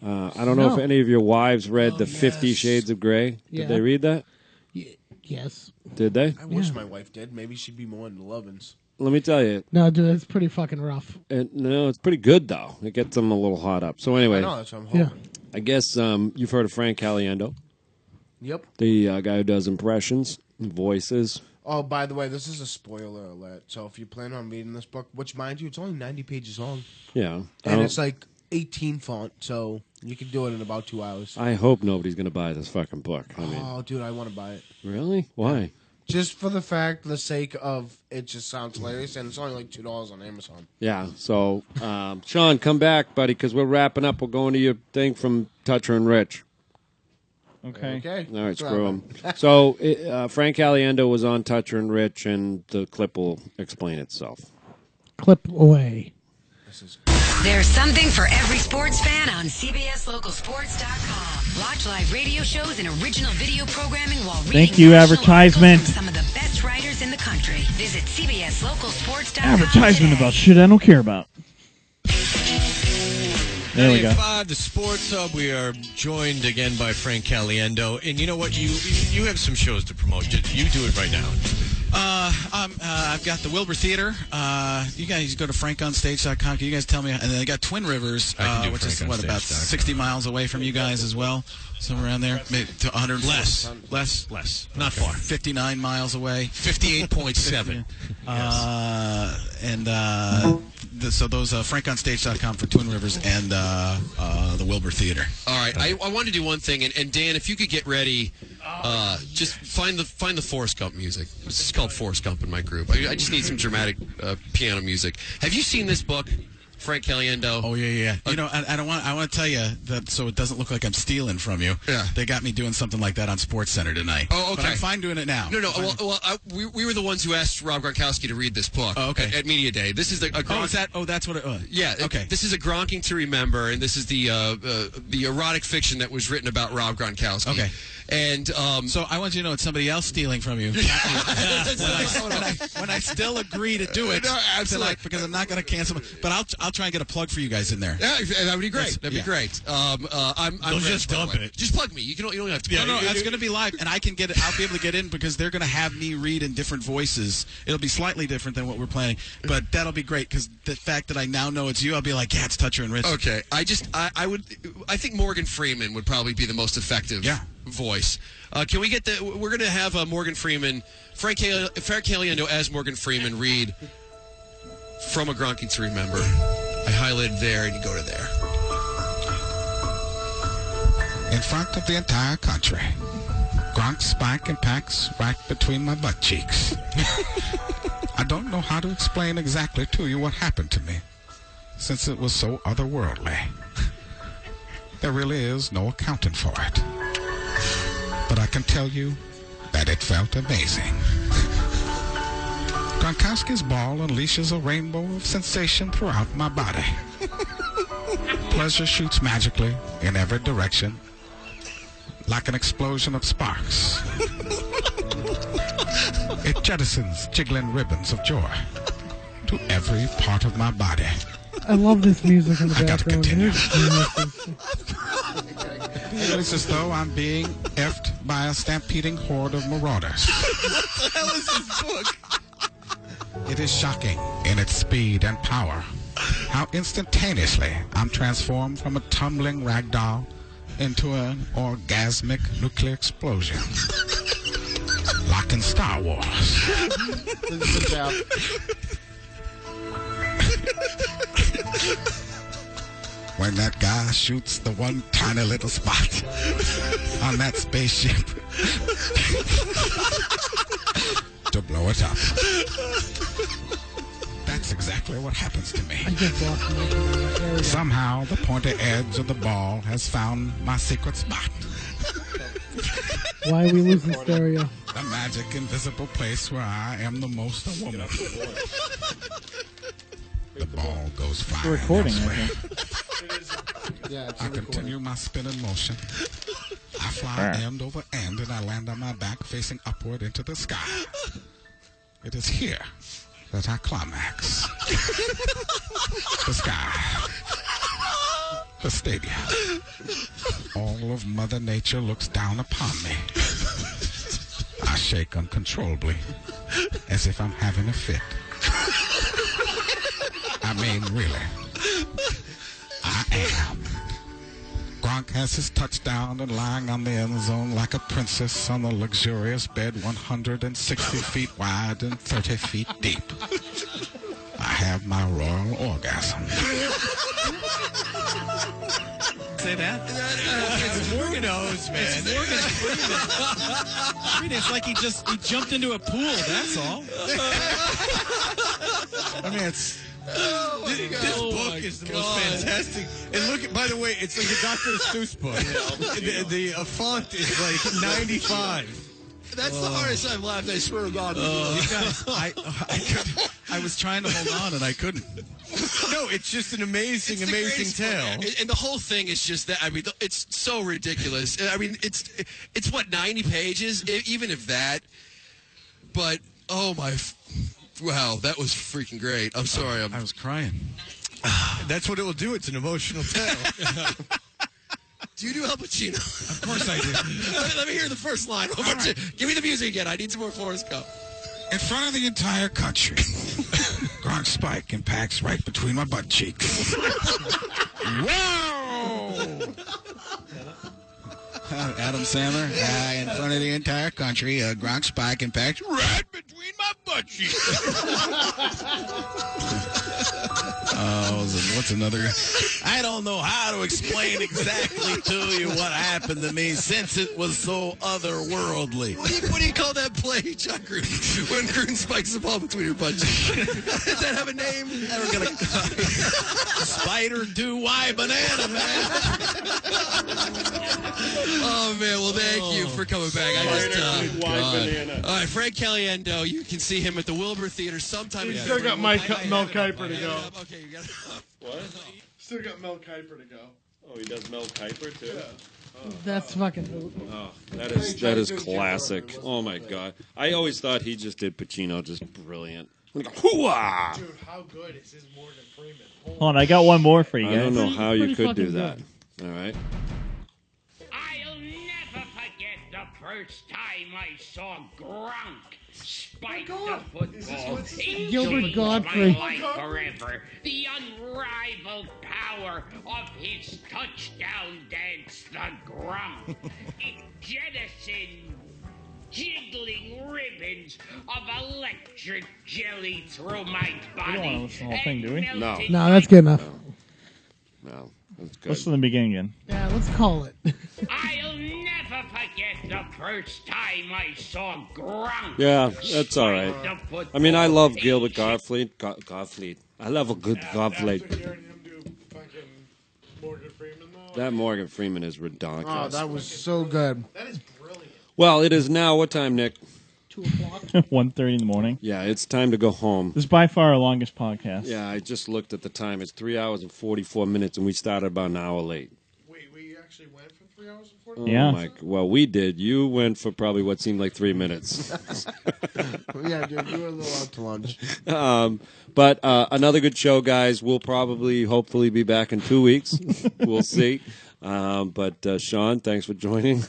I don't know if No. any of your wives read the 50 Shades of Grey. Yeah. Did they read that? Yes. Did they? I wish my wife did. Maybe she'd be more into Lovins. Let me tell you. No, dude, it's pretty fucking rough. No, it's pretty good though. It gets them a little hot up. So anyway, I know, that's what I'm hoping. Yeah. I guess you've heard of Frank Caliendo, Yep. the guy who does impressions, voices. Oh, by the way, this is a spoiler alert. So if you plan on reading this book, which, mind you, it's only 90 pages long. Yeah, And it's like 18 font, so you can do it in about 2 hours. I hope nobody's gonna buy this fucking book. I mean, Oh, dude, I want to buy it. really? Why? Just for the sake of it just sounds hilarious, and it's only like $2 on Amazon. Yeah. So, Sean, come back, buddy, because we're wrapping up. We're going to your thing from Toucher and Rich. Okay. Okay. All right, screw him. So, Frank Caliendo was on Toucher and Rich, and the clip will explain itself. Clip away. There's something for every sports fan on CBSLocalSports.com. Watch live radio shows and original video programming while reading Thank you, national advertisement. articles from some of the best writers in the country. Visit CBSLocalSports.com Advertisement today. about shit I don't care about. There we go. 98.5, the Sports Hub. We are joined again by Frank Caliendo. And you know what? You have some shows to promote. You do it right now. I've got the Wilbur Theater. You guys go to frankonstage.com. Can you guys tell me? And then I got Twin Rivers, which is about frankonstage.com. 60 miles away from you guys as well. Somewhere around there. Maybe to 100 Less. Not far. 59 miles away. 58.7. So those frankonstage.com for Twin Rivers and the Wilbur Theater. All right. I want to do one thing. And Dan, if you could get ready, just find the Forrest Gump music. This is called Forrest Gump in my group. I just need some dramatic piano music. Have you seen this book? Frank Caliendo. Oh yeah. You know, I want to tell you that so it doesn't look like I'm stealing from you. Yeah. They got me doing something like that on SportsCenter tonight. Oh, okay. But I'm fine doing it now. No. We were the ones who asked Rob Gronkowski to read this book. Oh, okay. At Media Day. This is a Gronk. That's what it was. Yeah. Okay. This is a Gronking to remember, and this is the erotic fiction that was written about Rob Gronkowski. Okay. And so I want you to know it's somebody else stealing from you. when I still agree to do it. No, absolutely. Tonight, because I'm not going to cancel. But I'll try and get a plug for you guys in there. Yeah, that would be great. That'd be great. I'm just dump it. Just plug me. You don't have to. No, that's going to be live, and I'll be able to get in because they're going to have me read in different voices. It'll be slightly different than what we're planning, but that'll be great because the fact that I now know it's you, I'll be like, yeah, it's Toucher and Rich. Okay. I think Morgan Freeman would probably be the most effective voice. Can we get we're going to have Morgan Freeman, Frank Caliendo as Morgan Freeman read from A Gronking to Remember. I highlighted there, and you go to there. In front of the entire country, Gronk spank and packs right between my butt cheeks. I don't know how to explain exactly to you what happened to me, since it was so otherworldly. There really is no accounting for it. But I can tell you that it felt amazing. Gronkowski's ball unleashes a rainbow of sensation throughout my body. Pleasure shoots magically in every direction, like an explosion of sparks. It jettisons jiggling ribbons of joy to every part of my body. I love this music in the I gotta background. continue. It's It's as though I'm being effed by a stampeding horde of marauders. What the hell is this book? It is shocking in its speed and power. How instantaneously I'm transformed from a tumbling rag doll into an orgasmic nuclear explosion. Like in Star Wars. When that guy shoots the one tiny little spot on that spaceship to blow it up. That's exactly what happens to me. Somehow the pointy edge of the ball has found my secret spot. Why are we losing stereo? The magic invisible place where I am the most a woman. The ball goes flying. We're recording, I elsewhere. think. Yeah, it's I a recording. continue my spinning motion. I fly end over end, and I land on my back facing upward into the sky. It is here that I climax. The sky. The stadium. All of Mother Nature looks down upon me. I shake uncontrollably, as if I'm having a fit. I mean, really. I am. Gronk has his touchdown and lying on the end zone like a princess on a luxurious bed 160 feet wide and 30 feet deep. I have my royal orgasm. Say that? It's Morgan knows, man. It's Morgan Freeman. I mean, it's like he jumped into a pool, that's all. I mean, it's... this book is the most fantastic. And look, by the way, it's like a Dr. Seuss book. The font is like 95. That's the hardest I've laughed, I swear to God. You guys, I was trying to hold on and I couldn't. No, it's just an amazing tale. And the whole thing is just that. I mean, it's so ridiculous. I mean, it's what, 90 pages, even if that. But oh my, wow, that was freaking great. I'm sorry. I was crying. That's what it will do. It's an emotional tale. Do you do Al Pacino? Of course I do. Let me hear the first line. Right. Give me the music again. I need some more Forrest Gump. In front of the entire country, Gronk Spike impacts right between my butt cheeks. Whoa! Adam Sandler, in front of the entire country, Gronk Spike impacts right between my butt cheeks. What's another? I don't know how to explain exactly to you what happened to me since it was so otherworldly. What do you call that play, Chuck Gruden? When Gruden spikes the ball between your butt cheeks. Does that have a name? We're gonna Spider do why banana, man. Oh man, well thank you for coming back. Banana. All right, Frank Caliendo, you can see him at the Wilbur Theater sometime. He's still got Mel Kiper to go. Okay, you got what? Still got Mel Kiper to go. Oh, he does Mel Kiper too. Yeah. That's fucking. Oh, that is classic. Oh my God, I always thought he just did Pacino just brilliant. Hoo-ah! Dude, how good is his Morgan Freeman? Hold on, I got one more for you guys. I don't know how you Pretty could do fucking that. All right. I'll never forget the first time I saw Gronk spike the football. He Gilbert changed Godfrey. my life forever. The unrivaled power of his touchdown dance, the Gronk. It jettisoned jiggling ribbons of electric jelly through my body. We don't want to listen to the whole thing, do we? No. No, that's good enough. No, that's good. Listen to the beginning again. Yeah, let's call it. I'll never forget the first time I saw Gronk. Yeah, that's all right. I mean, I love Gilbert Gottfried. Gottfried. I love a good Gottfried. After hearing him do fucking Morgan Freeman, though. That Morgan Freeman is Oh, ridiculous. that was so good. That is brilliant. Well, it is now. What time, Nick? 2:00. 1:30 in the morning. Yeah, it's time to go home. This is by far our longest podcast. Yeah, I just looked at the time. It's 3 hours and 44 minutes, and we started about an hour late. Wait, we actually went for 3 hours and 40 Oh, Yeah. well, we did. You went for probably what seemed like 3 minutes. Yeah, dude, you were a little out to lunch. But another good show, guys. We'll probably, hopefully, be back in 2 weeks. We'll see. But Sean, thanks for joining.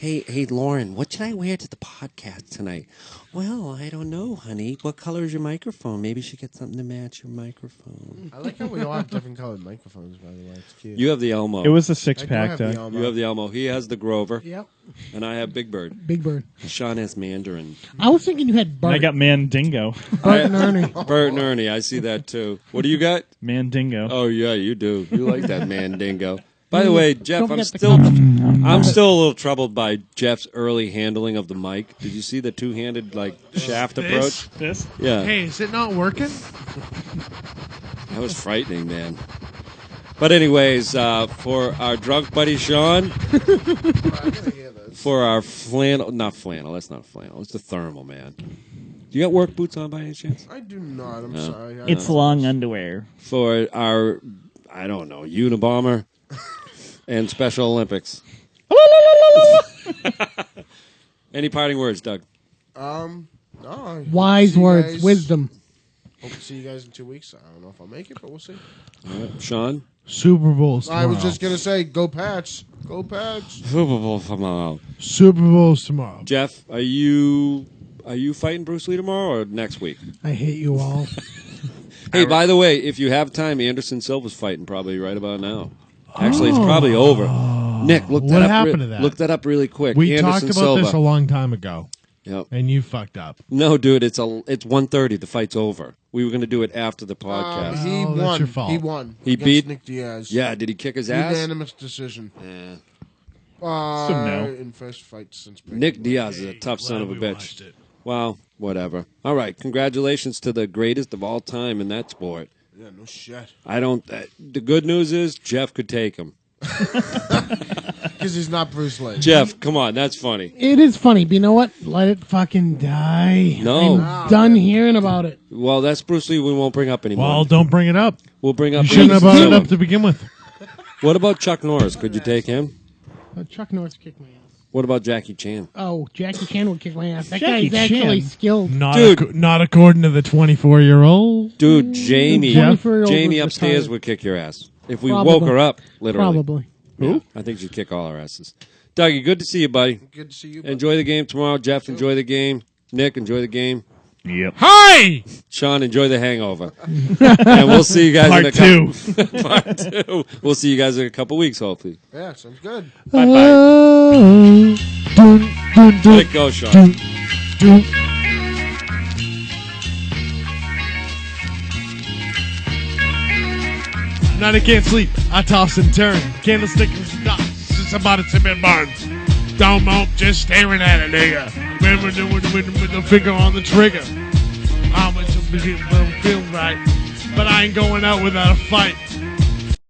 Hey, Lauren, what should I wear to the podcast tonight? Well, I don't know, honey. What color is your microphone? Maybe you should get something to match your microphone. I like how we all have different colored microphones, by the way. It's cute. You have the Elmo. It was a I six do pack, have the though. Elmo. You have the Elmo. He has the Grover. Yep. And I have Big Bird. Big Bird. Sean has Mandarin. I was thinking you had Bert. I got Mandingo. Bert and Ernie. Bert and Ernie. I see that, too. What do you got? Mandingo. Oh, yeah, you do. You like that Mandingo. By the way, Jeff, Don't I'm forget the still a little troubled by Jeff's early handling of the mic. Did you see the two-handed shaft approach? This? Yeah, Hey, is it not working? that was frightening, man. But anyways, for our drunk buddy Sean, for our flannel, not flannel, that's not flannel, it's the thermal, man. You got work boots on by any chance? I do not. I'm sorry. It's long underwear. For our I don't know, Unabomber and Special Olympics. Any parting words, Doug? No. Wise See you words, guys- wisdom. Hope to see you guys in 2 weeks. I don't know if I'll make it, but we'll see. All right, Sean? Super Bowls tomorrow. I was just gonna say, go Pats. Go Pats. Super Bowl tomorrow. Super Bowls tomorrow. Jeff, are you fighting Bruce Lee tomorrow or next week? I hate you all. Hey, by the way, if you have time, Anderson Silva's fighting probably right about now. Actually, it's probably over. Nick, look that What up. happened to that? Look that up really quick. We Anderson talked about Silva. this a long time ago. Yep. And you fucked up. No, dude, it's 1:30. The fight's over. We were going to do it after the podcast. He that's won. your fault. He won. He against beat Nick Diaz. Yeah, did he kick his ass? Unanimous decision. Yeah. In first fight since Nick Diaz is a tough son of a bitch. Well, whatever. All right, congratulations to the greatest of all time in that sport. Yeah, no shit. I don't. The good news is Jeff could take him. Because he's not Bruce Lee. Jeff, come on, that's funny. It is funny, but you know what? Let it fucking die. No. I'm done hearing about it. Well, that's Bruce Lee. We won't bring up anymore. Well, don't bring it up. We'll bring up. You shouldn't have brought it Silva. up to begin with. What about Chuck Norris? Could you take him? Chuck Norris kicked my ass. What about Jackie Chan? Oh, Jackie Chan would kick my ass. That Jackie guy's actually Chan? skilled. Not according to the 24-year-old. Dude, Jamie. 24-year-old Jamie was upstairs retired. would kick your ass. If we Probably. woke her up, literally. Probably. Who? I think she'd kick all our asses. Dougie, good to see you, buddy. Good to see you, buddy. Enjoy the game tomorrow. Jeff, enjoy the game. Nick, enjoy the game. Yep. Hi! Sean, enjoy the hangover. And we'll see you guys in a couple... Part two. We'll see you guys in a couple weeks, hopefully. Yeah, sounds good. Bye-bye. Let it go, Sean. Night I can't sleep. I toss and turn. Candlestick is nuts. It's about to tip and burns. Don't mope, just staring at a nigga. With the finger on the trigger. I'm feel right, but I ain't going out without a fight.